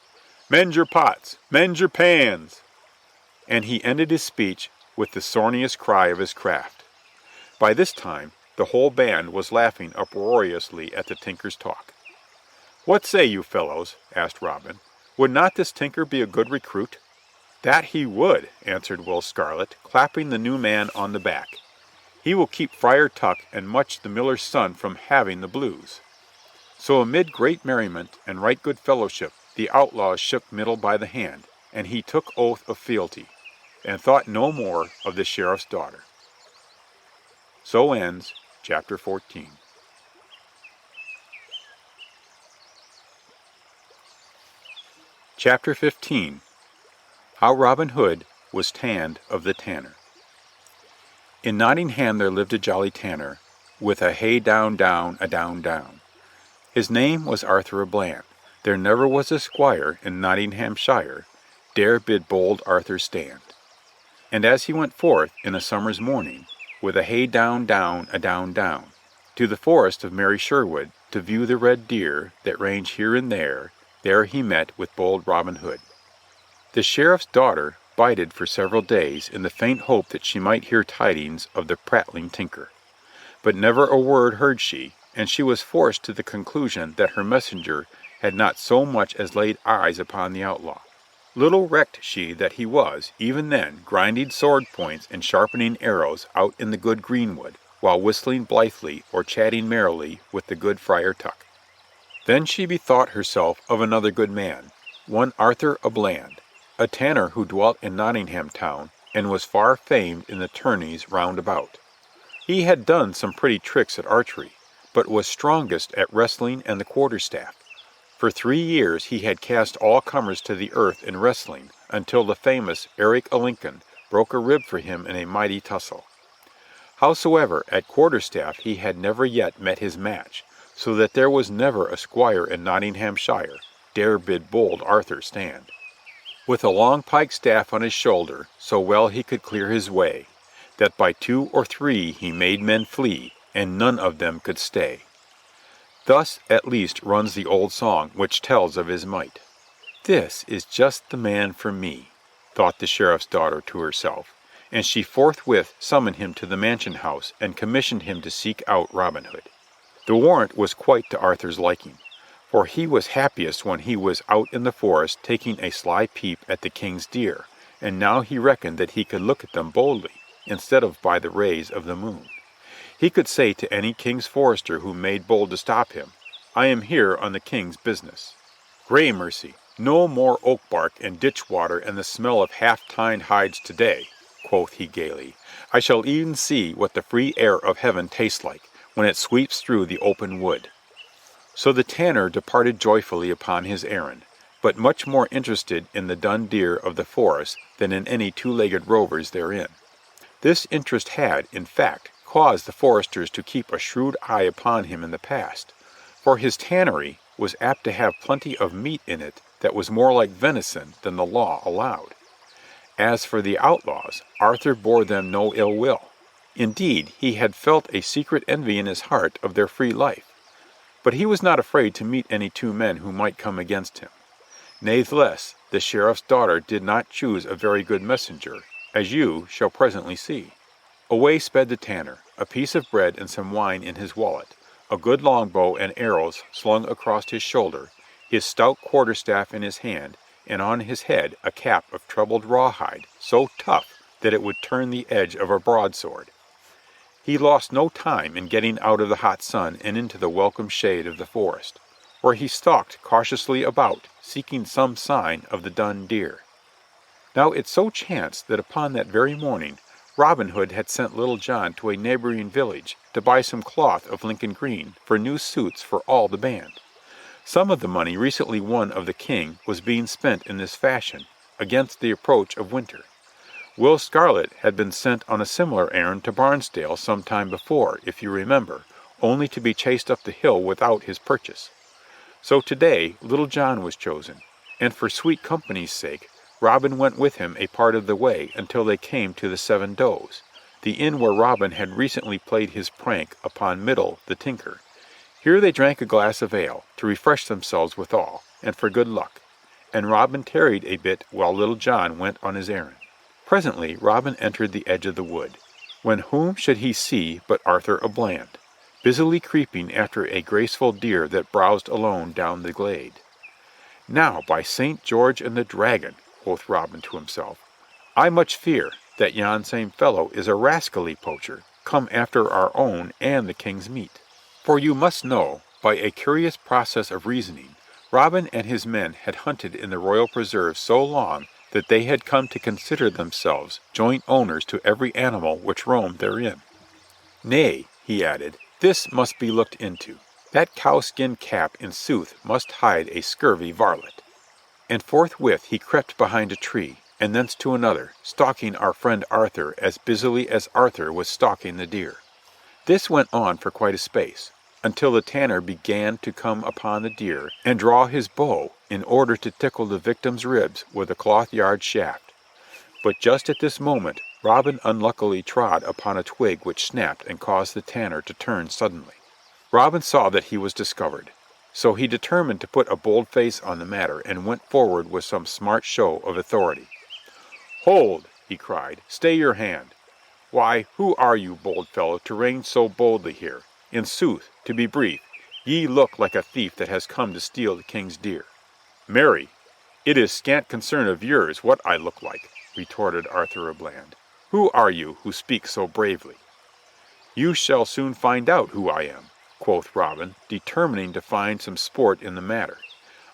[SPEAKER 1] Mend your pots, mend your pans!" And he ended his speech with the sorniest cry of his craft. By this time the whole band was laughing uproariously at the tinker's talk. "What say you, fellows?" asked Robin. "Would not this tinker be a good recruit?" "That he would," answered Will Scarlet, clapping the new man on the back. "He will keep Friar Tuck and Much the miller's son from having the blues." So amid great merriment and right good fellowship the outlaws shook Middle by the hand, and he took oath of fealty, and thought no more of the sheriff's daughter. So ends Chapter 14. Chapter 15. How Robin Hood was tanned of the tanner. In Nottingham there lived a jolly tanner, with a hey down down a down down. His name was Arthur a Bland. There never was a squire in Nottinghamshire dare bid bold Arthur stand. And as he went forth in a summer's morning, with a hey down down a down down, to the forest of merry Sherwood, to view the red deer that range here and there he met with bold Robin Hood. The sheriff's daughter bided for several days in the faint hope that she might hear tidings of the prattling tinker. But never a word heard she, and she was forced to the conclusion that her messenger had not so much as laid eyes upon the outlaw. Little recked she that he was, even then, grinding sword points and sharpening arrows out in the good greenwood, while whistling blithely or chatting merrily with the good Friar Tuck. Then she bethought herself of another good man, one Arthur a Bland, a tanner who dwelt in Nottingham town, and was far famed in the tourneys round about. He had done some pretty tricks at archery, but was strongest at wrestling and the quarterstaff. For 3 years he had cast all comers to the earth in wrestling, until the famous Eric a Lincoln broke a rib for him in a mighty tussle. Howsoever, at quarterstaff he had never yet met his match, so that there was never a squire in Nottinghamshire dare bid bold Arthur stand. With a long pike staff on his shoulder, so well he could clear his way, that by 2 or 3 he made men flee, and none of them could stay. Thus at least runs the old song which tells of his might. "This is just the man for me," thought the sheriff's daughter to herself, and she forthwith summoned him to the mansion house and commissioned him to seek out Robin Hood. The warrant was quite to Arthur's liking, for he was happiest when he was out in the forest taking a sly peep at the king's deer, and now he reckoned that he could look at them boldly, instead of by the rays of the moon. He could say to any king's forester who made bold to stop him, I am here on the king's business." "Gramercy, no more oak bark and ditch water and the smell of half-tined hides today," quoth he gaily. "I shall e'en see what the free air of heaven tastes like, when it sweeps through the open wood." So the tanner departed joyfully upon his errand, but much more interested in the dun deer of the forest than in any two-legged rovers therein. This interest had, in fact, caused the foresters to keep a shrewd eye upon him in the past, for his tannery was apt to have plenty of meat in it that was more like venison than the law allowed. As for the outlaws, Arthur bore them no ill will. Indeed, he had felt a secret envy in his heart of their free life. But he was not afraid to meet any two men who might come against him. Natheless, the sheriff's daughter did not choose a very good messenger, as you shall presently see. Away sped the tanner, a piece of bread and some wine in his wallet, a good longbow and arrows slung across his shoulder, his stout quarterstaff in his hand, and on his head a cap of troubled rawhide, so tough that it would turn the edge of a broadsword. He lost no time in getting out of the hot sun and into the welcome shade of the forest, where he stalked cautiously about, seeking some sign of the dun deer. Now it so chanced that upon that very morning Robin Hood had sent Little John to a neighboring village to buy some cloth of Lincoln green for new suits for all the band. Some of the money recently won of the king was being spent in this fashion, against the approach of winter. Will Scarlet had been sent on a similar errand to Barnesdale some time before, if you remember, only to be chased up the hill without his purchase. So today Little John was chosen, and for sweet company's sake Robin went with him a part of the way until they came to the Seven Does, the inn where Robin had recently played his prank upon Middle the tinker. Here they drank a glass of ale, to refresh themselves withal, and for good luck, and Robin tarried a bit while Little John went on his errand. Presently Robin entered the edge of the wood, when whom should he see but Arthur à Bland, busily creeping after a graceful deer that browsed alone down the glade. "Now, by St. George and the Dragon," quoth Robin to himself, "I much fear that yon same fellow is a rascally poacher, come after our own and the king's meat." For you must know, by a curious process of reasoning, Robin and his men had hunted in the royal preserve so long that they had come to consider themselves joint owners to every animal which roamed therein. "Nay," he added, "this must be looked into. That cowskin cap in sooth must hide a scurvy varlet." And forthwith he crept behind a tree, and thence to another, stalking our friend Arthur as busily as Arthur was stalking the deer. This went on for quite a space, until the tanner began to come upon the deer and draw his bow in order to tickle the victim's ribs with a cloth-yard shaft. But just at this moment Robin unluckily trod upon a twig which snapped and caused the tanner to turn suddenly. Robin saw that he was discovered, so he determined to put a bold face on the matter and went forward with some smart show of authority. "Hold!" he cried. "Stay your hand. Why, who are you, bold fellow, to range so boldly here? In sooth, to be brief, ye look like a thief that has come to steal the king's deer." "Marry, it is scant concern of yours what I look like," retorted Arthur à Bland. "Who are you who speak so bravely?" "You shall soon find out who I am," quoth Robin, determining to find some sport in the matter.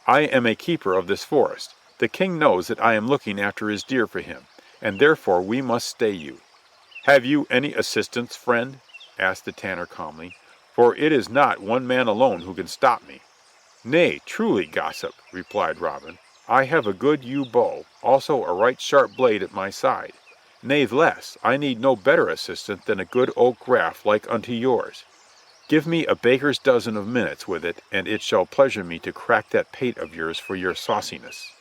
[SPEAKER 1] "I am a keeper of this forest. The king knows that I am looking after his deer for him, and therefore we must stay you." "Have you any assistance, friend?" asked the tanner calmly, "for it is not one man alone who can stop me." "Nay, truly, gossip," replied Robin, "I have a good yew bow, also a right sharp blade at my side. Natheless, I need no better assistant than a good oak graft like unto yours. Give me a baker's dozen of minutes with it, and it shall pleasure me to crack that pate of yours for your sauciness."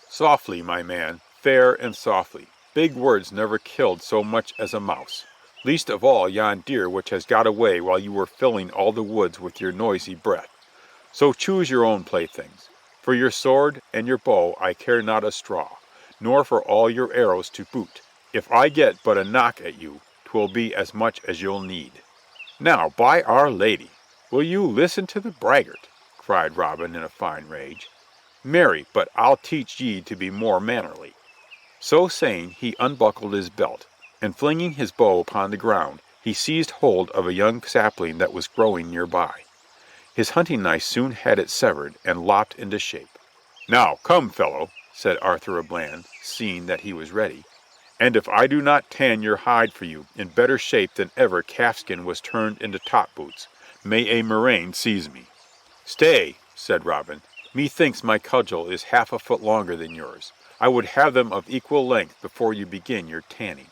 [SPEAKER 1] "Softly, my man, fair and softly. Big words never killed so much as a mouse, least of all yon deer which has got away while you were filling all the woods with your noisy breath. So choose your own playthings. For your sword and your bow I care not a straw, nor for all your arrows to boot. If I get but a knock at you, 'twill be as much as you'll need." "Now, by Our Lady, will you listen to the braggart?" cried Robin in a fine rage. "Marry, but I'll teach ye to be more mannerly." So saying, he unbuckled his belt, and flinging his bow upon the ground, he seized hold of a young sapling that was growing near by. His hunting knife soon had it severed and lopped into shape. "Now, come, fellow," said Arthur à Bland, seeing that he was ready, "and if I do not tan your hide for you in better shape than ever calfskin was turned into top boots, may a murrain seize me." "Stay," said Robin. "Methinks my cudgel is half a foot longer than yours. I would have them of equal length before you begin your tanning."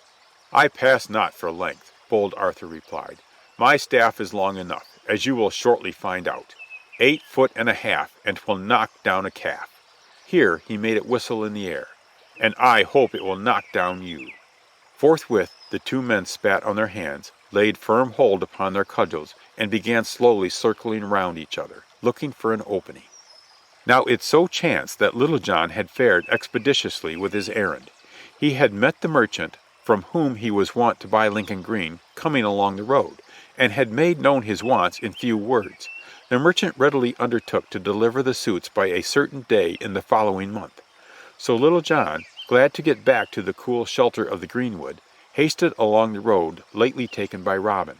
[SPEAKER 1] "I pass not for length," bold Arthur replied. "My staff is long enough, as you will shortly find out. 8 foot and a half, and 'twill knock down a calf." Here he made it whistle in the air. "And I hope it will knock down you." Forthwith the two men spat on their hands, laid firm hold upon their cudgels, and began slowly circling round each other, looking for an opening. Now it so chanced that Little John had fared expeditiously with his errand. He had met the merchant, from whom he was wont to buy Lincoln green, coming along the road, and had made known his wants in few words. The merchant readily undertook to deliver the suits by a certain day in the following month. So Little John, glad to get back to the cool shelter of the greenwood, hasted along the road lately taken by Robin.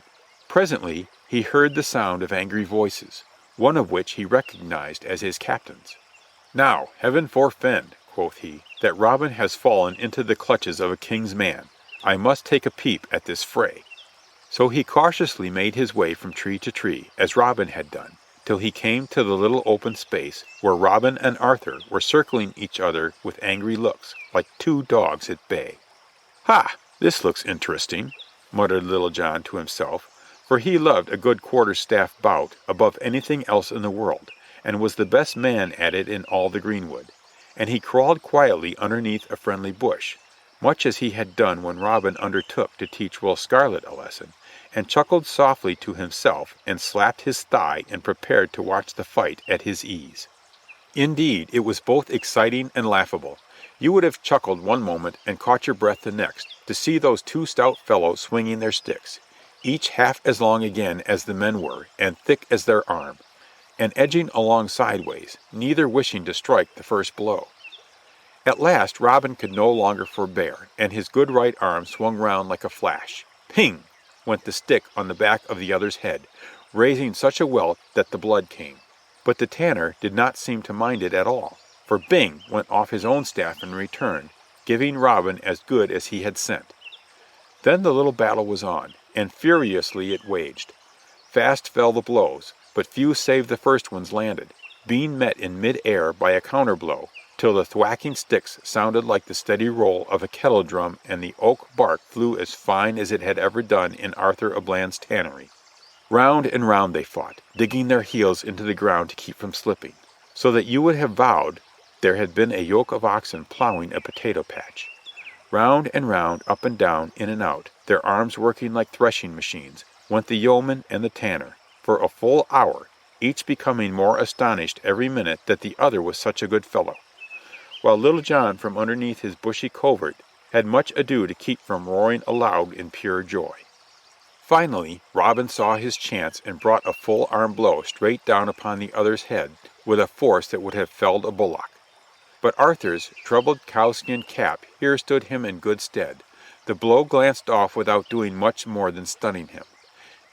[SPEAKER 1] Presently he heard the sound of angry voices, one of which he recognized as his captain's. "Now, heaven forfend," quoth he, "that Robin has fallen into the clutches of a king's man. I must take a peep at this fray." So he cautiously made his way from tree to tree, as Robin had done, till he came to the little open space where Robin and Arthur were circling each other with angry looks, like two dogs at bay. "Ha! This looks interesting," muttered Little John to himself, for he loved a good quarterstaff bout above anything else in the world, and was the best man at it in all the greenwood, and he crawled quietly underneath a friendly bush, much as he had done when Robin undertook to teach Will Scarlet a lesson, and chuckled softly to himself and slapped his thigh and prepared to watch the fight at his ease. Indeed, it was both exciting and laughable. You would have chuckled one moment and caught your breath the next, to see those two stout fellows swinging their sticks, each half as long again as the men were, and thick as their arm, and edging along sideways, neither wishing to strike the first blow. At last Robin could no longer forbear, and his good right arm swung round like a flash. Ping! Went the stick on the back of the other's head, raising such a welt that the blood came. But the tanner did not seem to mind it at all, for bing went off his own staff in return, giving Robin as good as he had sent. Then the little battle was on, and furiously it waged. Fast fell the blows, but few save the first ones landed, being met in mid-air by a counter-blow, till the thwacking sticks sounded like the steady roll of a kettle-drum and the oak bark flew as fine as it had ever done in Arthur à Bland's tannery. Round and round they fought, digging their heels into the ground to keep from slipping, so that you would have vowed there had been a yoke of oxen plowing a potato patch. Round and round, up and down, in and out, their arms working like threshing machines, went the yeoman and the tanner, for a full hour, each becoming more astonished every minute that the other was such a good fellow, while Little John from underneath his bushy covert had much ado to keep from roaring aloud in pure joy. Finally Robin saw his chance and brought a full-arm blow straight down upon the other's head with a force that would have felled a bullock. But Arthur's troubled cowskin cap here stood him in good stead. The blow glanced off without doing much more than stunning him.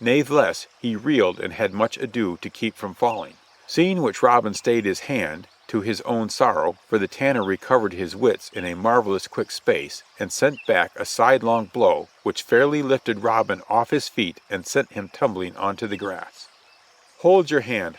[SPEAKER 1] Natheless he reeled and had much ado to keep from falling. Seeing which Robin stayed his hand, to his own sorrow, for the tanner recovered his wits in a marvelous quick space, and sent back a sidelong blow which fairly lifted Robin off his feet and sent him tumbling onto the grass. Hold your hand,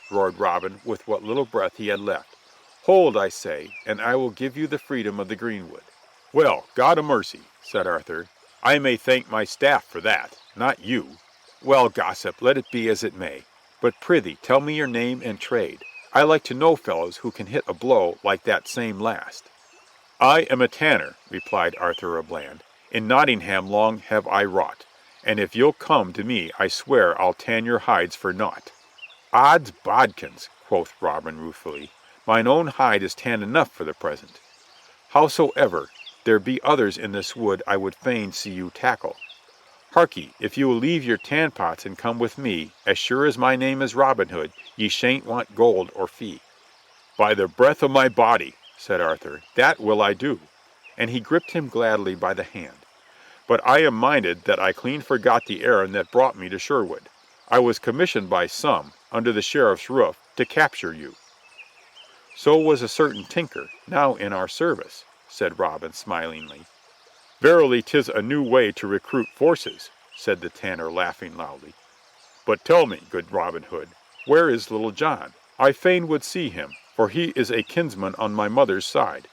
[SPEAKER 1] roared Robin with what little breath he had left. Hold, I say, and I will give you the freedom of the greenwood. Well, God a mercy, said Arthur, I may thank my staff for that, not you. Well, gossip, let it be as it may, but prithee tell me your name and trade. I like to know fellows who can hit a blow like that same last. I am a tanner, replied Arthur à Bland. In Nottingham long have I wrought, and if you'll come to me I swear I'll tan your hides for naught. Odds bodkins, quoth Robin ruefully, mine own hide is tanned enough for the present. Howsoever, there be others in this wood I would fain see you tackle. Harkee, if you will leave your tan pots and come with me, as sure as my name is Robin Hood, ye shan't want gold or fee. By the breath of my body, said Arthur, that will I do, and he gripped him gladly by the hand. But I am minded that I clean forgot the errand that brought me to Sherwood. I was commissioned by some, under the sheriff's roof, to capture you." "So was a certain tinker, now in our service," said Robin smilingly. "Verily 'tis a new way to recruit forces," said the tanner, laughing loudly. "But tell me, good Robin Hood, where is Little John? I fain would see him, for he is a kinsman on my mother's side."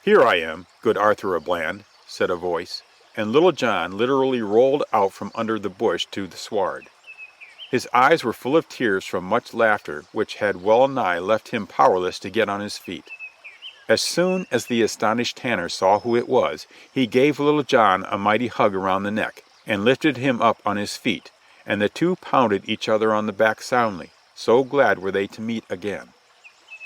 [SPEAKER 1] "Here I am, good Arthur a Bland," said a voice, and Little John literally rolled out from under the bush to the sward. His eyes were full of tears from much laughter which had well nigh left him powerless to get on his feet. As soon as the astonished tanner saw who it was, he gave Little John a mighty hug around the neck, and lifted him up on his feet, and the two pounded each other on the back soundly, so glad were they to meet again.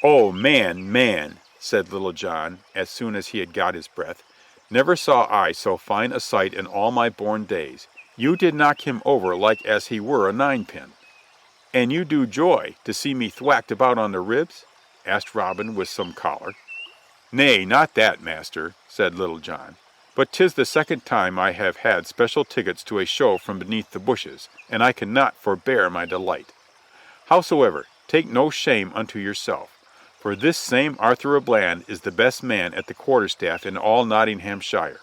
[SPEAKER 1] "Oh, man, man," said Little John, as soon as he had got his breath, "never saw I so fine a sight in all my born days. You did knock him over like as he were a ninepin." "And you do joy to see me thwacked about on the ribs?" asked Robin with some choler. "Nay, not that, master," said Little John, "but 'tis the second time I have had special tickets to a show from beneath the bushes, and I cannot forbear my delight. Howsoever, take no shame unto yourself, for this same Arthur a Bland is the best man at the quarterstaff in all Nottinghamshire.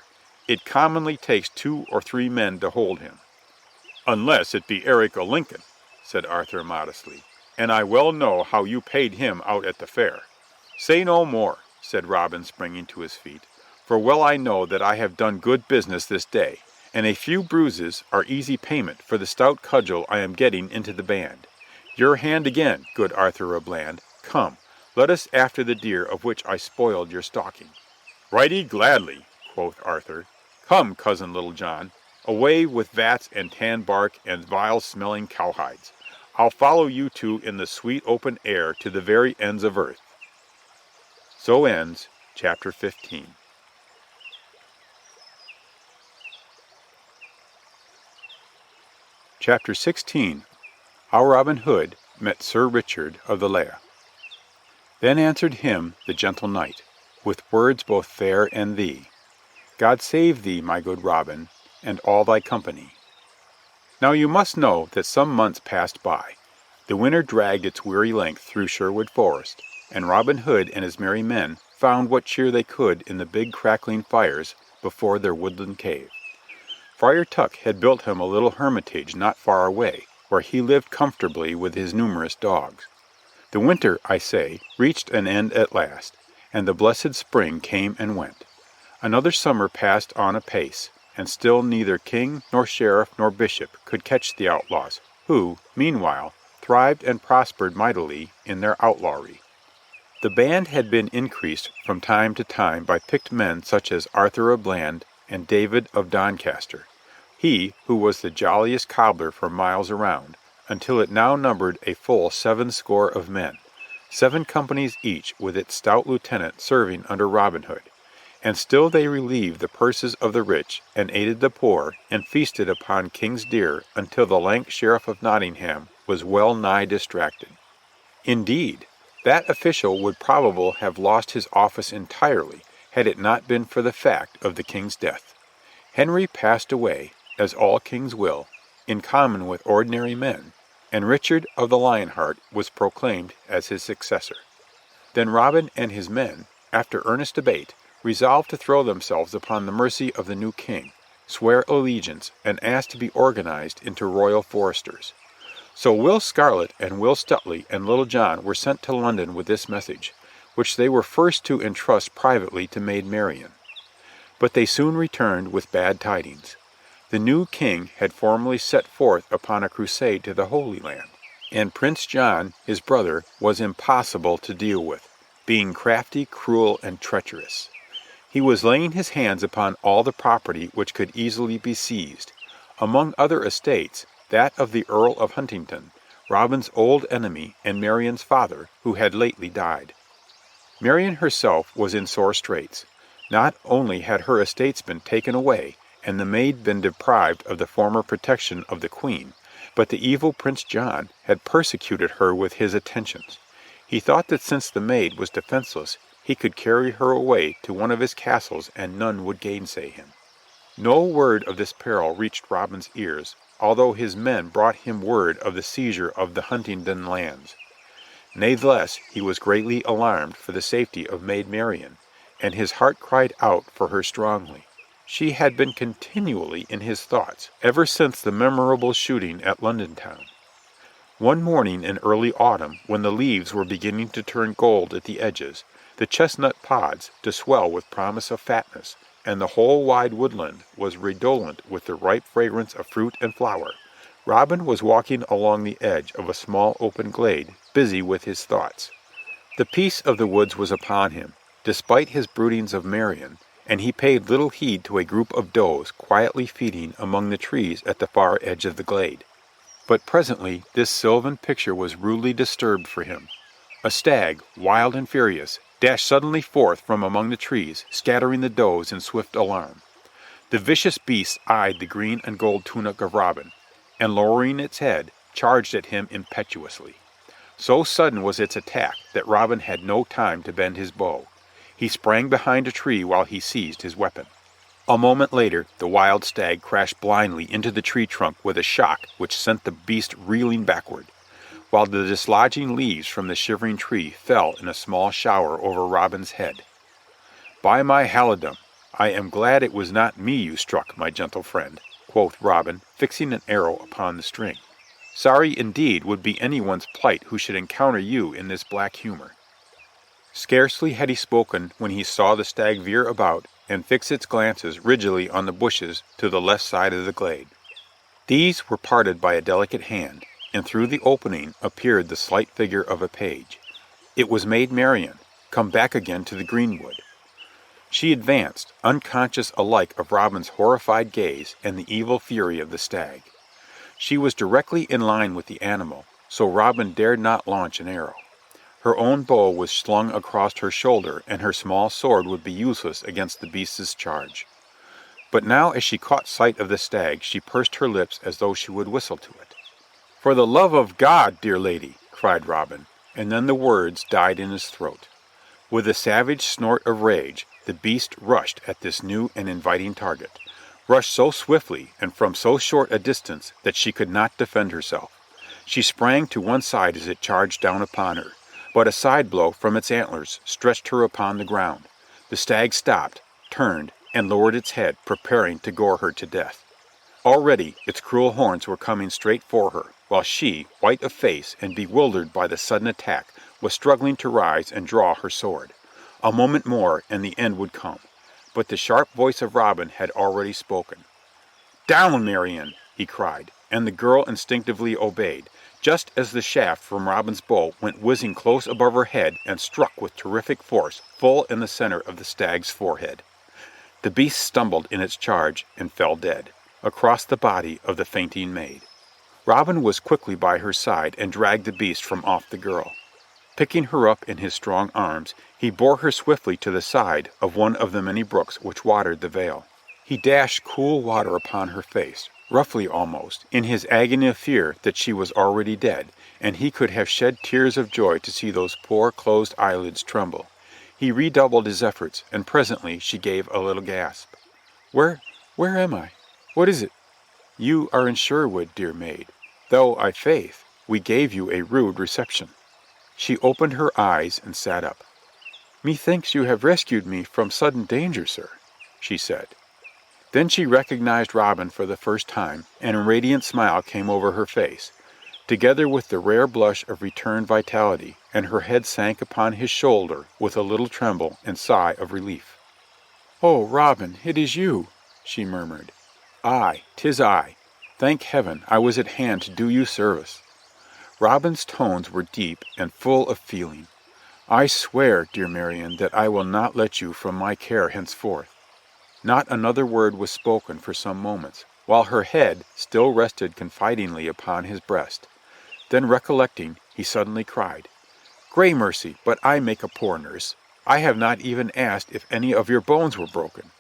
[SPEAKER 1] It commonly takes 2 or 3 men to hold him." "Unless it be Eric o' Lincoln," said Arthur modestly, "and I well know how you paid him out at the fair." "Say no more," said Robin, springing to his feet, "for well I know that I have done good business this day, and a few bruises are easy payment for the stout cudgel I am getting into the band. Your hand again, good Arthur a Bland. Come, let us after the deer of which I spoiled your stalking." "Righty gladly," quoth Arthur. "Come, cousin Little John, away with vats and tan bark and vile-smelling cowhides. I'll follow you two in the sweet open air to the very ends of earth." So ends chapter 15. Chapter 16. How Robin Hood met Sir Richard of the Lea. Then answered him the gentle knight, with words both fair and thee. "God save thee, my good Robin, and all thy company." Now you must know that some months passed by. The winter dragged its weary length through Sherwood Forest, and Robin Hood and his merry men found what cheer they could in the big crackling fires before their woodland cave. Friar Tuck had built him a little hermitage not far away, where he lived comfortably with his numerous dogs. The winter, I say, reached an end at last, and the blessed spring came and went. Another summer passed on apace, and still neither king nor sheriff nor bishop could catch the outlaws, who, meanwhile, thrived and prospered mightily in their outlawry. The band had been increased from time to time by picked men such as Arthur a Bland and David of Doncaster, he who was the jolliest cobbler for miles around, until it now numbered a full 70 of men, 7 companies each with its stout lieutenant serving under Robin Hood. And still they relieved the purses of the rich, and aided the poor, and feasted upon king's deer until the lank sheriff of Nottingham was well nigh distracted. Indeed, that official would probably have lost his office entirely had it not been for the fact of the king's death. Henry passed away, as all kings will, in common with ordinary men, and Richard of the Lionheart was proclaimed as his successor. Then Robin and his men, after earnest debate, resolved to throw themselves upon the mercy of the new king, swear allegiance, and ask to be organized into royal foresters. So Will Scarlet and Will Stuteley and Little John were sent to London with this message, which they were first to entrust privately to Maid Marian. But they soon returned with bad tidings. The new king had formally set forth upon a crusade to the Holy Land, and Prince John, his brother, was impossible to deal with, being crafty, cruel, and treacherous. He was laying his hands upon all the property which could easily be seized, among other estates, that of the Earl of Huntingdon, Robin's old enemy and Marian's father, who had lately died. Marian herself was in sore straits. Not only had her estates been taken away, and the maid been deprived of the former protection of the queen, but the evil Prince John had persecuted her with his attentions. He thought that since the maid was defenseless, he could carry her away to one of his castles and none would gainsay him. No word of this peril reached Robin's ears, although his men brought him word of the seizure of the Huntingdon lands. Natheless, he was greatly alarmed for the safety of Maid Marian, and his heart cried out for her strongly. She had been continually in his thoughts ever since the memorable shooting at London town. One morning in early autumn, when the leaves were beginning to turn gold at the edges, the chestnut pods to swell with promise of fatness, and the whole wide woodland was redolent with the ripe fragrance of fruit and flower, Robin was walking along the edge of a small open glade, busy with his thoughts. The peace of the woods was upon him, despite his broodings of Marian, and he paid little heed to a group of does quietly feeding among the trees at the far edge of the glade. But presently this sylvan picture was rudely disturbed for him. A stag, wild and furious, dashed suddenly forth from among the trees, scattering the does in swift alarm. The vicious beast eyed the green and gold tunic of Robin, and lowering its head, charged at him impetuously. So sudden was its attack that Robin had no time to bend his bow. He sprang behind a tree while he seized his weapon. A moment later the wild stag crashed blindly into the tree trunk with a shock which sent the beast reeling backward, while the dislodging leaves from the shivering tree fell in a small shower over Robin's head. "By my halidom, I am glad it was not me you struck, my gentle friend," quoth Robin, fixing an arrow upon the string. "Sorry indeed would be anyone's plight who should encounter you in this black humor." Scarcely had he spoken when he saw the stag veer about and fix its glances rigidly on the bushes to the left side of the glade. These were parted by a delicate hand, and through the opening appeared the slight figure of a page. It was Maid Marian, come back again to the greenwood. She advanced, unconscious alike of Robin's horrified gaze and the evil fury of the stag. She was directly in line with the animal, so Robin dared not launch an arrow. Her own bow was slung across her shoulder, and her small sword would be useless against the beast's charge. But now as she caught sight of the stag, she pursed her lips as though she would whistle to it. "For the love of God, dear lady!" cried Robin, and then the words died in his throat. With a savage snort of rage, the beast rushed at this new and inviting target, rushed so swiftly and from so short a distance that she could not defend herself. She sprang to one side as it charged down upon her, but a side blow from its antlers stretched her upon the ground. The stag stopped, turned, and lowered its head, preparing to gore her to death. Already its cruel horns were coming straight for her, while she, white of face and bewildered by the sudden attack, was struggling to rise and draw her sword. A moment more and the end would come, but the sharp voice of Robin had already spoken. "Down, Marian!" he cried, and the girl instinctively obeyed, just as the shaft from Robin's bow went whizzing close above her head and struck with terrific force full in the center of the stag's forehead. The beast stumbled in its charge and fell dead, across the body of the fainting maid. Robin was quickly by her side and dragged the beast from off the girl. Picking her up in his strong arms, he bore her swiftly to the side of one of the many brooks which watered the vale. He dashed cool water upon her face, roughly almost, in his agony of fear that she was already dead, and he could have shed tears of joy to see those poor closed eyelids tremble. He redoubled his efforts, and presently she gave a little gasp. Where am I? What is it?" "You are in Sherwood, dear maid, though, I faith, we gave you a rude reception." She opened her eyes and sat up. "Methinks you have rescued me from sudden danger, sir," she said. Then she recognized Robin for the first time, and a radiant smile came over her face, together with the rare blush of returned vitality, and her head sank upon his shoulder with a little tremble and sigh of relief. "Oh, Robin, it is you!" she murmured. "Aye, 'tis I. Thank heaven I was at hand to do you service." Robin's tones were deep and full of feeling. "I swear, dear Marian, that I will not let you from my care henceforth." Not another word was spoken for some moments, while her head still rested confidingly upon his breast. Then recollecting, he suddenly cried, "Gramercy, but I make a poor nurse. I have not even asked if any of your bones were broken."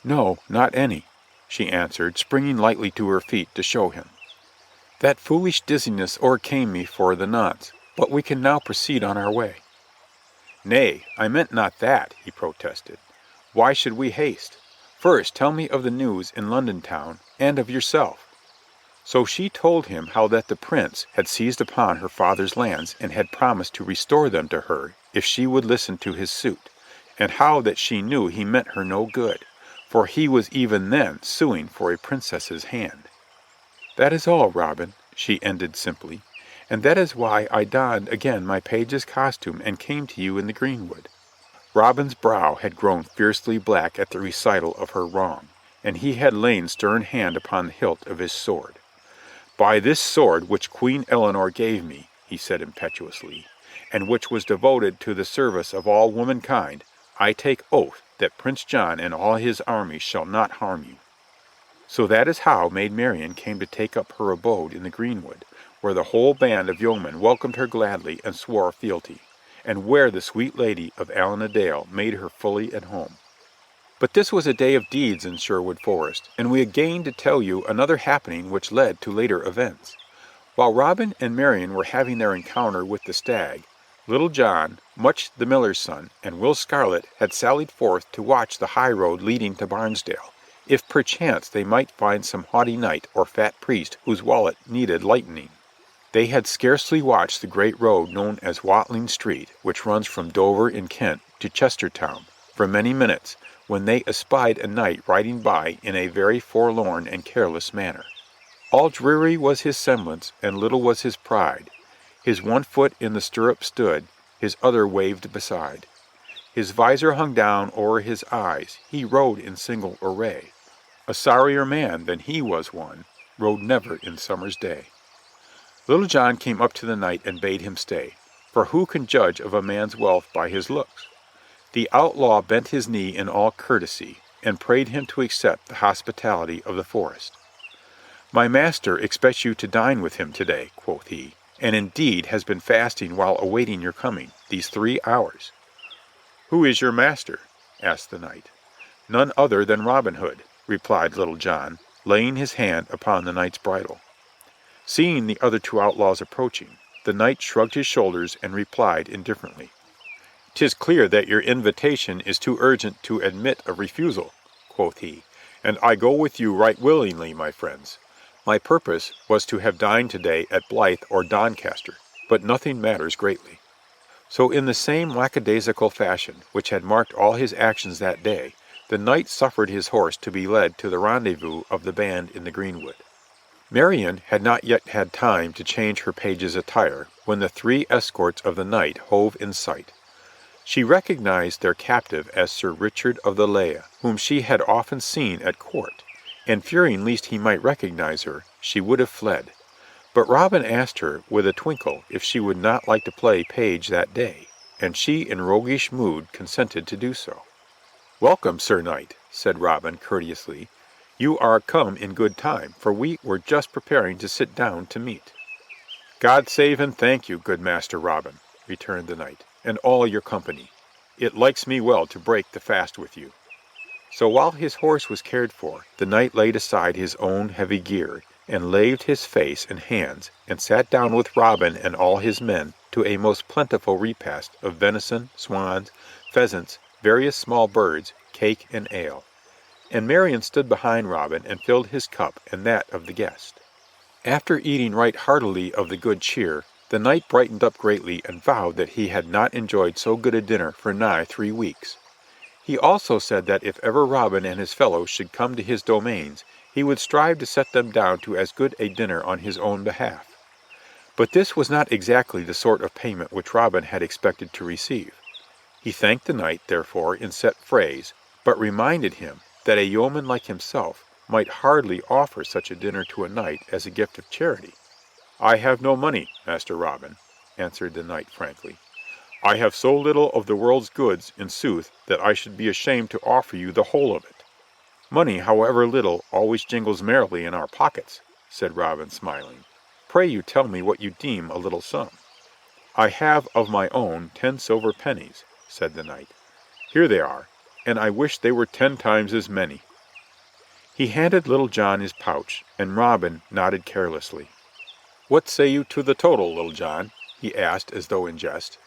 [SPEAKER 1] "No, not any," she answered, springing lightly to her feet to show him. "That foolish dizziness o'ercame me for the nonce, but we can now proceed on our way." "Nay, I meant not that," he protested. "Why should we haste? First tell me of the news in London town, and of yourself." So she told him how that the prince had seized upon her father's lands and had promised to restore them to her if she would listen to his suit, and how that she knew he meant her no good, for he was even then suing for a princess's hand. "That is all, Robin," she ended simply, "and that is why I donned again my page's costume and came to you in the greenwood." Robin's brow had grown fiercely black at the recital of her wrong, and he had lain stern hand upon the hilt of his sword. "By this sword which Queen Eleanor gave me," he said impetuously, "and which was devoted to the service of all womankind, I take oath that Prince John and all his army shall not harm you." So that is how Maid Marian came to take up her abode in the greenwood, where the whole band of yeomen welcomed her gladly and swore fealty, and where the sweet lady of Allen a Dale made her fully at home. But this was a day of deeds in Sherwood Forest, and we again to tell you another happening which led to later events. While Robin and Marian were having their encounter with the stag, Little John, Much the miller's son, and Will Scarlet had sallied forth to watch the high road leading to Barnesdale, if perchance they might find some haughty knight or fat priest whose wallet needed lightening. They had scarcely watched the great road known as Watling Street, which runs from Dover in Kent to Chestertown, for many minutes, when they espied a knight riding by in a very forlorn and careless manner. All dreary was his semblance, and little was his pride. His one foot in the stirrup stood, his other waved beside. His visor hung down o'er his eyes, he rode in single array. A sorrier man than he was one, rode never in summer's day. Little John came up to the knight and bade him stay, for who can judge of a man's wealth by his looks? The outlaw bent his knee in all courtesy, and prayed him to accept the hospitality of the forest. "My master expects you to dine with him today," quoth he, "and indeed has been fasting while awaiting your coming, these 3 hours." "Who is your master?" asked the knight. "None other than Robin Hood," replied Little John, laying his hand upon the knight's bridle. Seeing the other 2 outlaws approaching, the knight shrugged his shoulders and replied indifferently, "'Tis clear that your invitation is too urgent to admit of refusal," quoth he, "and I go with you right willingly, my friends. My purpose was to have dined today at Blythe or Doncaster, but nothing matters greatly." So in the same lackadaisical fashion which had marked all his actions that day, the knight suffered his horse to be led to the rendezvous of the band in the greenwood. Marian had not yet had time to change her page's attire when the 3 escorts of the knight hove in sight. She recognized their captive as Sir Richard of the Leigh, whom she had often seen at court, and fearing lest he might recognize her, she would have fled. But Robin asked her with a twinkle if she would not like to play page that day, and she in roguish mood consented to do so. "Welcome, Sir Knight," said Robin courteously. "You are come in good time, for we were just preparing to sit down to meat." "God save and thank you, good Master Robin," returned the knight, "and all your company. It likes me well to break the fast with you." So while his horse was cared for, the knight laid aside his own heavy gear, and laved his face and hands, and sat down with Robin and all his men to a most plentiful repast of venison, swans, pheasants, various small birds, cake, and ale. And Marian stood behind Robin and filled his cup and that of the guest. After eating right heartily of the good cheer, the knight brightened up greatly and vowed that he had not enjoyed so good a dinner for nigh 3 weeks. He also said that if ever Robin and his fellows should come to his domains, he would strive to set them down to as good a dinner on his own behalf. But this was not exactly the sort of payment which Robin had expected to receive. He thanked the knight, therefore, in set phrase, but reminded him that a yeoman like himself might hardly offer such a dinner to a knight as a gift of charity. "I have no money, Master Robin," answered the knight frankly. "I have so little of the world's goods, in sooth, that I should be ashamed to offer you the whole of it." "Money, however little, always jingles merrily in our pockets," said Robin, smiling. "Pray you tell me what you deem a little sum." "I have of my own 10 silver pennies," said the knight. "Here they are, and I wish they were 10 times as many." He handed Little John his pouch, and Robin nodded carelessly. "What say you to the total, Little John?" he asked as though in jest.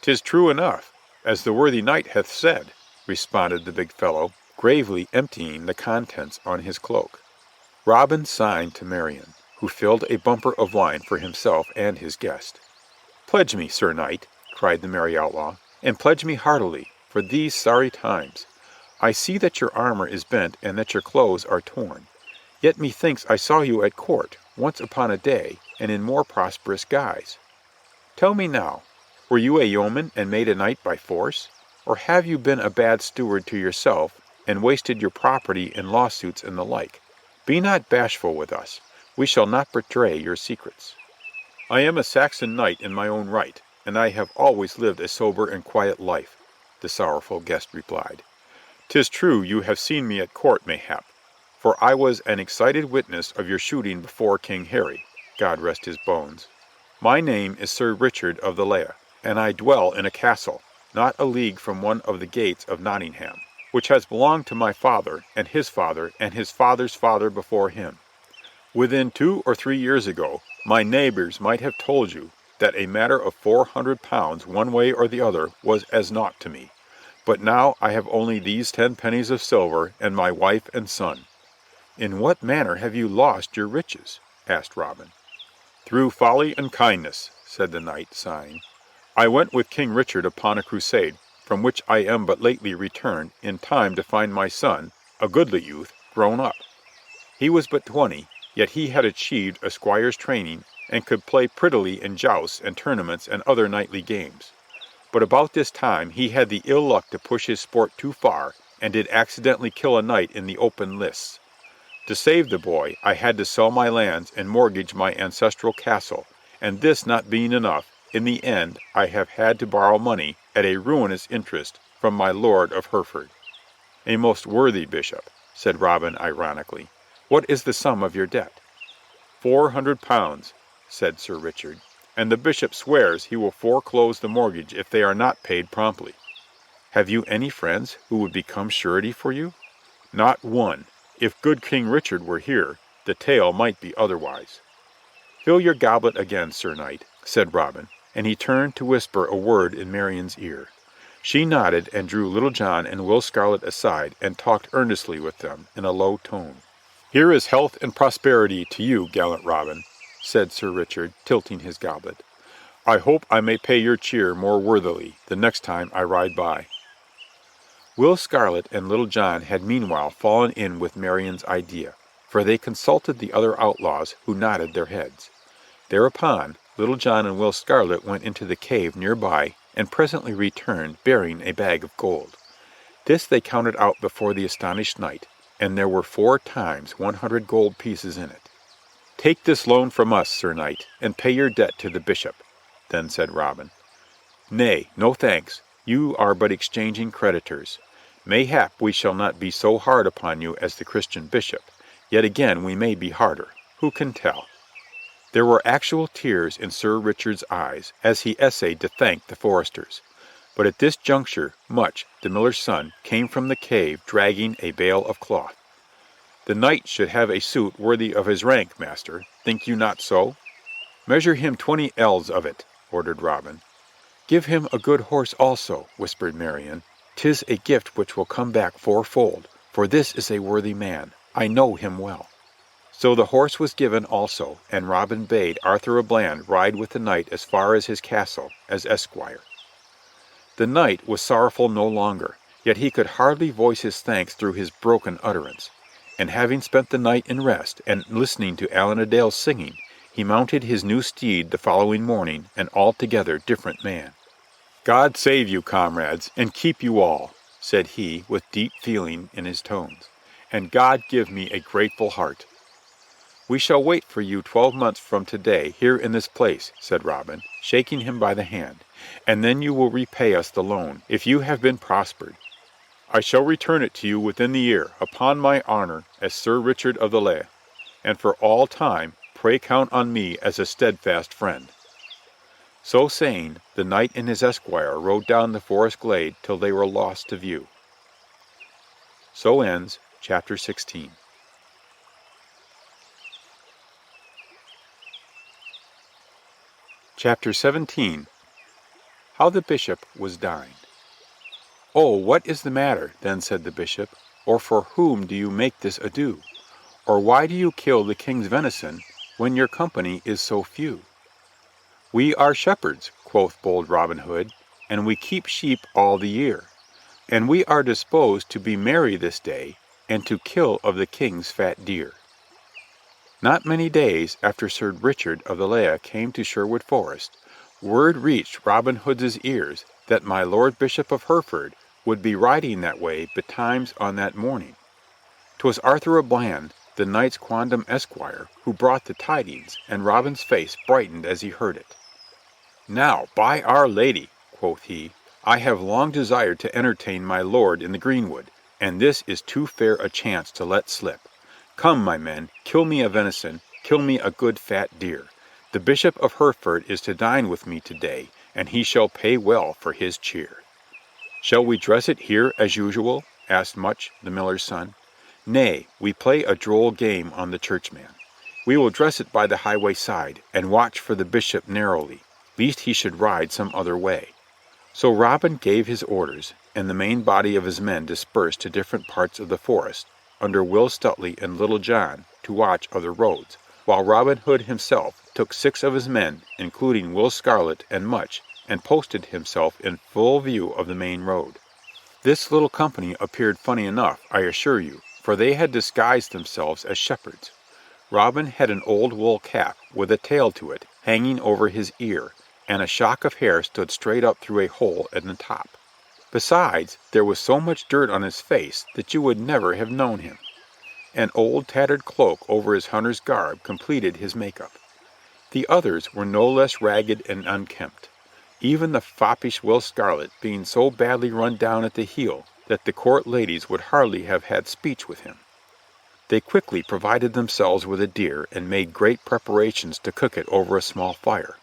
[SPEAKER 1] "'Tis true enough, as the worthy knight hath said," responded the big fellow, gravely emptying the contents on his cloak. Robin signed to Marian. who filled a bumper of wine for himself and his guest. "Pledge me, Sir Knight," cried the merry outlaw, "and pledge me heartily, for these sorry times. I see that your armor is bent and that your clothes are torn. Yet methinks I saw you at court, once upon a day, and in more prosperous guise. Tell me now, were you a yeoman and made a knight by force? Or have you been a bad steward to yourself, and wasted your property in lawsuits and the like? Be not bashful with us. We shall not betray your secrets." "I am a Saxon knight in my own right, and I have always lived a sober and quiet life," the sorrowful guest replied. "'Tis true you have seen me at court, mayhap, for I was an excited witness of your shooting before King Harry, God rest his bones. My name is Sir Richard of the Lea, and I dwell in a castle, not a league from one of the gates of Nottingham, which has belonged to my father, and his father's father before him. Within 2 or 3 years ago, my neighbors might have told you that a matter of £400 one way or the other was as naught to me. But now I have only these 10 pennies of silver and my wife and son." "In what manner have you lost your riches?" asked Robin. "Through folly and kindness," said the knight, sighing. "I went with King Richard upon a crusade, from which I am but lately returned, in time to find my son, a goodly youth, grown up. He was but 20, yet he had achieved a squire's training, and could play prettily in jousts and tournaments and other knightly games. But about this time he had the ill luck to push his sport too far, and did accidentally kill a knight in the open lists. To save the boy I had to sell my lands and mortgage my ancestral castle, and this not being enough, in the end I have had to borrow money, at a ruinous interest, from my lord of Hereford." "A most worthy bishop," said Robin ironically. "What is the sum of your debt?" £400, said Sir Richard, "and the bishop swears he will foreclose the mortgage if they are not paid promptly." "Have you any friends who would become surety for you?" "Not one. If good King Richard were here, the tale might be otherwise." "Fill your goblet again, Sir Knight," said Robin, and he turned to whisper a word in Marian's ear. She nodded and drew Little John and Will Scarlet aside and talked earnestly with them in a low tone. "Here is health and prosperity to you, gallant Robin," said Sir Richard, tilting his goblet. "I hope I may pay your cheer more worthily the next time I ride by." Will Scarlet and Little John had meanwhile fallen in with Marian's idea, for they consulted the other outlaws, who nodded their heads. Thereupon Little John and Will Scarlet went into the cave near by, and presently returned bearing a bag of gold. This they counted out before the astonished knight, and there were 4 times 100 gold pieces in it. "Take this loan from us, Sir Knight, and pay your debt to the bishop," then said Robin. "Nay, no thanks. You are but exchanging creditors. Mayhap we shall not be so hard upon you as the Christian bishop, yet again we may be harder. Who can tell?" There were actual tears in Sir Richard's eyes as he essayed to thank the foresters. But at this juncture Much, the miller's son, came from the cave dragging a bale of cloth. "The knight should have a suit worthy of his rank, master. Think you not so?" "Measure him 20 ells of it," ordered Robin. "Give him a good horse also," whispered Marian. "'Tis a gift which will come back 4-fold, for this is a worthy man. I know him well." So the horse was given also, and Robin bade Arthur a Bland ride with the knight as far as his castle, as esquire. The knight was sorrowful no longer, yet he could hardly voice his thanks through his broken utterance. And having spent the night in rest, and listening to Allan a Dale's singing, he mounted his new steed the following morning, an altogether different man. "God save you, comrades, and keep you all," said he, with deep feeling in his tones, "and God give me a grateful heart." "We shall wait for you 12 months from today here in this place," said Robin, shaking him by the hand, "and then you will repay us the loan, if you have been prospered." "I shall return it to you within the year, upon my honor as Sir Richard of the Lea, and for all time pray count on me as a steadfast friend." So saying, the knight and his esquire rode down the forest glade till they were lost to view. So ends chapter 16. Chapter 17. How the Bishop was dined. "Oh, what is the matter?" then said the bishop. "Or for whom do you make this ado? Or why do you kill the king's venison, when your company is so few?" "We are shepherds," quoth bold Robin Hood, "and we keep sheep all the year, and we are disposed to be merry this day, and to kill of the King's fat deer." Not many days after Sir Richard of the Lea came to Sherwood Forest, word reached Robin Hood's ears that my Lord Bishop of Hereford would be riding that way betimes on that morning. 'Twas Arthur a Bland, the knight's quondam esquire, who brought the tidings, and Robin's face brightened as he heard it. "Now, by Our Lady," quoth he, "I have long desired to entertain my lord in the greenwood, and this is too fair a chance to let slip. Come, my men, kill me a venison, kill me a good fat deer. The Bishop of Hereford is to dine with me today, and he shall pay well for his cheer." "Shall we dress it here as usual?" asked Much, the miller's son. "Nay, we play a droll game on the churchman. We will dress it by the highway side, and watch for the bishop narrowly, lest he should ride some other way." So Robin gave his orders, and the main body of his men dispersed to different parts of the forest, under Will Stuteley and Little John, to watch other roads, while Robin Hood himself took 6 of his men, including Will Scarlet and Much, and posted himself in full view of the main road. This little company appeared funny enough, I assure you, for they had disguised themselves as shepherds. Robin had an old wool cap, with a tail to it, hanging over his ear, and a shock of hair stood straight up through a hole in the top. Besides, there was so much dirt on his face that you would never have known him. An old tattered cloak over his hunter's garb completed his make-up. The others were no less ragged and unkempt, even the foppish Will Scarlet being so badly run down at the heel that the court ladies would hardly have had speech with him. They quickly provided themselves with a deer and made great preparations to cook it over a small fire,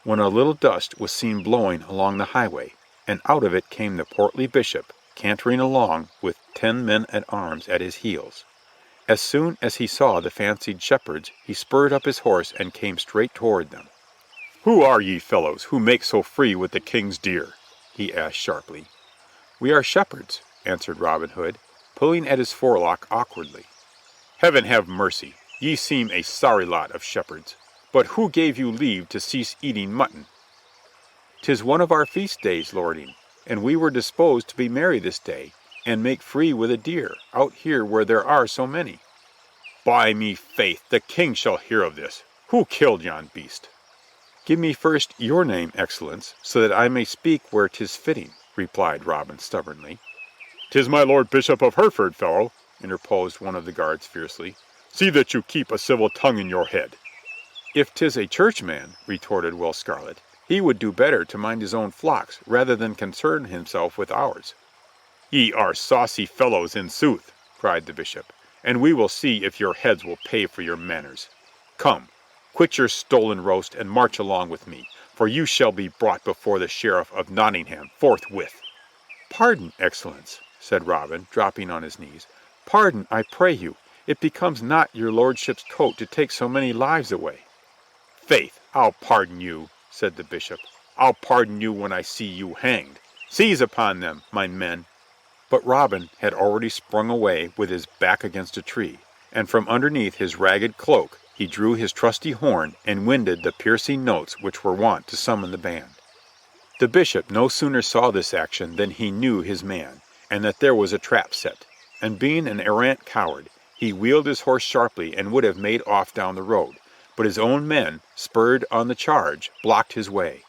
[SPEAKER 1] when a little dust was seen blowing along the highway, and out of it came the portly bishop, cantering along with 10 men-at-arms at his heels. As soon as he saw the fancied shepherds, he spurred up his horse and came straight toward them. "Who are ye fellows who make so free with the king's deer?" he asked sharply. "We are shepherds," answered Robin Hood, pulling at his forelock awkwardly. "Heaven have mercy, ye seem a sorry lot of shepherds. But who gave you leave to cease eating mutton?" "'Tis one of our feast days, lording, and we were disposed to be merry this day, and make free with a deer, out here where there are so many." "By me faith, the king shall hear of this. Who killed yon beast?" "Give me first your name, excellence, so that I may speak where 'tis fitting," replied Robin stubbornly. "'Tis my Lord Bishop of Hereford, fellow," interposed one of the guards fiercely. "See that you keep a civil tongue in your head." "If 'tis a churchman," retorted Will Scarlet, "he would do better to mind his own flocks rather than concern himself with ours." "Ye are saucy fellows in sooth," cried the bishop, "and we will see if your heads will pay for your manners. Come, quit your stolen roast and march along with me, for you shall be brought before the sheriff of Nottingham forthwith." "Pardon, excellence," said Robin, dropping on his knees. "Pardon, I pray you. It becomes not your lordship's coat to take so many lives away." "Faith, I'll pardon you," said the bishop. "I'll pardon you when I see you hanged. Seize upon them, my men." But Robin had already sprung away with his back against a tree, and from underneath his ragged cloak he drew his trusty horn and winded the piercing notes which were wont to summon the band. The bishop no sooner saw this action than he knew his man, and that there was a trap set, and being an arrant coward, he wheeled his horse sharply and would have made off down the road, but his own men, spurred on the charge, blocked his way.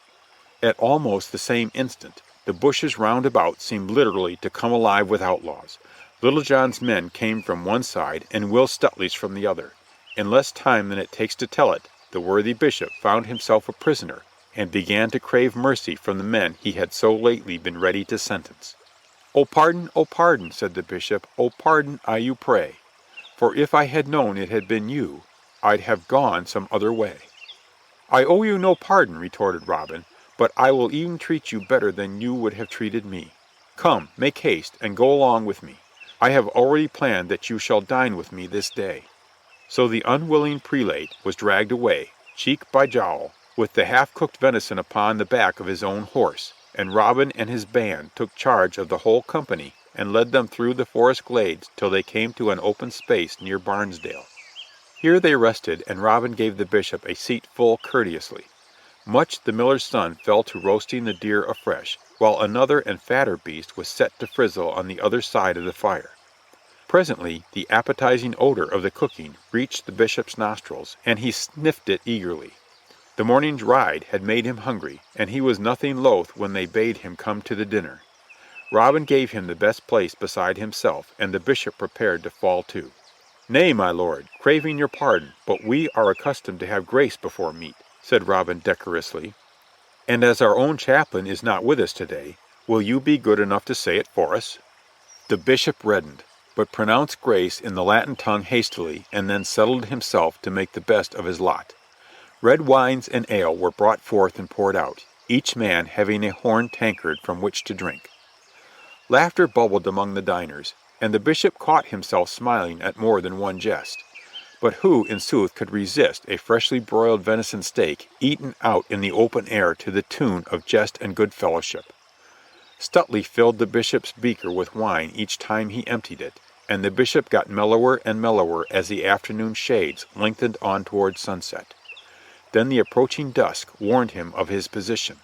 [SPEAKER 1] At almost the same instant, the bushes round about seemed literally to come alive with outlaws. Little John's men came from one side and Will Stuteley's from the other. In less time than it takes to tell it, the worthy bishop found himself a prisoner, and began to crave mercy from the men he had so lately been ready to sentence. "O pardon, said the bishop, "O pardon, I you pray. For if I had known it had been you, I'd have gone some other way." "I owe you no pardon," retorted Robin, "but I will e'en treat you better than you would have treated me. Come, make haste, and go along with me. I have already planned that you shall dine with me this day." So the unwilling prelate was dragged away, cheek by jowl, with the half-cooked venison upon the back of his own horse, and Robin and his band took charge of the whole company and led them through the forest glades till they came to an open space near Barnesdale. Here they rested, and Robin gave the bishop a seat full courteously. Much the miller's son fell to roasting the deer afresh, while another and fatter beast was set to frizzle on the other side of the fire. Presently the appetizing odor of the cooking reached the bishop's nostrils, and he sniffed it eagerly. The morning's ride had made him hungry, and he was nothing loath when they bade him come to the dinner. Robin gave him the best place beside himself, and the bishop prepared to fall to. "Nay, my lord, craving your pardon, but we are accustomed to have grace before meat," said Robin decorously. "And as our own chaplain is not with us today, will you be good enough to say it for us?" The bishop reddened, but pronounced grace in the Latin tongue hastily, and then settled himself to make the best of his lot. Red wines and ale were brought forth and poured out, each man having a horn tankard from which to drink. Laughter bubbled among the diners, and the bishop caught himself smiling at more than one jest. But who, in sooth, could resist a freshly broiled venison steak eaten out in the open air to the tune of jest and good fellowship? Stuteley filled the bishop's beaker with wine each time he emptied it, and the bishop got mellower and mellower as the afternoon shades lengthened on toward sunset. Then the approaching dusk warned him of his position.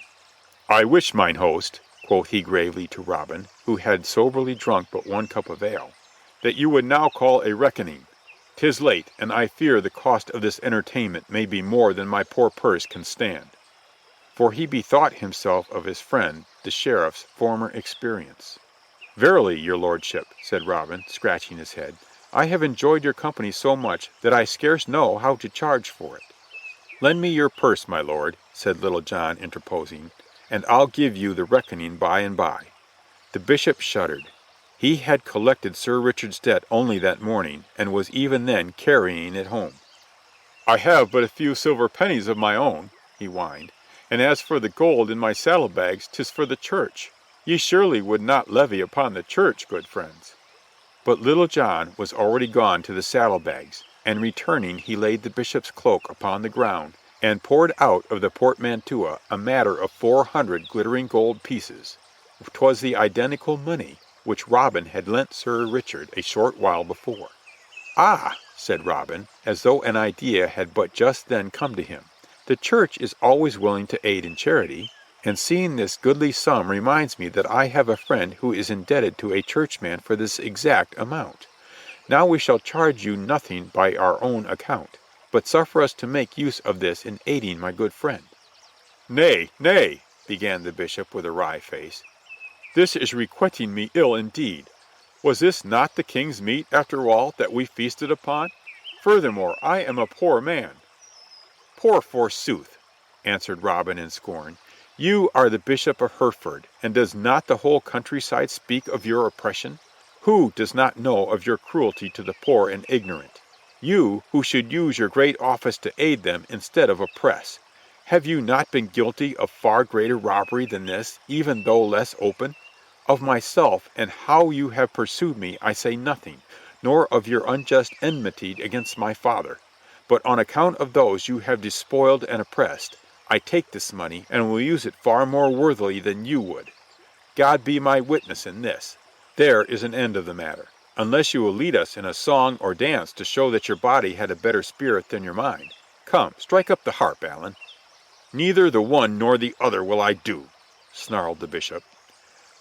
[SPEAKER 1] "I wish, mine host," quoth he gravely to Robin, who had soberly drunk but one cup of ale, "that you would now call a reckoning. 'Tis late, and I fear the cost of this entertainment may be more than my poor purse can stand." For he bethought himself of his friend, the sheriff's, former experience. "Verily, your lordship," said Robin, scratching his head, "I have enjoyed your company so much that I scarce know how to charge for it." "Lend me your purse, my lord," said Little John, interposing, "and I'll give you the reckoning by and by." The bishop shuddered. He had collected Sir Richard's debt only that morning, and was even then carrying it home. "I have but a few silver pennies of my own," he whined, "and as for the gold in my saddlebags, 'tis for the church. Ye surely would not levy upon the church, good friends." But Little John was already gone to the saddlebags, and returning he laid the bishop's cloak upon the ground, and poured out of the portmanteau a matter of 400 glittering gold pieces. 'Twas the identical money which Robin had lent Sir Richard a short while before. "Ah," said Robin, as though an idea had but just then come to him, "the church is always willing to aid in charity, and seeing this goodly sum reminds me that I have a friend who is indebted to a churchman for this exact amount. Now we shall charge you nothing by our own account, but suffer us to make use of this in aiding my good friend." "Nay, nay," began the bishop with a wry face. "This is requiting me ill indeed. Was this not the king's meat, after all, that we feasted upon? Furthermore, I am a poor man." "Poor forsooth," answered Robin in scorn. "You are the Bishop of Hereford, and does not the whole countryside speak of your oppression? Who does not know of your cruelty to the poor and ignorant? You, who should use your great office to aid them instead of oppress. Have you not been guilty of far greater robbery than this, even though less open? Of myself and how you have pursued me I say nothing, nor of your unjust enmity against my father. But on account of those you have despoiled and oppressed, I take this money and will use it far more worthily than you would. God be my witness in this. There is an end of the matter, unless you will lead us in a song or dance to show that your body had a better spirit than your mind. Come, strike up the harp, Allan." "Neither the one nor the other will I do," snarled the bishop.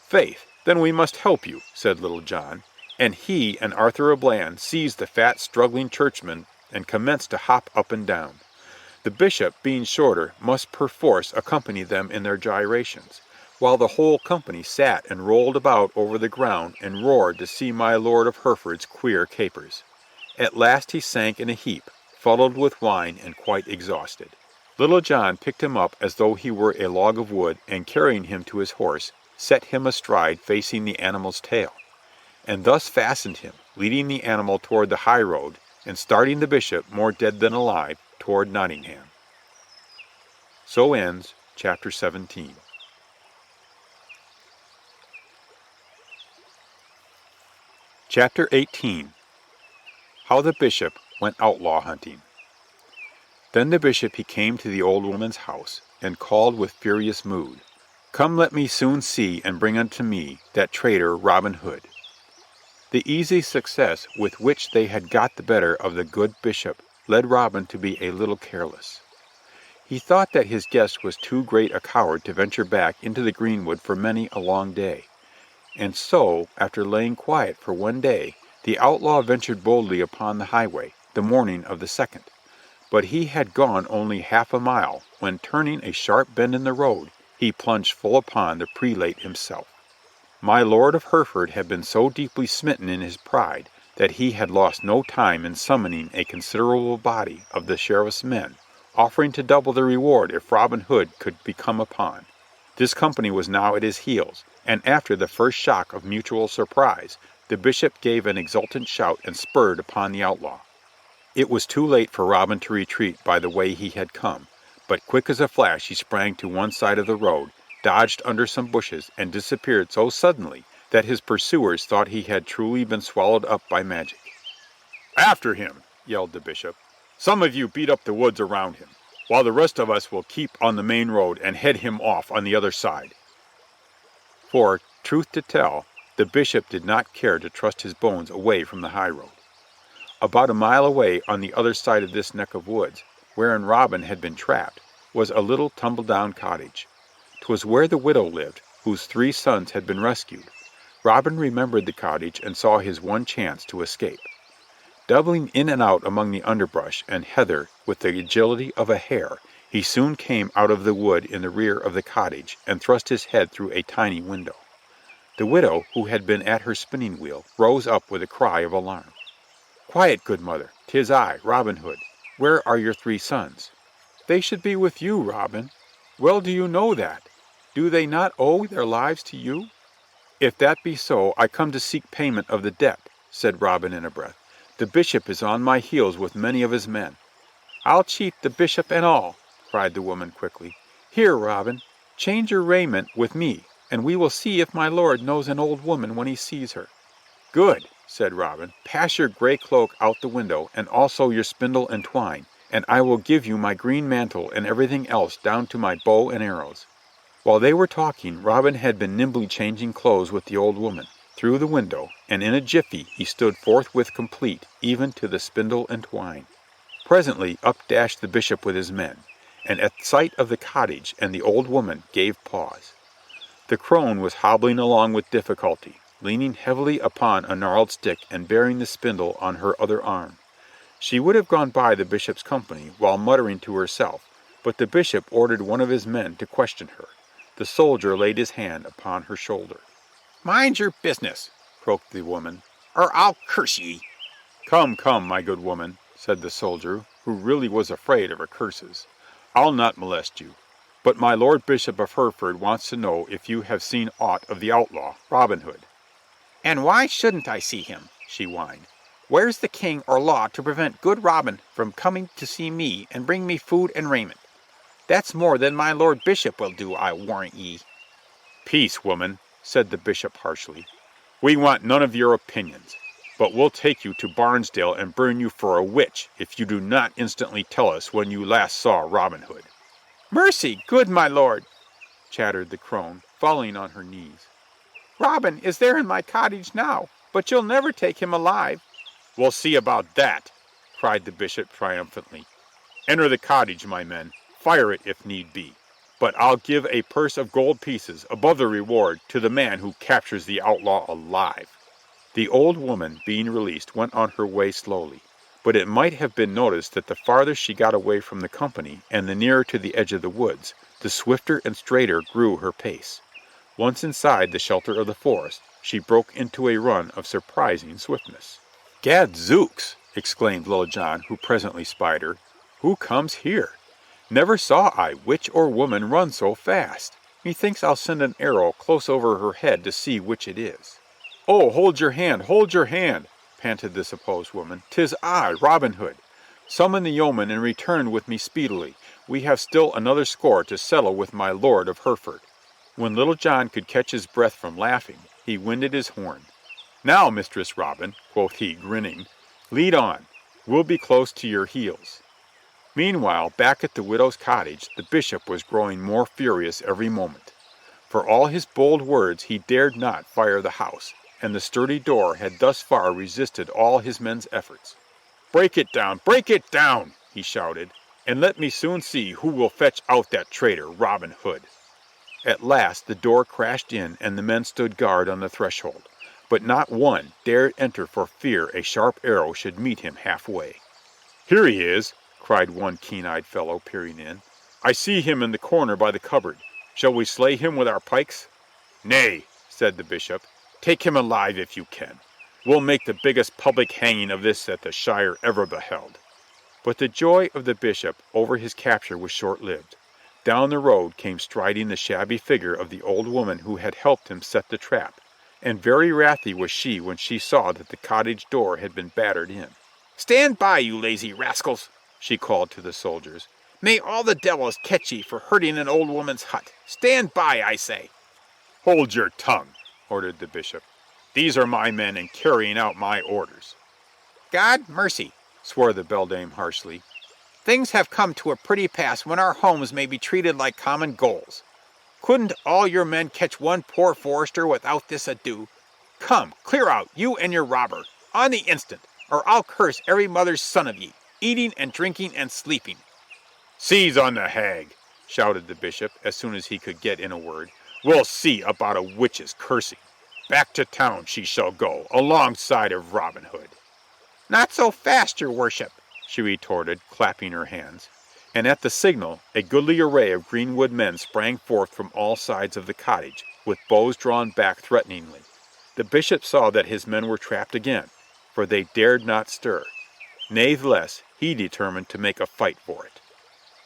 [SPEAKER 1] "Faith, then we must help you," said Little John, and he and Arthur a Bland seized the fat, struggling churchman and commenced to hop up and down. The bishop, being shorter, must perforce accompany them in their gyrations, while the whole company sat and rolled about over the ground and roared to see my lord of Hereford's queer capers. At last he sank in a heap, fuddled with wine and quite exhausted. Little John picked him up as though he were a log of wood, and carrying him to his horse, set him astride facing the animal's tail, and thus fastened him, leading the animal toward the high road, and starting the bishop, more dead than alive, toward Nottingham. So ends chapter 17. Chapter 18. How the Bishop went outlaw hunting. Then the bishop he came to the old woman's house, and called with furious mood, "Come, let me soon see and bring unto me that traitor Robin Hood." The easy success with which they had got the better of the good bishop led Robin to be a little careless. He thought that his guest was too great a coward to venture back into the greenwood for many a long day, and so, after laying quiet for one day, the outlaw ventured boldly upon the highway, the morning of the second. But he had gone only half a mile, when, turning a sharp bend in the road, he plunged full upon the prelate himself. My lord of Hereford had been so deeply smitten in his pride that he had lost no time in summoning a considerable body of the sheriff's men, offering to double the reward if Robin Hood could be come upon. This company was now at his heels, and after the first shock of mutual surprise, the bishop gave an exultant shout and spurred upon the outlaw. It was too late for Robin to retreat by the way he had come, but quick as a flash he sprang to one side of the road, dodged under some bushes, and disappeared so suddenly that his pursuers thought he had truly been swallowed up by magic. "After him!" yelled the bishop. "Some of you beat up the woods around him, while the rest of us will keep on the main road and head him off on the other side." For, truth to tell, the bishop did not care to trust his bones away from the high road. About a mile away on the other side of this neck of woods, wherein Robin had been trapped, was a little tumble-down cottage. 'Twas where the widow lived, whose 3 sons had been rescued. Robin remembered the cottage and saw his one chance to escape. Doubling in and out among the underbrush and heather with the agility of a hare, he soon came out of the wood in the rear of the cottage and thrust his head through a tiny window. The widow, who had been at her spinning wheel, rose up with a cry of alarm. "Quiet, good mother, 'tis I, Robin Hood. Where are your 3 sons?" "They should be with you, Robin." "Well do you know that. Do they not owe their lives to you?" "If that be so, I come to seek payment of the debt," said Robin in a breath. "The bishop is on my heels with many of his men." "I'll cheat the bishop and all," cried the woman quickly. "Here, Robin, change your raiment with me, and we will see if my lord knows an old woman when he sees her." "Good," said Robin. "Pass your gray cloak out the window, and also your spindle and twine, and I will give you my green mantle and everything else down to my bow and arrows." While they were talking, Robin had been nimbly changing clothes with the old woman, through the window, and in a jiffy he stood forthwith complete, even to the spindle and twine. Presently up dashed the bishop with his men, and at sight of the cottage and the old woman gave pause. The crone was hobbling along with difficulty, leaning heavily upon a gnarled stick and bearing the spindle on her other arm. She would have gone by the bishop's company while muttering to herself, but the bishop ordered one of his men to question her. The soldier laid his hand upon her shoulder. "Mind your business," croaked the woman, "or I'll curse ye." "Come, come, my good woman," said the soldier, who really was afraid of her curses. "I'll not molest you. But my Lord Bishop of Hereford wants to know if you have seen aught of the outlaw, Robin Hood." "And why shouldn't I see him?" she whined. "Where's the king or law to prevent good Robin from coming to see me and bring me food and raiment? That's more than my Lord Bishop will do, I warrant ye." "Peace, woman," said the bishop harshly. "We want none of your opinions, but we'll take you to Barnesdale and burn you for a witch if you do not instantly tell us when you last saw Robin Hood." "Mercy, good my lord," chattered the crone, falling on her knees. "Robin is there in my cottage now, but you'll never take him alive." "We'll see about that," cried the bishop triumphantly. "Enter the cottage, my men. Fire it if need be. But I'll give a purse of gold pieces above the reward to the man who captures the outlaw alive." The old woman, being released, went on her way slowly, but it might have been noticed that the farther she got away from the company and the nearer to the edge of the woods, the swifter and straighter grew her pace. Once inside the shelter of the forest, she broke into a run of surprising swiftness. "Gadzooks!" exclaimed Little John, who presently spied her. "Who comes here? Never saw I witch or woman run so fast. Methinks I'll send an arrow close over her head to see which it is." "Oh, hold your hand, panted the supposed woman. "'Tis I, Robin Hood. Summon the yeoman and return with me speedily. We have still another score to settle with my lord of Hereford." When Little John could catch his breath from laughing, he winded his horn. "Now, Mistress Robin," quoth he, grinning, "lead on. We'll be close to your heels." Meanwhile, back at the widow's cottage, the bishop was growing more furious every moment. For all his bold words, he dared not fire the house, and the sturdy door had thus far resisted all his men's efforts. break it down, he shouted, and let me soon see who will fetch out that traitor, Robin Hood. At last the door crashed in and the men stood guard on the threshold, but not one dared enter for fear a sharp arrow should meet him halfway. "Here he is," cried one keen-eyed fellow, peering in. "I see him in the corner by the cupboard. Shall we slay him with our pikes?" "Nay," said the bishop, "take him alive if you can. We'll make the biggest public hanging of this that the shire ever beheld." But the joy of the bishop over his capture was short-lived. Down the road came striding the shabby figure of the old woman who had helped him set the trap, and very wrathy was she when she saw that the cottage door had been battered in. "Stand by, you lazy rascals!" she called to the soldiers. "May all the devils catch ye for hurting an old woman's hut! Stand by, I say!" "Hold your tongue!" ordered the bishop. "These are my men and carrying out my orders." "God mercy!" swore the beldame harshly. "Things have come to a pretty pass when our homes may be treated like common goals. Couldn't all your men catch one poor forester without this ado? Come, clear out, you and your robber, on the instant, or I'll curse every mother's son of ye, eating and drinking and sleeping." "Seize on the hag!" shouted the bishop as soon as he could get in a word. "We'll see about a witch's cursing. Back to town she shall go, alongside of Robin Hood." "Not so fast, your worship," she retorted, clapping her hands. And at the signal a goodly array of greenwood men sprang forth from all sides of the cottage, with bows drawn back threateningly. The bishop saw that his men were trapped again, for they dared not stir. Natheless, he determined to make a fight for it.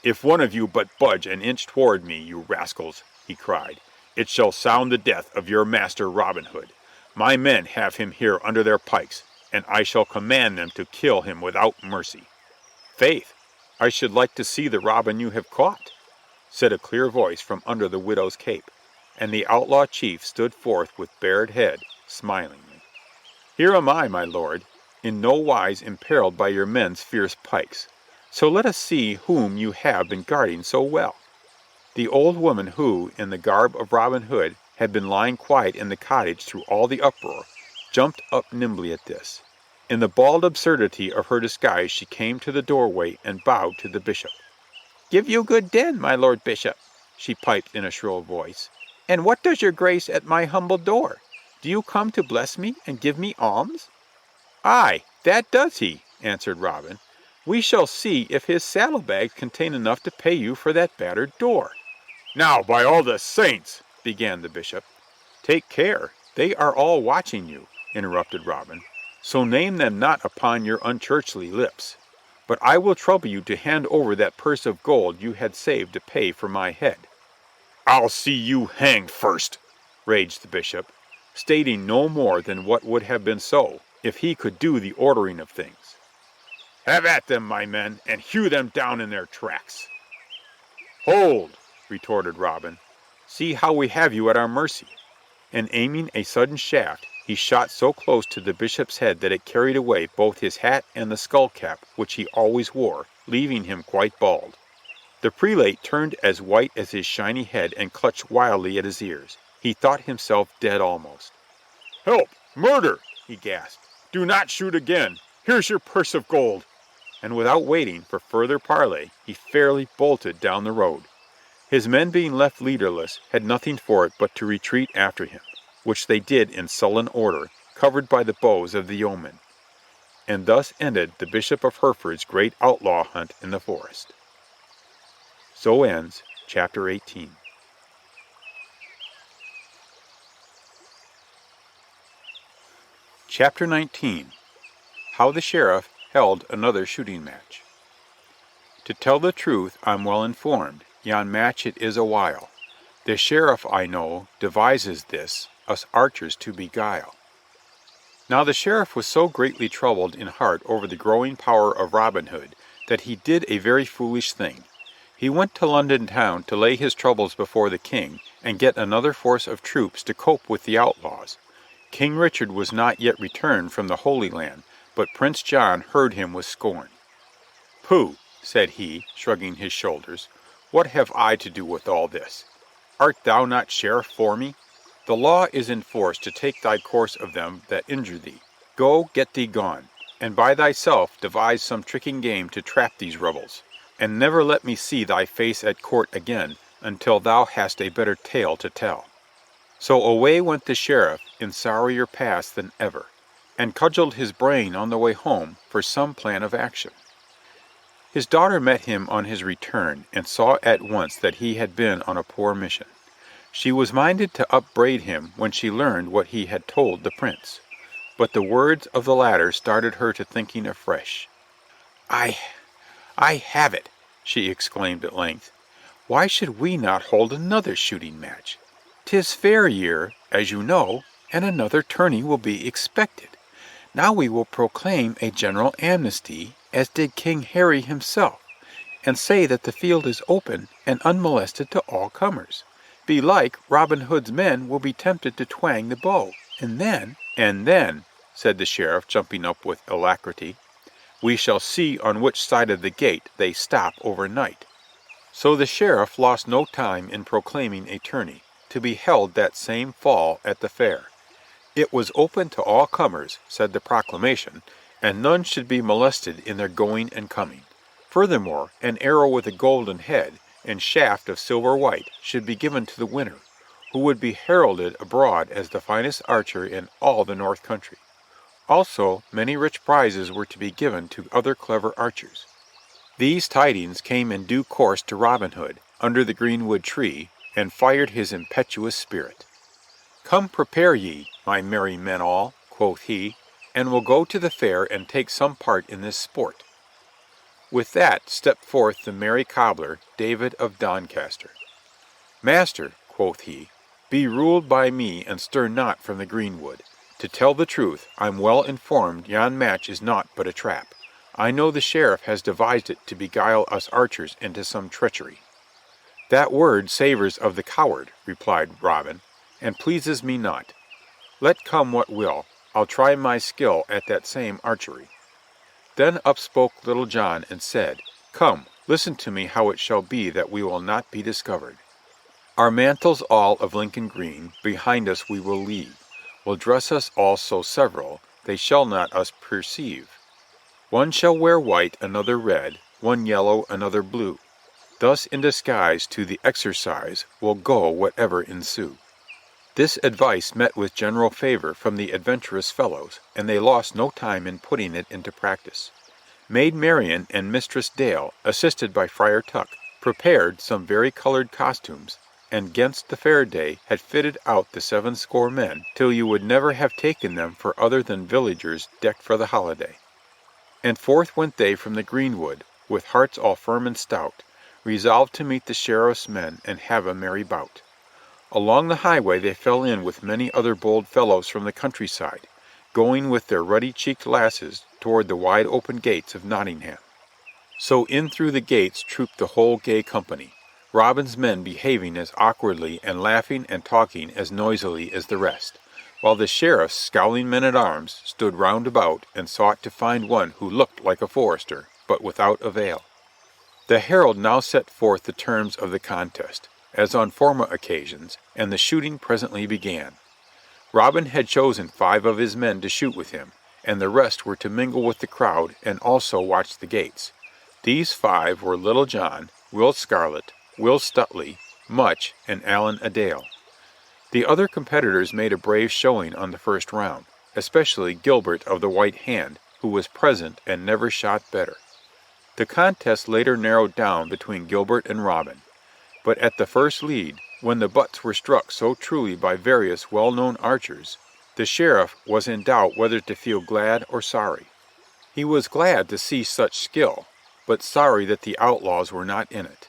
[SPEAKER 1] "If one of you but budge an inch toward me, you rascals," he cried, "it shall sound the death of your master Robin Hood. My men have him here under their pikes, and I shall command them to kill him without mercy." "Faith, I should like to see the Robin you have caught," said a clear voice from under the widow's cape, and the outlaw chief stood forth with bared head, smilingly. "Here am I, my lord, in no wise imperiled by your men's fierce pikes. So let us see whom you have been guarding so well." The old woman who, in the garb of Robin Hood, had been lying quiet in the cottage through all the uproar, jumped up nimbly at this. In the bald absurdity of her disguise she came to the doorway and bowed to the bishop. "Give you good den, my lord bishop," she piped in a shrill voice. "And what does your grace at my humble door? Do you come to bless me and give me alms?" "Aye, that does he," answered Robin. "We shall see if his saddlebags contain enough to pay you for that battered door." "Now, by all the saints," began the bishop. "Take care, they are all watching you," interrupted Robin. "So name them not upon your unchurchly lips. But I will trouble you to hand over that purse of gold you had saved to pay for my head." "I'll see you hanged first," raged the bishop, stating no more than what would have been so, if he could do the ordering of things. "Have at them, my men, and hew them down in their tracks." "Hold!" retorted Robin. "See how we have you at our mercy." And aiming a sudden shaft, he shot so close to the bishop's head that it carried away both his hat and the skull-cap which he always wore, leaving him quite bald. The prelate turned as white as his shiny head and clutched wildly at his ears. He thought himself dead almost. "Help! Murder!" he gasped. "Do not shoot again! Here's your purse of gold!" And without waiting for further parley, he fairly bolted down the road. His men being left leaderless, had nothing for it but to retreat after him, which they did in sullen order, covered by the bows of the yeomen. And thus ended the Bishop of Hereford's great outlaw hunt in the forest. So ends Chapter 18. Chapter 19. How the Sheriff held another shooting match. To tell the truth, I'm well informed, yon match it is a wile. The Sheriff, I know, devises this, us archers to beguile. Now the Sheriff was so greatly troubled in heart over the growing power of Robin Hood that he did a very foolish thing. He went to London town to lay his troubles before the king and get another force of troops to cope with the outlaws. King Richard was not yet returned from the Holy Land, but Prince John heard him with scorn. "Pooh," said he, shrugging his shoulders, "what have I to do with all this? Art thou not sheriff for me? The law is in force to take thy course of them that injure thee. Go, get thee gone, and by thyself devise some tricking game to trap these rebels, and never let me see thy face at court again until thou hast a better tale to tell." So away went the sheriff in sorrier pass than ever, and cudgelled his brain on the way home for some plan of action. His daughter met him on his return, and saw at once that he had been on a poor mission. She was minded to upbraid him when she learned what he had told the prince, but the words of the latter started her to thinking afresh. I have it," she exclaimed at length. "Why should we not hold another shooting match? 'Tis fair year, as you know, and another tourney will be expected. Now we will proclaim a general amnesty, as did King Harry himself, and say that the field is open and unmolested to all comers. Belike Robin Hood's men will be tempted to twang the bow, and then—" "And then," said the sheriff, jumping up with alacrity, "we shall see on which side of the gate they stop overnight." So the sheriff lost no time in proclaiming a tourney, to be held that same fall at the fair. It was open to all comers, said the proclamation, and none should be molested in their going and coming. Furthermore, an arrow with a golden head and shaft of silver white should be given to the winner, who would be heralded abroad as the finest archer in all the north country. Also, many rich prizes were to be given to other clever archers. These tidings came in due course to Robin Hood, under the greenwood tree, and fired his impetuous spirit. "Come prepare ye, my merry men all," quoth he, "and we'll go to the fair and take some part in this sport." With that stepped forth the merry cobbler, David of Doncaster. "Master," quoth he, "be ruled by me and stir not from the greenwood. To tell the truth, I'm well informed yon match is naught but a trap. I know the sheriff has devised it to beguile us archers into some treachery." "That word savours of the coward," replied Robin, "and pleases me not. Let come what will, I'll try my skill at that same archery." Then up spoke Little John and said, "Come, listen to me how it shall be that we will not be discovered. Our mantles all of Lincoln green behind us we will leave. We'll dress us all so several, they shall not us perceive. One shall wear white, another red, one yellow, another blue. Thus in disguise to the exercise we'll go whatever ensue." This advice met with general favor from the adventurous fellows, and they lost no time in putting it into practice. Maid Marian and Mistress Dale, assisted by Friar Tuck, prepared some very colored costumes, and 'gainst the fair day had fitted out the 70 men till you would never have taken them for other than villagers decked for the holiday. And forth went they from the greenwood, with hearts all firm and stout, resolved to meet the sheriff's men and have a merry bout. Along the highway they fell in with many other bold fellows from the countryside, going with their ruddy-cheeked lasses toward the wide open gates of Nottingham. So in through the gates trooped the whole gay company, Robin's men behaving as awkwardly and laughing and talking as noisily as the rest, while the sheriff's scowling men-at-arms stood round about and sought to find one who looked like a forester, but without avail. The herald now set forth the terms of the contest, as on former occasions, and the shooting presently began. Robin had chosen 5 of his men to shoot with him, and the rest were to mingle with the crowd and also watch the gates. These 5 were Little John, Will Scarlet, Will Stuteley, Much, and Allan a Dale. The other competitors made a brave showing on the first round, especially Gilbert of the White Hand, who was present and never shot better. The contest later narrowed down between Gilbert and Robin, but at the first lead, when the butts were struck so truly by various well-known archers, the sheriff was in doubt whether to feel glad or sorry. He was glad to see such skill, but sorry that the outlaws were not in it.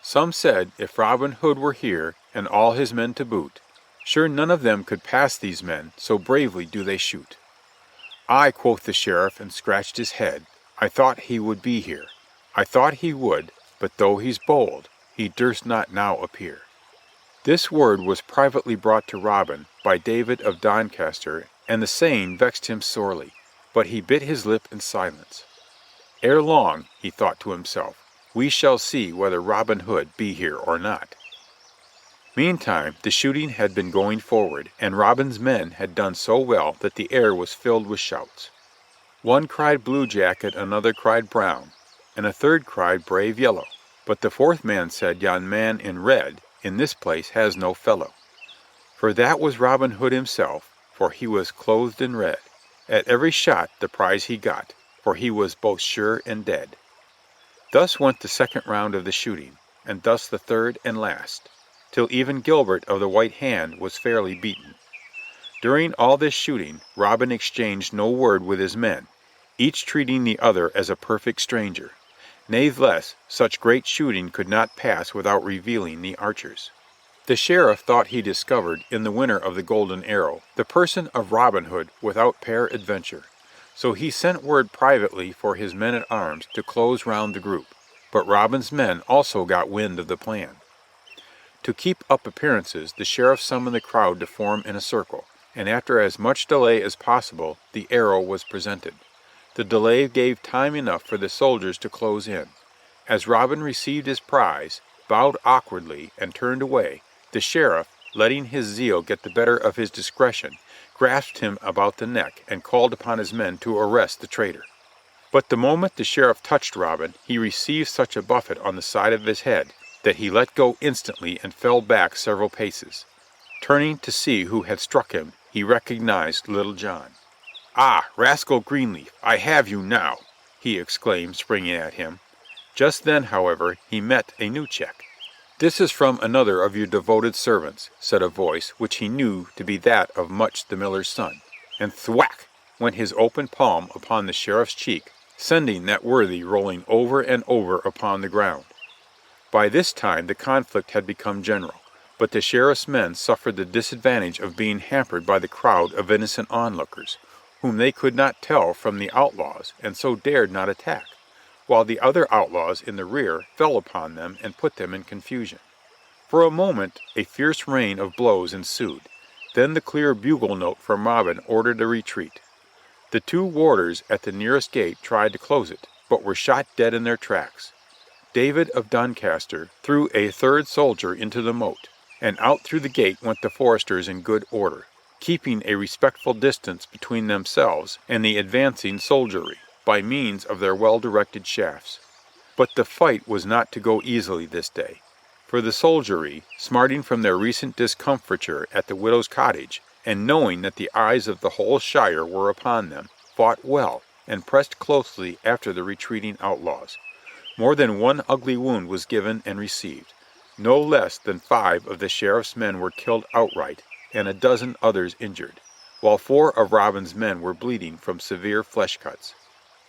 [SPEAKER 1] Some said if Robin Hood were here, and all his men to boot, sure none of them could pass these men, so bravely do they shoot. "Aye," quoth the sheriff, and scratched his head, "I thought he would be here. I thought he would, but though he's bold, he durst not now appear." This word was privately brought to Robin by David of Doncaster, and the saying vexed him sorely, but he bit his lip in silence. Ere long, he thought to himself, we shall see whether Robin Hood be here or not. Meantime the shooting had been going forward, and Robin's men had done so well that the air was filled with shouts. One cried blue jacket, another cried brown, and a third cried brave yellow. But the fourth man said, yon man in red in this place has no fellow. For that was Robin Hood himself, for he was clothed in red. At every shot the prize he got, for he was both sure and dead. Thus went the second round of the shooting, and thus the third and last, till even Gilbert of the White Hand was fairly beaten. During all this shooting Robin exchanged no word with his men, each treating the other as a perfect stranger. Natheless, such great shooting could not pass without revealing the archers. The sheriff thought he discovered, in the winner of the golden arrow, the person of Robin Hood without peradventure. So he sent word privately for his men-at-arms to close round the group, but Robin's men also got wind of the plan. To keep up appearances, the sheriff summoned the crowd to form in a circle, and after as much delay as possible, the arrow was presented. The delay gave time enough for the soldiers to close in. As Robin received his prize, bowed awkwardly, and turned away, the sheriff, letting his zeal get the better of his discretion, grasped him about the neck and called upon his men to arrest the traitor. But the moment the sheriff touched Robin, he received such a buffet on the side of his head that he let go instantly and fell back several paces. Turning to see who had struck him, he recognized Little John. "Ah, rascal Greenleaf, I have you now!" he exclaimed, springing at him. Just then, however, he met a new check. "This is from another of your devoted servants," said a voice which he knew to be that of Much the miller's son, and thwack went his open palm upon the sheriff's cheek, sending that worthy rolling over and over upon the ground. By this time the conflict had become general, but the sheriff's men suffered the disadvantage of being hampered by the crowd of innocent onlookers, whom they could not tell from the outlaws, and so dared not attack, while the other outlaws in the rear fell upon them and put them in confusion. For a moment a fierce rain of blows ensued. Then the clear bugle note from Robin ordered a retreat. The two warders at the nearest gate tried to close it, but were shot dead in their tracks. David of Doncaster threw a third soldier into the moat, and out through the gate went the foresters in good order, keeping a respectful distance between themselves and the advancing soldiery, by means of their well-directed shafts. But the fight was not to go easily this day, for the soldiery, smarting from their recent discomfiture at the widow's cottage, and knowing that the eyes of the whole shire were upon them, fought well, and pressed closely after the retreating outlaws. More than one ugly wound was given and received. No less than 5 of the sheriff's men were killed outright, and a dozen others injured, while 4 of Robin's men were bleeding from severe flesh cuts.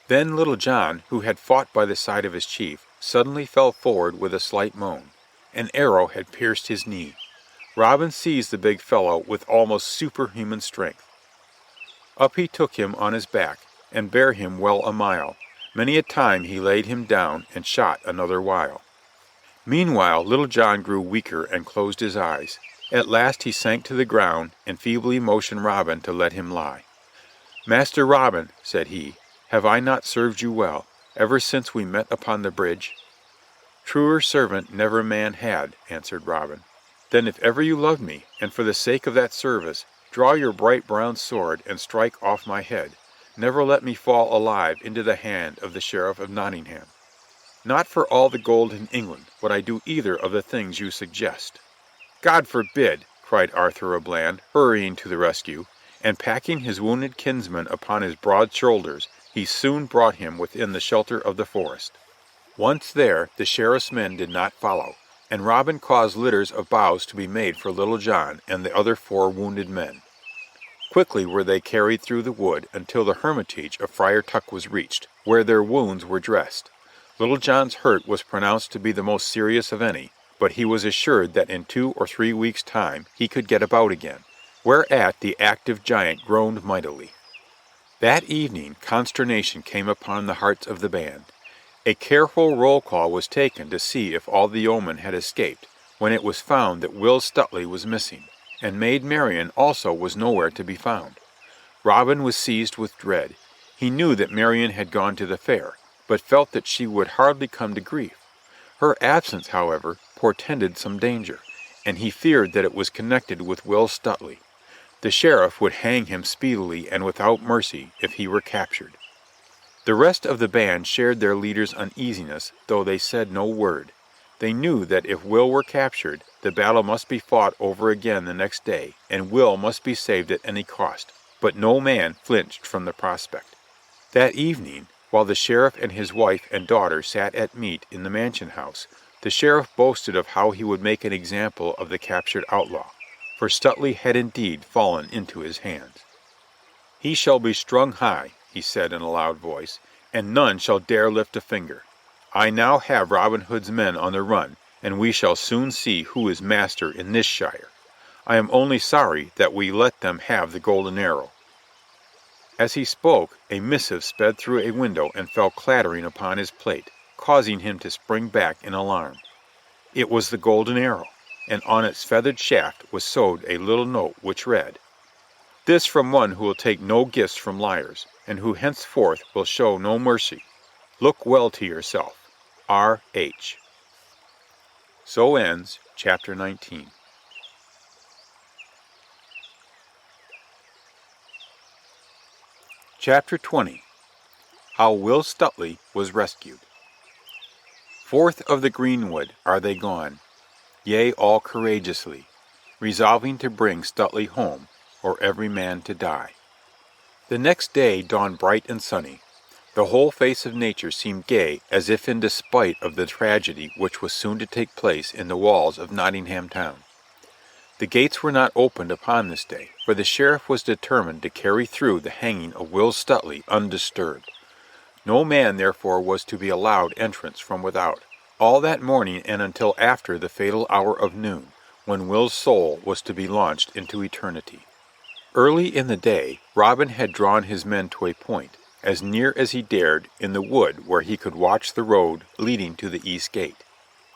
[SPEAKER 1] Then Little John, who had fought by the side of his chief, suddenly fell forward with a slight moan. An arrow had pierced his knee. Robin seized the big fellow with almost superhuman strength. Up he took him on his back, and bare him well a mile. Many a time he laid him down and shot another while. Meanwhile Little John grew weaker and closed his eyes. At last he sank to the ground, and feebly motioned Robin to let him lie. "Master Robin," said he, "have I not served you well, ever since we met upon the bridge?" "Truer servant never man had," answered Robin. "Then if ever you love me, and for the sake of that service, draw your bright brown sword and strike off my head. Never let me fall alive into the hand of the Sheriff of Nottingham. Not for all the gold in England would I do either of the things you suggest." "God forbid!" cried Arthur a Bland, hurrying to the rescue, and packing his wounded kinsman upon his broad shoulders, he soon brought him within the shelter of the forest. Once there, the sheriff's men did not follow, and Robin caused litters of boughs to be made for Little John and the other 4 wounded men. Quickly were they carried through the wood until the hermitage of Friar Tuck was reached, where their wounds were dressed. Little John's hurt was pronounced to be the most serious of any, but he was assured that in 2 or 3 weeks' time he could get about again, whereat the active giant groaned mightily. That evening consternation came upon the hearts of the band. A careful roll call was taken to see if all the yeomen had escaped, when it was found that Will Stuteley was missing, and Maid Marian also was nowhere to be found. Robin was seized with dread. He knew that Marian had gone to the fair, but felt that she would hardly come to grief. Her absence, however, portended some danger, and he feared that it was connected with Will Stuteley. The sheriff would hang him speedily and without mercy if he were captured. The rest of the band shared their leader's uneasiness, though they said no word. They knew that if Will were captured, the battle must be fought over again the next day, and Will must be saved at any cost, but no man flinched from the prospect. That evening, while the sheriff and his wife and daughter sat at meat in the mansion house, the sheriff boasted of how he would make an example of the captured outlaw, for Stuteley had indeed fallen into his hands. "He shall be strung high," he said in a loud voice, "and none shall dare lift a finger. I now have Robin Hood's men on the run, and we shall soon see who is master in this shire. I am only sorry that we let them have the golden arrow." As he spoke, a missive sped through a window and fell clattering upon his plate, causing him to spring back in alarm. It was the golden arrow, and on its feathered shaft was sewed a little note which read, "This from one who will take no gifts from liars, and who henceforth will show no mercy. Look well to yourself. R. H." So ends Chapter 19. Chapter 20. How Will Stuteley was rescued. Forth of the greenwood are they gone, yea, all courageously, resolving to bring Stuteley home, or every man to die. The next day dawned bright and sunny. The whole face of nature seemed gay, as if in despite of the tragedy which was soon to take place in the walls of Nottingham town. The gates were not opened upon this day, for the sheriff was determined to carry through the hanging of Will Stuteley undisturbed. No man therefore was to be allowed entrance from without, all that morning and until after the fatal hour of noon, when Will's soul was to be launched into eternity. Early in the day, Robin had drawn his men to a point, as near as he dared, in the wood where he could watch the road leading to the east gate.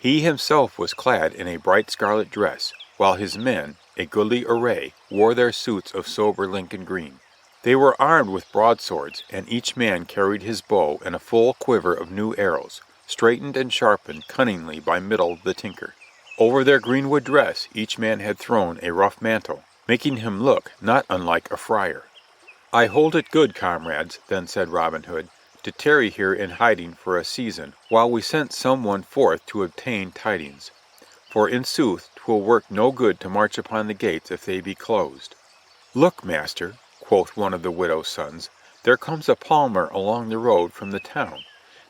[SPEAKER 1] He himself was clad in a bright scarlet dress, while his men, a goodly array, wore their suits of sober Lincoln green. They were armed with broadswords, and each man carried his bow and a full quiver of new arrows, straightened and sharpened cunningly by Middle the tinker. Over their greenwood dress each man had thrown a rough mantle, making him look not unlike a friar. "I hold it good, comrades," then said Robin Hood, "to tarry here in hiding for a season, while we sent some one forth to obtain tidings. For in sooth 'twill work no good to march upon the gates if they be closed." "Look, master," quoth one of the widow's sons, "there comes a palmer along the road from the town.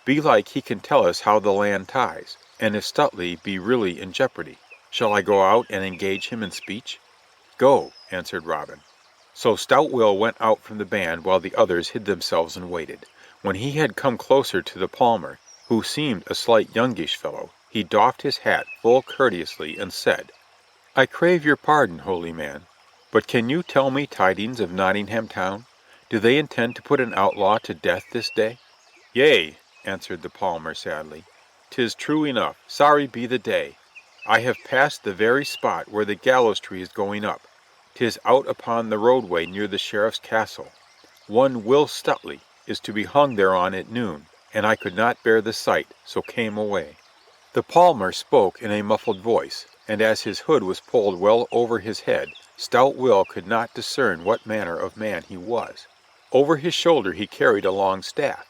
[SPEAKER 1] Belike he can tell us how the land ties, and if Stuteley be really in jeopardy. Shall I go out and engage him in speech?" "Go," answered Robin. So stout Will went out from the band while the others hid themselves and waited. When he had come closer to the palmer, who seemed a slight youngish fellow, he doffed his hat full courteously and said, "I crave your pardon, holy man, but can you tell me tidings of Nottingham town? Do they intend to put an outlaw to death this day?" "Yea," answered the palmer sadly, "'tis true enough. Sorry be the day. I have passed the very spot where the gallows tree is going up. 'Tis out upon the roadway near the sheriff's castle. One Will Stuteley is to be hung thereon at noon, and I could not bear the sight, so came away." The palmer spoke in a muffled voice, and as his hood was pulled well over his head, stout Will could not discern what manner of man he was. Over his shoulder he carried a long staff,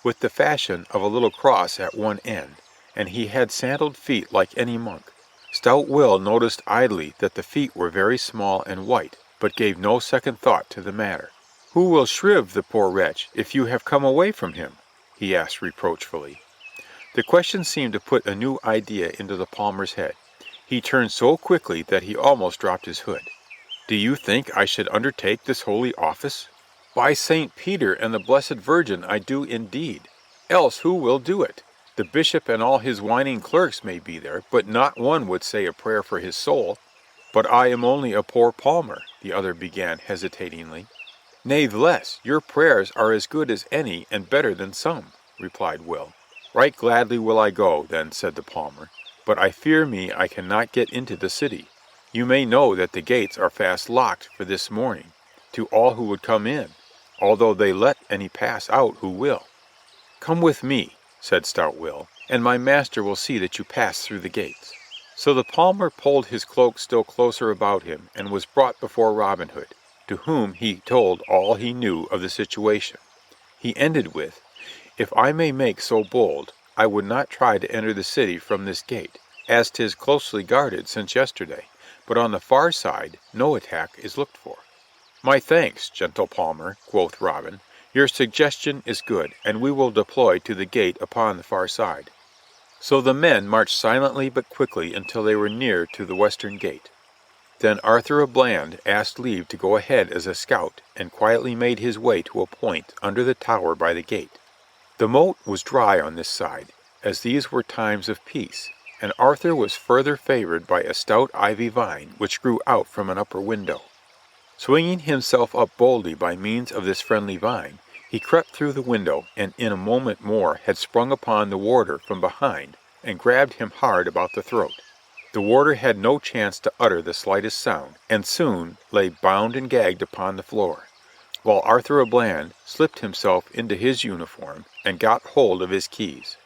[SPEAKER 1] with the fashion of a little cross at one end, and he had sandaled feet like any monk. Stout Will noticed idly that the feet were very small and white, but gave no second thought to the matter. "Who will shrive the poor wretch if you have come away from him?" he asked reproachfully. The question seemed to put a new idea into the palmer's head. He turned so quickly that he almost dropped his hood. "Do you think I should undertake this holy office? By St. Peter and the Blessed Virgin I do indeed. Else who will do it? The bishop and all his whining clerks may be there, but not one would say a prayer for his soul." "But I am only a poor palmer," the other began hesitatingly. "Natheless, your prayers are as good as any and better than some," replied Will. "Right gladly will I go, then," said the palmer, "but I fear me I cannot get into the city. You may know that the gates are fast locked for this morning, to all who would come in, although they let any pass out who will." "Come with me," said stout Will, "and my master will see that you pass through the gates." So the palmer pulled his cloak still closer about him and was brought before Robin Hood, to whom he told all he knew of the situation. He ended with, If I may make so bold, I would not try to enter the city from this gate, as 'tis closely guarded since yesterday, but on the far side no attack is looked for." "My thanks, gentle palmer," quoth Robin. "Your suggestion is good, and we will deploy to the gate upon the far side." So the men marched silently but quickly until they were near to the western gate. Then Arthur a Bland asked leave to go ahead as a scout, and quietly made his way to a point under the tower by the gate. The moat was dry on this side, as these were times of peace, and Arthur was further favored by a stout ivy vine which grew out from an upper window. Swinging himself up boldly by means of this friendly vine, he crept through the window, and in a moment more had sprung upon the warder from behind and grabbed him hard about the throat. The warder had no chance to utter the slightest sound, and soon lay bound and gagged upon the floor, while Arthur a Bland slipped himself into his uniform and got hold of his keys.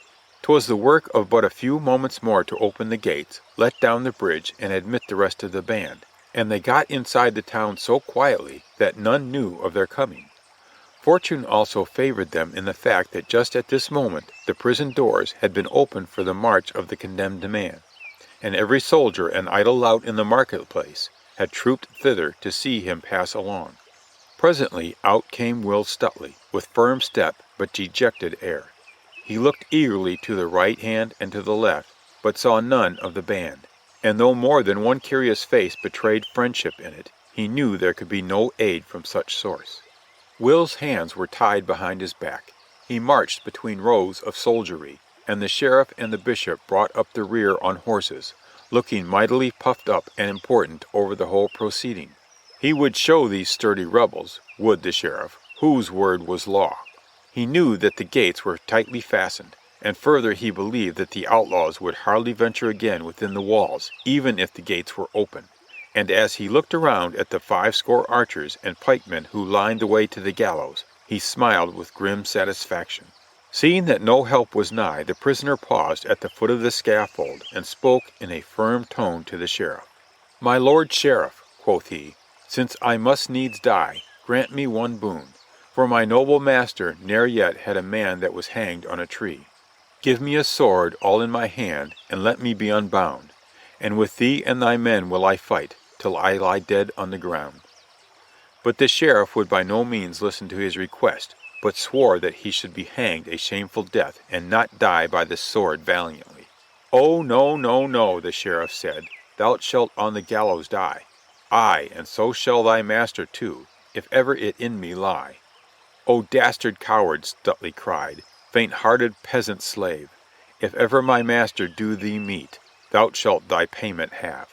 [SPEAKER 1] 'Twas the work of but a few moments more to open the gates, let down the bridge, and admit the rest of the band, and they got inside the town so quietly that none knew of their coming. Fortune also favored them in the fact that just at this moment the prison doors had been opened for the march of the condemned man, and every soldier and idle lout in the marketplace had trooped thither to see him pass along. Presently out came Will Stuteley, with firm step but dejected air. He looked eagerly to the right hand and to the left, but saw none of the band, and though more than one curious face betrayed friendship in it, he knew there could be no aid from such source. Will's hands were tied behind his back. He marched between rows of soldiery, and the sheriff and the bishop brought up the rear on horses, looking mightily puffed up and important over the whole proceeding. He would show these sturdy rebels, would the sheriff, whose word was law. He knew that the gates were tightly fastened, and further he believed that the outlaws would hardly venture again within the walls, even if the gates were open. And as he looked around at the 50 archers and pikemen who lined the way to the gallows, he smiled with grim satisfaction. Seeing that no help was nigh, the prisoner paused at the foot of the scaffold and spoke in a firm tone to the sheriff. "My lord sheriff," quoth he, "since I must needs die, grant me one boon, for my noble master ne'er yet had a man that was hanged on a tree. Give me a sword all in my hand, and let me be unbound, and with thee and thy men will I fight, till I lie dead on the ground." But the sheriff would by no means listen to his request, but swore that he should be hanged a shameful death, and not die by the sword valiantly. "Oh, no, no, no," the sheriff said, "thou shalt on the gallows die. Aye, and so shall thy master too, if ever it in me lie." "O dastard coward," Stuteley cried, "faint-hearted peasant slave, if ever my master do thee meet, thou shalt thy payment have.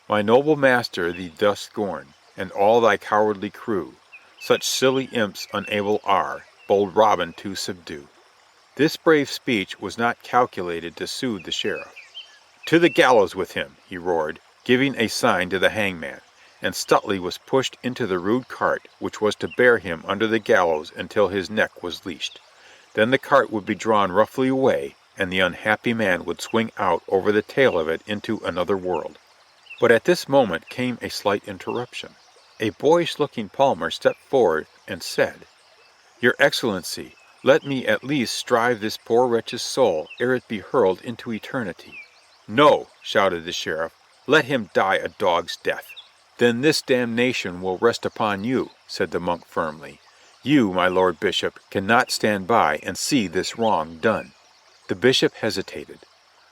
[SPEAKER 1] My noble master thee doth scorn, and all thy cowardly crew, such silly imps unable are, bold Robin to subdue." This brave speech was not calculated to soothe the sheriff. "To the gallows with him!" he roared, giving a sign to the hangman, and Stuteley was pushed into the rude cart which was to bear him under the gallows until his neck was leashed. Then the cart would be drawn roughly away, and the unhappy man would swing out over the tail of it into another world. But at this moment came a slight interruption. A boyish-looking palmer stepped forward and said, "Your Excellency, let me at least strive this poor wretch's soul ere it be hurled into eternity." "No," shouted the sheriff, "let him die a dog's death." "Then this damnation will rest upon you," said the monk firmly. "You, my lord bishop, cannot stand by and see this wrong done." The bishop hesitated.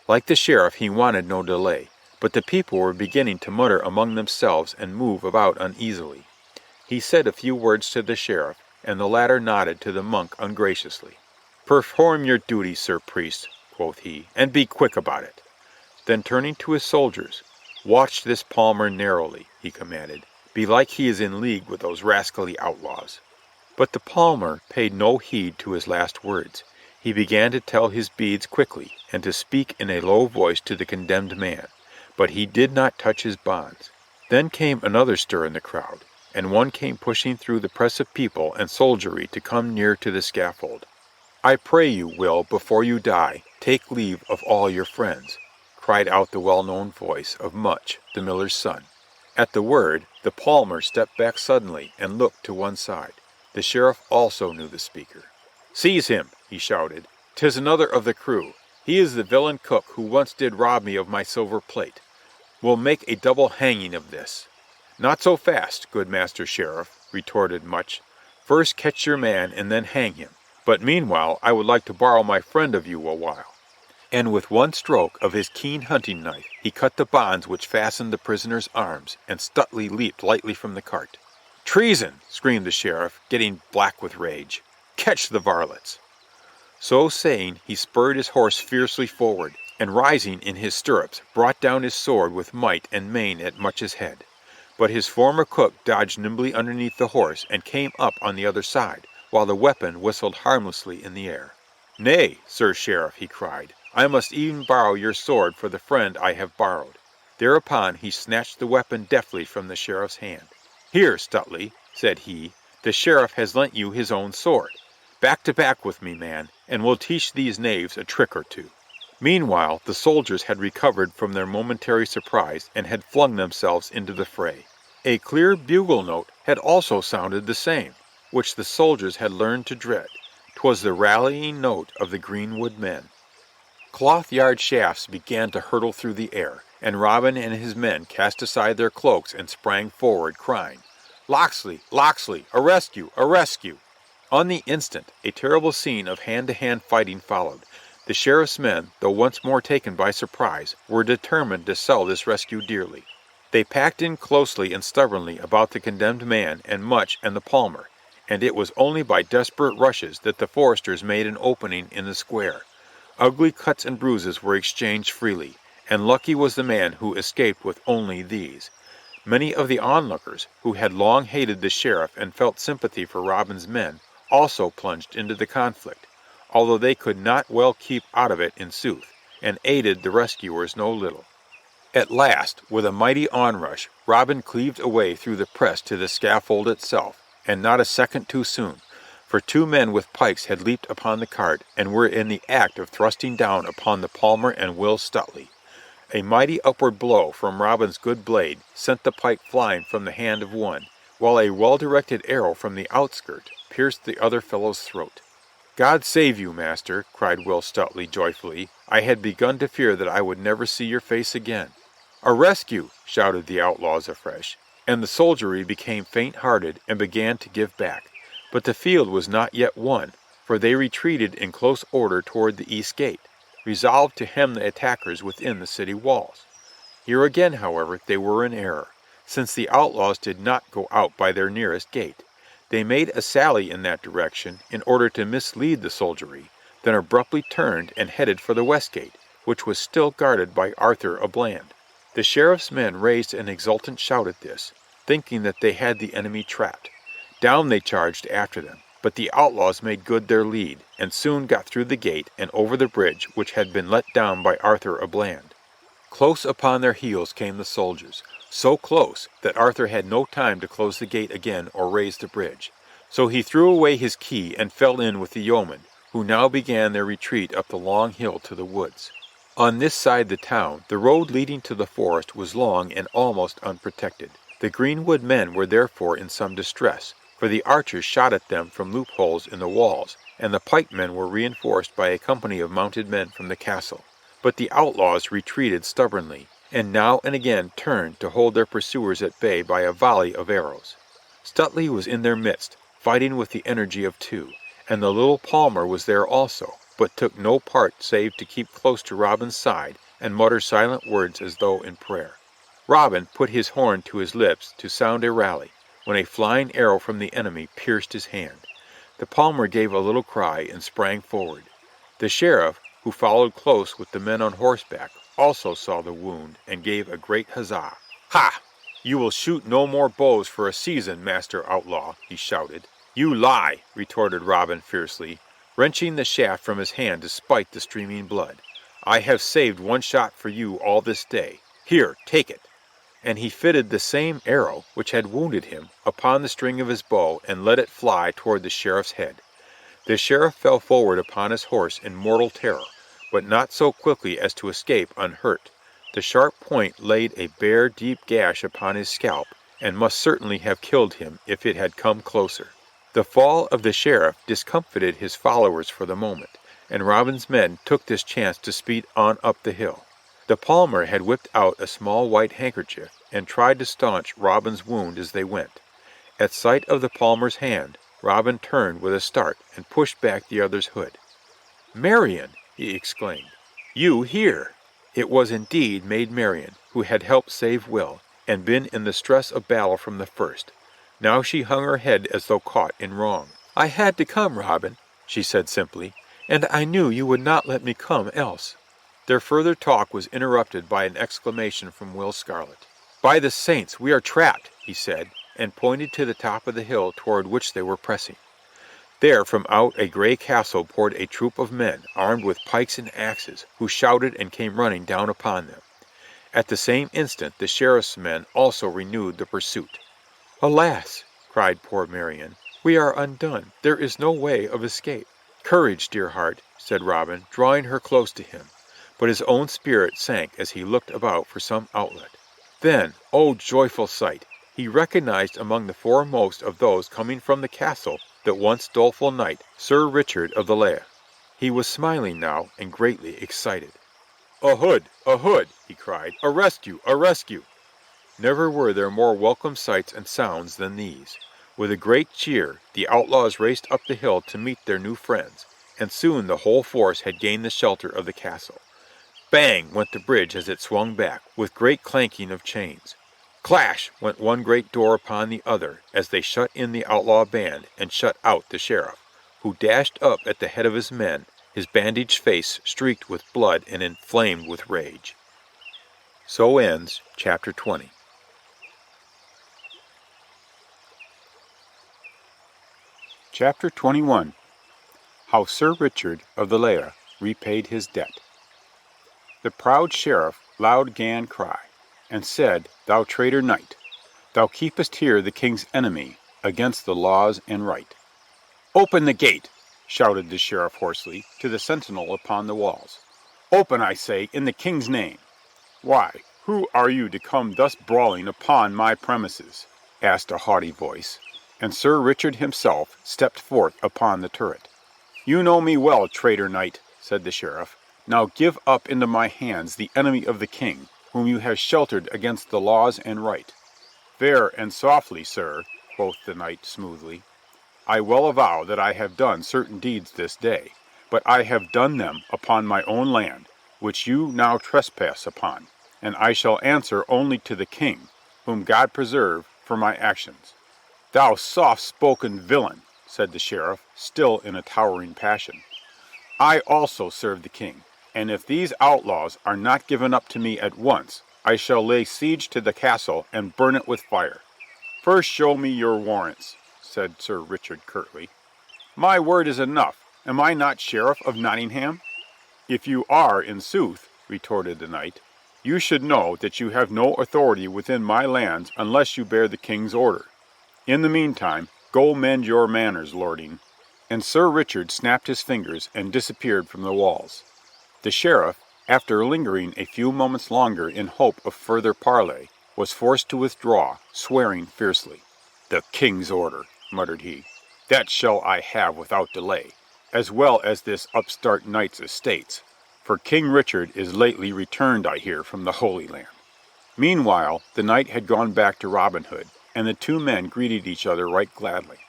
[SPEAKER 1] Like the sheriff, he wanted no delay, but the people were beginning to mutter among themselves and move about uneasily. He said a few words to the sheriff, and the latter nodded to the monk ungraciously. "Perform your duty, sir priest," quoth he, "and be quick about it." Then turning to his soldiers, "Watch this palmer narrowly," he commanded. "Belike he is in league with those rascally outlaws." But the palmer paid no heed to his last words. He began to tell his beads quickly, and to speak in a low voice to the condemned man, but he did not touch his bonds. Then came another stir in the crowd, and one came pushing through the press of people and soldiery to come near to the scaffold. "I pray you, Will, before you die, take leave of all your friends," cried out the well-known voice of Much, the miller's son. At the word, the palmer stepped back suddenly and looked to one side. The sheriff also knew the speaker. "Seize him!" he shouted. "'Tis another of the crew. He is the villain cook who once did rob me of my silver plate. We'll make a double hanging of this." "Not so fast, good Master Sheriff," retorted Much. "First catch your man and then hang him. But meanwhile I would like to borrow my friend of you a while." And with one stroke of his keen hunting knife he cut the bonds which fastened the prisoner's arms, and Stuteley leaped lightly from the cart. "Treason!" screamed the sheriff, getting black with rage. "Catch the varlets!" So saying, he spurred his horse fiercely forward, and rising in his stirrups, brought down his sword with might and main at Much's head. But his former cook dodged nimbly underneath the horse and came up on the other side, while the weapon whistled harmlessly in the air. "Nay, Sir Sheriff," he cried, "I must e'en borrow your sword for the friend I have borrowed." Thereupon he snatched the weapon deftly from the sheriff's hand. "Here, Stuteley," said he, "the sheriff has lent you his own sword. Back to back with me, man, and we'll teach these knaves a trick or two." Meanwhile the soldiers had recovered from their momentary surprise and had flung themselves into the fray. A clear bugle note had also sounded the same, which the soldiers had learned to dread. 'Twas the rallying note of the greenwood men. Cloth-yard shafts began to hurtle through the air, and Robin and his men cast aside their cloaks and sprang forward, crying, "Locksley! Locksley! A rescue! A rescue!" On the instant a terrible scene of hand-to-hand fighting followed. The sheriff's men, though once more taken by surprise, were determined to sell this rescue dearly. They packed in closely and stubbornly about the condemned man and Much and the palmer, and it was only by desperate rushes that the foresters made an opening in the square. Ugly cuts and bruises were exchanged freely, and lucky was the man who escaped with only these. Many of the onlookers, who had long hated the sheriff and felt sympathy for Robin's men, also plunged into the conflict, although they could not well keep out of it in sooth, and aided the rescuers no little. At last, with a mighty onrush, Robin cleaved a way through the press to the scaffold itself, and not a second too soon, for two men with pikes had leaped upon the cart and were in the act of thrusting down upon the palmer and Will Stuteley. A mighty upward blow from Robin's good blade sent the pike flying from the hand of one, while a well-directed arrow from the outskirt pierced the other fellow's throat. "God save you, master," cried Will Stuteley joyfully. "I had begun to fear that I would never see your face again." "A rescue!" shouted the outlaws afresh, and the soldiery became faint-hearted and began to give back. But the field was not yet won, for they retreated in close order toward the east gate, resolved to hem the attackers within the city walls. Here again, however, they were in error, since the outlaws did not go out by their nearest gate. They made a sally in that direction in order to mislead the soldiery, then abruptly turned and headed for the west gate, which was still guarded by Arthur a Bland. The sheriff's men raised an exultant shout at this, thinking that they had the enemy trapped. Down they charged after them, but the outlaws made good their lead, and soon got through the gate and over the bridge which had been let down by Arthur a Bland. Close upon their heels came the soldiers, so close that Arthur had no time to close the gate again or raise the bridge. So he threw away his key and fell in with the yeomen, who now began their retreat up the long hill to the woods. On this side the town, the road leading to the forest was long and almost unprotected. The greenwood men were therefore in some distress, for the archers shot at them from loopholes in the walls, and the pikemen were reinforced by a company of mounted men from the castle. But the outlaws retreated stubbornly, and now and again turned to hold their pursuers at bay by a volley of arrows. Stuteley was in their midst, fighting with the energy of two, and the little palmer was there also, but took no part save to keep close to Robin's side and mutter silent words as though in prayer. Robin put his horn to his lips to sound a rally, when a flying arrow from the enemy pierced his hand. The palmer gave a little cry and sprang forward. The sheriff, who followed close with the men on horseback, also saw the wound and gave a great huzzah. "Ha! You will shoot no more bows for a season, master outlaw," he shouted. "You lie," retorted Robin fiercely, wrenching the shaft from his hand to spite the streaming blood. "I have saved one shot for you all this day. Here, take it." And he fitted the same arrow, which had wounded him, upon the string of his bow and let it fly toward the sheriff's head. The sheriff fell forward upon his horse in mortal terror, but not so quickly as to escape unhurt. The sharp point laid a bare, deep gash upon his scalp, and must certainly have killed him if it had come closer. The fall of the sheriff discomfited his followers for the moment, and Robin's men took this chance to speed on up the hill. The palmer had whipped out a small white handkerchief and tried to staunch Robin's wound as they went. At sight of the palmer's hand, Robin turned with a start and pushed back the other's hood. "Marian!" he exclaimed. "You here!" It was indeed Maid Marian, who had helped save Will, and been in the stress of battle from the first. Now she hung her head as though caught in wrong. "I had to come, Robin," she said simply, "and I knew you would not let me come else." Their further talk was interrupted by an exclamation from Will Scarlet. "By the saints, we are trapped!" he said, and pointed to the top of the hill toward which they were pressing. There from out a gray castle poured a troop of men armed with pikes and axes, who shouted and came running down upon them. At the same instant the sheriff's men also renewed the pursuit. "Alas!" cried poor Marian, "we are undone. There is no way of escape." "Courage, dear heart," said Robin, drawing her close to him, but his own spirit sank as he looked about for some outlet. Then, oh joyful sight! He recognized among the foremost of those coming from the castle that once doleful knight, Sir Richard of the Laigh. He was smiling now and greatly excited. "A hood! A hood!" he cried. "A rescue! A rescue!" Never were there more welcome sights and sounds than these. With a great cheer the outlaws raced up the hill to meet their new friends, and soon the whole force had gained the shelter of the castle. Bang went the bridge as it swung back, with great clanking of chains. Clash went one great door upon the other as they shut in the outlaw band and shut out the sheriff, who dashed up at the head of his men, his bandaged face streaked with blood and inflamed with rage. So ends Chapter 20. Chapter 21. How Sir Richard of the Laigh repaid his debt. The proud sheriff loud gan cry, and said, "Thou traitor knight, thou keepest here the king's enemy against the laws and right." "Open the gate!" shouted the sheriff hoarsely to the sentinel upon the walls. "Open, I say, in the king's name." "Why, who are you to come thus brawling upon my premises?" asked a haughty voice, and Sir Richard himself stepped forth upon the turret. "You know me well, traitor knight," said the sheriff. "Now give up into my hands the enemy of the king, whom you have sheltered against the laws and right." "Fair and softly, sir," quoth the knight smoothly. "I well avow that I have done certain deeds this day, but I have done them upon my own land, which you now trespass upon, and I shall answer only to the king, whom God preserve, for my actions." "Thou soft-spoken villain," said the sheriff, still in a towering passion. "I also serve the king, and if these outlaws are not given up to me at once, I shall lay siege to the castle and burn it with fire." "First show me your warrants," said Sir Richard curtly. "My word is enough. Am I not sheriff of Nottingham?" "If you are, in sooth," retorted the knight, "you should know that you have no authority within my lands unless you bear the king's order. In the meantime, go mend your manners, lording." And Sir Richard snapped his fingers and disappeared from the walls. The sheriff, after lingering a few moments longer in hope of further parley, was forced to withdraw, swearing fiercely. "The king's order," muttered he. "That shall I have without delay, as well as this upstart knight's estates, for King Richard is lately returned, I hear, from the Holy Land." Meanwhile the knight had gone back to Robin Hood, and the two men greeted each other right gladly.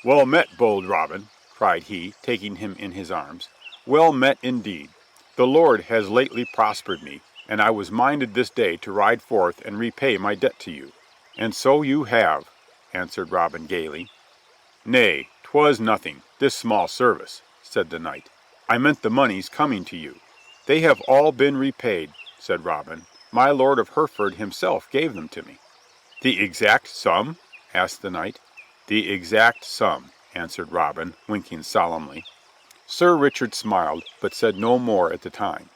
[SPEAKER 1] "Well met, bold Robin," cried he, taking him in his arms. "Well met indeed. The Lord has lately prospered me, and I was minded this day to ride forth and repay my debt to you." "And so you have," answered Robin gaily. "Nay, 'twas nothing, this small service," said the knight. "I meant the moneys coming to you." "They have all been repaid," said Robin. "My lord of Hereford himself gave them to me." "The exact sum?" asked the knight. "The exact sum," answered Robin, winking solemnly. Sir Richard smiled, but said no more at the time.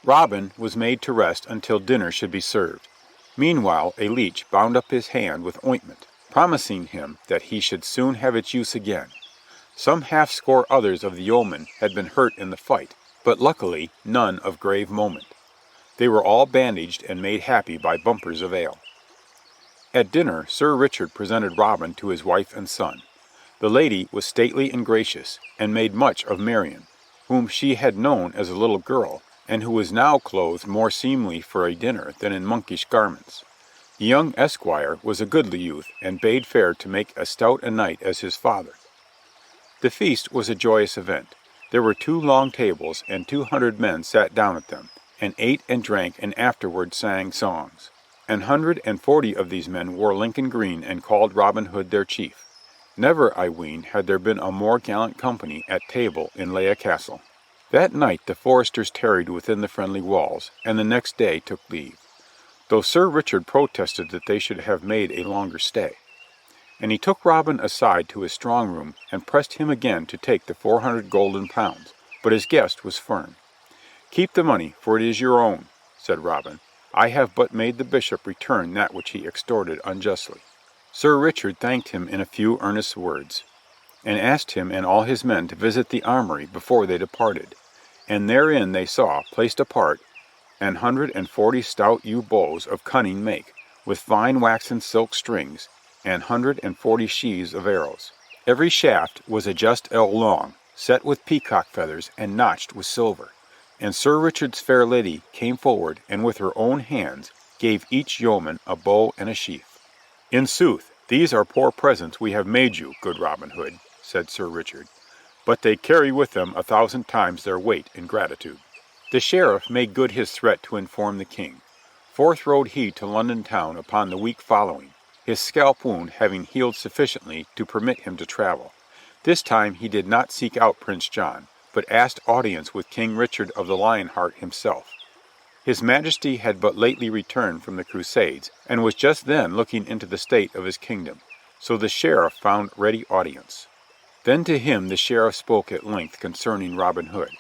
[SPEAKER 1] Robin was made to rest until dinner should be served. Meanwhile a leech bound up his hand with ointment, promising him that he should soon have its use again. Some half-score others of the yeomen had been hurt in the fight, but luckily none of grave moment. They were all bandaged and made happy by bumpers of ale. At dinner Sir Richard presented Robin to his wife and son. The lady was stately and gracious, and made much of Marian, whom she had known as a little girl, and who was now clothed more seemly for a dinner than in monkish garments. The young esquire was a goodly youth, and bade fair to make as stout a knight as his father. The feast was a joyous event. There were 2 long tables, and 200 men sat down at them, and ate and drank and afterward sang songs. 140 of these men wore Lincoln green and called Robin Hood their chief. Never, I ween, had there been a more gallant company at table in Leigh Castle. That night the foresters tarried within the friendly walls, and the next day took leave, though Sir Richard protested that they should have made a longer stay. And he took Robin aside to his strong room and pressed him again to take the 400 golden pounds, but his guest was firm. "Keep the money, for it is your own," said Robin. "I have but made the bishop return that which he extorted unjustly." Sir Richard thanked him in a few earnest words, and asked him and all his men to visit the armory before they departed, and therein they saw, placed apart, 140 stout yew bows of cunning make, with fine waxen silk strings, and 140 sheaves of arrows. Every shaft was a just ell long, set with peacock feathers and notched with silver. And Sir Richard's fair lady came forward, and with her own hands gave each yeoman a bow and a sheath. "In sooth, these are poor presents we have made you, good Robin Hood," said Sir Richard, "but they carry with them 1,000 times their weight in gratitude." The sheriff made good his threat to inform the king. Forth rode he to London town upon the week following, his scalp wound having healed sufficiently to permit him to travel. This time he did not seek out Prince John, but asked audience with King Richard of the Lionheart himself. His Majesty had but lately returned from the Crusades, and was just then looking into the state of his kingdom, so the sheriff found ready audience. Then to him the sheriff spoke at length concerning Robin Hood,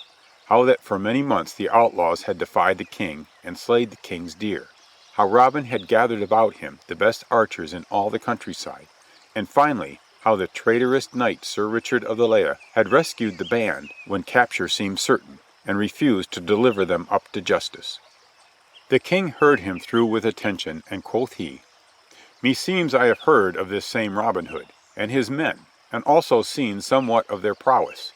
[SPEAKER 1] how that for many months the outlaws had defied the king, and slayed the king's deer, how Robin had gathered about him the best archers in all the countryside, and finally how the traitorous knight Sir Richard of the Leigh had rescued the band when capture seemed certain, and refused to deliver them up to justice. The king heard him through with attention, and quoth he, "Meseems I have heard of this same Robin Hood, and his men, and also seen somewhat of their prowess.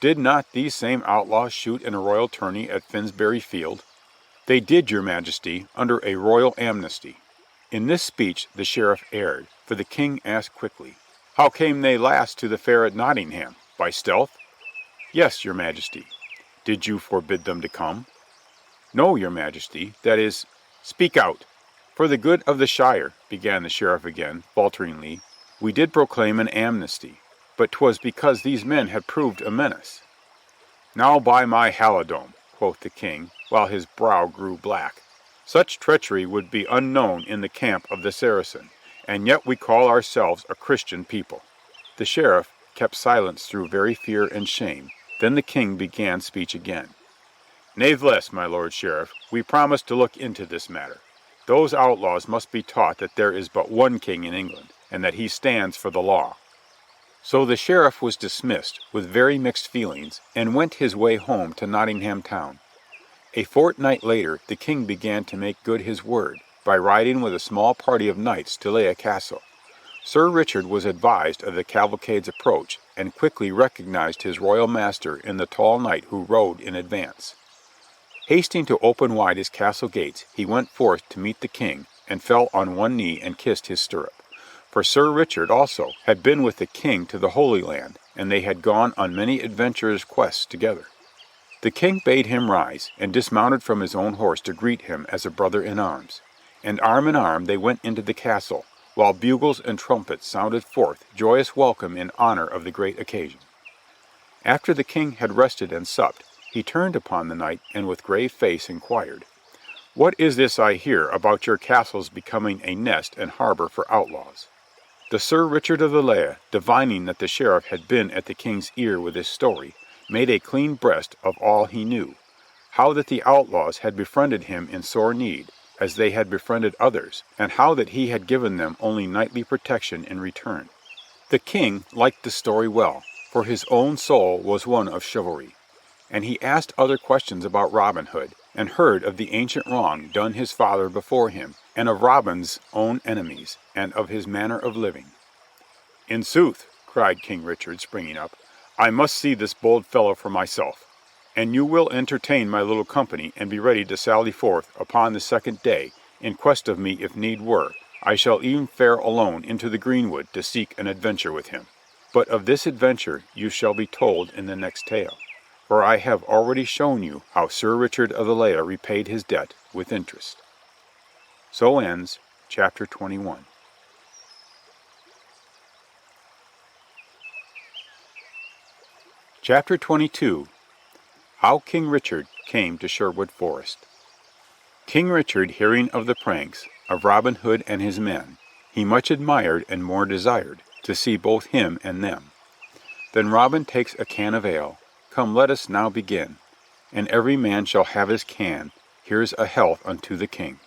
[SPEAKER 1] Did not these same outlaws shoot in a royal tourney at Finsbury Field?" "They did, your Majesty, under a royal amnesty." In this speech the sheriff erred, for the king asked quickly, "How came they last to the fair at Nottingham? By stealth?" "Yes, your Majesty." "Did you forbid them to come?" "No, your Majesty, that is—" "Speak out." "For the good of the shire," began the sheriff again, falteringly, "we did proclaim an amnesty, but 'twas because these men had proved a menace." "Now by my halidome," quoth the king, while his brow grew black, "such treachery would be unknown in the camp of the Saracen, and yet we call ourselves a Christian people." The sheriff kept silence through very fear and shame. Then the king began speech again. "Natheless, my lord sheriff, we promise to look into this matter. Those outlaws must be taught that there is but one king in England, and that he stands for the law." So the sheriff was dismissed with very mixed feelings, and went his way home to Nottingham town. A fortnight later the king began to make good his word, by riding with a small party of knights to Leigh Castle. Sir Richard was advised of the cavalcade's approach, and quickly recognized his royal master in the tall knight who rode in advance. Hasting to open wide his castle gates, he went forth to meet the king, and fell on one knee and kissed his stirrup. For Sir Richard also had been with the king to the Holy Land, and they had gone on many adventurous quests together. The king bade him rise, and dismounted from his own horse to greet him as a brother in arms, and arm in arm they went into the castle, while bugles and trumpets sounded forth joyous welcome in honor of the great occasion. After the king had rested and supped, he turned upon the knight, and with grave face inquired, "What is this I hear about your castle's becoming a nest and harbor for outlaws?" The Sir Richard of the Leigh, divining that the sheriff had been at the king's ear with his story, made a clean breast of all he knew, how that the outlaws had befriended him in sore need, as they had befriended others, and how that he had given them only knightly protection in return. The king liked the story well, for his own soul was one of chivalry, and he asked other questions about Robin Hood, and heard of the ancient wrong done his father before him, and of Robin's own enemies, and of his manner of living. "In sooth," cried cried King Richard, springing up. "I must see this bold fellow for myself. And you will entertain my little company, and be ready to sally forth upon the second day, in quest of me if need were. I shall e'en fare alone into the greenwood to seek an adventure with him. But of this adventure you shall be told in the next tale, for I have already shown you how Sir Richard of the Lea repaid his debt with interest." So ends Chapter 21. Chapter 22. How King Richard came to Sherwood Forest. King Richard, hearing of the pranks of Robin Hood and his men, he much admired and more desired to see both him and them. Then Robin takes a can of ale. Come, let us now begin, and every man shall have his can. Here's a health unto the king.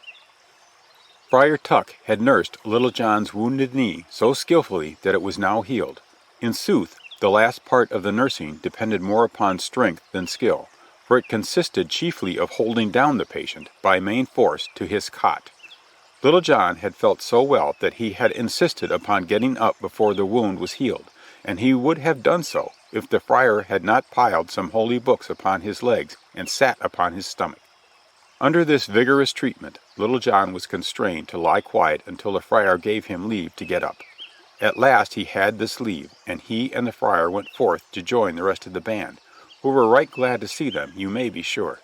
[SPEAKER 1] Friar Tuck had nursed Little John's wounded knee so skilfully that it was now healed. In sooth, the last part of the nursing depended more upon strength than skill, for it consisted chiefly of holding down the patient by main force to his cot. Little John had felt so well that he had insisted upon getting up before the wound was healed, and he would have done so if the friar had not piled some holy books upon his legs and sat upon his stomach. Under this vigorous treatment, Little John was constrained to lie quiet until the friar gave him leave to get up. At last he had this leave, and he and the friar went forth to join the rest of the band, who were right glad to see them, you may be sure.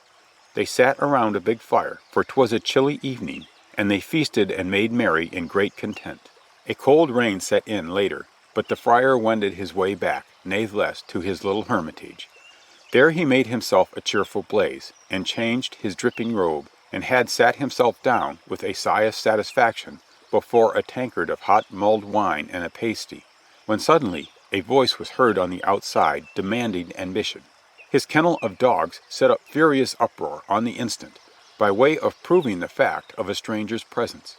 [SPEAKER 1] They sat around a big fire, for 'twas a chilly evening, and they feasted and made merry in great content. A cold rain set in later, but the friar wended his way back, natheless, to his little hermitage. There he made himself a cheerful blaze, and changed his dripping robe, and had sat himself down, with a sigh of satisfaction, before a tankard of hot mulled wine and a pasty, when suddenly a voice was heard on the outside demanding admission. His kennel of dogs set up furious uproar on the instant, by way of proving the fact of a stranger's presence.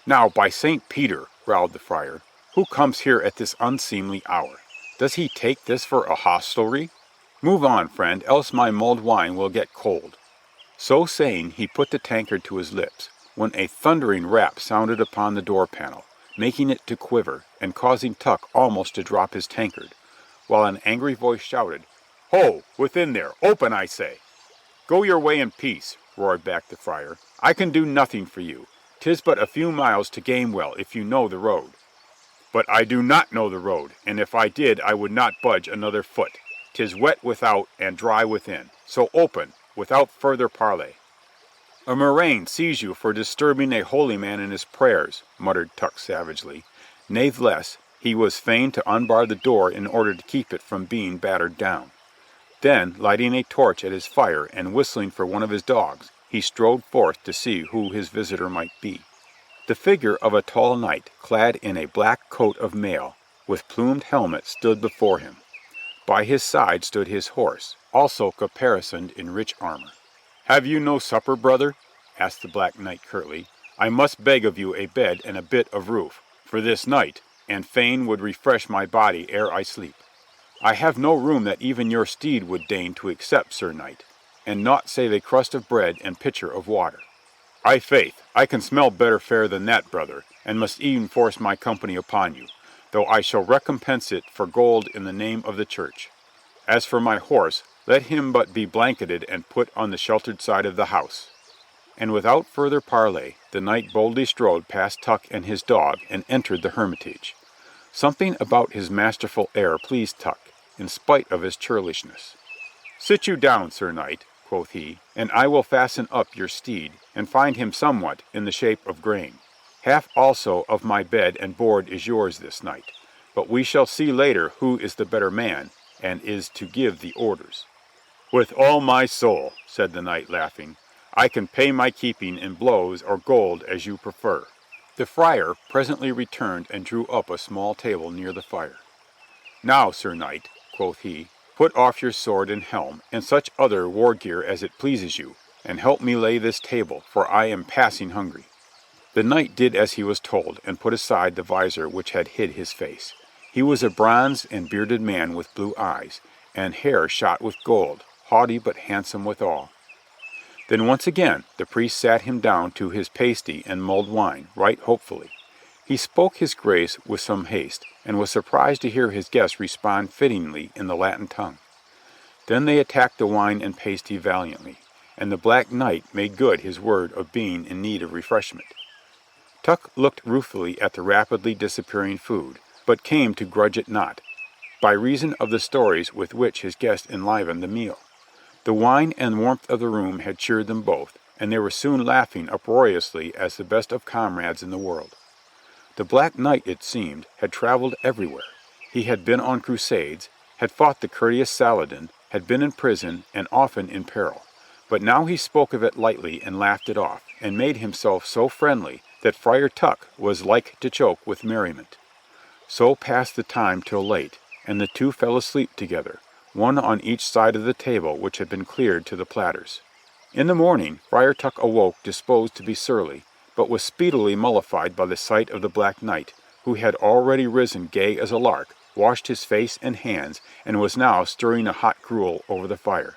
[SPEAKER 1] "Now, by St. Peter," growled the friar, "who comes here at this unseemly hour? Does he take this for a hostelry? Move on, friend, else my mulled wine will get cold." So saying, he put the tankard to his lips, when a thundering rap sounded upon the door panel, making it to quiver, and causing Tuck almost to drop his tankard, while an angry voice shouted, "Ho, within there! Open, I say!" "Go your way in peace," roared back the friar. "I can do nothing for you. 'Tis but a few miles to Gamewell if you know the road." "But I do not know the road, and if I did I would not budge another foot. 'Tis wet without and dry within, so open, without further parley." "A murrain seize you for disturbing a holy man in his prayers," muttered Tuck savagely. Natheless, he was fain to unbar the door in order to keep it from being battered down. Then, lighting a torch at his fire and whistling for one of his dogs, he strode forth to see who his visitor might be. The figure of a tall knight, clad in a black coat of mail, with plumed helmet, stood before him. By his side stood his horse, also caparisoned in rich armor. "Have you no supper, brother?" asked the Black Knight curtly. "I must beg of you a bed and a bit of roof, for this night, and fain would refresh my body ere I sleep." "I have no room that even your steed would deign to accept, Sir Knight, and naught save a crust of bread and pitcher of water." "I faith, I can smell better fare than that, brother, and must e'en force my company upon you, though I shall recompense it for gold in the name of the church. As for my horse, let him but be blanketed and put on the sheltered side of the house." And without further parley, the knight boldly strode past Tuck and his dog and entered the hermitage. Something about his masterful air pleased Tuck, in spite of his churlishness. "Sit you down, Sir Knight," quoth he, "and I will fasten up your steed, and find him somewhat in the shape of grain. Half also of my bed and board is yours this night, but we shall see later who is the better man, and is to give the orders." "With all my soul," said the knight, laughing. "I can pay my keeping in blows or gold as you prefer." The friar presently returned and drew up a small table near the fire. "Now, Sir Knight," quoth he, "put off your sword and helm, and such other war gear as it pleases you, and help me lay this table, for I am passing hungry." The knight did as he was told, and put aside the visor which had hid his face. He was a bronzed and bearded man with blue eyes, and hair shot with gold, haughty but handsome withal. Then once again the priest sat him down to his pasty and mulled wine, right hopefully. He spoke his grace with some haste, and was surprised to hear his guest respond fittingly in the Latin tongue. Then they attacked the wine and pasty valiantly, and the Black Knight made good his word of being in need of refreshment. Tuck looked ruefully at the rapidly disappearing food, but came to grudge it not, by reason of the stories with which his guest enlivened the meal. The wine and warmth of the room had cheered them both, and they were soon laughing uproariously as the best of comrades in the world. The Black Knight, it seemed, had travelled everywhere. He had been on crusades, had fought the courteous Saladin, had been in prison, and often in peril. But now he spoke of it lightly and laughed it off, and made himself so friendly that Friar Tuck was like to choke with merriment. So passed the time till late, and the two fell asleep together, one on each side of the table which had been cleared to the platters. In the morning Friar Tuck awoke disposed to be surly, but was speedily mollified by the sight of the Black Knight, who had already risen gay as a lark, washed his face and hands, and was now stirring a hot gruel over the fire.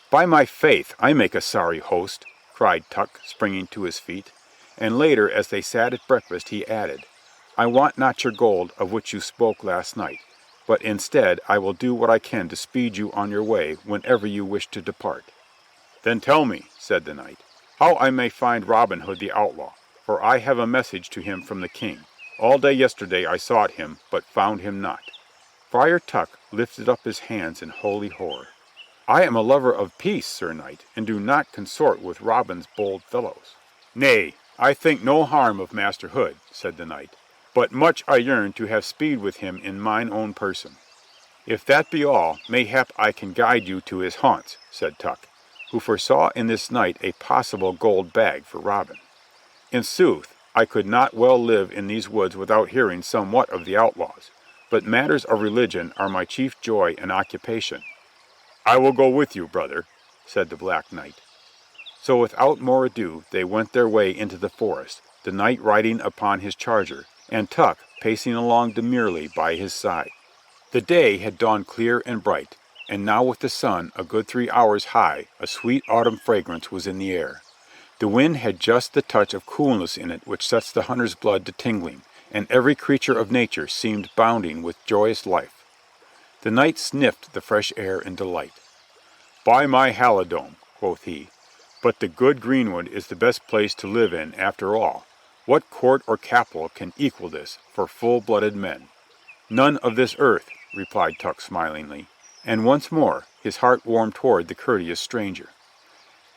[SPEAKER 1] "By my faith, I make a sorry host," cried Tuck, springing to his feet, and later, as they sat at breakfast, he added, "I want not your gold of which you spoke last night, but instead I will do what I can to speed you on your way whenever you wish to depart." "Then tell me," said the knight, "how I may find Robin Hood the outlaw, for I have a message to him from the king. All day yesterday I sought him, but found him not." Friar Tuck lifted up his hands in holy horror. "I am a lover of peace, Sir Knight, and do not consort with Robin's bold fellows." "Nay, I think no harm of Master Hood," said the knight, "but much I yearn to have speed with him in mine own person." "If that be all, mayhap I can guide you to his haunts," said Tuck, who foresaw in this knight a possible gold bag for Robin. "In sooth, I could not well live in these woods without hearing somewhat of the outlaws, but matters of religion are my chief joy and occupation." "I will go with you, brother," said the Black Knight. So without more ado they went their way into the forest, the knight riding upon his charger, and Tuck pacing along demurely by his side. The day had dawned clear and bright, and now with the sun a good 3 hours high a sweet autumn fragrance was in the air. The wind had just the touch of coolness in it which sets the hunter's blood to tingling, and every creature of nature seemed bounding with joyous life. The knight sniffed the fresh air in delight. "By my halidome," quoth he, "but the good greenwood is the best place to live in after all. What court or capital can equal this for full-blooded men?" "None of this earth," replied Tuck smilingly, and once more his heart warmed toward the courteous stranger.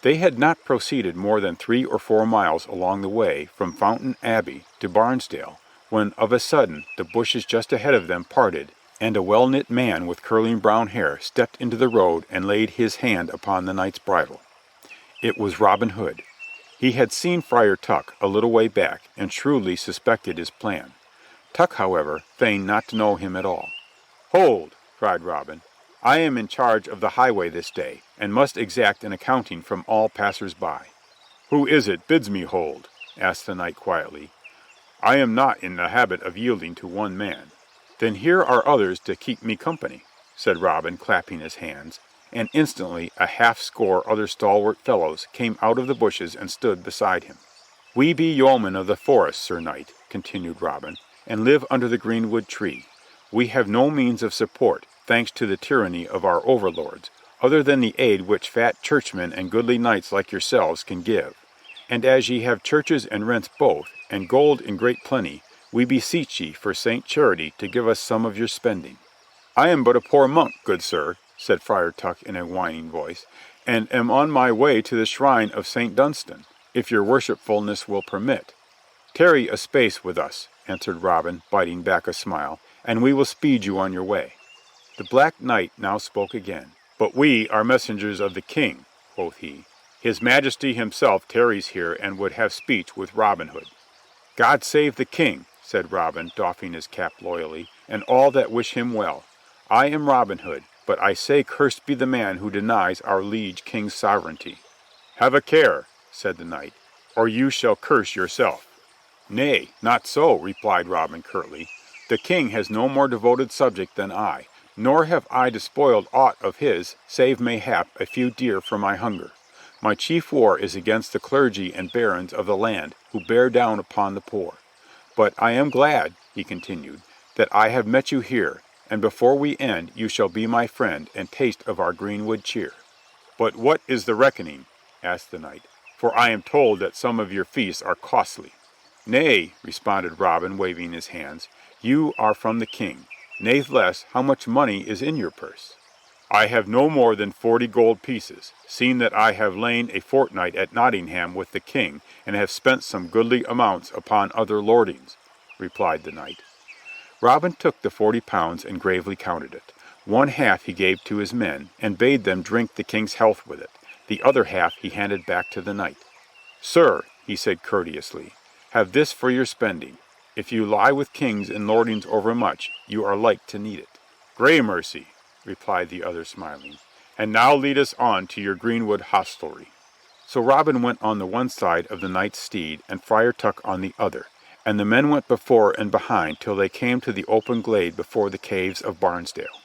[SPEAKER 1] They had not proceeded more than 3 or 4 miles along the way from Fountain Abbey to Barnesdale, when of a sudden the bushes just ahead of them parted, and a well-knit man with curling brown hair stepped into the road and laid his hand upon the knight's bridle. It was Robin Hood. He had seen Friar Tuck a little way back, and shrewdly suspected his plan. Tuck, however, feigned not to know him at all. "Hold!" cried Robin. "I am in charge of the highway this day, and must exact an accounting from all passers-by." "Who is it bids me hold?" asked the knight quietly. "I am not in the habit of yielding to one man." "Then here are others to keep me company," said Robin, clapping his hands, and instantly a half-score other stalwart fellows came out of the bushes and stood beside him. "We be yeomen of the forest, Sir Knight," continued Robin, "and live under the greenwood tree. We have no means of support, thanks to the tyranny of our overlords, other than the aid which fat churchmen and goodly knights like yourselves can give. And as ye have churches and rents both, and gold in great plenty, we beseech ye for Saint Charity to give us some of your spending." "I am but a poor monk, good sir," said Friar Tuck in a whining voice, "and am on my way to the shrine of Saint Dunstan, if your worshipfulness will permit." "Tarry a space with us," answered Robin, biting back a smile, "and we will speed you on your way." The Black Knight now spoke again. "But we are messengers of the king," quoth he. "His Majesty himself tarries here and would have speech with Robin Hood." "God save the king," said Robin, doffing his cap loyally, "and all that wish him well. I am Robin Hood, but I say cursed be the man who denies our liege king's sovereignty." "Have a care," said the knight, "or you shall curse yourself." "Nay, not so," replied Robin curtly. "The king has no more devoted subject than I, nor have I despoiled aught of his, save mayhap a few deer for my hunger. My chief war is against the clergy and barons of the land, who bear down upon the poor. But I am glad," he continued, "that I have met you here, and before we end you shall be my friend and taste of our greenwood cheer." "But what is the reckoning?" asked the knight, "for I am told that some of your feasts are costly." "Nay," responded Robin, waving his hands, "you are from the king. Natheless, how much money is in your purse?" "I have no more than 40 gold pieces, seeing that I have lain a fortnight at Nottingham with the king, and have spent some goodly amounts upon other lordings," replied the knight. Robin took the 40 pounds and gravely counted it. One half he gave to his men, and bade them drink the king's health with it. The other half he handed back to the knight. "Sir," he said courteously, "have this for your spending. If you lie with kings and lordings overmuch, you are like to need it." "Gramercy," replied the other, smiling. "And now lead us on to your greenwood hostelry." So Robin went on the one side of the knight's steed, and Friar Tuck on the other, and the men went before and behind till they came to the open glade before the caves of Barnesdale.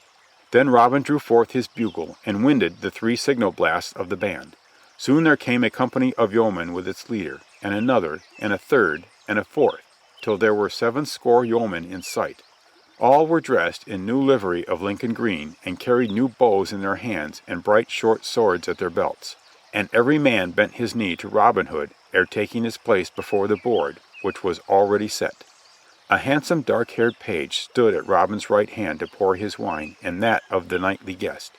[SPEAKER 1] Then Robin drew forth his bugle and winded the 3 signal blasts of the band. Soon there came a company of yeomen with its leader, and another, and a third, and a fourth, till there were 70 yeomen in sight. All were dressed in new livery of Lincoln green, and carried new bows in their hands and bright short swords at their belts. And every man bent his knee to Robin Hood ere taking his place before the board, which was already set. A handsome dark-haired page stood at Robin's right hand to pour his wine and that of the knightly guest,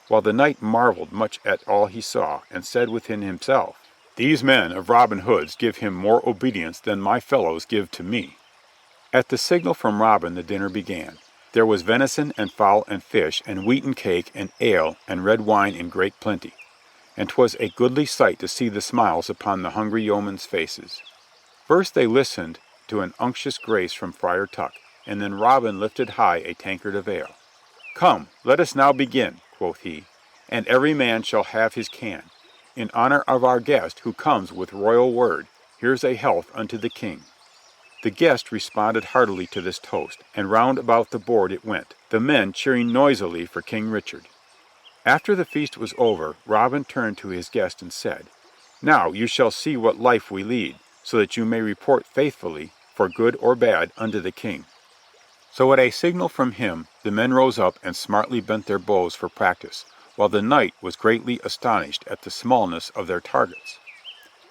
[SPEAKER 1] while the knight marvelled much at all he saw, and said within himself, "These men of Robin Hood's give him more obedience than my fellows give to me." At the signal from Robin the dinner began. There was venison and fowl and fish and wheaten cake and ale and red wine in great plenty, and 'twas a goodly sight to see the smiles upon the hungry yeomen's faces. First they listened to an unctuous grace from Friar Tuck, and then Robin lifted high a tankard of ale. "Come, let us now begin," quoth he, "and every man shall have his can. In honor of our guest who comes with royal word, here's a health unto the king." The guest responded heartily to this toast, and round about the board it went, the men cheering noisily for King Richard. After the feast was over, Robin turned to his guest and said, "Now you shall see what life we lead, so that you may report faithfully, for good or bad, unto the king." So at a signal from him the men rose up and smartly bent their bows for practice, while the knight was greatly astonished at the smallness of their targets.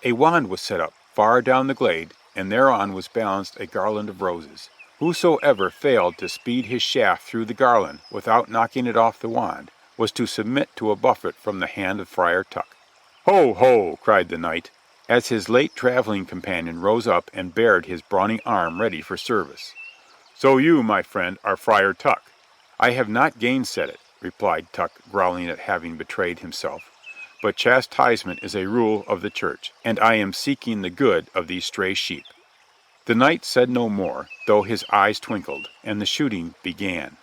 [SPEAKER 1] A wand was set up far down the glade, and thereon was balanced a garland of roses. Whosoever failed to speed his shaft through the garland without knocking it off the wand was to submit to a buffet from the hand of Friar Tuck. "Ho, ho!" cried the knight, as his late traveling companion rose up and bared his brawny arm ready for service. "So you, my friend, are Friar Tuck." "I have not gainsaid it," replied Tuck, growling at having betrayed himself. "But chastisement is a rule of the church, and I am seeking the good of these stray sheep." The knight said no more, though his eyes twinkled, and the shooting began.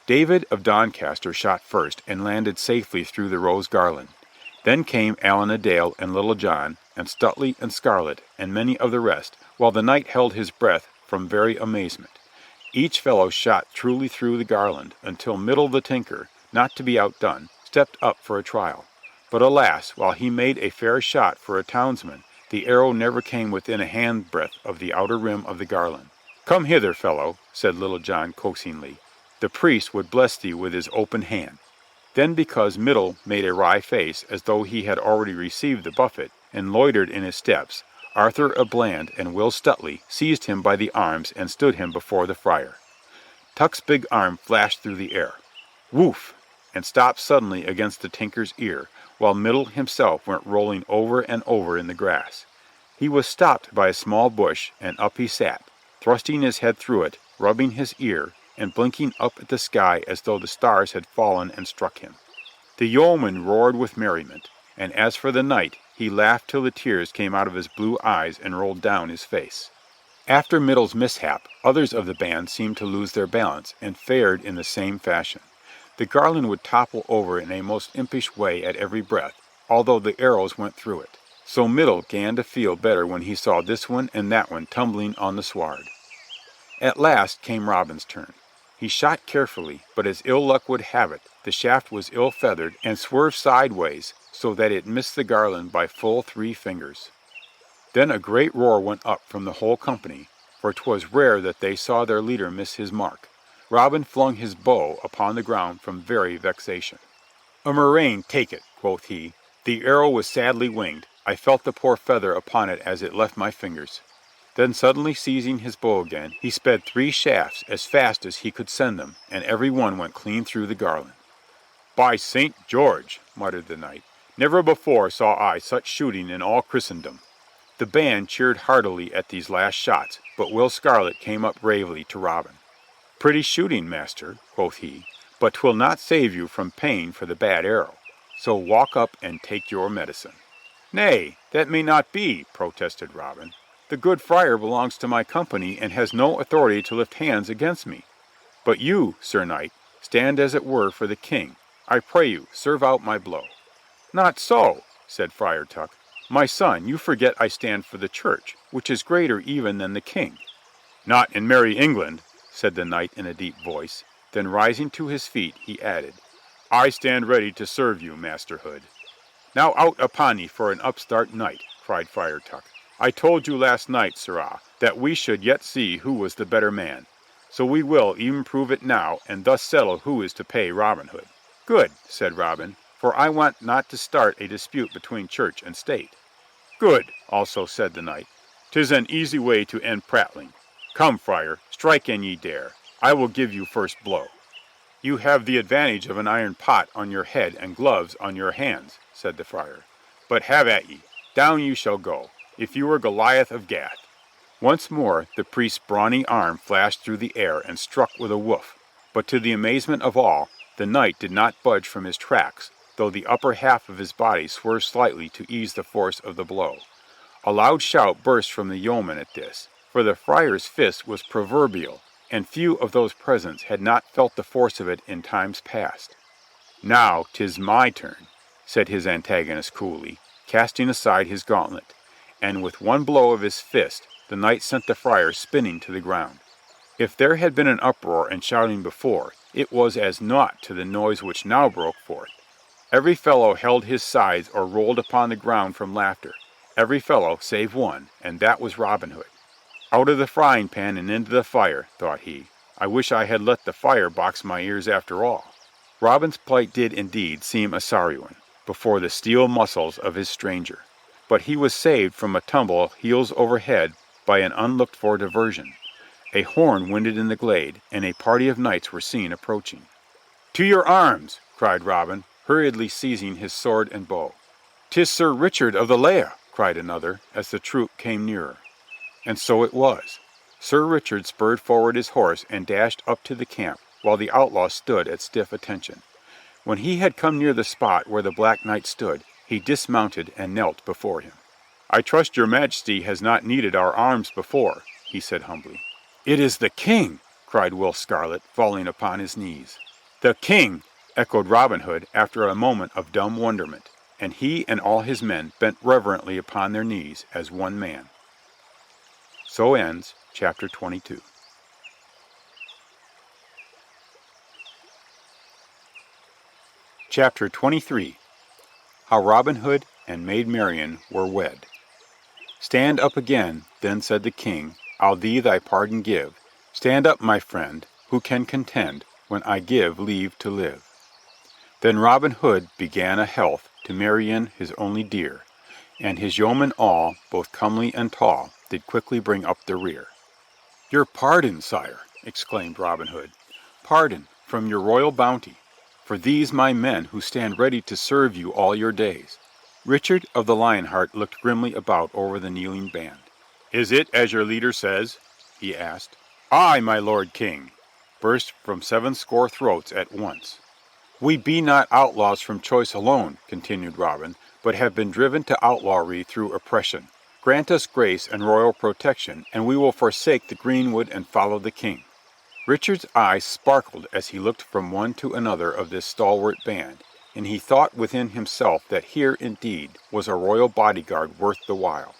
[SPEAKER 1] David of Doncaster shot first and landed safely through the rose garland. Then came Allan a Dale and Little John, and Stuteley and Scarlet, and many of the rest, while the knight held his breath from very amazement. Each fellow shot truly through the garland, until Middle the tinker, not to be outdone, stepped up for a trial. But alas, while he made a fair shot for a townsman, the arrow never came within a handbreadth of the outer rim of the garland. "Come hither, fellow," said Little John coaxingly. "The priest would bless thee with his open hand." Then, because Middle made a wry face as though he had already received the buffet, and loitered in his steps, Arthur a Bland and Will Stuteley seized him by the arms and stood him before the friar. Tuck's big arm flashed through the air, woof, and stopped suddenly against the tinker's ear, while Middle himself went rolling over and over in the grass. He was stopped by a small bush, and up he sat, thrusting his head through it, rubbing his ear, and blinking up at the sky as though the stars had fallen and struck him. The yeoman roared with merriment, and as for the knight, he laughed till the tears came out of his blue eyes and rolled down his face. After Middle's mishap, others of the band seemed to lose their balance, and fared in the same fashion. The garland would topple over in a most impish way at every breath, although the arrows went through it. So Middle 'gan to feel better when he saw this one and that one tumbling on the sward. At last came Robin's turn. He shot carefully, but as ill luck would have it, the shaft was ill feathered and swerved sideways, so that it missed the garland by full 3 fingers. Then a great roar went up from the whole company, for 'twas rare that they saw their leader miss his mark. Robin flung his bow upon the ground from very vexation. "A murrain take it," quoth he. "The arrow was sadly winged. I felt the poor feather upon it as it left my fingers." Then suddenly seizing his bow again, he sped 3 shafts as fast as he could send them, and every one went clean through the garland. "By St. George," muttered the knight, "never before saw I such shooting in all Christendom." The band cheered heartily at these last shots, but Will Scarlet came up bravely to Robin. "Pretty shooting, master," quoth he, "but 'twill not save you from paying for the bad arrow. So walk up and take your medicine." "Nay, that may not be," protested Robin. "The good friar belongs to my company and has no authority to lift hands against me. But you, Sir Knight, stand as it were for the king. I pray you, serve out my blow." "Not so," said Friar Tuck. "My son, you forget I stand for the church, which is greater even than the king." "Not in merry England," said the knight in a deep voice. Then rising to his feet, he added, "I stand ready to serve you, Master Hood." "Now out upon ye for an upstart knight," cried Friar Tuck. "I told you last night, sirrah, that we should yet see who was the better man. So we will even prove it now, and thus settle who is to pay Robin Hood." "Good," said Robin, "for I want not to start a dispute between church and state." "Good," also said the knight. "'Tis an easy way to end prattling. Come, friar, strike an ye dare. I will give you first blow." "You have the advantage of an iron pot on your head and gloves on your hands," said the friar. "But have at ye. Down you shall go, if you were Goliath of Gath." Once more the priest's brawny arm flashed through the air and struck with a woof, but to the amazement of all, the knight did not budge from his tracks, though the upper half of his body swerved slightly to ease the force of the blow. A loud shout burst from the yeomen at this, for the friar's fist was proverbial, and few of those present had not felt the force of it in times past. "Now 'tis my turn," said his antagonist coolly, casting aside his gauntlet, and with one blow of his fist the knight sent the friar spinning to the ground. If there had been an uproar and shouting before, it was as naught to the noise which now broke forth. Every fellow held his sides or rolled upon the ground from laughter, every fellow save one, and that was Robin Hood. "Out of the frying pan and into the fire," thought he. "I wish I had let the fire box my ears after all." Robin's plight did indeed seem a sorry one, before the steel muscles of his stranger. But he was saved from a tumble heels over head by an unlooked-for diversion. A horn winded in the glade, and a party of knights were seen approaching. "To your arms!" cried Robin, hurriedly seizing his sword and bow. "'Tis Sir Richard of the Laigh!" cried another, as the troop came nearer. And so it was. Sir Richard spurred forward his horse and dashed up to the camp, while the outlaw stood at stiff attention. When he had come near the spot where the Black Knight stood, he dismounted and knelt before him. "I trust your majesty has not needed our arms before," he said humbly. "It is the king!" cried Will Scarlet, falling upon his knees. "The king!" echoed Robin Hood after a moment of dumb wonderment, and he and all his men bent reverently upon their knees as one man. So ends chapter 22. Chapter 23. How Robin Hood and Maid Marian were wed. "Stand up again," then said the king, "I'll thee thy pardon give. Stand up, my friend, who can contend when I give leave to live." Then Robin Hood began a health to Marian his only dear, and his yeomen all, both comely and tall, did quickly bring up the rear. "Your pardon, sire," exclaimed Robin Hood. "Pardon, from your royal bounty, for these my men who stand ready to serve you all your days." Richard of the Lionheart looked grimly about over the kneeling band. "Is it as your leader says?" he asked. "Aye, my lord king," burst from 70 throats at once. "We be not outlaws from choice alone," continued Robin, "but have been driven to outlawry through oppression. Grant us grace and royal protection, and we will forsake the greenwood and follow the king." Richard's eyes sparkled as he looked from one to another of this stalwart band, and he thought within himself that here indeed was a royal bodyguard worth the while.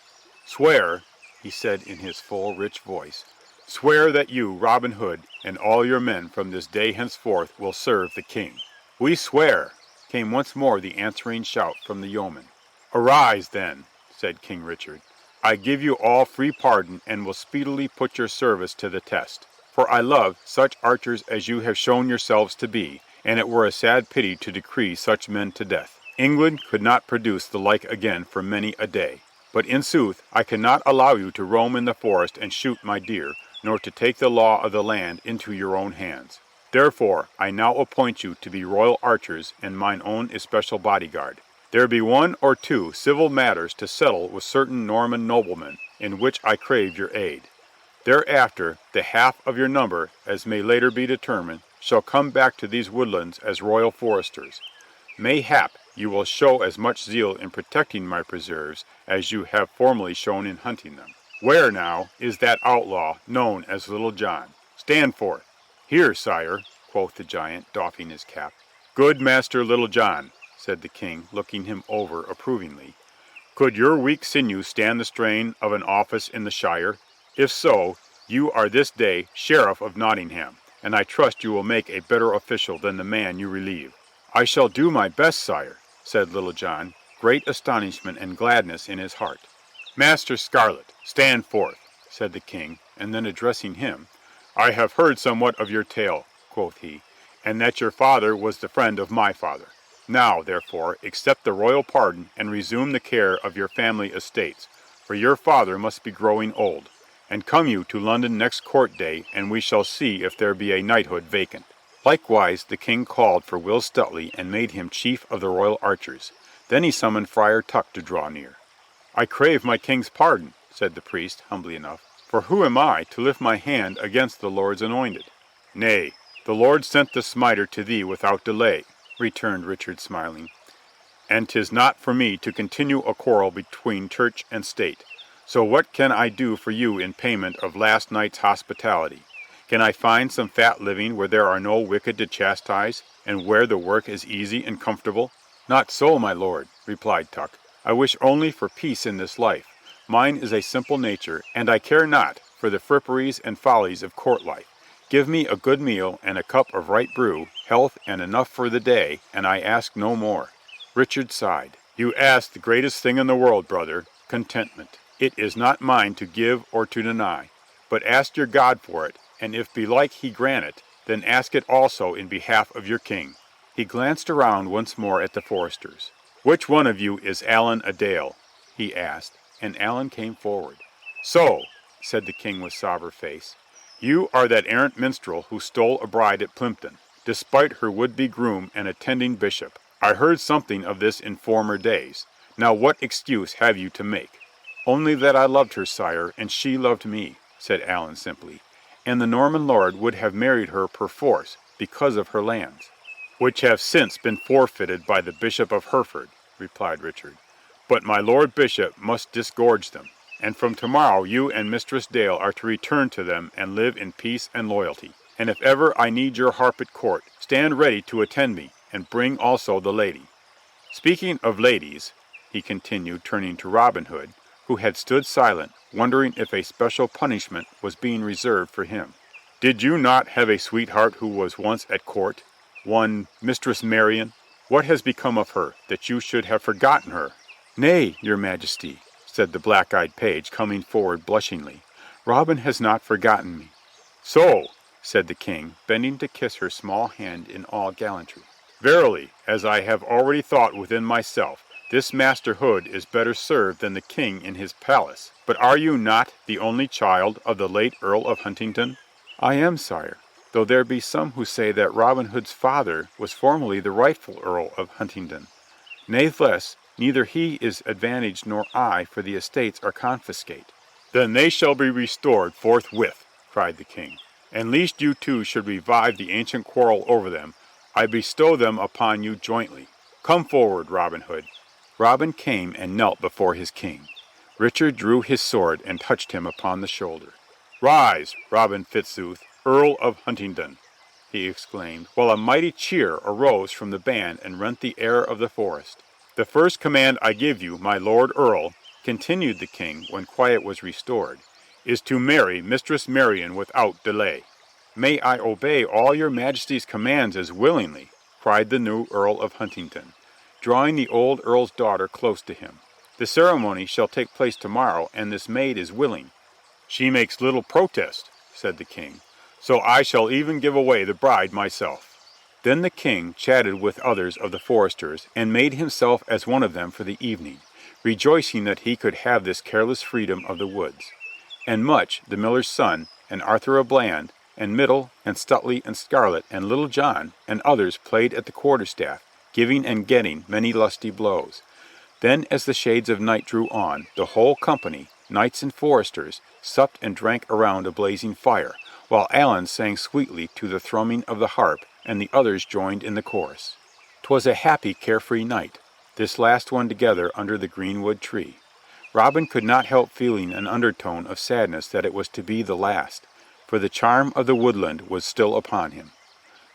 [SPEAKER 1] "Swear," he said in his full, rich voice, "swear that you, Robin Hood, and all your men from this day henceforth will serve the king." "We swear," came once more the answering shout from the yeomen. "Arise, then," said King Richard. I give you all free pardon, and will speedily put your service to the test. For I love such archers as you have shown yourselves to be, and it were a sad pity to decree such men to death. England could not produce the like again for many a day. But in sooth, I cannot allow you to roam in the forest and shoot my deer, nor to take the law of the land into your own hands. Therefore, I now appoint you to be royal archers, and mine own especial bodyguard. There be one or two civil matters to settle with certain Norman noblemen, in which I crave your aid. Thereafter, the half of your number, as may later be determined, shall come back to these woodlands as royal foresters. Mayhap you will show as much zeal in protecting my preserves as you have formerly shown in hunting them. Where, now, is that outlaw known as Little John? Stand forth. Here, sire, quoth the giant, doffing his cap. Good Master Little John, said the king, looking him over approvingly, could your weak sinews stand the strain of an office in the shire? If so, you are this day sheriff of Nottingham, and I trust you will make a better official than the man you relieve. I shall do my best, sire, said Little John, great astonishment and gladness in his heart. Master Scarlet, stand forth, said the king, and then addressing him, I have heard somewhat of your tale, quoth he, and that your father was the friend of my father. Now, therefore, accept the royal pardon and resume the care of your family estates, for your father must be growing old. And come you to London next court day, and we shall see if there be a knighthood vacant. Likewise the king called for Will Stuteley and made him chief of the royal archers. Then he summoned Friar Tuck to draw near. I crave my king's pardon, said the priest, humbly enough, for who am I to lift my hand against the Lord's anointed? Nay, the Lord sent the smiter to thee without delay, returned Richard, smiling, and 'tis not for me to continue a quarrel between church and state. So what can I do for you in payment of last night's hospitality? Can I find some fat living where there are no wicked to chastise, and where the work is easy and comfortable? Not so, my lord, replied Tuck. I wish only for peace in this life. Mine is a simple nature, and I care not for the fripperies and follies of court life. Give me a good meal and a cup of right brew, health and enough for the day, and I ask no more. Richard sighed. You ask the greatest thing in the world, brother, contentment. It is not mine to give or to deny, but ask your God for it, and if belike he grant it, then ask it also in behalf of your king. He glanced around once more at the foresters. Which one of you is Allan a Dale? He asked, and Allan came forward. So, said the king with sober face, you are that errant minstrel who stole a bride at Plympton, despite her would-be groom and attending bishop. I heard something of this in former days. Now what excuse have you to make? Only that I loved her, sire, and she loved me, said Allan simply, and the Norman lord would have married her perforce, because of her lands. Which have since been forfeited by the Bishop of Hereford, replied Richard. But my lord bishop must disgorge them, and from tomorrow you and Mistress Dale are to return to them and live in peace and loyalty. And if ever I need your harp at court, stand ready to attend me, and bring also the lady. Speaking of ladies, he continued, turning to Robin Hood, who had stood silent, wondering if a special punishment was being reserved for him. Did you not have a sweetheart who was once at court? One Mistress Marian? What has become of her, that you should have forgotten her? Nay, your majesty, said the black-eyed page, coming forward blushingly. Robin has not forgotten me. So, said the king, bending to kiss her small hand in all gallantry. Verily, as I have already thought within myself, this Master Hood is better served than the king in his palace. But are you not the only child of the late Earl of Huntingdon? I am, sire, though there be some who say that Robin Hood's father was formerly the rightful Earl of Huntingdon. Natheless, neither he is advantaged nor I, for the estates are confiscate. Then they shall be restored forthwith, cried the king. And lest you two should revive the ancient quarrel over them, I bestow them upon you jointly. Come forward, Robin Hood. Robin came and knelt before his king. Richard drew his sword and touched him upon the shoulder. Rise, Robin Fitzooth, Earl of Huntingdon, he exclaimed, while a mighty cheer arose from the band and rent the air of the forest. The first command I give you, my lord Earl, continued the king when quiet was restored, is to marry Mistress Marian without delay. May I obey all your majesty's commands as willingly, cried the new Earl of Huntingdon, drawing the old earl's daughter close to him. The ceremony shall take place tomorrow, and this maid is willing." "She makes little protest," said the king, "so I shall even give away the bride myself." Then the king chatted with others of the foresters, and made himself as one of them for the evening, rejoicing that he could have this careless freedom of the woods. And Much, the miller's son, and Arthur a Bland, and Middle, and Stuteley, and Scarlet, and Little John, and others played at the quarterstaff, giving and getting many lusty blows. Then, as the shades of night drew on, the whole company, knights and foresters, supped and drank around a blazing fire, while Allan sang sweetly to the thrumming of the harp, and the others joined in the chorus. 'Twas a happy, carefree night, this last one together under the greenwood tree. Robin could not help feeling an undertone of sadness that it was to be the last, for the charm of the woodland was still upon him.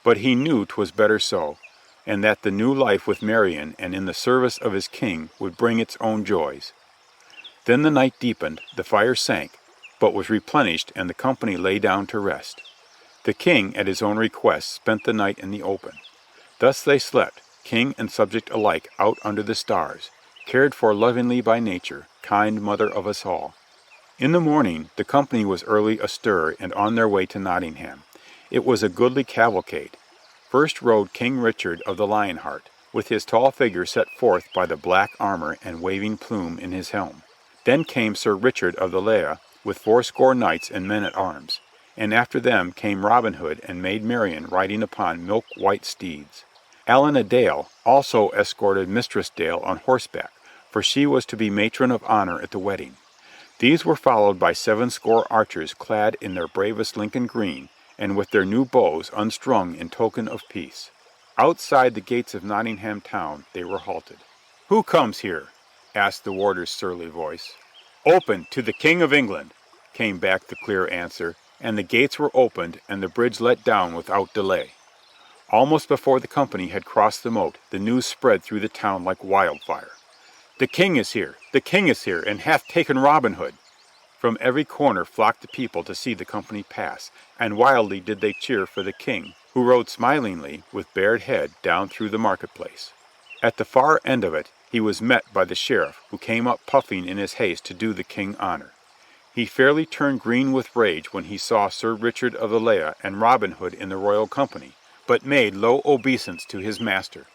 [SPEAKER 1] But he knew 'twas better so, and that the new life with Marian and in the service of his king would bring its own joys. Then the night deepened, the fire sank, but was replenished, and the company lay down to rest. The king, at his own request, spent the night in the open. Thus they slept, king and subject alike, out under the stars, cared for lovingly by nature, kind mother of us all. In the morning the company was early astir and on their way to Nottingham. It was a goodly cavalcade. First rode King Richard of the Lionheart, with his tall figure set forth by the black armor and waving plume in his helm. Then came Sir Richard of the Lea, with 80 knights and men at arms, and after them came Robin Hood and Maid Marian riding upon milk-white steeds. Allan a Dale also escorted Mistress Dale on horseback, for she was to be matron of honor at the wedding. These were followed by 70 archers clad in their bravest Lincoln green, and with their new bows unstrung in token of peace. Outside the gates of Nottingham town they were halted. "Who comes here?" asked the warder's surly voice. "Open to the King of England," came back the clear answer, and the gates were opened and the bridge let down without delay. Almost before the company had crossed the moat, the news spread through the town like wildfire. "The king is here! The king is here, and hath taken Robin Hood!" From every corner flocked the people to see the company pass, and wildly did they cheer for the king, who rode smilingly, with bared head, down through the marketplace. At the far end of it he was met by the sheriff, who came up puffing in his haste to do the king honor. He fairly turned green with rage when he saw Sir Richard of the Lea and Robin Hood in the royal company, but made low obeisance to his master.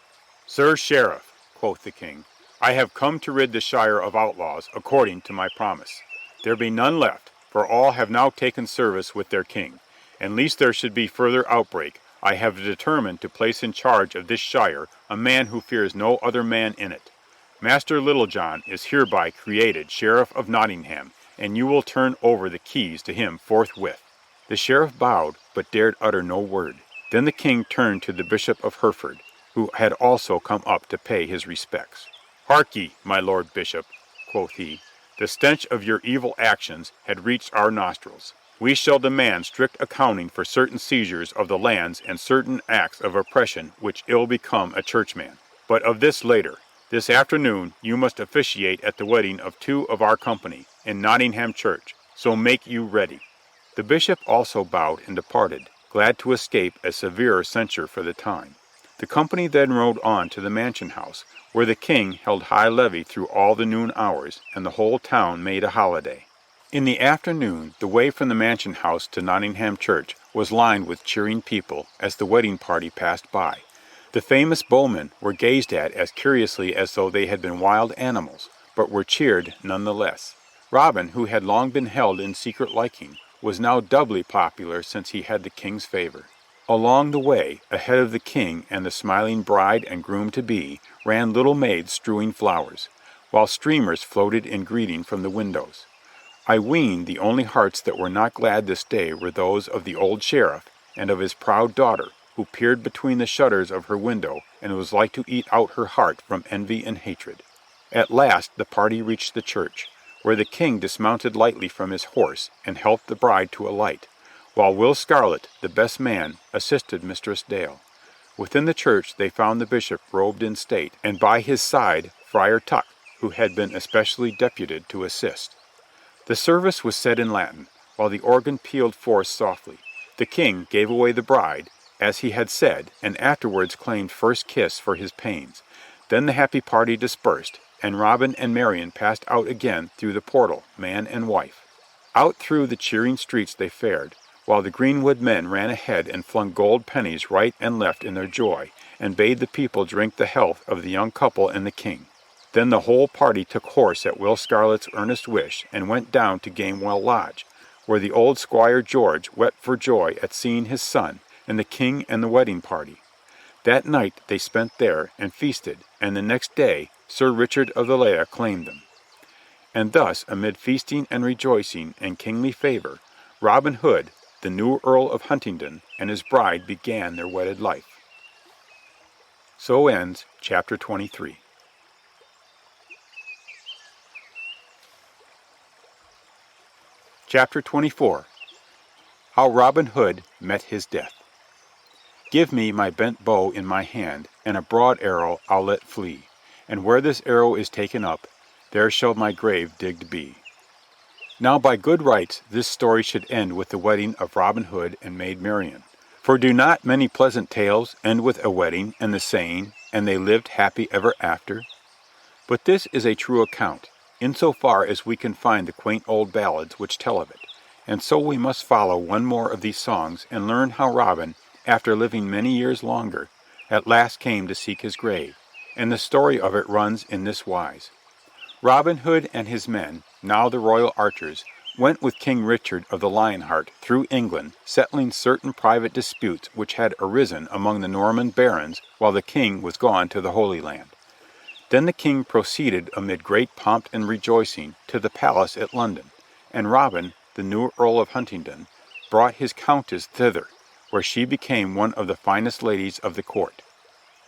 [SPEAKER 1] "Sir Sheriff," quoth the king, "I have come to rid the shire of outlaws, according to my promise. There be none left, for all have now taken service with their king, and lest there should be further outbreak, I have determined to place in charge of this shire a man who fears no other man in it. Master Littlejohn is hereby created Sheriff of Nottingham, and you will turn over the keys to him forthwith." The sheriff bowed, but dared utter no word. Then the king turned to the Bishop of Hereford, who had also come up to pay his respects. "Hark ye, my lord bishop," quoth he, "the stench of your evil actions had reached our nostrils. We shall demand strict accounting for certain seizures of the lands and certain acts of oppression which ill become a churchman. But of this later. This afternoon you must officiate at the wedding of 2 of our company, in Nottingham church, so make you ready." The bishop also bowed and departed, glad to escape a severer censure for the time. The company then rode on to the mansion house, where the king held high levee through all the noon hours, and the whole town made a holiday. In the afternoon the way from the mansion house to Nottingham church was lined with cheering people as the wedding party passed by. The famous bowmen were gazed at as curiously as though they had been wild animals, but were cheered none the less. Robin, who had long been held in secret liking, was now doubly popular since he had the king's favor. Along the way, ahead of the king and the smiling bride and groom-to-be, ran little maids strewing flowers, while streamers floated in greeting from the windows. I ween the only hearts that were not glad this day were those of the old sheriff and of his proud daughter, who peered between the shutters of her window and was like to eat out her heart from envy and hatred. At last the party reached the church, where the king dismounted lightly from his horse and helped the bride to alight, while Will Scarlet, the best man, assisted Mistress Dale. Within the church they found the bishop robed in state, and by his side Friar Tuck, who had been especially deputed to assist. The service was said in Latin, while the organ pealed forth softly. The king gave away the bride, as he had said, and afterwards claimed first kiss for his pains. Then the happy party dispersed, and Robin and Marian passed out again through the portal, man and wife. Out through the cheering streets they fared, while the greenwood men ran ahead and flung gold pennies right and left in their joy, and bade the people drink the health of the young couple and the king. Then the whole party took horse at Will Scarlet's earnest wish, and went down to Gamewell Lodge, where the old Squire George wept for joy at seeing his son, and the king and the wedding party. That night they spent there, and feasted, and the next day Sir Richard of the Lea claimed them. And thus, amid feasting and rejoicing and kingly favour, Robin Hood, the new Earl of Huntingdon, and his bride began their wedded life. So ends Chapter 23. Chapter 24. How Robin Hood Met His Death. Give me my bent bow in my hand, and a broad arrow I'll let flee, and where this arrow is taken up, there shall my grave digged be. Now by good rights this story should end with the wedding of Robin Hood and Maid Marian. For do not many pleasant tales end with a wedding and the saying, and they lived happy ever after? But this is a true account, in so far as we can find the quaint old ballads which tell of it, and so we must follow one more of these songs and learn how Robin, after living many years longer, at last came to seek his grave, and the story of it runs in this wise. Robin Hood and his men, now the royal archers, went with King Richard of the Lionheart through England, settling certain private disputes which had arisen among the Norman barons while the king was gone to the Holy Land. Then the king proceeded amid great pomp and rejoicing to the palace at London, and Robin, the new Earl of Huntingdon, brought his countess thither, where she became one of the finest ladies of the court.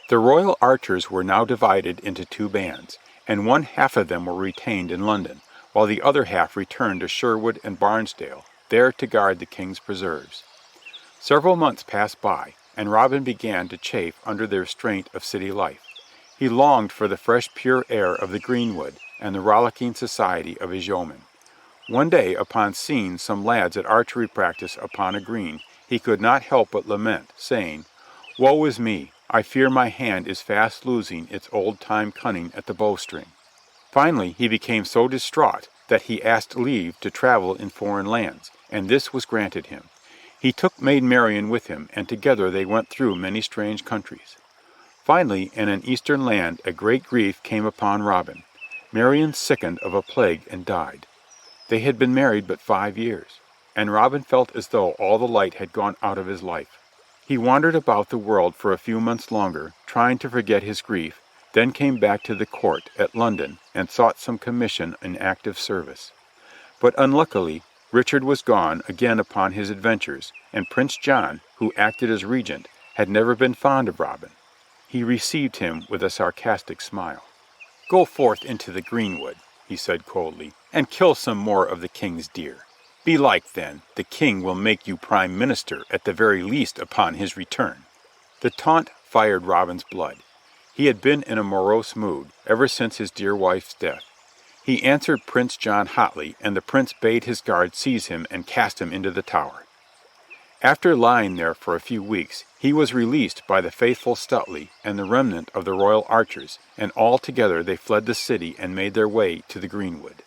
[SPEAKER 1] The royal archers were now divided into two bands, and one half of them were retained in London, while the other half returned to Sherwood and Barnesdale, there to guard the king's preserves. Several months passed by, and Robin began to chafe under the restraint of city life. He longed for the fresh pure air of the greenwood and the rollicking society of his yeomen. One day, upon seeing some lads at archery practice upon a green, he could not help but lament, saying, "Woe is me! I fear my hand is fast losing its old-time cunning at the bowstring." Finally he became so distraught that he asked leave to travel in foreign lands, and this was granted him. He took Maid Marian with him, and together they went through many strange countries. Finally, in an eastern land, a great grief came upon Robin. Marian sickened of a plague and died. They had been married but 5 years, and Robin felt as though all the light had gone out of his life. He wandered about the world for a few months longer, trying to forget his grief, then came back to the court at London and sought some commission in active service. But unluckily, Richard was gone again upon his adventures, and Prince John, who acted as regent, had never been fond of Robin. He received him with a sarcastic smile. "Go forth into the greenwood," he said coldly, "and kill some more of the king's deer. Belike, then, the king will make you prime minister at the very least upon his return." The taunt fired Robin's blood. He had been in a morose mood ever since his dear wife's death. He answered Prince John hotly, and the prince bade his guard seize him and cast him into the tower. After lying there for a few weeks, he was released by the faithful Stuteley and the remnant of the royal archers, and all together they fled the city and made their way to the greenwood.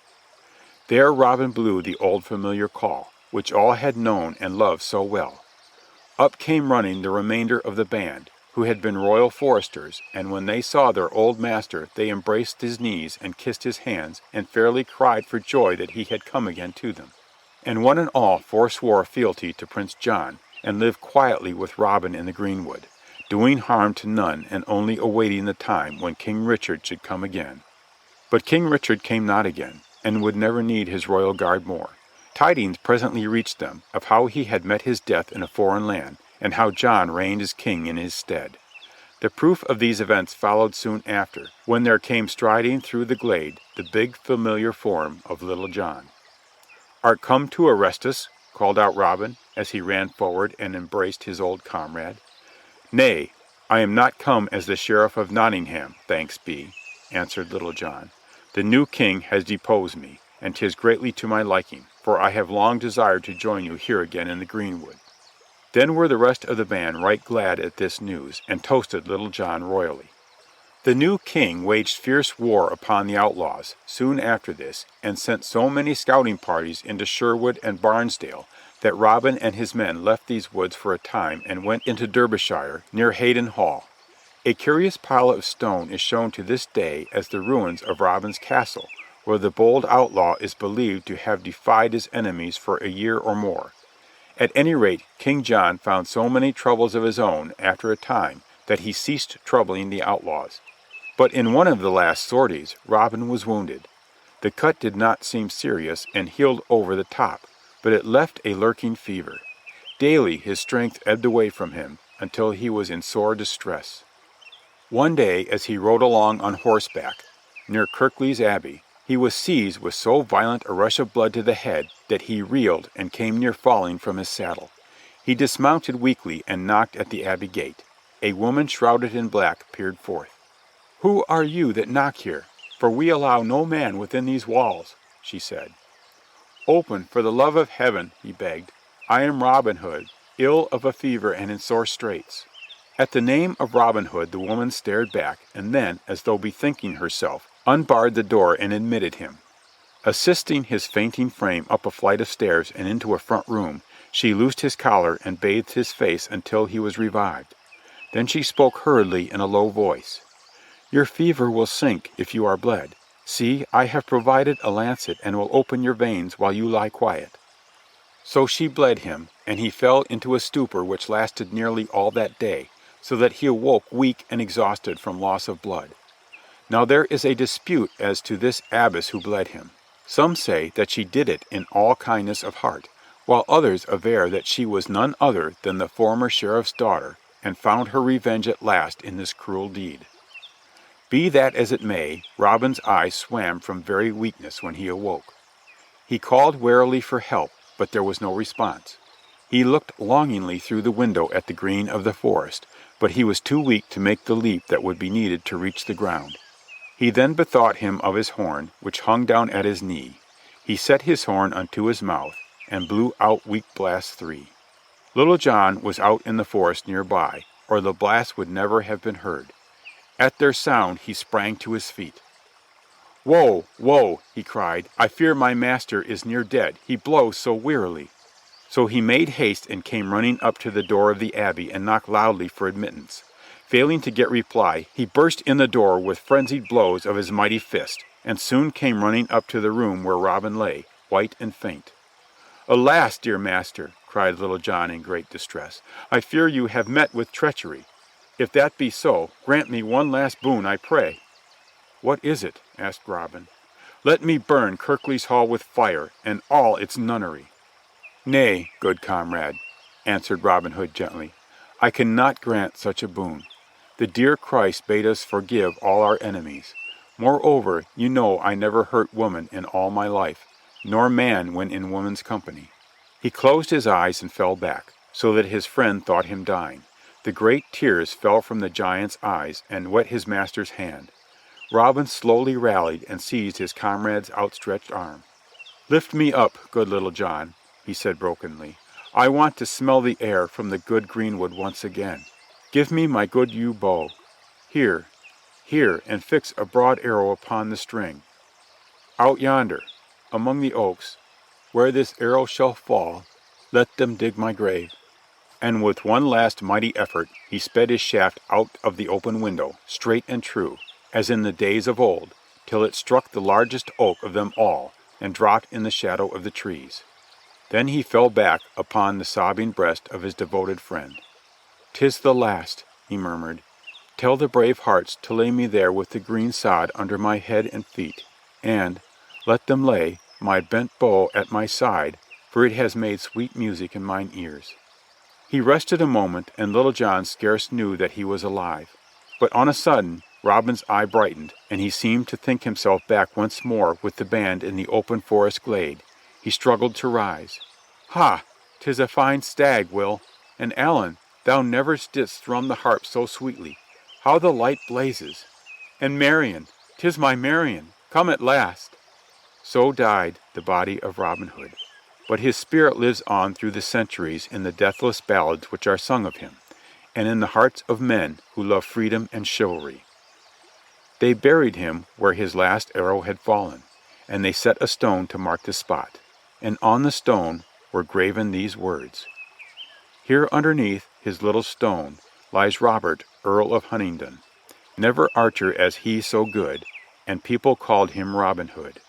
[SPEAKER 1] There Robin blew the old familiar call, which all had known and loved so well. Up came running the remainder of the band, who had been royal foresters, and when they saw their old master they embraced his knees and kissed his hands, and fairly cried for joy that he had come again to them. And one and all forswore fealty to Prince John, and lived quietly with Robin in the greenwood, doing harm to none and only awaiting the time when King Richard should come again. But King Richard came not again, and would never need his royal guard more. Tidings presently reached them of how he had met his death in a foreign land, and how John reigned as king in his stead. The proof of these events followed soon after, when there came striding through the glade the big familiar form of Little John. "Art come to arrest us?" called out Robin, as he ran forward and embraced his old comrade. "Nay, I am not come as the sheriff of Nottingham, thanks be," answered Little John. "The new king has deposed me, and 'tis greatly to my liking, for I have long desired to join you here again in the greenwood." Then were the rest of the band right glad at this news, and toasted Little John royally. The new king waged fierce war upon the outlaws soon after this, and sent so many scouting parties into Sherwood and Barnesdale that Robin and his men left these woods for a time and went into Derbyshire, near Haydon Hall. A curious pile of stone is shown to this day as the ruins of Robin's castle, where the bold outlaw is believed to have defied his enemies for a year or more. At any rate, King John found so many troubles of his own after a time that he ceased troubling the outlaws. But in one of the last sorties Robin was wounded. The cut did not seem serious and healed over the top, but it left a lurking fever. Daily his strength ebbed away from him until he was in sore distress. One day, as he rode along on horseback near Kirklees Abbey, he was seized with so violent a rush of blood to the head that he reeled and came near falling from his saddle. He dismounted weakly and knocked at the abbey gate. A woman shrouded in black peered forth. "Who are you that knock here? For we allow no man within these walls," she said. "Open, for the love of heaven," he begged. "I am Robin Hood, ill of a fever and in sore straits." At the name of Robin Hood the woman stared back, and then, as though bethinking herself, unbarred the door and admitted him. Assisting his fainting frame up a flight of stairs and into a front room, she loosed his collar and bathed his face until he was revived. Then she spoke hurriedly in a low voice. "Your fever will sink if you are bled. See, I have provided a lancet and will open your veins while you lie quiet." So she bled him, and he fell into a stupor which lasted nearly all that day, so that he awoke weak and exhausted from loss of blood. Now there is a dispute as to this abbess who bled him. Some say that she did it in all kindness of heart, while others aver that she was none other than the former sheriff's daughter, and found her revenge at last in this cruel deed. Be that as it may, Robin's eyes swam from very weakness when he awoke. He called warily for help, but there was no response. He looked longingly through the window at the green of the forest, but he was too weak to make the leap that would be needed to reach the ground. He then bethought him of his horn, which hung down at his knee. He set his horn unto his mouth, and blew out weak blasts 3. Little John was out in the forest near by, or the blast would never have been heard. At their sound he sprang to his feet. "Woe, woe!" he cried. "I fear my master is near dead, he blows so wearily." So he made haste and came running up to the door of the abbey and knocked loudly for admittance. Failing to get reply, he burst in the door with frenzied blows of his mighty fist, and soon came running up to the room where Robin lay, white and faint. "Alas, dear master," cried Little John in great distress, "I fear you have met with treachery. If that be so, grant me one last boon, I pray." "What is it?" asked Robin. "Let me burn Kirklees Hall with fire, and all its nunnery." "Nay, good comrade," answered Robin Hood gently, "I cannot grant such a boon. The dear Christ bade us forgive all our enemies. Moreover, you know I never hurt woman in all my life, nor man when in woman's company." He closed his eyes and fell back, so that his friend thought him dying. The great tears fell from the giant's eyes and wet his master's hand. Robin slowly rallied and seized his comrade's outstretched arm. "Lift me up, good Little John," he said brokenly. "I want to smell the air from the good greenwood once again. Give me my good yew bow. Here, and fix a broad arrow upon the string. Out yonder, among the oaks, where this arrow shall fall, let them dig my grave." And with one last mighty effort he sped his shaft out of the open window, straight and true, as in the days of old, till it struck the largest oak of them all, and dropped in the shadow of the trees. Then he fell back upon the sobbing breast of his devoted friend. "'Tis the last," he murmured. "Tell the brave hearts to lay me there with the green sod under my head and feet, and let them lay my bent bow at my side, for it has made sweet music in mine ears." He rested a moment, and Little John scarce knew that he was alive. But on a sudden Robin's eye brightened, and he seemed to think himself back once more with the band in the open forest glade. He struggled to rise. "Ha! 'Tis a fine stag, Will, and Allan, thou never didst thrum the harp so sweetly. How the light blazes! And Marian, 'tis my Marian, come at last." So died the body of Robin Hood, but his spirit lives on through the centuries in the deathless ballads which are sung of him, and in the hearts of men who love freedom and chivalry. They buried him where his last arrow had fallen, and they set a stone to mark the spot, and on the stone were graven these words: "Here underneath his little stone lies Robert, Earl of Huntingdon, never archer as he so good, and people called him Robin Hood.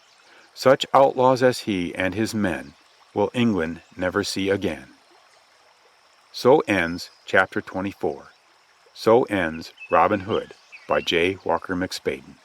[SPEAKER 1] Such outlaws as he and his men will England never see again." So ends chapter 24. So ends Robin Hood by J. Walker McSpadden.